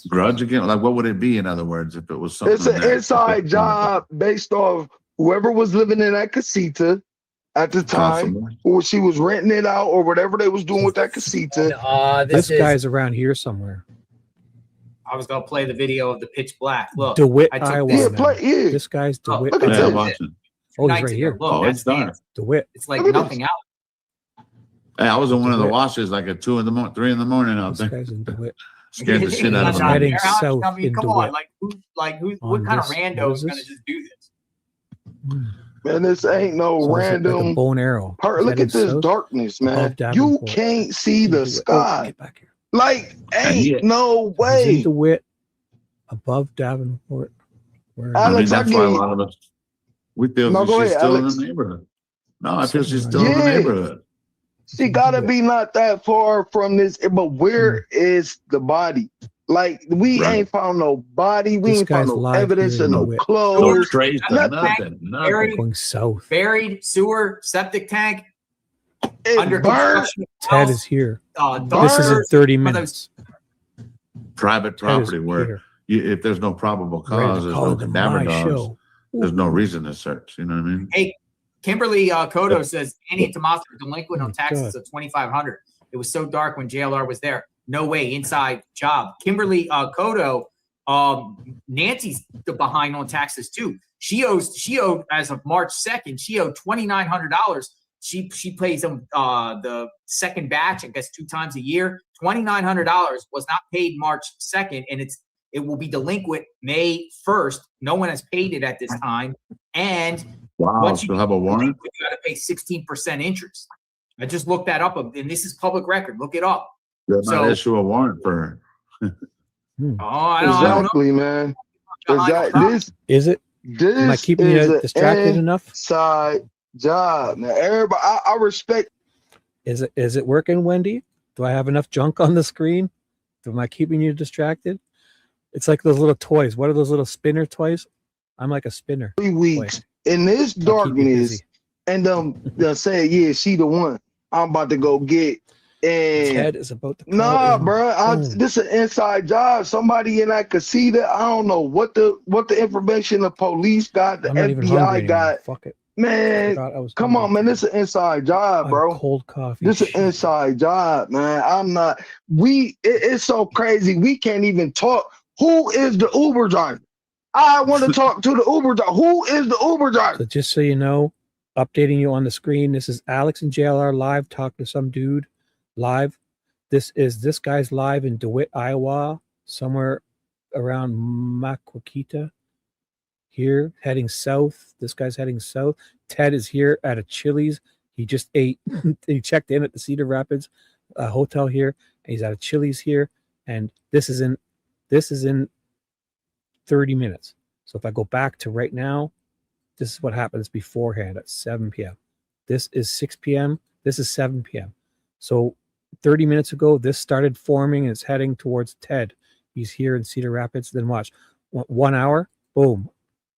Grudge again? Like what would it be? In other words, if it was something? It's an inside job based off whoever was living in that casita at the time, or she was renting it out, or whatever they was doing with that casita. This guy's around here somewhere. I was gonna play the video of the pitch black. Look, DeWitt, I took Iowa. This guy's DeWitt. Look at Iowa. that. Watching. Oh, he's right here. Look, it's dark. DeWitt. It's like nothing out. Hey, I was in one of the washes like at 2 in the morning, 3 in the morning out This there. guy's in DeWitt. Scared the shit out of It's them. heading They're out- south I mean, in come DeWitt. on, like who? On What kind of this- rando what is is going to this? just do this? Man, this ain't no So this is like a random. bow and arrow. It's Look heading at this south darkness, man. above You Davenport. can't see in the DeWitt. Oh, sky. get back here. Like, ain't Yeah. no So he's in way. DeWitt, above Davenport. Where I mean, Alex, I that's why a give lot of us, we feel no, that go she's ahead, still in Alex. the neighborhood. No, I feel she's Something still like in the Yeah, neighborhood. she gotta be not that far from this. But where Hmm. is the body? Like, we Right. ain't found no body. We This ain't found guy's no live evidence here of in no DeWitt. No clothes. trace of Nothing. nothing. Nothing. Buried, Going south. buried sewer, septic tank, It under burnt. construction. Ted house, is here. Burn. This is in dumpsters, 30 one of minutes. Private Ted is property where here. if there's no probable Ready cause, to there's call no into cadaver my dogs, show. there's no reason to search. You know what I mean? Hey, Kimberly Cotto says Annie and Tomaso are delinquent Oh on my taxes God. of $2,500. It was so dark when JLR was there. No way, inside job. Kimberly Cotto, Nancy's behind on taxes too. She owed as of March 2nd. She owed $2,900. She pays them the second batch, I guess 2 times a year. $2,900 was not paid March 2nd, and it will be delinquent May 1st. No one has paid it at this time, and Wow, once you still have a warrant? you got to pay 16% interest. I just looked that up, and this is public record. Look it up. They'll So- not issue a warrant for her. Oh, I don't know. Exactly, man. Behind the Exactly. curtain. Is it? Am I This keeping is you an distracted enough? inside job. Now, everybody, I respect. Is it working, Wendy? Do I have enough junk on the screen? Am I keeping you distracted? It's like those little toys. What are those little spinner toys? I'm like a spinner. 3 weeks in this I'll keep you darkness, busy. and they'll say, "Yeah, she the one." I'm about to go get. And Ted is about to call nah, in. bro, Boom. this is an inside job. Somebody in that casita. I don't know what the information the police got, the I'm not even FBI hungry anymore. got. Fuck it. Man, Forgot I was come on, hungry. man. This is an inside job, I have bro. cold coffee. This is an inside job, man. I'm not. It's so crazy. We can't even talk. Who is the Uber driver? I want to talk to the Uber driver. Who is the Uber driver? So just so you know, updating you on the screen, this is Alex and JLR live talking to some dude live. This guy's live in DeWitt, Iowa, somewhere around Maquoketa. Here, heading south. This guy's heading south. Ted is here at a Chili's. He just ate. He checked in at the Cedar Rapids hotel here. And he's at a Chili's here, and this is in 30 minutes. So if I go back to right now, this is what happens beforehand at 7 p.m. This is 6 p.m. This is 7 p.m. So 30 minutes ago, this started forming and it's heading towards Ted. He's here in Cedar Rapids. Then watch 1 hour. Boom.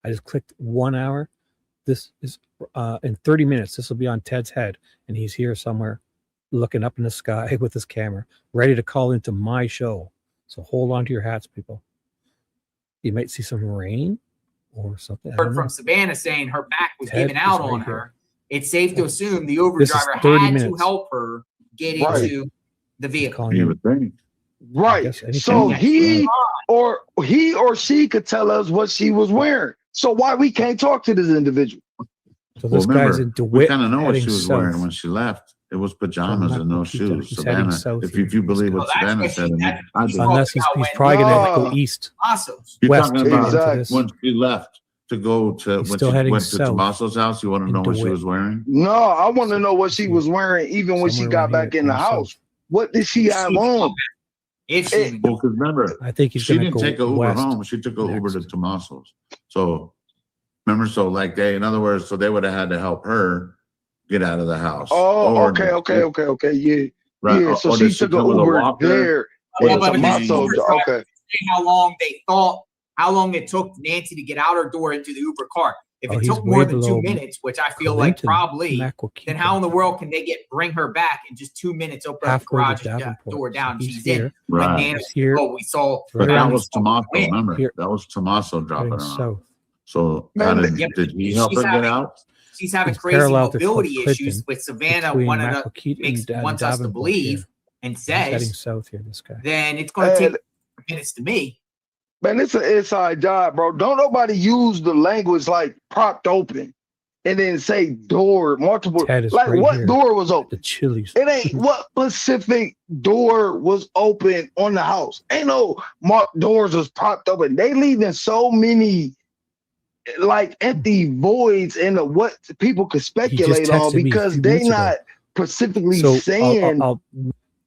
I just clicked 1 hour. This is in 30 minutes. This will be on Ted's head. And he's here somewhere looking up in the sky with his camera, ready to call into my show. So hold on to your hats, people. You might see some rain or something. I Heard don't from know. Savannah saying her back was Ted giving out is right on here. her. It's safe to assume the Uber This is driver 30 had to minutes. help her get Right. into the He's vehicle. calling You in. would think. Right. guess anything. So Yeah. he or she could tell us what she was wearing. So why we can't talk to this individual? So this Well, guy's remember, in we DeWitt. kind of know what heading she was south. wearing when she left. It was pajamas and no Maquoketa. shoes. He's heading Savannah, south if here. you believe what Well, that's Savannah what said, she- I mean, that's I what do. she's Unless he's probably going to go No. east. Tommaso's. You're west talking about Exactly. this. when she left to go to He's when still she heading went to south Tommaso's house. You want to in know what she DeWitt. was wearing? No, I want to know what she was wearing even when she Somewhere got around here, back in the going house. south. What did she have on? If she even Well, because remember, I think he's she going to didn't go take a Uber west. home. She took a Uber to next. Tommaso's. So remember, so like in other words, so they would have had to help her get out of the house. Oh, Or- okay. Yeah. Right. Yeah, so or she did took come an with a Uber walker? there. Or Yeah, to but because Tommaso. Uber driver Okay. say how long it took Nancy to get out her door into the Uber car. If Oh, it he's took more way than below 2 minutes, which I feel like Clinton, probably, Maquoketa. then how in the world can they bring her back in just 2 minutes? Open up the Halfway to garage Davenport. door down. So he's She's here. in. When Right. Nancy, He's here. we saw. But Right. that was Tommaso. Wait, Remember, here. that was Tommaso dropping Heading her off. south. So Man, did he help she's her get having- out? She's having It's crazy parallel to mobility Clinton issues with Savannah. between One of the Maquoketa makes and wants us to Davenport believe here. and He's heading says, south here, this guy. then it's going to And- take minutes to me. Man, it's an inside job, bro. Don't nobody use the language like propped open. and then say door multiple. Ted is Like right what here. door was open? The Chili's. It ain't what specific door was open on the house. Ain't no marked doors was propped open. They leaving so many like empty voids in the what people could speculate on texted me a because few they minutes ago. not specifically So saying.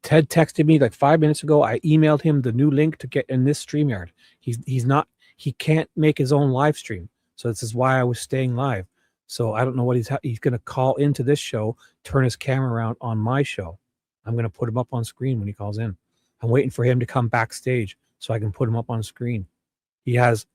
Ted texted me like 5 minutes ago. I emailed him the new link to get in this StreamYard. He can't make his own live stream. So this is why I was staying live. So I don't know what he's going to call into this show, turn his camera around on my show. I'm going to put him up on screen when he calls in. I'm waiting for him to come backstage so I can put him up on screen. He has,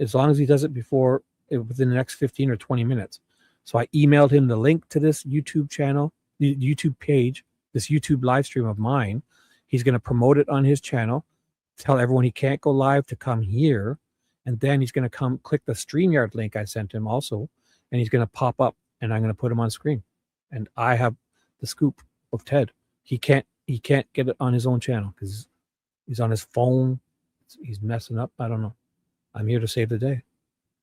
as long as he does it within the next 15 or 20 minutes. So I emailed him the link to this YouTube channel, the YouTube page, this YouTube live stream of mine. He's going to promote it on his channel, tell everyone he can't go live to come here. And then he's going to come click the StreamYard link I sent him also. And he's going to pop up and I'm going to put him on screen. And I have the scoop of Ted. He can't get it on his own channel because he's on his phone. He's messing up. I don't know. I'm here to save the day.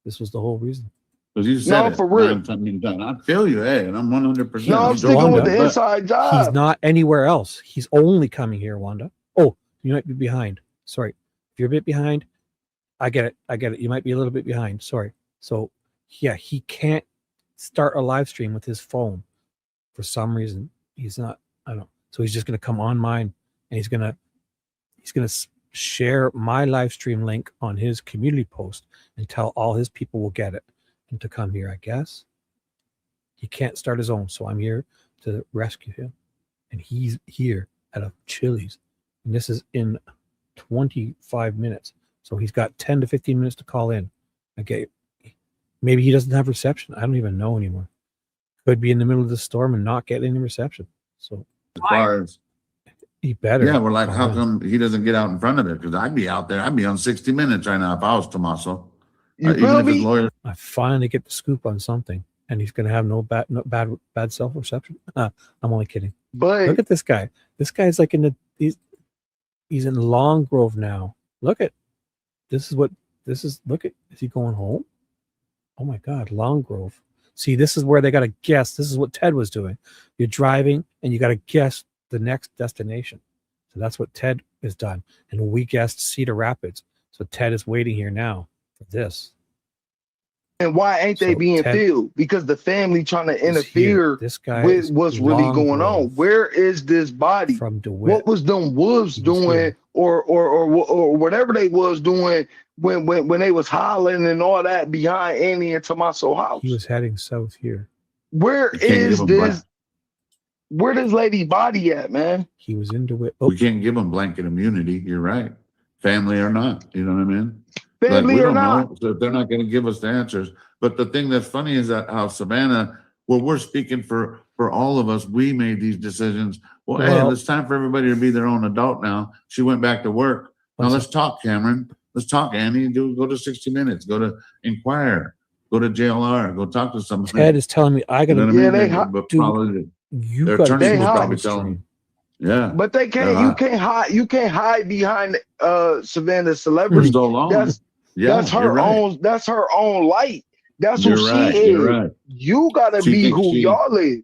This was the whole reason. Because you said For real. I feel you, hey, and I'm 100%. No, I'm sticking with the inside job. He's not anywhere else. He's only coming here, Wanda. Oh, you might be behind. Sorry. If you're a bit behind, I get it. You might be a little bit behind. Sorry. So, yeah, he can't start a live stream with his phone for some reason. He's not, I don't know. So he's just going to come on mine and he's going to share my live stream link on his community post and tell all his people will get it and to come here, I guess. He can't start his own, so I'm here to rescue him. And he's here at a Chili's. And this is in 25 minutes. So he's got 10 to 15 minutes to call in. Okay. Maybe he doesn't have reception. I don't even know anymore. Could be in the middle of the storm and not get any reception. So as far as he better. Yeah, we're like, how come he doesn't get out in front of it? Because I'd be out there. I'd be on 60 Minutes right now if I was Tommaso. You feel me? I finally get the scoop on something, and he's going to have no bad self reception. I'm only kidding. But look at this guy. This guy's like he's in Long Grove now. Look at is he going home? Oh my God, Long Grove. See, this is where they got to guess. This is what Ted was doing. You're driving and you got to guess the next destination. So that's what Ted has done. And we guessed Cedar Rapids. So Ted is waiting here now for this. And why ain't they being filled? Because the family trying to interfere with what's really going on. Where is this body? From DeWitt. What was them wolves doing, or whatever they was doing when they was hollering and all that behind Annie and Tommaso house? He was heading south here. Where is this? Where this lady body at, man? He was in DeWitt. We can't give them blanket immunity. You're right. Family or not. You know what I mean? Family or not. Know, so they're not going to give us the answers. But the thing that's funny is that how Savannah, well, we're speaking for all of us. We made these decisions. Well, hey, it's time for everybody to be their own adult now. She went back to work. Now let's talk, Cameron. Let's talk, Annie. Go to 60 Minutes. Go to Inquire. Go to JLR. Go talk to somebody. Ted is telling me I got to. You know what I mean? Their attorney was probably telling them. Yeah, but they can't. You can't hide. You can't hide behind Savannah's celebrity. So long. That's her own. That's her own light. That's who she is. You're right. You gotta be who y'all is.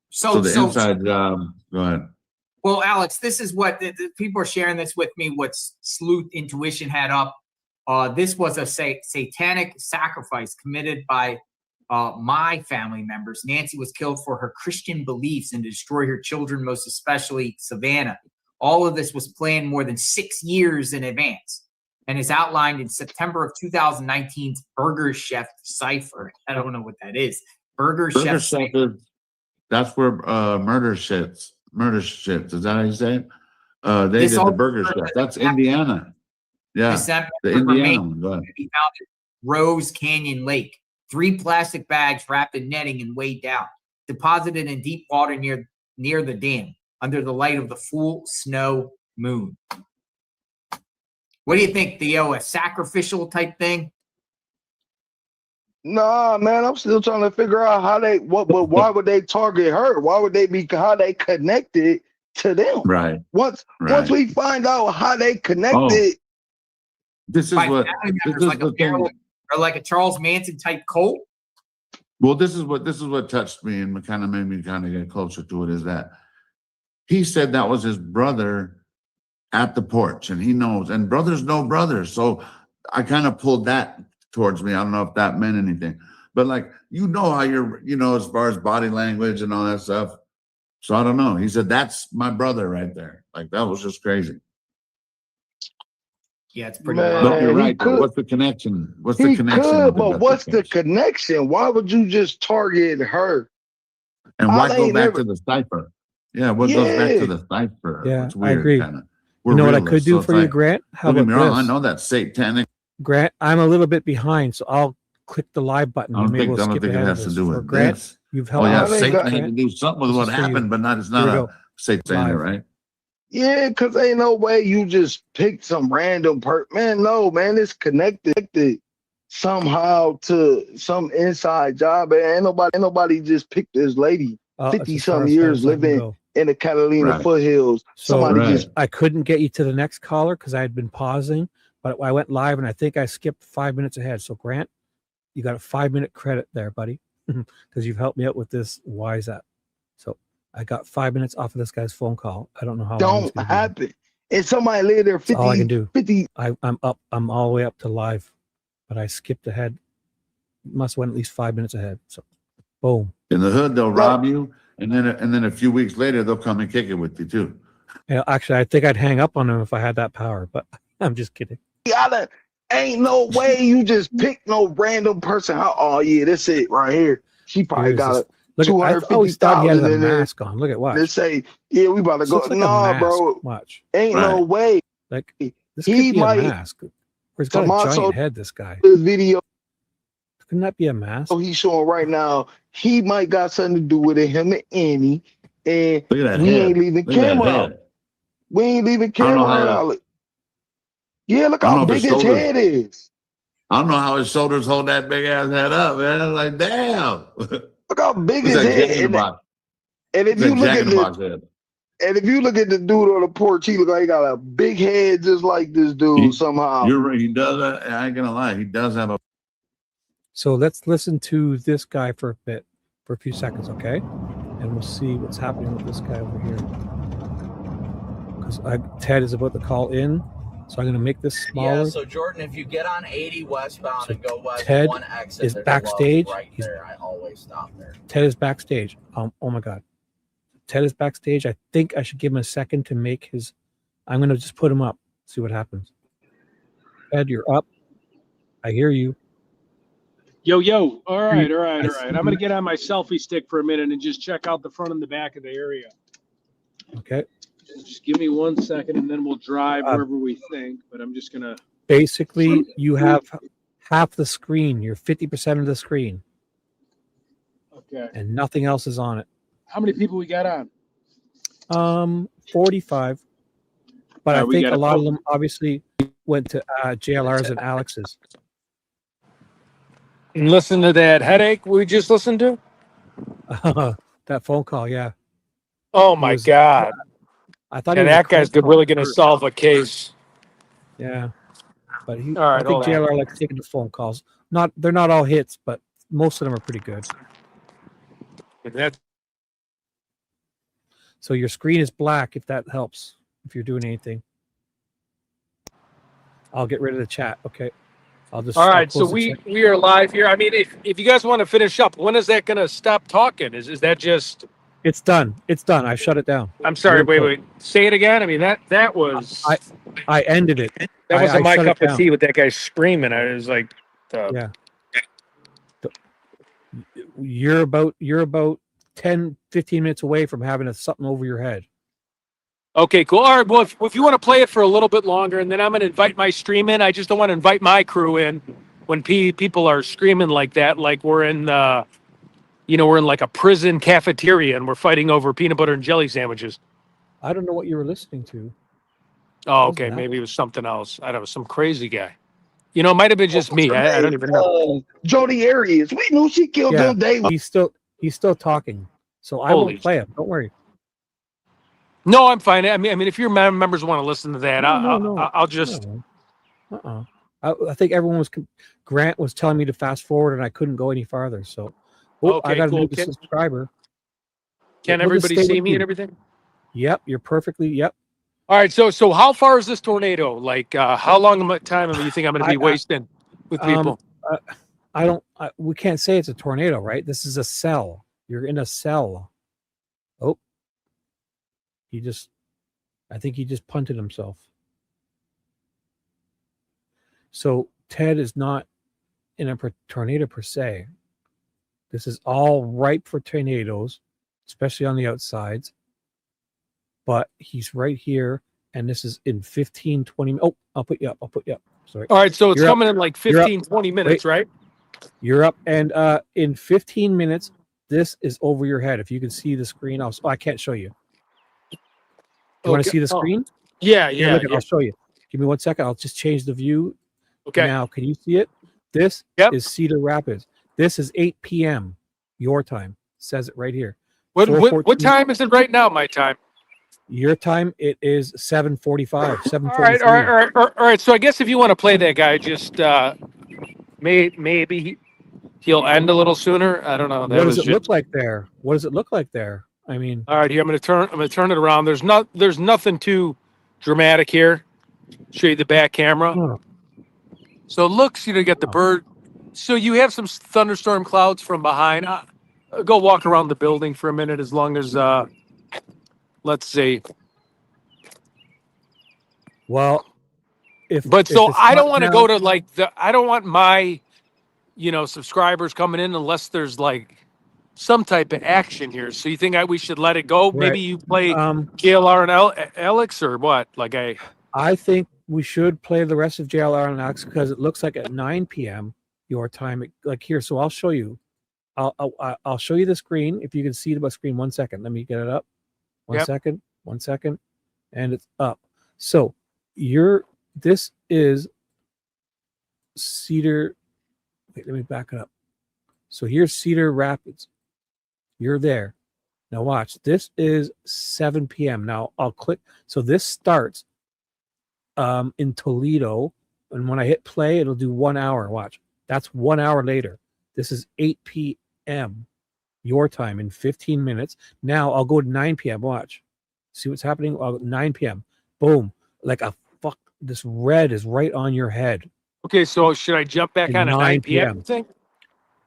So the inside job. Go ahead. Well, Alex, this is what the people are sharing this with me. What Sleuth Intuition had up. This was a satanic sacrifice committed by my family members. Nancy was killed for her Christian beliefs and to destroy her children, most especially Savannah. All of this was planned more than 6 years in advance and is outlined in September of 2019's Burger Chef Cipher. I don't know what that is. Burger Chef Cipher. That's where murder shits. Is that how you say it? They did the Burger Chef. That's Indiana. Yeah, the Indiana one. Go ahead. Be found at Rose Canyon Lake. 3 plastic bags wrapped in netting and weighed down, deposited in deep water near the dam, under the light of the full snow moon. What do you think, Theo? A sacrificial type thing? Nah, man, I'm still trying to figure out how they why would they target her? Why would they be how they connected to them? Right. Once we find out how they connected. This is what like a Charles Manson type cult. Well, this is what touched me and kind of made me kind of get closer to it, is that he said that was his brother at the porch, and he knows, and brothers know brothers. So I kind of pulled that towards me. I don't know if that meant anything, but like, you know how you're, you know, as far as body language and all that stuff. So I don't know. He said, that's my brother right there. Like, that was just crazy. Yeah, it's pretty. Man, But you're he right. Though. could- What's the connection? What's the He connection? could, with but what's the investigation? connection? Why would you just target her? And I why go ain't back never- to the cipher? Yeah, what goes back Yeah. to the cipher? Yeah, It's I weird, agree. kind of. You know what I could do for you, Grant? How Don't get about me wrong. I this? know that's satanic. Grant, I'm a little bit behind, so I'll click the live button. I don't Maybe think we'll it skip ahead of has to this. do For with Grant, this. you've Oh helped. yeah, out. Satan had Grant, to do something with this what is for you. happened, but not it's Here we not go. a satanic, right? Yeah, because ain't no way you just picked some random man. No, man, it's connected somehow to some inside job. Ain't nobody just picked this lady. It's 50 as far some as years fast as I can living go. in the Catalina Right. foothills. So Somebody just I couldn't get you to the next caller because I had been pausing, but I went live and I think I skipped 5 minutes ahead. So Grant, you got a 5-minute credit there, buddy, because you've helped me out with this wise app. So I got 5 minutes off of this guy's phone call. I don't know how long it's don't gonna be. happen. And somebody live there That's all I can 50, do. 50. I'm up. I'm all the way up to live, but I skipped ahead. Must have went at least 5 minutes ahead. So, boom. In the hood, they'll rob you, and then a few weeks later, they'll come and kick it with you too. Yeah, actually, I think I'd hang up on him if I had that power, but I'm just kidding. Ain't no way you just pick no random person. Oh yeah, that's it right here. She probably Here's got this- a Look at, I always thought he had 250,000 a in there. mask on. Look at watch. They say, yeah, we about to This go. looks like a Nah, mask. bro. Watch. Ain't no Right. way. Like this He could be a might- mask. Or he's got a Tommaso- giant head. This guy. This video Couldn't that be a mask? he's showing right now, he might got something to do with it. Him and Annie, and Look at that we head. ain't leaving Look at that camera out. head. We ain't leaving I don't know camera how- out. Yeah, look I don't how know if big his his shoulders- head is. I don't know how his shoulders hold that big ass head up, man. I'm like, damn. Look how big It's his like Jack in head the is. Box. And if It's you like look Jack at in the the Box head. and if you look at the dude on the porch, he look like he got a big head just like this dude somehow. You're right. He does. I ain't gonna lie. He does have a. So let's listen to this guy for a bit, for a few seconds, okay? And we'll see what's happening with this guy over here. Because Ted is about to call in, so I'm going to make this smaller. Yeah, so Jordan, if you get on 80 westbound and go west, Ted one exit, is there's a backstage. Lowe's right there. I always stop there. Ted is backstage. Oh my God. Ted is backstage. I think I should give him a second to make his. I'm going to just put him up, see what happens. Ted, you're up. I hear you. Yo. All right. I'm going to get on my selfie stick for a minute and just check out the front and the back of the area. Okay. Just give me 1 second and then we'll drive wherever we think. But I'm just going to. Basically, you have half the screen. You're 50% of the screen, Okay. and nothing else is on it. How many people we got on? 45. But I we think got a a lot of couple- them obviously went to JLR's and Alex's. And listen to that headache we just listened to. That phone call, yeah. Oh my God! I thought And he was a that guy's cold really going to caller. solve a case. Yeah, but All right, I think hold on. JLR likes taking the phone calls. They're not all hits, but most of them are pretty good. And that So your screen is black, if that helps. If you're doing anything, I'll get rid of the chat. Okay, I'll just. all I'll right, so close the we chat. we are live here. I mean, if you guys want to finish up, when is that going to stop talking? Is that just? It's done. It's done. I shut it down. I'm sorry. You're Wait. Say it again. I mean that was I ended it. that wasn't I my shut it cup of down. tea with that guy screaming. I was like, Yeah. You're about 10, 15 minutes away from having something over your head. Okay, cool. All right. Well, if you want to play it for a little bit longer, and then I'm going to invite my stream in. I just don't want to invite my crew in when people are screaming like that, like we're in, we're in like a prison cafeteria and we're fighting over peanut butter and jelly sandwiches. I don't know what you were listening to. Oh, okay. Maybe it was something else. I don't know, some crazy guy. It might have been just me. I don't even know. Jody Arias. We knew she killed Yeah, them day one. he's still talking. So I Holy won't play him. Don't worry. No, I'm fine. I mean, if your members want to listen to that, I'll just. I think everyone was. Grant was telling me to fast forward, and I couldn't go any farther. So Oh, I Okay, got a cool. new subscriber. Can We'll just everybody stay see with me you. and everything? Yep, you're perfectly. Yep. All right. So how far is this tornado? Like, how long of time do you think I'm going to be wasting with people? I don't. We can't say it's a tornado, right? This is a cell. You're in a cell. Oh, I think he just punted himself. So Ted is not in a tornado per se. This is all ripe for tornadoes, especially on the outsides. But he's right here, and this is in 15, 20. Oh, I'll put you up. Sorry. All right. So it's You're coming up. in like You're up. 15, 20 minutes, Wait. right? You're up, and in 15 minutes, this is over your head. If you can see the screen, I can't show you. Do you want to see the screen? Yeah, Here, yeah, look, yeah. I'll show you. Give me 1 second. I'll just change the view. Okay. Now, can you see it? This is Cedar Rapids. This is 8 p.m. your time. It says it right here. What 4:14. time is it right now? My time. Your time, it is 7:45. 7:43. All right. So I guess if you want to play that guy, just maybe he'll end a little sooner. I don't know. What does it look like there? What does it look like there? I mean, all right, here I'm going to turn it around. There's nothing too dramatic here. Show you the back camera. Oh. So it looks, you get the bird. So you have some thunderstorm clouds from behind. Go walk around the building for a minute, as long as let's see. Well, I don't want to go to I don't want my subscribers coming in unless there's like some type of action here. So you think we should let it go? Right. Maybe you play JLR and Alex, or what? Like I think we should play the rest of JLR and Alex, because it looks like at 9 p.m. your time, like here. So I'll show you. I'll show you the screen. If you can see the screen, 1 second. Let me get it up. One second, and it's up. So this is Cedar. Wait, let me back it up. So here's Cedar Rapids. You're there. Now watch. This is 7 p.m. Now I'll click. So this starts in Toledo, and when I hit play, it'll do 1 hour. Watch. That's 1 hour later. This is 8 p.m. your time in 15 minutes. Now I'll go to 9 p.m. Watch. See what's happening? 9 p.m. Boom. Like a fuck. This red is right on your head. Okay, so should I jump back on at 9 p.m. thing?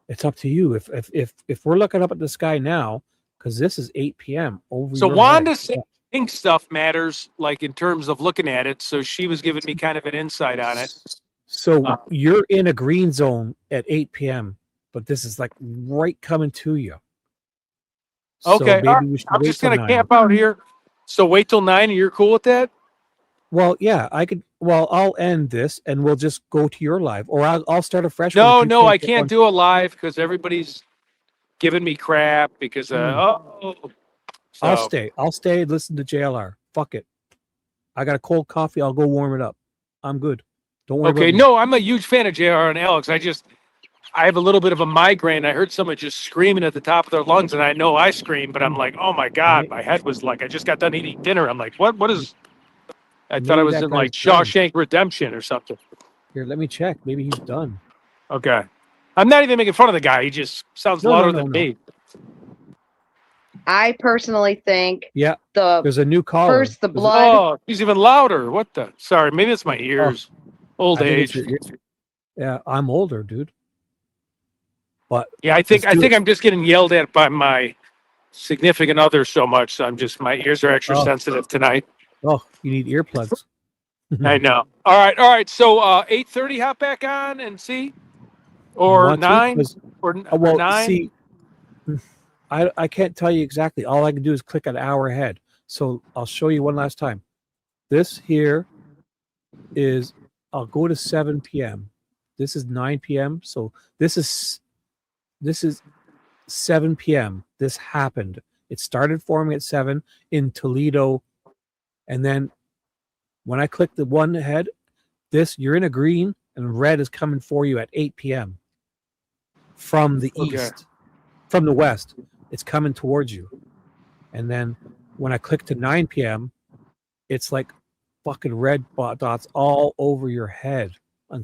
It's up to you. If we're looking up at the sky now, because this is 8 p.m. over. So your Wanda head. said pink stuff matters, like in terms of looking at it. So she was giving me kind of an insight on it. So you're in a green zone at 8 p.m., but this is like right coming to you. So Okay, maybe we should I'm wait just till gonna 9. camp out here. So wait till 9, and you're cool with that? Well, yeah, I could. Well, I'll end this, and we'll just go to your live, or I'll start a fresh one. No, if you no, I get can't one. do a live because everybody's giving me crap because I'll stay. I'll stay. Listen to JLR. Fuck it. I got a cold coffee. I'll go warm it up. I'm good. Don't worry. Okay, about me. no, I'm a huge fan of JR and Alex. I have a little bit of a migraine. I heard someone just screaming at the top of their lungs, and I know I scream, but I'm like, oh my God, my head was like, I just got done eating dinner. I'm like, what is, I thought I Maybe was that in like guy's done. Shawshank Redemption or something. Here, let me check. Maybe he's done. Okay. I'm not even making fun of the guy. He just sounds louder than me. I personally think Yeah, the there's a new caller. first the blood. Oh, he's even louder. What the? Sorry, maybe it's my ears. Old I think it's age. Yeah, I'm older, dude. But Yeah, I think I'm just getting yelled at by my significant other so much. So my ears are extra sensitive tonight. Oh, you need earplugs. I know. All right. So 8:30, hop back on and see, or Want to? 9, 'Cause- or well, 9. see, I can't tell you exactly. All I can do is click an hour ahead. So I'll show you one last time. This here is, I'll go to 7 p.m. This is 9 p.m. So this is 7 p.m. This happened. It started forming at 7 in Toledo. And then when I click the one ahead, you're in a green, and red is coming for you at 8 p.m. from the east, from the west. It's coming towards you. And then when I click to 9 p.m., it's like fucking red dots all over your head.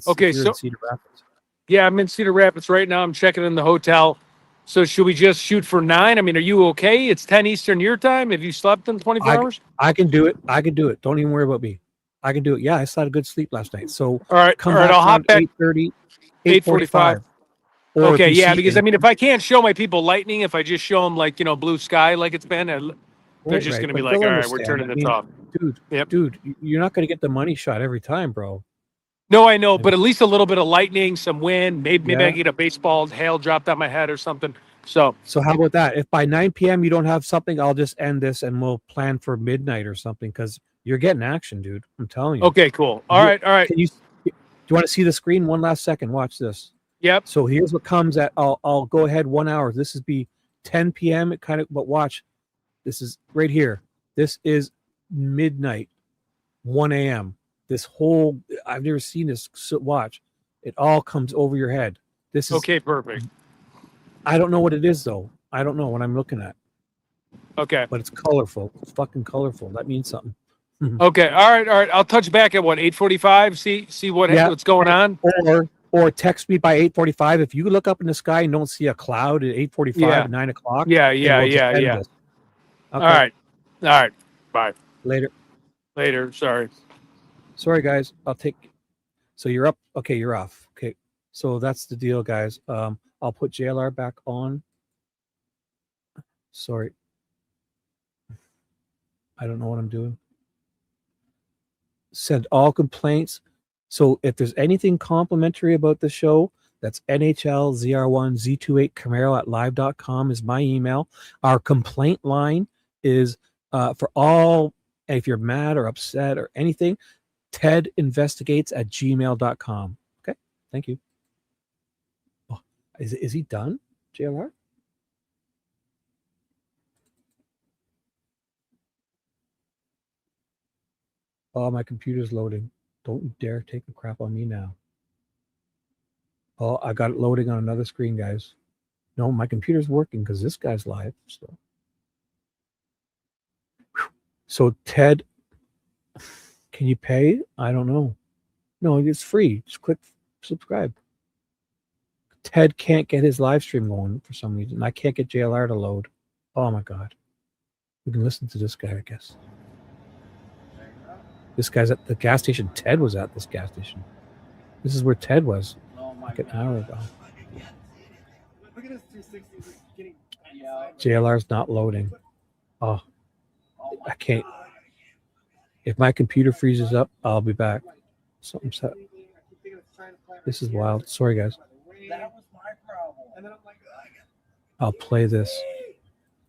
Okay, if you're so in Cedar Rapids. Yeah, I'm in Cedar Rapids right now. I'm checking in the hotel. So should we just shoot for 9? I mean, are you okay? It's 10 Eastern your time. Have you slept in 24 hours? I can do it. I can do it. Don't even worry about me. I can do it. Yeah, I had a good sleep last night. So All right. come All right. back I'll hop around back 8:30, 8:45. 8:45. Or Okay. if you Yeah. see Because I mean, if I can't show my people lightning, if I just show them like, blue sky like it's been, they're just going to be but like, they'll all right, we're understand. turning I this mean, off. dude, you're not going to get the money shot every time, bro. No, I know, but at least a little bit of lightning, some wind. Maybe I Yeah. get a baseball hail dropped on my head or something. So how about that? If by 9 p.m. you don't have something, I'll just end this and we'll plan for midnight or something because you're getting action, dude. I'm telling you. Okay, cool. All right. Do you want to see the screen one last second? Watch this. Yep. So here's what comes at. I'll go ahead 1 hour. This is be 10 p.m. It but watch. This is right here. This is midnight, 1 a.m. This whole I've never seen this. So watch. It all comes over your head. This is okay. Perfect. I don't know what it is though. I don't know what I'm looking at. Okay. But it's colorful. It's fucking colorful. That means something. Okay. All right. I'll touch back at 8:45. See what's going on. Or text me by 8:45. If you look up in the sky and don't see a cloud at 8:45 Yeah. at 9 o'clock. Yeah. Okay. All right. Bye. Later. Sorry, guys. I'll take. So you're up. Okay, you're off. Okay. So that's the deal, guys. I'll put JLR back on. Sorry. I don't know what I'm doing. Send all complaints. So if there's anything complimentary about the show, that's NHL ZR1 Z28 Camaro at live.com is my email. Our complaint line is for all, if you're mad or upset or anything, Ted Investigates at gmail.com. Okay. Thank you. Oh, is he done, JLR? Oh, my computer's loading. Don't you dare take a crap on me now. Oh, I got it loading on another screen, guys. No, my computer's working because this guy's live still. So, Ted, can you pay? I don't know. No, it's free. Just click subscribe. Ted can't get his live stream going for some reason. I can't get JLR to load. Oh, my God. We can listen to this guy, I guess. This guy's at the gas station. Ted was at this gas station. This is where Ted was like an hour ago. JLR's not loading. Oh, I can't. If my computer freezes up, I'll be back. Something's set. This is wild. Sorry, guys. I'll play this.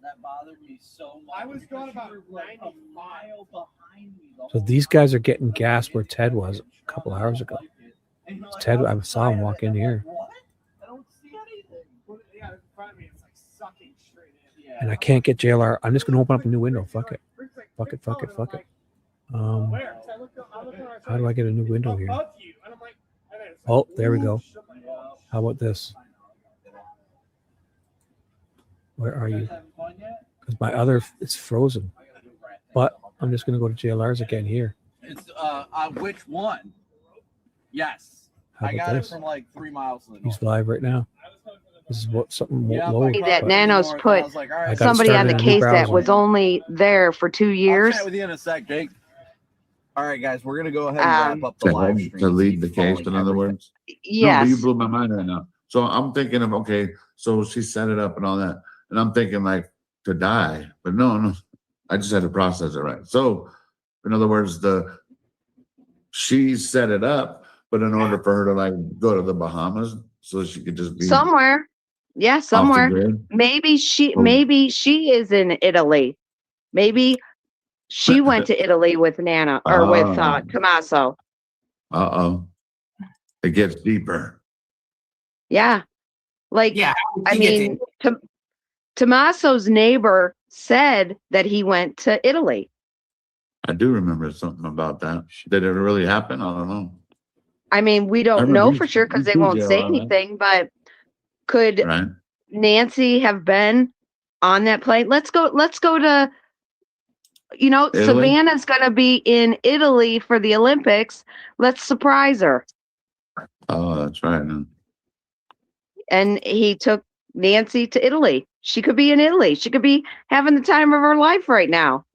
That bothered me so much. I was going about 90 miles behind me. So these guys are getting gas where Ted was a couple hours ago. Ted, I saw him walk in here. I don't see anything. Yeah, in front of me, it's like sucking straight in. And I can't get JLR. I'm just going to open up a new window. Fuck it. Fuck it. How do I get a new window here? Oh, there we go. How about this? Where are you? Because my other, it's frozen. But I'm just going to go to JLR's again here. It's on which one? Yes. How I about got this? it from like 3 miles from the He's live right now. This is what something low. That Nano's put I gotta somebody start on the in a new case that browser. was only there for 2 years. I'll chat with you in a sec, Jake. All right, guys, we're gonna go ahead and wrap up the live stream. To lead the case, in other words. No, Yes. but you blew my mind right now. So I'm thinking of, okay, so she set it up and all that. And I'm thinking like to die, but no, I just had to process it right. So in other words, she set it up, but in order for her to like go to the Bahamas so she could just be Somewhere. Yeah, off the somewhere. grid. Maybe she is in Italy. Maybe she went to Italy with Nana or with Tommaso. Uh-oh. It gets deeper. Yeah. Like, Yeah, I mean, Tommaso's neighbor said that he went to Italy. I do remember something about that. Did it really happen? I don't know. I mean, we I don't remember know you- for sure because you they do won't jail say on that. anything, but could Right. Nancy have been on that plane? Let's go to, Italy? Savannah's going to be in Italy for the Olympics. Let's surprise her. Oh, that's right. Huh? And he took Nancy to Italy. She could be in Italy. She could be having the time of her life right now.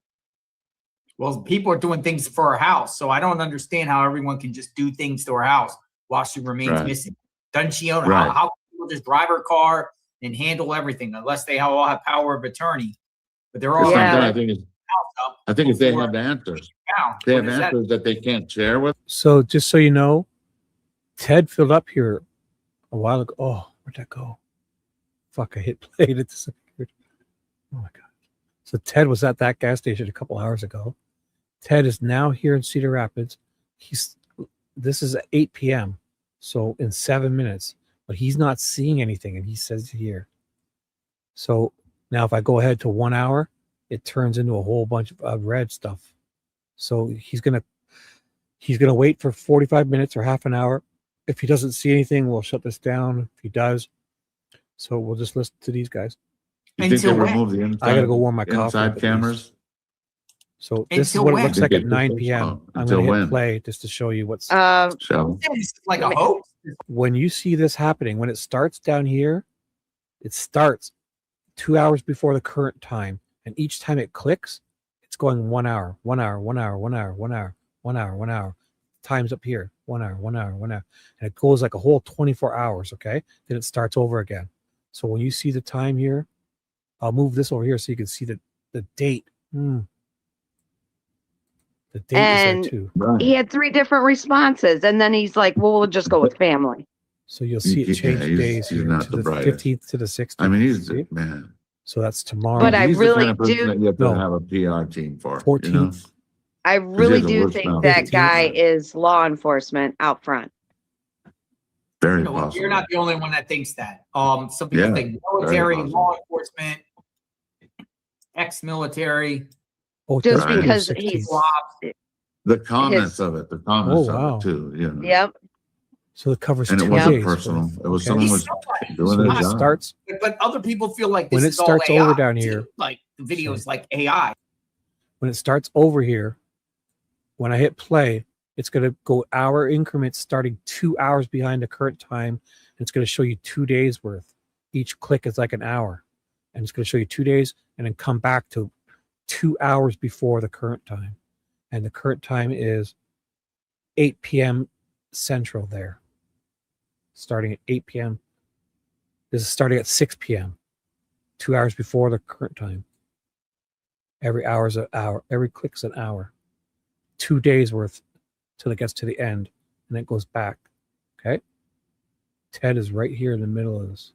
Well, people are doing things for her house, so I don't understand how everyone can just do things to her house while she remains missing. Doesn't she own how can people just drive her car and handle everything unless they all have power of attorney? But they're all I think if they have answers, they have answers that they can't share with. So just so you know, Ted filled up here a while ago. Oh, where'd that go? Fuck, I hit play. It disappeared. Oh my God. So Ted was at that gas station a couple hours ago. Ted is now here in Cedar Rapids. This is at 8 p.m. So in 7 minutes, but he's not seeing anything, and he says here. So now if I go ahead to 1 hour, it turns into a whole bunch of red stuff. So he's gonna wait for 45 minutes or half an hour. If he doesn't see anything, we'll shut this down. If he does, so we'll just listen to these guys. You think they remove the inside? I gotta go warm my coffee. Inside cameras. So this is what it looks like at 9 p.m. I'm gonna hit play just to show you what's. Like a hoax. When you see this happening, when it starts down here, it starts 2 hours before the current time, and each time it clicks, it's going 1 hour, 1 hour, 1 hour, 1 hour, 1 hour, 1 hour, 1 hour. Time's up here, 1 hour, 1 hour, 1 hour, and it goes like a whole 24 hours. Okay, then it starts over again. So when you see the time here, I'll move this over here so you can see the date. The date And is there too. he had 3 different responses, and then he's like, "Well, we'll just go with family." So you'll see it change days here to the 15th to the 16th. I mean, he's man. So that's tomorrow. But I He's really the kind of person do- that you have to have a PR team for. 14th. You know? I really has a do worse think mouth. that guy is law enforcement out front. Very No, possible. you're not the only one that thinks that. Some people Yeah, think very military, possible. law enforcement, ex-military. Oh, Just Right. because 16th. he's The comments his- of it, the comments Oh, wow. of it too. You know? Yep. So it covers And it 2 wasn't days. personal. It was Okay. someone was doing So their it job. starts But other people feel like this when it is all starts AI, over down too. here. Like the video is like AI. When it starts over here, when I hit play, it's going to go hour increments starting 2 hours behind the current time. And it's going to show you 2 days worth. Each click is like an hour. And it's going to show you 2 days and then come back to 2 hours before the current time. And the current time is 8 p.m. Central there. Starting at 8 p.m. This is starting at 6 p.m. 2 hours before the current time. Every hour is an hour. Every click's an hour. 2 days worth till it gets to the end, and then it goes back. Okay. Ted is right here in the middle of this,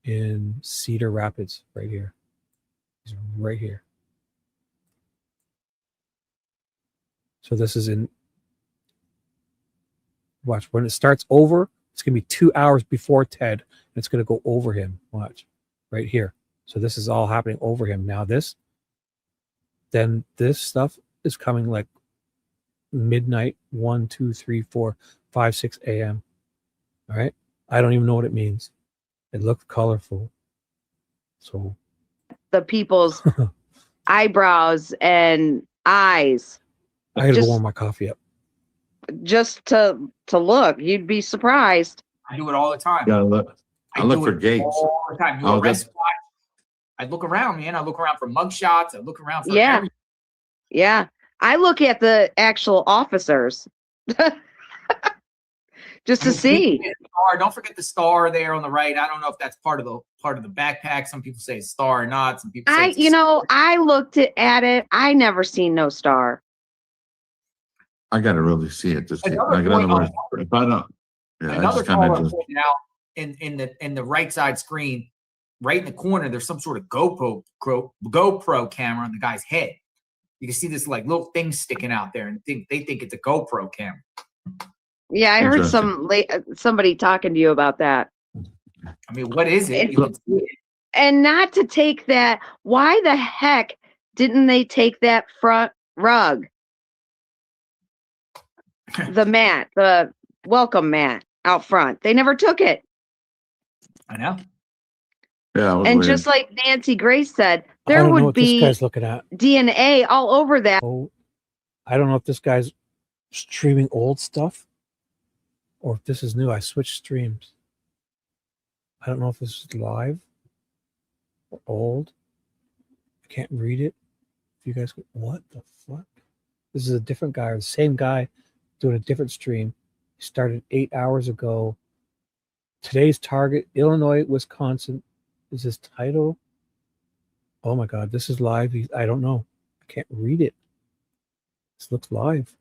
in Cedar Rapids, right here. He's right here. So this is in. Watch when it starts over. It's gonna be 2 hours before Ted, and it's gonna go over him. Watch, right here. So this is all happening over him now. Then this stuff is coming like midnight, 1, 2, 3, 4, 5, 6 a.m. All right. I don't even know what it means. It looked colorful. So the people's eyebrows and eyes. I gotta Just- go warm my coffee up. Just to look, you'd be surprised. I do it all the time. Gotta look. I look do for it gates. all the time. You I'll arrest just- watch. I look around, man. I look around for mugshots. I look around for Yeah. everything. Yeah. I look at the actual officers just to see. Star. Don't forget the star there on the right. I don't know if that's part of the backpack. Some people say it's star or not. Some people say it's a I looked at it. I never seen no star. I gotta really see it to see. Another Like in point other words, on- if I don't, yeah, I Another just kind caller of just. pointed out in the right side screen, right in the corner, there's some sort of GoPro camera on the guy's head. You can see this like little thing sticking out there, and they think it's a GoPro camera. Yeah, I heard Interesting. somebody talking to you about that. I mean, what is it? You can see it. And not to take that, why the heck didn't they take that front rug? The mat, the welcome mat out front. They never took it. I know. Yeah, it was And weird. just like Nancy Grace said, I there don't know would what this be guy's looking at. DNA all over that. Oh, I don't know if this guy's streaming old stuff or if this is new. I switched streams. I don't know if this is live or old. I can't read it. If you guys, what the fuck? This is a different guy, or the same guy doing a different stream. He started 8 hours ago. Today's target, Illinois, Wisconsin, is his title. Oh my God, this is live. I don't know. I can't read it. This looks live.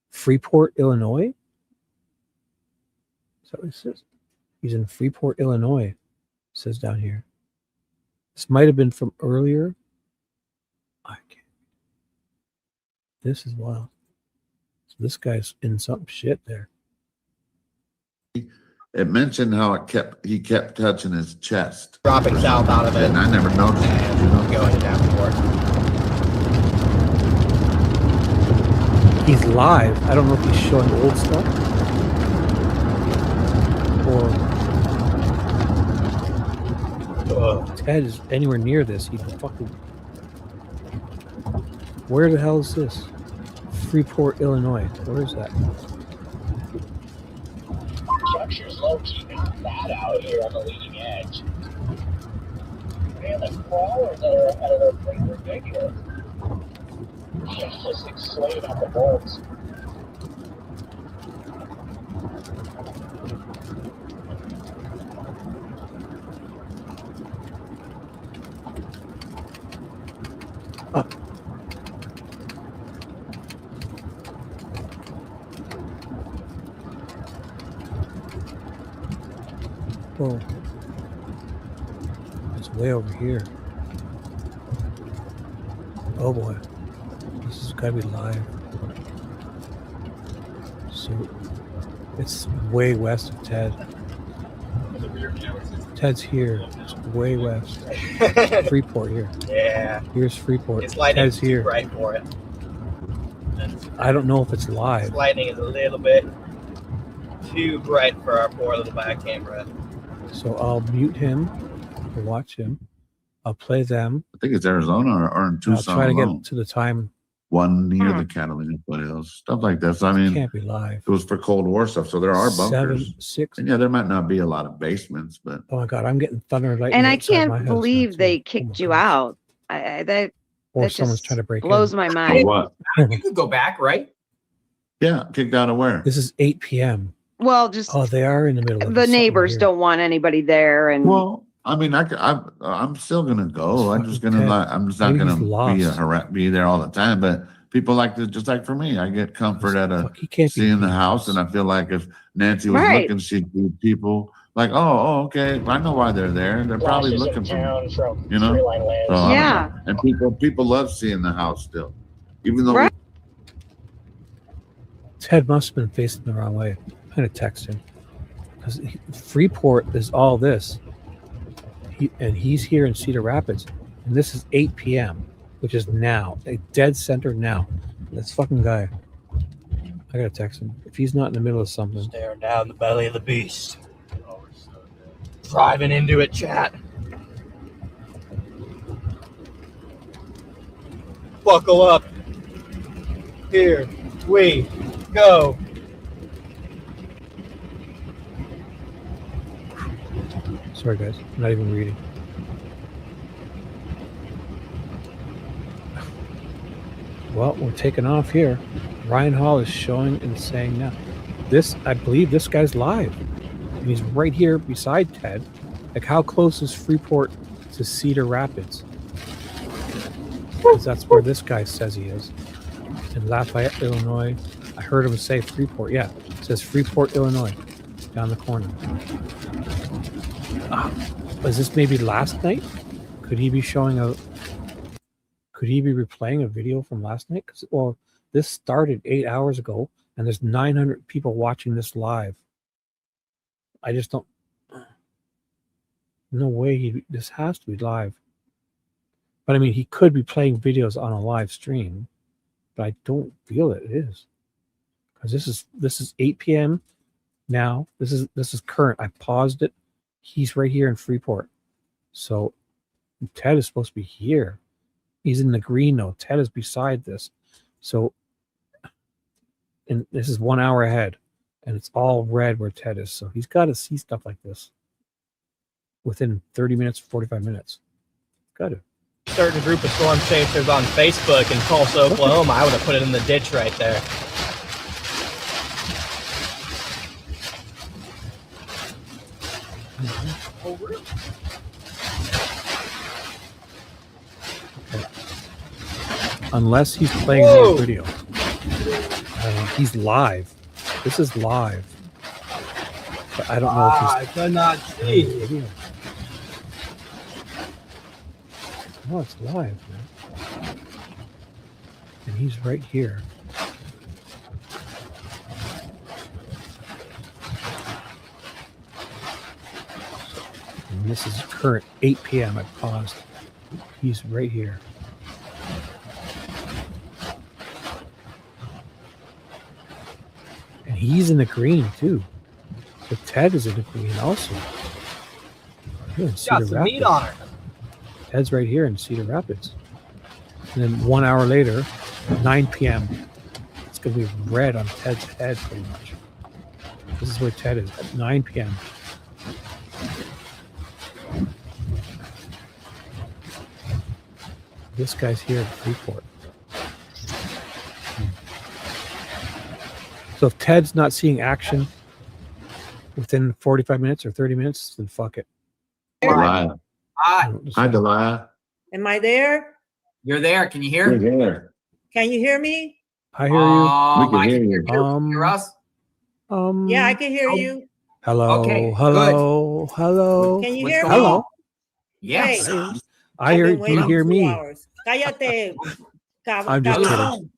Freeport, Illinois? Is that what it says? He's in Freeport, Illinois. It says down here. This might have been from earlier. I can't. This is wild. So this guy's in some shit there. It mentioned how he kept touching his chest. Dropping south out of it. And I never noticed it. You know? Going down forward. He's live. I don't know if he's showing old stuff or if Ted is anywhere near this. He'd fucking. Where the hell is this? Freeport, Illinois. Where is that? Structure's low keeping that out here on the leading edge. Man, the crawlers that are pretty ridiculous. Just slaying out the bolts. Whoa. It's way over here. Oh boy. This has got to be live. So it's way west of Ted. Ted's here. It's way west. Freeport here. Yeah. Here's Freeport. It's lightning Ted's here. right for it. I don't know if it's live. This lightning is a little bit too bright for our poor little back camera. So I'll mute him to watch him. I'll play them. I think it's Arizona or in Tucson. I'll try to alone. get to the time. One near the Catalina foothills, stuff like that. So I mean, Can't be live. It was for Cold War stuff, so there are bunkers. 7, 6. And yeah, there might not be a lot of basements, but Oh my God, I'm getting thunder and lightning. And I outside my can't house believe now, they too. kicked you out. That Or someone's just trying to break blows in. my for mind. what? You could go back, right? Yeah, kicked out of where? This is 8 p.m. Well, just Oh, they are in the middle of the something neighbors here. don't want anybody there, and Well, I mean, I'm still gonna go. I'm just gonna Ted. I'm just not Maybe he's gonna be there all the time. But people like to, just like for me, I get comfort at He can't be seeing the house, and I feel like if Nancy was Right. looking, she'd see people like, oh, okay, I know why they're there. They're probably Flashes looking in for me, town from you know. Treeline Land. So, I don't Yeah. know. And people love seeing the house still, even though Right. Ted must have been facing the wrong way. I'm gonna text him because Freeport is all this, and he's here in Cedar Rapids, and this is 8 p.m., which is now, a dead center now. This fucking guy. I gotta text him if he's not in the middle of something. Staring down the belly of the beast. Driving into it, chat. Buckle up. Here we go. Sorry, guys, I'm not even reading. Well, we're taking off here. Ryan Hall is showing and saying now. This, I believe this guy's live. And he's right here beside Ted. Like, how close is Freeport to Cedar Rapids? 'Cause that's where this guy says he is. In Lafayette, Illinois. I heard him say Freeport. Yeah, it says Freeport, Illinois, down the corner. Was this maybe last night? Could he be showing a? Could he be replaying a video from last night? Well, this started 8 hours ago, and there's 900 people watching this live. I just don't. No way. This has to be live. But I mean, he could be playing videos on a live stream, but I don't feel it is, because this is 8 p.m. now. This is current. I paused it. He's right here in Freeport, so Ted is supposed to be here. He's in the green though. Ted is beside this, so and this is 1 hour ahead. And it's all red where Ted is. So he's got to see stuff like this within 30 minutes, 45 minutes. Got to. Certain group of storm chasers on Facebook in Tulsa, Oklahoma, I would have put it in the ditch right there. Unless he's playing the video. He's live. This is live. But I don't know if he's. I cannot see. No, it's live, man. And he's right here. And this is current 8 p.m. I paused. He's right here. And he's in the green too. So Ted is in the green also. Here in Cedar Got some Rapids. meat on her. Ted's right here in Cedar Rapids. And then 1 hour later, 9 p.m., it's going to be red on Ted's head pretty much. This is where Ted is at 9 p.m. This guy's here at Freeport. So if Ted's not seeing action within 45 minutes or 30 minutes, then fuck it. Hi. Hi, Delia. Am I there? You're there. Can you hear? You're there. Can you hear me? I hear you. We can hear you. Hear us? Yeah, I can hear you. Hello. Okay, hello. Hello. Can you hear me? Hello. Yes. Hey, I hear. I've been Do you waiting hear 2 me? hours. Cállate. I'm just cabrón. kidding.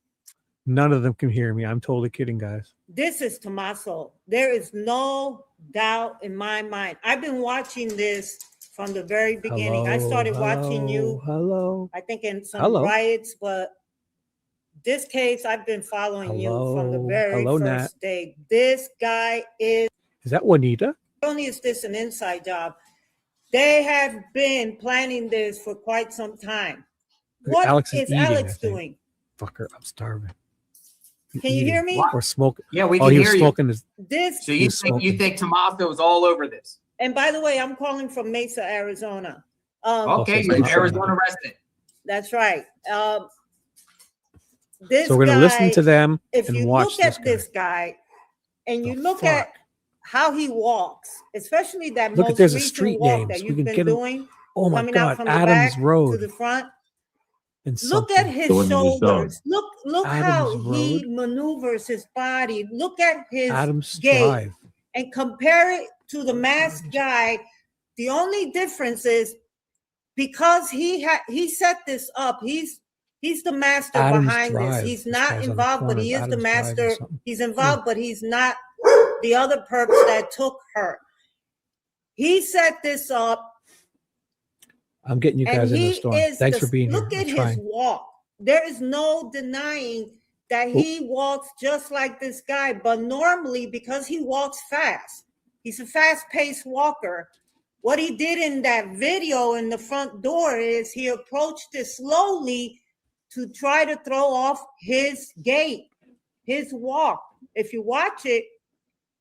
None of them can hear me. I'm totally kidding, guys. This is Tommaso. There is no doubt in my mind. I've been watching this from the very beginning. I started watching you. Hello. I think in some Hello. riots, but this case, I've been following you from the very Hello, first Nat. day. This guy is. Is that Juanita? Not only is this an inside job, they have been planning this for quite some time. What Alex is is eating, I Alex think. doing? Fucker, I'm starving. Can you hear me? Or smoking? Yeah, we Oh, can he hear was you. smoking his. This. So you think Tommaso is all over this? And by the way, I'm calling from Mesa, Arizona. Okay, you're an Arizona resident. That's right. This So we're gonna listen guy, to them If and you watch look at this guy, and you look at how he walks, especially that Look at most there's a recent street walk name, that so we you've can been get him. doing, Oh my coming out God, from the Adams back to Road. the front. And Look something. at his shoulders. Look how Adams he maneuvers his body. Look at his Adams gait Drive. and compare it to the masked guy. The only difference is because he set this up. He's the master Adams behind Drive. this. He's This not guy's on the involved, but corner he of is the Adams Drive or master. something. He's involved, but he's not the other perps that took her. He set this up. I'm getting you guys And in the he storm. is Thanks the- for being look here. at I'm his trying. walk. There is no denying that he walks just like this guy, but normally because he walks fast, he's a fast-paced walker. What he did in that video in the front door is he approached it slowly to try to throw off his gait, his walk. If you watch it,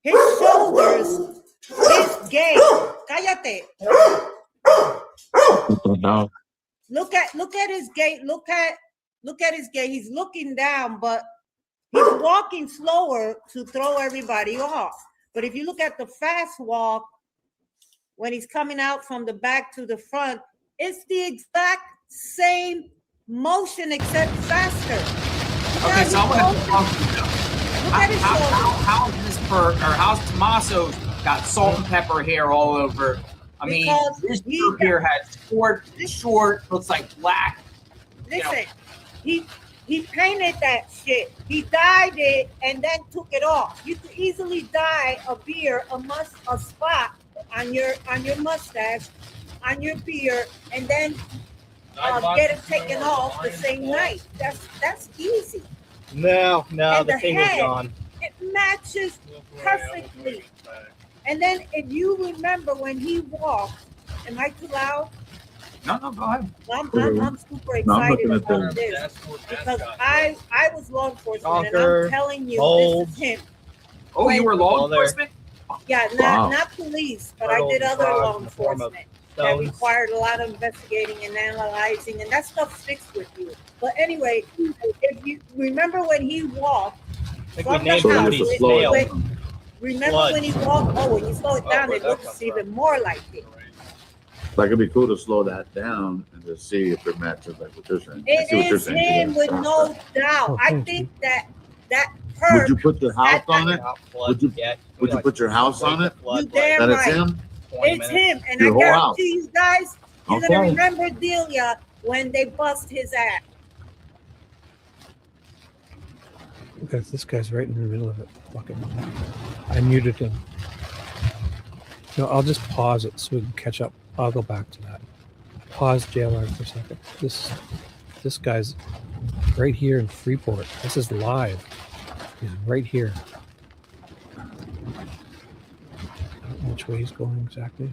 his shoulders, his gait. Cállate. No. Look at his gait. Look at his gait. He's looking down, but he's walking slower to throw everybody off. But if you look at the fast walk, when he's coming out from the back to the front, it's the exact same motion except faster. Okay, so I want to Look at his shoulders. how is this perk or how's Tommaso got salt and pepper hair all over? I mean, Because this he perk here has short, looks like black. Listen, he painted that shit. He dyed it and then took it off. You could easily dye a beard, a spot on your mustache, on your beard, and then get it taken off the same night. That's easy. No, And the thing is head, gone. It matches perfectly. And then if you remember when he walked, am I too loud? No, go ahead. I'm super No, I'm excited looking at about them. this because I was law enforcement and Conquer, I'm telling you hold. this is him. Oh, you were law Well, they're- enforcement? Yeah, not police, but I Turtles did and other frogs law in the form of enforcement that stones. required a lot of investigating and analyzing, and that stuff sticks with you. But anyway, if you remember when he walked think from we the named So they house, have to Cody's slow tail. it down. remember when he walked? Oh, when you slow it down, where'd it that come looks even more like it. Like it'd be cool to slow that down and to see if it matches like what you're saying. I It see what you're is saying. him with no doubt. Oh, I thank think that Would perp, you put the house on it? Not flood Would you yet. would you put your house on it? you damn That it's right. him? 20 It's minutes. him, and Your I whole house. guarantee you guys, you're gonna Okay. remember Delia when they bust his ass. Because this guy's right in the middle of it. Fucking. I muted him. No, I'll just pause it so we can catch up. I'll go back to that. Pause JLR for a second. This guy's right here in Freeport. This is live. He's right here. I don't know which way he's going exactly.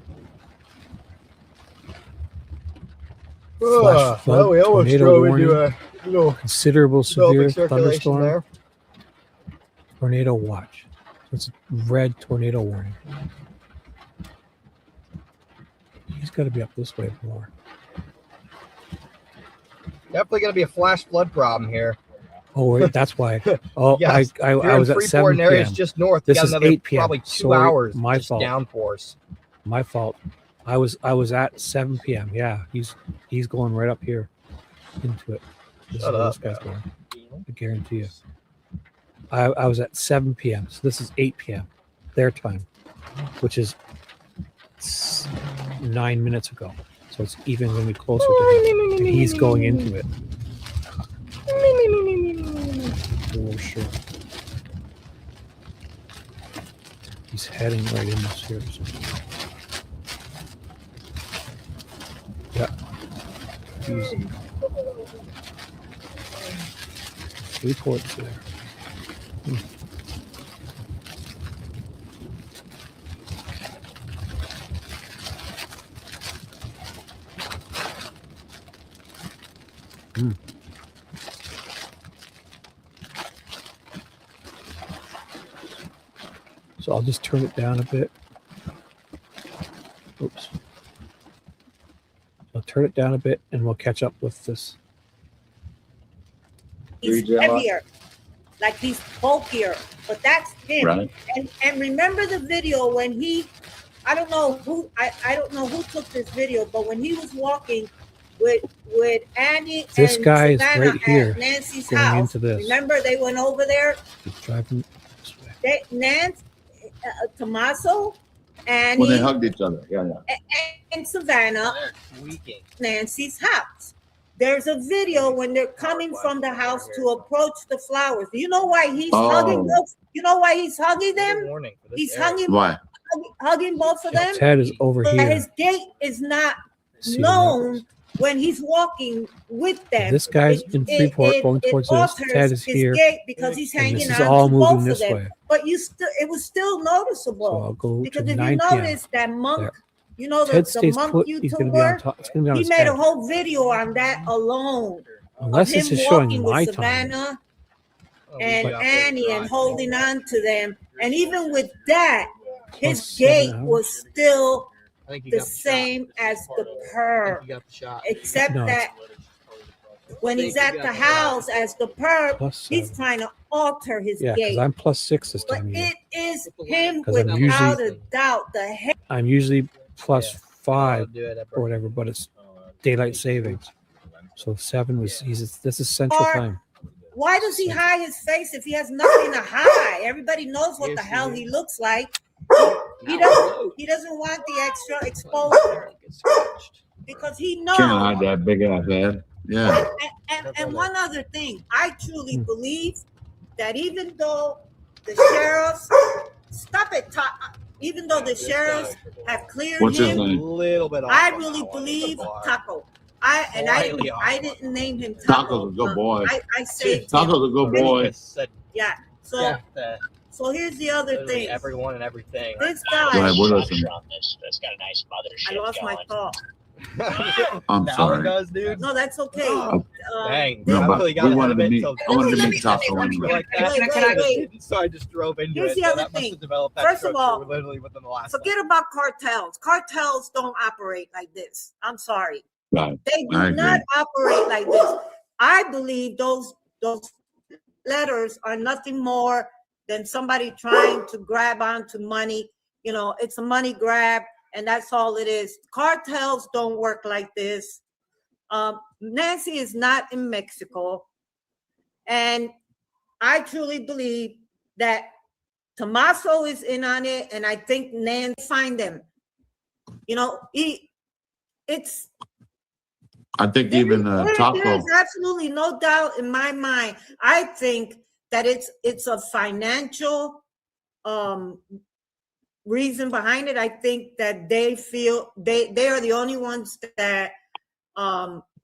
Flash flood, well, we almost tornado drove warning, into a little considerable severe circulation thunderstorm, there. tornado watch. So it's a red tornado warning. He's got to be up this way more. Definitely going to be a flash flood problem here. Oh, wait, that's why. Oh, Yes, I here was in at Freeport 7 and areas p.m. just north. This you got is another 8 p.m. probably 2 Sorry, hours. my just fault. Downforce. My fault. I was at 7 p.m. Yeah, he's going right up here into it. This Shut is where up, this guy's going. I guarantee you. I was at 7 p.m. So this is 8 p.m. their time, which is 9 minutes ago. So it's even going to be closer to him. And he's going into it. For sure. He's heading right in this here. So. Yeah. Easy. Reports there. So I'll just turn it down a bit. Oops. I'll turn it down a bit and we'll catch up with this. He's heavier, like he's bulkier, but that's him. Right. And remember the video when I don't know who took this video, but when he was walking with Annie This and guy is Savannah right here, at Nancy's going house. into this. Remember they went over there. He's driving this way. Nancy, Tommaso, Annie, When they hugged each other. Yeah. and Savannah, Nancy's house. There's a video when they're coming from the house to approach the flowers. Do you know why he's hugging those? You know why he's hugging them? He's Why? hugging both of them. Ted is over But here. his gait is not See known when he's walking with them. This guy's in Freeport going towards this. alters Ted is his here. gait because he's And hanging this is on all to moving both this of them. way. But it was still noticeable. So I'll go Because to if 9 you p.m. notice that monk, There. you know, Ted the stays monk put. He's going to be on YouTuber, top. It's going to be on he his made head. a whole video on that alone. Unless of this him is showing walking my with time. Savannah and But- Annie and holding on to them. And even with that, his Plus gait 7 hours. was still I think he the got the shot. same as the perp, He got the shot. except No, that when he's at the house as the perp, Plus he's 7. trying to alter his Yeah, because gait. I'm +6 this But time of year. it is him 'Cause I'm without usually- a doubt. The head. I'm usually +5 I'll do it at or whatever, but it's daylight savings. So 7 was this is central Or- time. Why does he hide his face if he has nothing to hide? Everybody knows what the hell he looks like. He doesn't want the extra exposure because he knows. Can't hide that big ass head. Yeah. And one other thing, I truly believe that even though the sheriffs even though the sheriffs have cleared What's his him, name? Little bit off I on really that one. believe Taco. Slightly off. I didn't name him Taco. Taco's a good boy. I say Taco's a good boy. yeah. So Yeah, the- so here's the other literally thing. everyone and everything. This Go ahead, guy, we're listening. That's got a nice I mothership lost my going. thought. I'm Now sorry. it does, dude. No, that's okay. Dang, No, I but really we got ahead wanted of to it meet. until I wanted to Let meet me- Taco let anyway. like that. Wait. So I just drove into Here's it. the So other that must thing. have developed that First of structure all, literally within the last. Forget about cartels. Cartels don't operate like this. I'm sorry. Right. They do I not agree. operate like this. I believe those letters are nothing more than somebody trying to grab onto money. You know, it's a money grab, and that's all it is. Cartels don't work like this. Nancy is not in Mexico, and I truly believe that Tommaso is in on it, and I think Nan find them. You know, it's I think even Taco. there's absolutely no doubt in my mind. I think that it's a financial reason behind it. I think that they feel they are the only ones that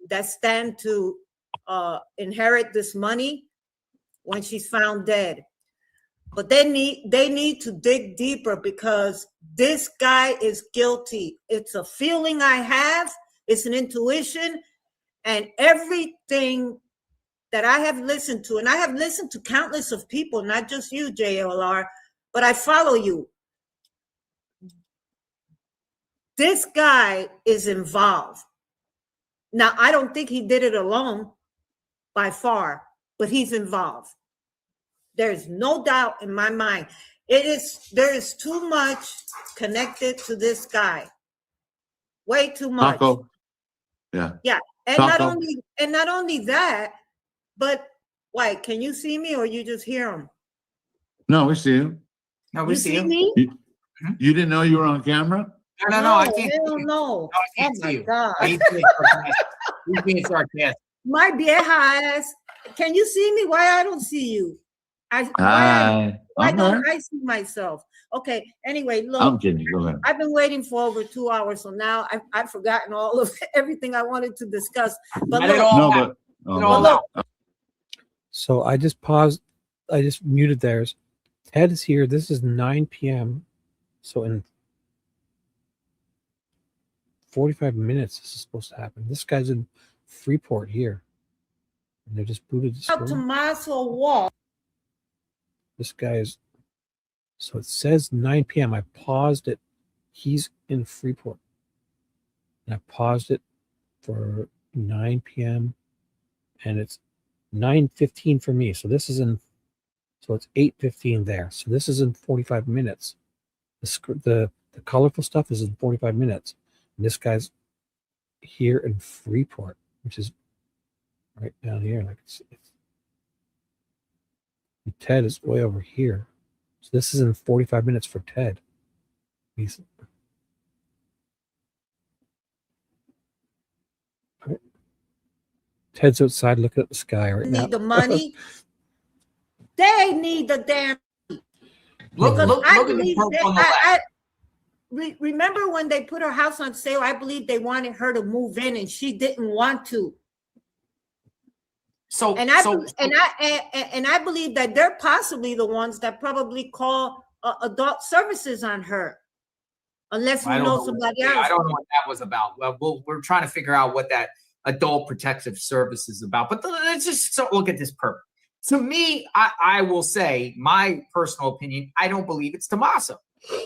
that stand to inherit this money when she's found dead. But they need to dig deeper because this guy is guilty. It's a feeling I have, it's an intuition, and everything that I have listened to, and I have listened to countless of people, not just you, JLR, but I follow you. This guy is involved. Now, I don't think he did it alone by far, but he's involved. There's no doubt in my mind. There is too much connected to this guy. Way too much. Taco. Yeah. Yeah. And Taco. not only that, but wait, can you see me or you just hear him? No, we see you. No, we You see you. me? You didn't know you were on camera? No, I can't. Hell no. I can't Oh my see you. God. He's being sarcastic. My vieja ass. Can you see me? Why I don't see you? Hi. Why I'm don't there. I see myself? Okay. Anyway, look. I'm kidding. Go ahead. I've been waiting for over 2 hours, so now I've forgotten all of everything I wanted to discuss. But Let it look, all No, out. but Let it all out. So I just paused. I just muted theirs. Ted is here. This is 9 p.m. So in 45 minutes, this is supposed to happen. This guy's in Freeport here. And they just booted the screen. Tommaso Wall. This guy is. So it says 9 p.m. I paused it. He's in Freeport. And I paused it for 9 p.m. And it's 9:15 for me. So this is in. So it's 8:15 there. So this is in 45 minutes. The colorful stuff is in 45 minutes. And this guy's here in Freeport, which is right down here. Like Ted is way over here. So this is in 45 minutes for Ted. He's right. Ted's outside looking at the sky right now. Need the money. They need the damn. Look at the believe purple on the left. Remember when they put her house on sale? I believe they wanted her to move in, and she didn't want to. So and I believe that they're possibly the ones that probably call adult services on her, unless we know somebody else. I don't know what that was about. Well, we're trying to figure out what that adult protective service is about. But let's just look at this perp. To me, I will say my personal opinion. I don't believe it's Tommaso.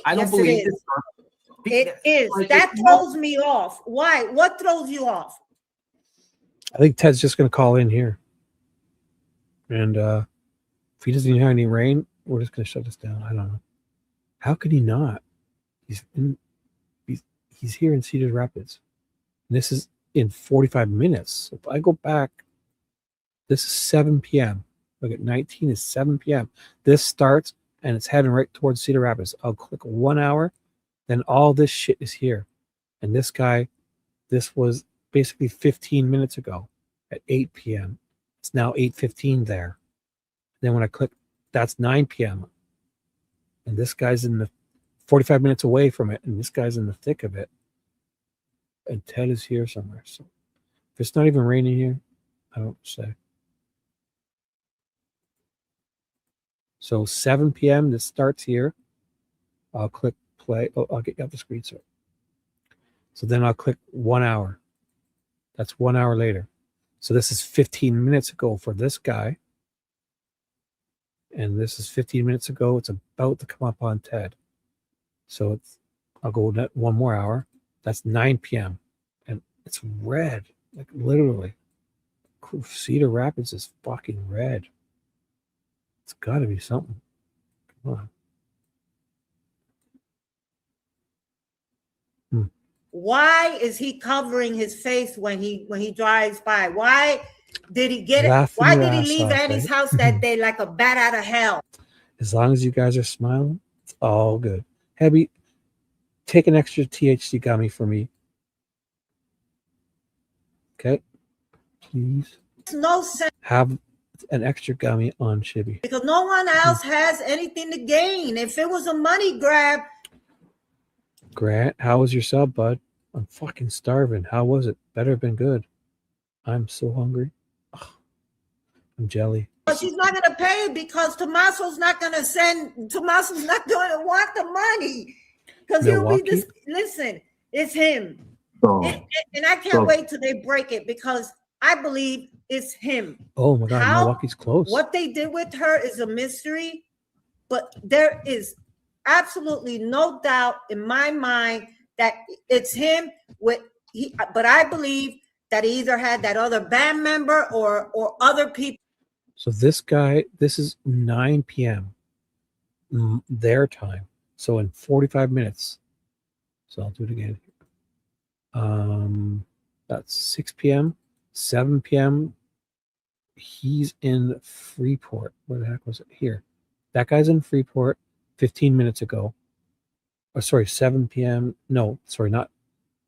I don't believe this perp. It is. That throws me off. Why? What throws you off? I think Ted's just going to call in here. And if he doesn't even have any rain, we're just going to shut this down. I don't know. How could he not? He's here in Cedar Rapids. And this is in 45 minutes. If I go back, this is 7 p.m. Look at 19 is 7 p.m. This starts and it's heading right towards Cedar Rapids. I'll click 1 hour. Then all this shit is here. And this guy, this was basically 15 minutes ago at 8 p.m. It's now 8:15 there. Then when I click, that's 9 p.m. And this guy's in the 45 minutes away from it. And this guy's in the thick of it. And Ted is here somewhere. So if it's not even raining here, I don't say. So 7 p.m. This starts here. I'll click play. Oh, I'll get you off the screen, sir. So then I'll click 1 hour. That's 1 hour later. So this is 15 minutes ago for this guy. And this is 15 minutes ago. It's about to come up on Ted. So I'll go one more hour. That's 9 p.m. And it's red, like literally. Cedar Rapids is fucking red. It's got to be something. Come on. Why is he covering his face when he drives by? Why did he get it? Laughing Why your did he ass leave off, Annie's right? house that day like a bat out of hell? As long as you guys are smiling, it's all good. Hebby, take an extra THC gummy for me. Okay? Please. It's no sense Have an extra gummy on Shibby. because no one else has anything to gain. If it was a money grab, Grant, how was your sub, bud? I'm fucking starving. How was it? Better have been good. I'm so hungry. Ugh, I'm jelly. but she's not going to pay it because Tommaso's not going to want the money because he'll be this. Listen, it's him. And I can't wait till they break it because I believe it's him. Oh my God, Milwaukee's close. What they did with her is a mystery, but there is absolutely no doubt in my mind that it's him. But I believe that he either had that other band member or other people. So this guy, this is 9 p.m. their time. So in 45 minutes. So I'll do it again. That's 6 p.m., 7 p.m. He's in Freeport. Where the heck was it? Here. That guy's in Freeport 15 minutes ago. Oh, sorry, 7 p.m. No, sorry, not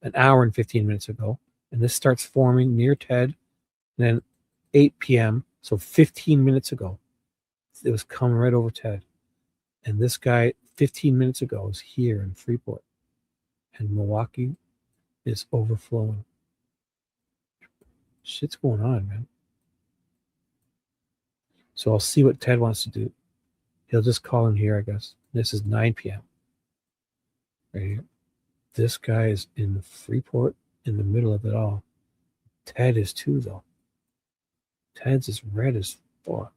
an hour and 15 minutes ago. And this starts forming near Ted. And then 8 p.m., so 15 minutes ago. It was coming right over Ted. And this guy, 15 minutes ago, is here in Freeport. And Milwaukee is overflowing. Shit's going on, man. So I'll see what Ted wants to do. He'll just call in here, I guess. This is 9 p.m. Right here. This guy is in Freeport in the middle of it all. Ted is too, though. Ted's as red as fuck.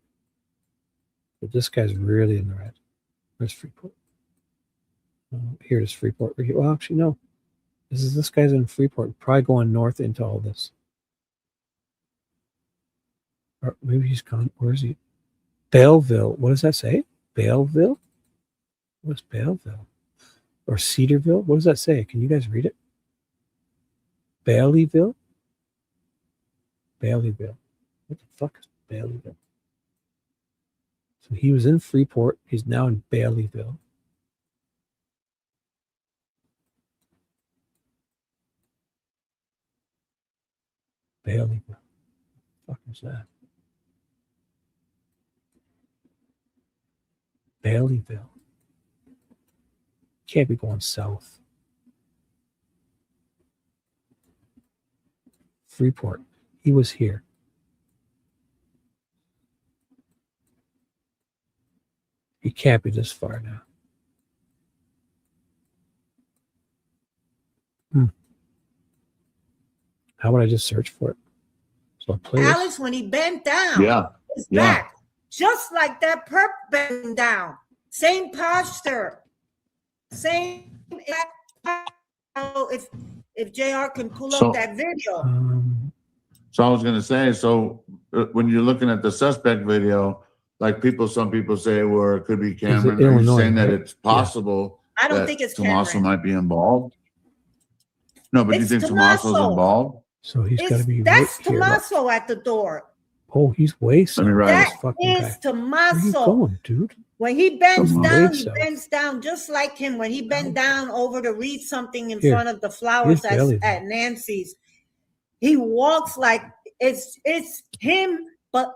But this guy's really in the red. Where's Freeport? Here it is, Freeport. Well, actually, no. This guy's in Freeport. Probably going north into all this. Or maybe he's gone. Where is he? Belleville. What does that say? Belleville? What's Belleville? Or Cedarville? What does that say? Can you guys read it? Baileyville? Baileyville. What the fuck is Baileyville? So he was in Freeport. He's now in Baileyville. Baileyville. What the fuck is that? Baileyville. Can't be going south. Freeport. He was here. He can't be this far now. How would I just search for it? So I'll play Alex, when he bent down, his back, just like that perp bent down. Same posture. Same. If JR can pull up that video. So I was going to say, when you're looking at the suspect video, like some people say, well, it could be Cameron. Are you saying that it's possible? I don't think it's Tommaso Cameron. might be involved. No, but do you think Tommaso's involved? So he's got to be That's right here. Tommaso at the door. Oh, he's way south. That This fucking is guy. Where are you Tommaso. going, dude? When he bends Come on. down, Way he south. bends down just like him. When he bent down over to read something in Here. front of the flowers Here's Bailey. at Nancy's, he walks like it's him, but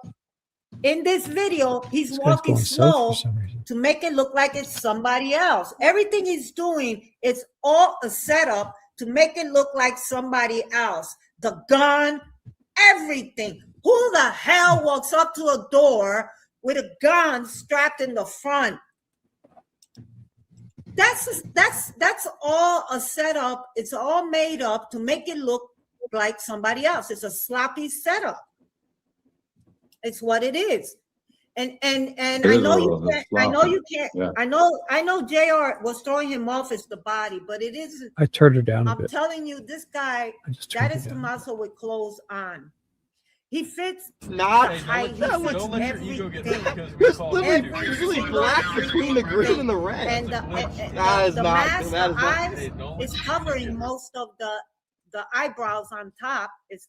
in this video, he's This guy's walking going south slow for some reason. to make it look like it's somebody else. Everything he's doing is all a setup to make it look like somebody else. The gun, everything. Who the hell walks up to a door with a gun strapped in the front? That's all a setup. It's all made up to make it look like somebody else. It's a sloppy setup. It's what it is. And I know you can't. I know you can't. Yeah. I know. JR was throwing him off as the body, but it isn't. I turned her down a I'm bit. telling you, this guy, that is Tommaso with clothes on. He fits Not. the height. He Don't fits let your ego get everything. There's literally black between the green and the red. And the mask, the eyes is covering most of the eyebrows on top. It's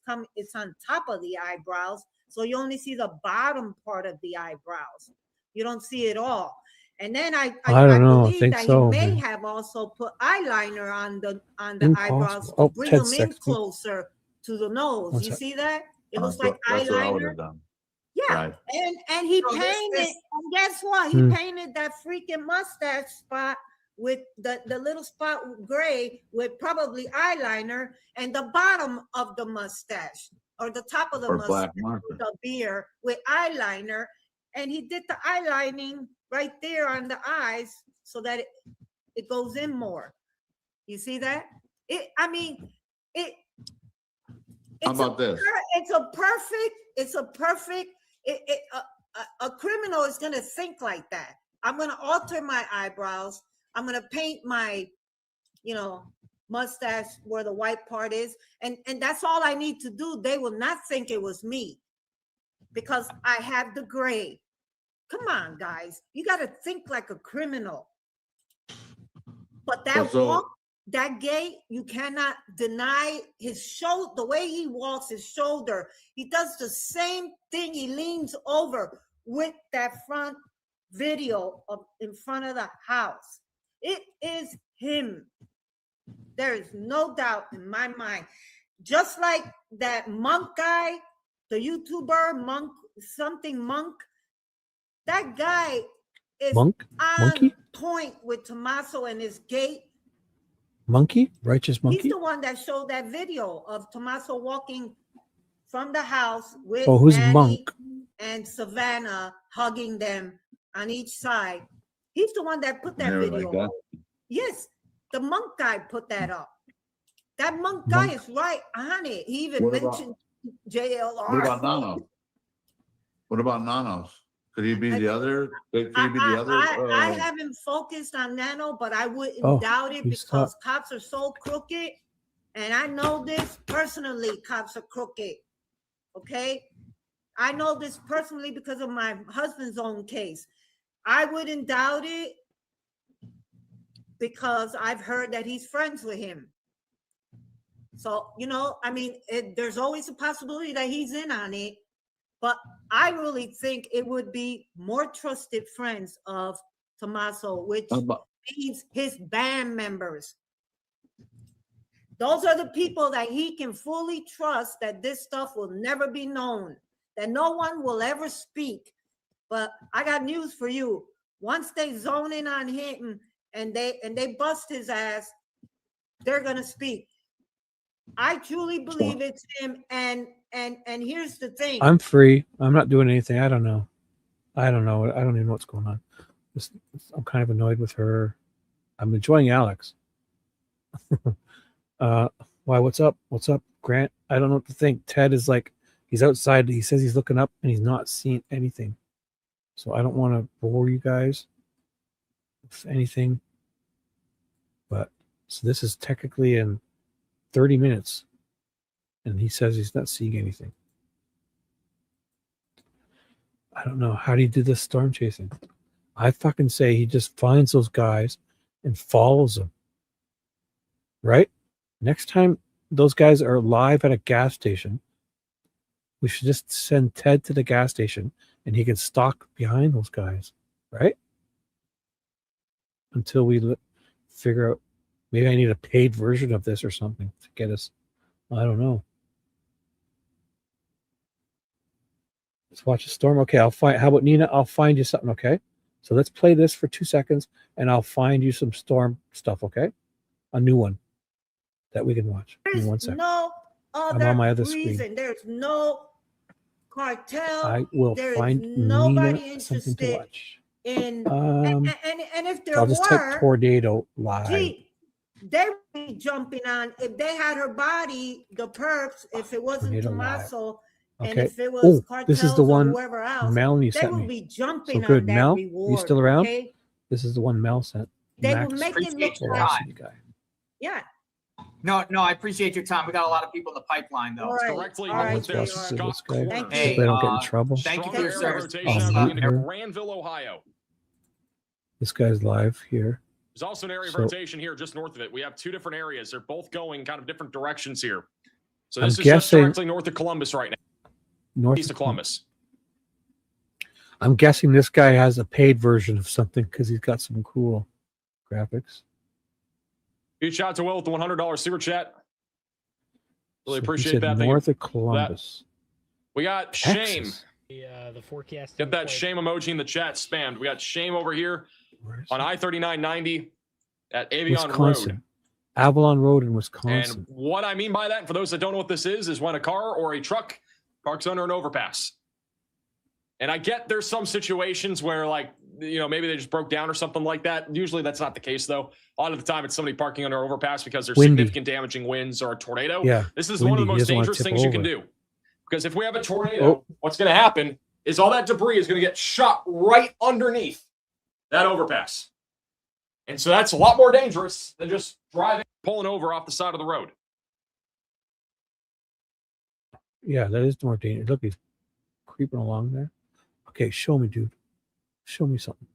on top of the eyebrows, so you only see the bottom part of the eyebrows. You don't see it all. And then I don't know. I believe think that so, he may man. have also put eyeliner on the Impossible. eyebrows to Oh, bring Ted's them in sexy. closer to the nose. What's You that? see that? It looks like That's what I would eyeliner. have done. Yeah, Right. and he So painted. And guess what? He painted that freaking mustache spot with the little spot gray with probably eyeliner, and the bottom of the mustache or the top of the Or mustache black marker. with the beard with eyeliner, and he did the eyelining right there on the eyes so that it goes in more. You see that? How about this? It's a perfect. A criminal is going to think like that. I'm going to alter my eyebrows. I'm going to paint my, mustache where the white part is, and that's all I need to do. They will not think it was me because I have the gray. Come on, guys, you got to think like a criminal. But that walk. That gait, you cannot deny his shoulder, the way he walks, his shoulder. He does the same thing. He leans over with that front video in front of the house. It is him. There is no doubt in my mind. Just like that Monk guy, the YouTuber Monk, that guy is on point with Tommaso and his gait. Righteous monkey. He's the one that showed that video of Tommaso walking from the house with who's Manny Monk? And Savannah hugging them on each side. He's the one that put that video up. Yes, the Monk guy put that up. That Monk guy is right on it. He even mentioned JLR. What about Nano? What about Nanos? Could he be the other? Could he be the other? I haven't focused on Nano, but I wouldn't doubt it because cops are so crooked. And I know this personally, cops are crooked. Okay? I know this personally because of my husband's own case. I wouldn't doubt it because I've heard that he's friends with him. So, there's always a possibility that he's in on it. But I really think it would be more trusted friends of Tommaso, which means his band members. Those are the people that he can fully trust that this stuff will never be known, that no one will ever speak. But I got news for you. Once they zone in on him and they bust his ass, they're gonna speak. I truly believe it's him. And here's the thing. I'm free. I'm not doing anything. I don't know. I don't even know what's going on. I'm kind of annoyed with her. I'm enjoying Alex. Why? What's up? What's up, Grant? I don't know what to think. Ted is like, he's outside. He says he's looking up and he's not seeing anything. So I don't want to bore you guys with anything. But so this is technically in 30 minutes. And he says he's not seeing anything. I don't know. How do you do this storm chasing? I fucking say he just finds those guys and follows them. Right? Next time those guys are live at a gas station, we should just send Ted to the gas station and he can stalk behind those guys. Right? Until we figure out, maybe I need a paid version of this or something to get us. I don't know. Let's watch a storm. Okay, I'll find. How about Nina? I'll find you something. Okay, so let's play this for 2 seconds, and I'll find you some storm stuff. Okay, a new one that we can watch. Give me 1 second. No other I'm on my other reason. screen. There's no cartel. I will There find is nobody Nina something to interested watch. And Um, and if there I'll just type were, tornado live. gee, they would be jumping on if they had her body, the perps, if it wasn't Tornado live. Tommaso, and Okay. if it was Oh, cartels this is the or one whoever else, Melanie they sent would me. be So jumping good. on that Mel, reward. you still around? Okay? This is the one Mel sent. They Max will make it look Appreciate your like, time. guy. yeah. No, I appreciate your time. We got a lot of people in the pipipeline, though. All right. Directly All right, north there, Let's watch JR. this guy. Thank Hey, So they don't get in trouble. thank you for Strong your area service. rotation I'll going mute into her. Granville, Ohio. This guy's live here. There's also an area of So- rotation here just north of it. We have two different areas. They're both going kind of different directions here. So I'm this is just guessing- directly north of Columbus right now. North East of Columbus. I'm guessing this guy has a paid version of something because he's got some cool graphics. Huge shout out to Will with the $100 super chat. Really So he appreciate said that. Thank you north for of Columbus. We got shame. Texas. The forecast. Get that shame emoji in the chat spammed. We got shame over here on I-3990 at Avion Wisconsin. Road. Avalon Road in And Wisconsin. what I mean by that, for those that don't know what this is when a car or a truck parks under an overpass. And I get there's some situations where, like, you know, maybe they just broke down or something like that. Usually that's not the case, though. A lot of the time it's somebody parking under an overpass because there's Windy. significant damaging winds or a tornado. Yeah, This is one of the windy. He most doesn't wanna dangerous tip things you can over. do. Because if we have a tornado, what's going to happen is all that debris is going to get shot right underneath that overpass. And so that's a lot more dangerous than just driving, pulling over off the side of the road. Yeah, that is more dangerous. Look, he's creeping along there. Okay, show me, dude. Show me something.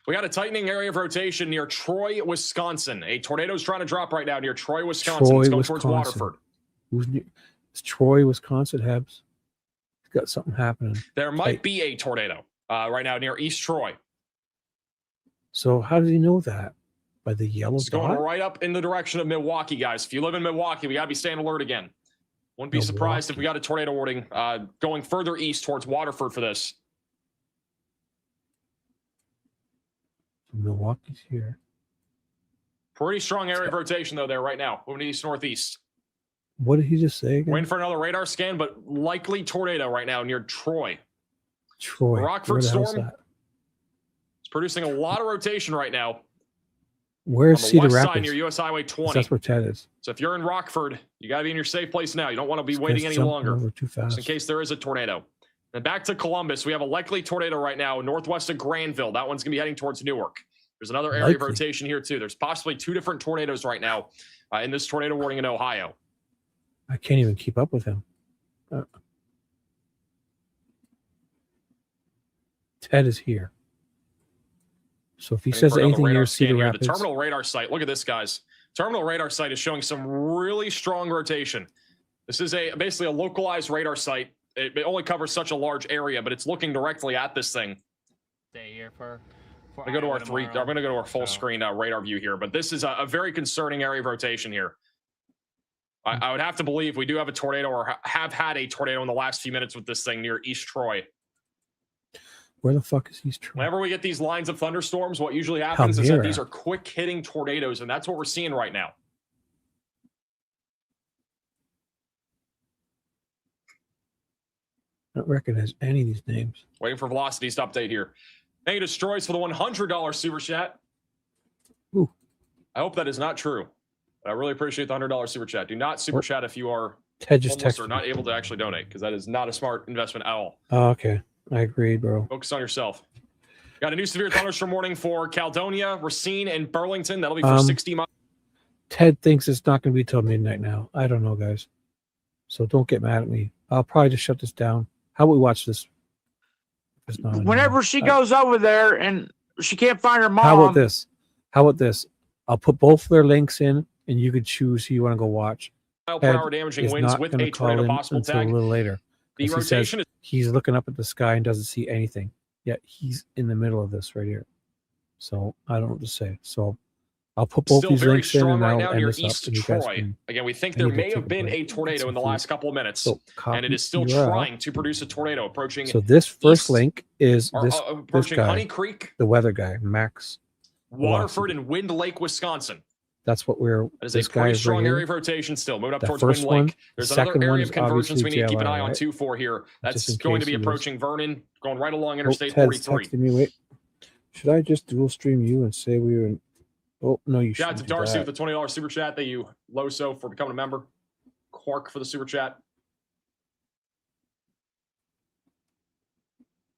We got a tightening area of rotation near Troy, Wisconsin. A tornado is trying to drop right now near Troy, Wisconsin. Troy, It's going towards Wisconsin. Waterford. Who's near? It's Troy, Wisconsin, Hebs. He's got something happening. There might be a tornado right now near East Troy. So how did he know that? By the yellow It's going dot? right up in the direction of Milwaukee, guys. If you live in Milwaukee, we got to be staying alert again. Wouldn't be surprised if we got a tornado warning going further east towards Waterford for this. Milwaukee's here. Pretty strong area of rotation, though, there right now. Moving east-northeast. What did he just say again? Waiting for another radar scan, but likely tornado right now near Troy. Troy. Rockford Where the hell's storm. that? It's producing a lot of rotation right now. Where's on the Cedar west Rapids? side near US Highway 20. That's where Ted is. So if you're in Rockford, you got to be in your safe place now. You don't want to be This waiting guy's any jumping longer, over too just fast. in case there is a tornado. And back to Columbus, we have a likely tornado right now northwest of Granville. That one's going to be heading towards Newark. There's another area of Likely. rotation here too. There's possibly two different tornadoes right now in this tornado warning in Ohio. I can't even keep up with him. Ted is here. So if he Waiting says for another anything radar near scan Cedar here. Rapids, The terminal radar site. Look at this, guys. Terminal radar site is showing some really strong rotation. This is basically a localized radar site. It only covers such a large area, but it's looking directly at this thing. Stay here for I'm gonna go to our three. I'm gonna go to our full screen radar view here, but this is a very concerning area of rotation here. I would have to believe we do have a tornado or have had a tornado in the last few minutes with this thing near East Troy. where the fuck is East Troy? Whenever we get these lines of thunderstorms, what usually happens is that Palmyra. these are quick hitting tornadoes, and that's what we're seeing right now. I don't recognize any of these names. Waiting for velocities to update here. Thank you to Destroys for the $100 super chat. Ooh. I hope that is not true. But I really appreciate the $100 super chat. Do not super chat if you are Ted just homeless texted or not able to actually donate, because that is not a smart investment at all. Oh, okay. I agreed, bro. Focus on yourself. Got a new severe thunderstorm warning for Caledonia, Racine, and Burlington. That'll be for 60 miles. Ted thinks it's not going to be till midnight now. I don't know, guys. So don't get mad at me. I'll probably just shut this down. How about we watch this? It's not on Whenever now. she goes over there and she can't find her mom. How about this? How about this? I'll put both their links in, and you could choose who you want to go watch. Mile per Ted hour damaging is winds not with gonna a call tornado in possible until tag. a little later. The 'Cause he says rotation is he's looking up at the sky and doesn't see anything. Yet he's in the middle of this right here. So I don't know what to say. So I'll put both still these very links in, strong and right I'll now end near this up, East and you guys Troy. can. Again, we think and there you can may take have been break, a get tornado some in the food. last couple of minutes, So and it is still copy URL. trying to produce a tornado approaching. So this first east- link is or, this approaching guy, Honey Creek, the weather guy, Max. Waterford, and Wind Lake, Wisconsin. That's what we're. That is this a guy pretty is strong right area here. of rotation still. Moving up The towards first Wind one, Lake. There's the another second area one of is convergence we obviously need to keep an eye JLR, on right? too for here. Just in That's going to case be he was- approaching Vernon, going right along Oh, Interstate Ted's 43. texting me. Wait, should I just dual stream you and say we were in? Oh no, you Shout out shouldn't to do Darcy that. with the $20 super chat. Thank you, Loso, for becoming a member. Quark for the super chat.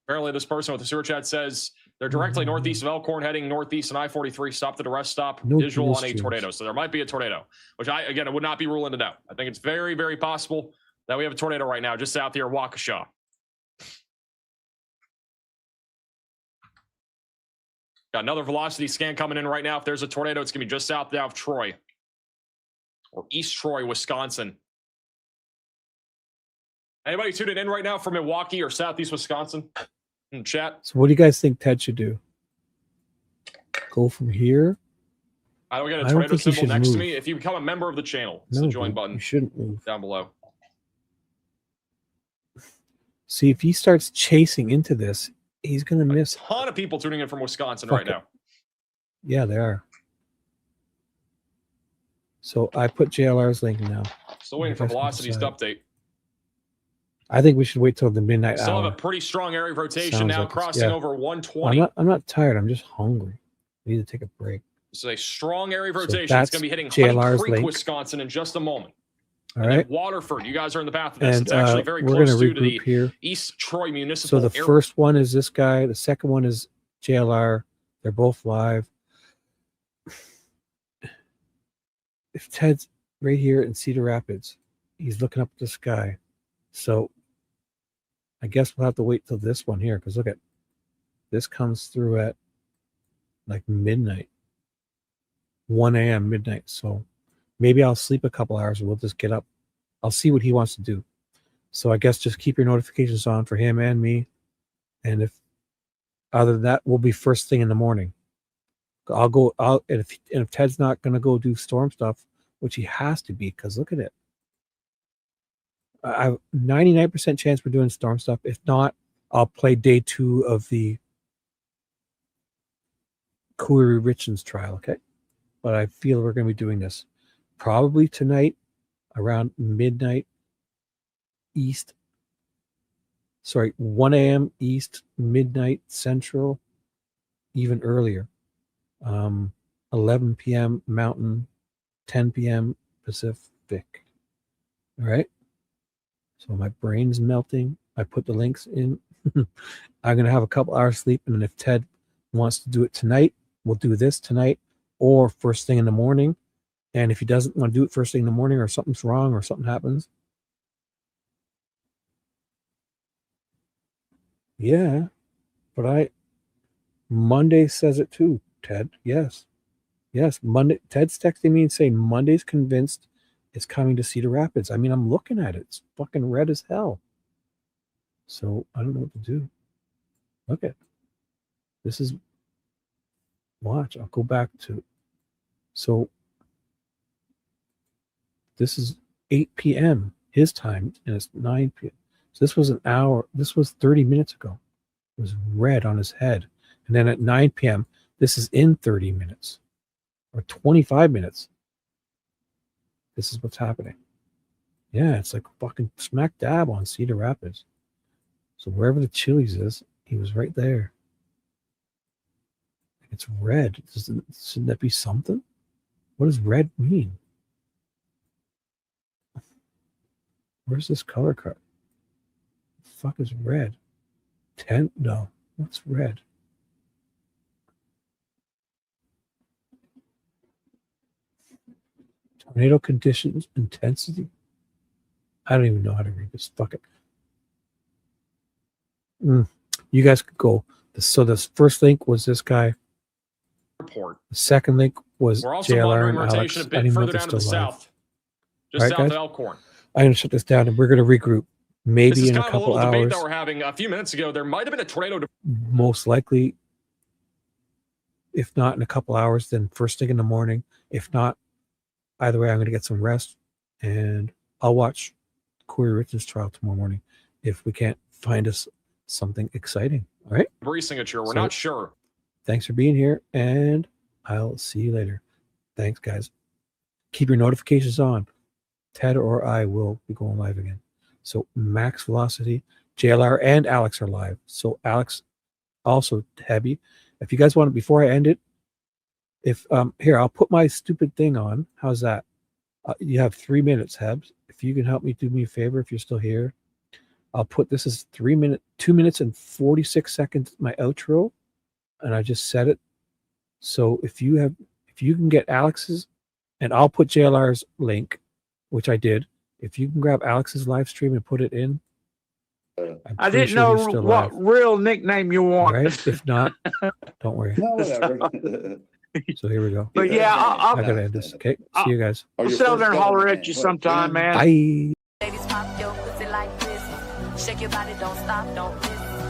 Apparently, this person with the sewer chat says they're directly northeast of Elkhorn, heading northeast on I-43. Stopped at a rest stop. No Visual dual on a streams. tornado. So there might be a tornado, which I would not be ruling it out. I think it's very, very possible that we have a tornado right now just south here, Waukesha. Got another velocity scan coming in right now. If there's a tornado, it's going to be just south now of Troy or East Troy, Wisconsin. Anybody tuning in right now from Milwaukee or Southeast Wisconsin in the chat? So what do you guys think Ted should do? Go from here? I don't get a I don't tornado think he symbol should next to move. me. If you become a member of the channel, it's No, the join dude, button you shouldn't move. down below. See, if he starts chasing into this, he's gonna miss. Ton of people tuning in from Wisconsin Fuck right it. now. Yeah, they are. So I put JLR's link now. Still waiting for You guys can velocities to decide. update. I think we should wait till the midnight Still hour. have a pretty strong area of rotation Sounds now, like it's- crossing yeah. over 120. I'm not tired. I'm just hungry. I need to take a break. This is a strong area of So rotation. It's that's going to be hitting JLR's Honey Creek, link. Wisconsin in just a moment. All And then right. Waterford, you guys are in the path of this. And It's actually very we're close gonna to the regroup here. East Troy So Municipal the Airport. first one is this guy. The second one is JLR. They're both live. If Ted's right here in Cedar Rapids, he's looking up at the sky. So I guess we'll have to wait till this one here, because look at this comes through at like midnight, 1 a.m. midnight. So maybe I'll sleep a couple hours and we'll just get up. I'll see what he wants to do. So I guess just keep your notifications on for him and me. And if other than that, we'll be first thing in the morning. And if Ted's not going to go do storm stuff, which he has to be, because look at it. I have 99% chance we're doing storm stuff. If not, I'll play day 2 of the Corey Richards trial. Okay. But I feel we're going to be doing this probably tonight around midnight East. Sorry, 1 a.m. East, midnight Central, even earlier. 11 p.m. Mountain, 10 p.m. Pacific. All right. So my brain's melting. I put the links in. I'm going to have a couple hours sleep. And then if Ted wants to do it tonight, we'll do this tonight or first thing in the morning. And if he doesn't want to do it first thing in the morning or something's wrong or something happens. Yeah. But Monday says it too, Ted. Yes. Yes. Monday. Ted's texting me and saying Monday's convinced it's coming to Cedar Rapids. I mean, I'm looking at it. It's fucking red as hell. So I don't know what to do. Look at this is watch. I'll go back to so this is 8 p.m. his time and it's 9 p.m. So this was an hour. This was 30 minutes ago. It was red on his head. And then at 9 p.m., this is in 30 minutes or 25 minutes. This is what's happening. Yeah, it's like fucking smack dab on Cedar Rapids. So wherever the Chili's is, he was right there. It's red. Shouldn't that be something? What does red mean? Where's this color card? The fuck is red? 10? No. What's red? Tornado conditions intensity. I don't even know how to read this. Fuck it. You guys could go. So this first link was this guy. Report. The second link was We're also JLR monitoring and Alex. rotation a I bit didn't know further if they're down to the still live. south, just All right, south guys? of Elkhorn. I'm gonna shut this down and we're gonna regroup. This Maybe is in a kind of a couple little debate hours. that we're having a few minutes ago. There might have been a tornado. Most likely, if not in a couple hours, then first thing in the morning. If not, either way, I'm gonna get some rest and I'll watch Corey Richards' trial tomorrow morning if we can't find us something exciting. All right. Debris signature. We're So- not sure. Thanks for being here, and I'll see you later. Thanks, guys. Keep your notifications on. Ted or I will be going live again. So max velocity, JLR and Alex are live. So Alex, also Hebby, if you guys want to, before I end it, if here, I'll put my stupid thing on. How's that? You have 3 minutes, Hebs. If you can help me, do me a favor, if you're still here, I'll put this as 2 minutes and 46 seconds, my outro, and I just set it. So if you can get Alex's, and I'll put JLR's link, which I did. If you can grab Alex's live stream and put it in, I didn't know what real nickname you want. Right? If not, don't worry. No, whatever. So here we go. But yeah, I gotta end this. Okay, see you guys. I'll sell there and holler at you sometime, man. Bye. Ladies, pop your pussy like this. Shake your body, don't stop, don't miss.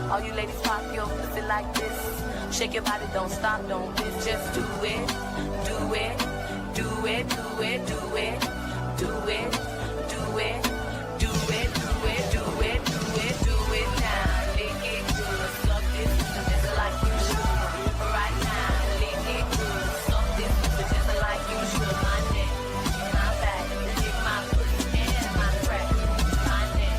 All you ladies, pop your pussy like this. Shake your body, don't stop, don't miss. Just do it, do it, do it, do it, do it, do it, do it, do it, do it, do it, do it, do it now. Lick it good, suck this just like you should. Right now, lick it good, suck this just like you should. My neck, my back, lick my pussy and my crack. My neck.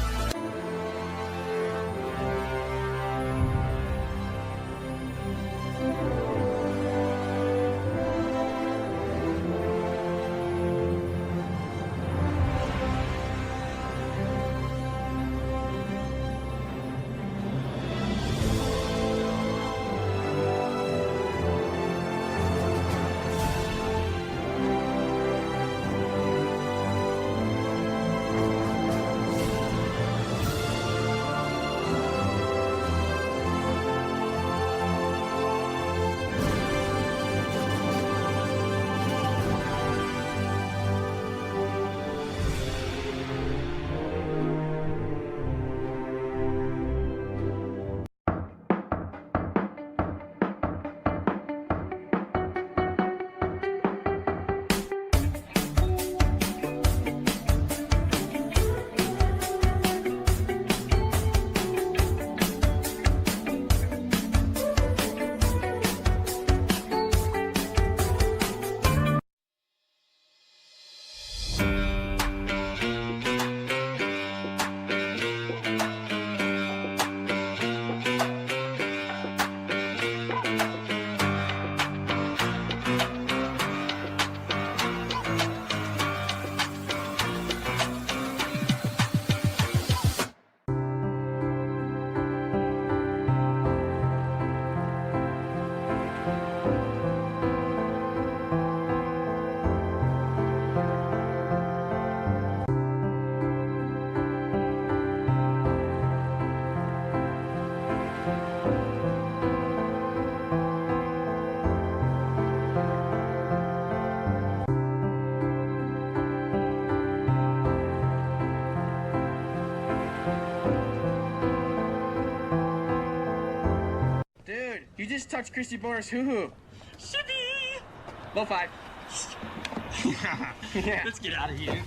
Dude, you just touched Christy Boris hoo-hoo. Shibby! Low five. Yeah. Let's get out of here.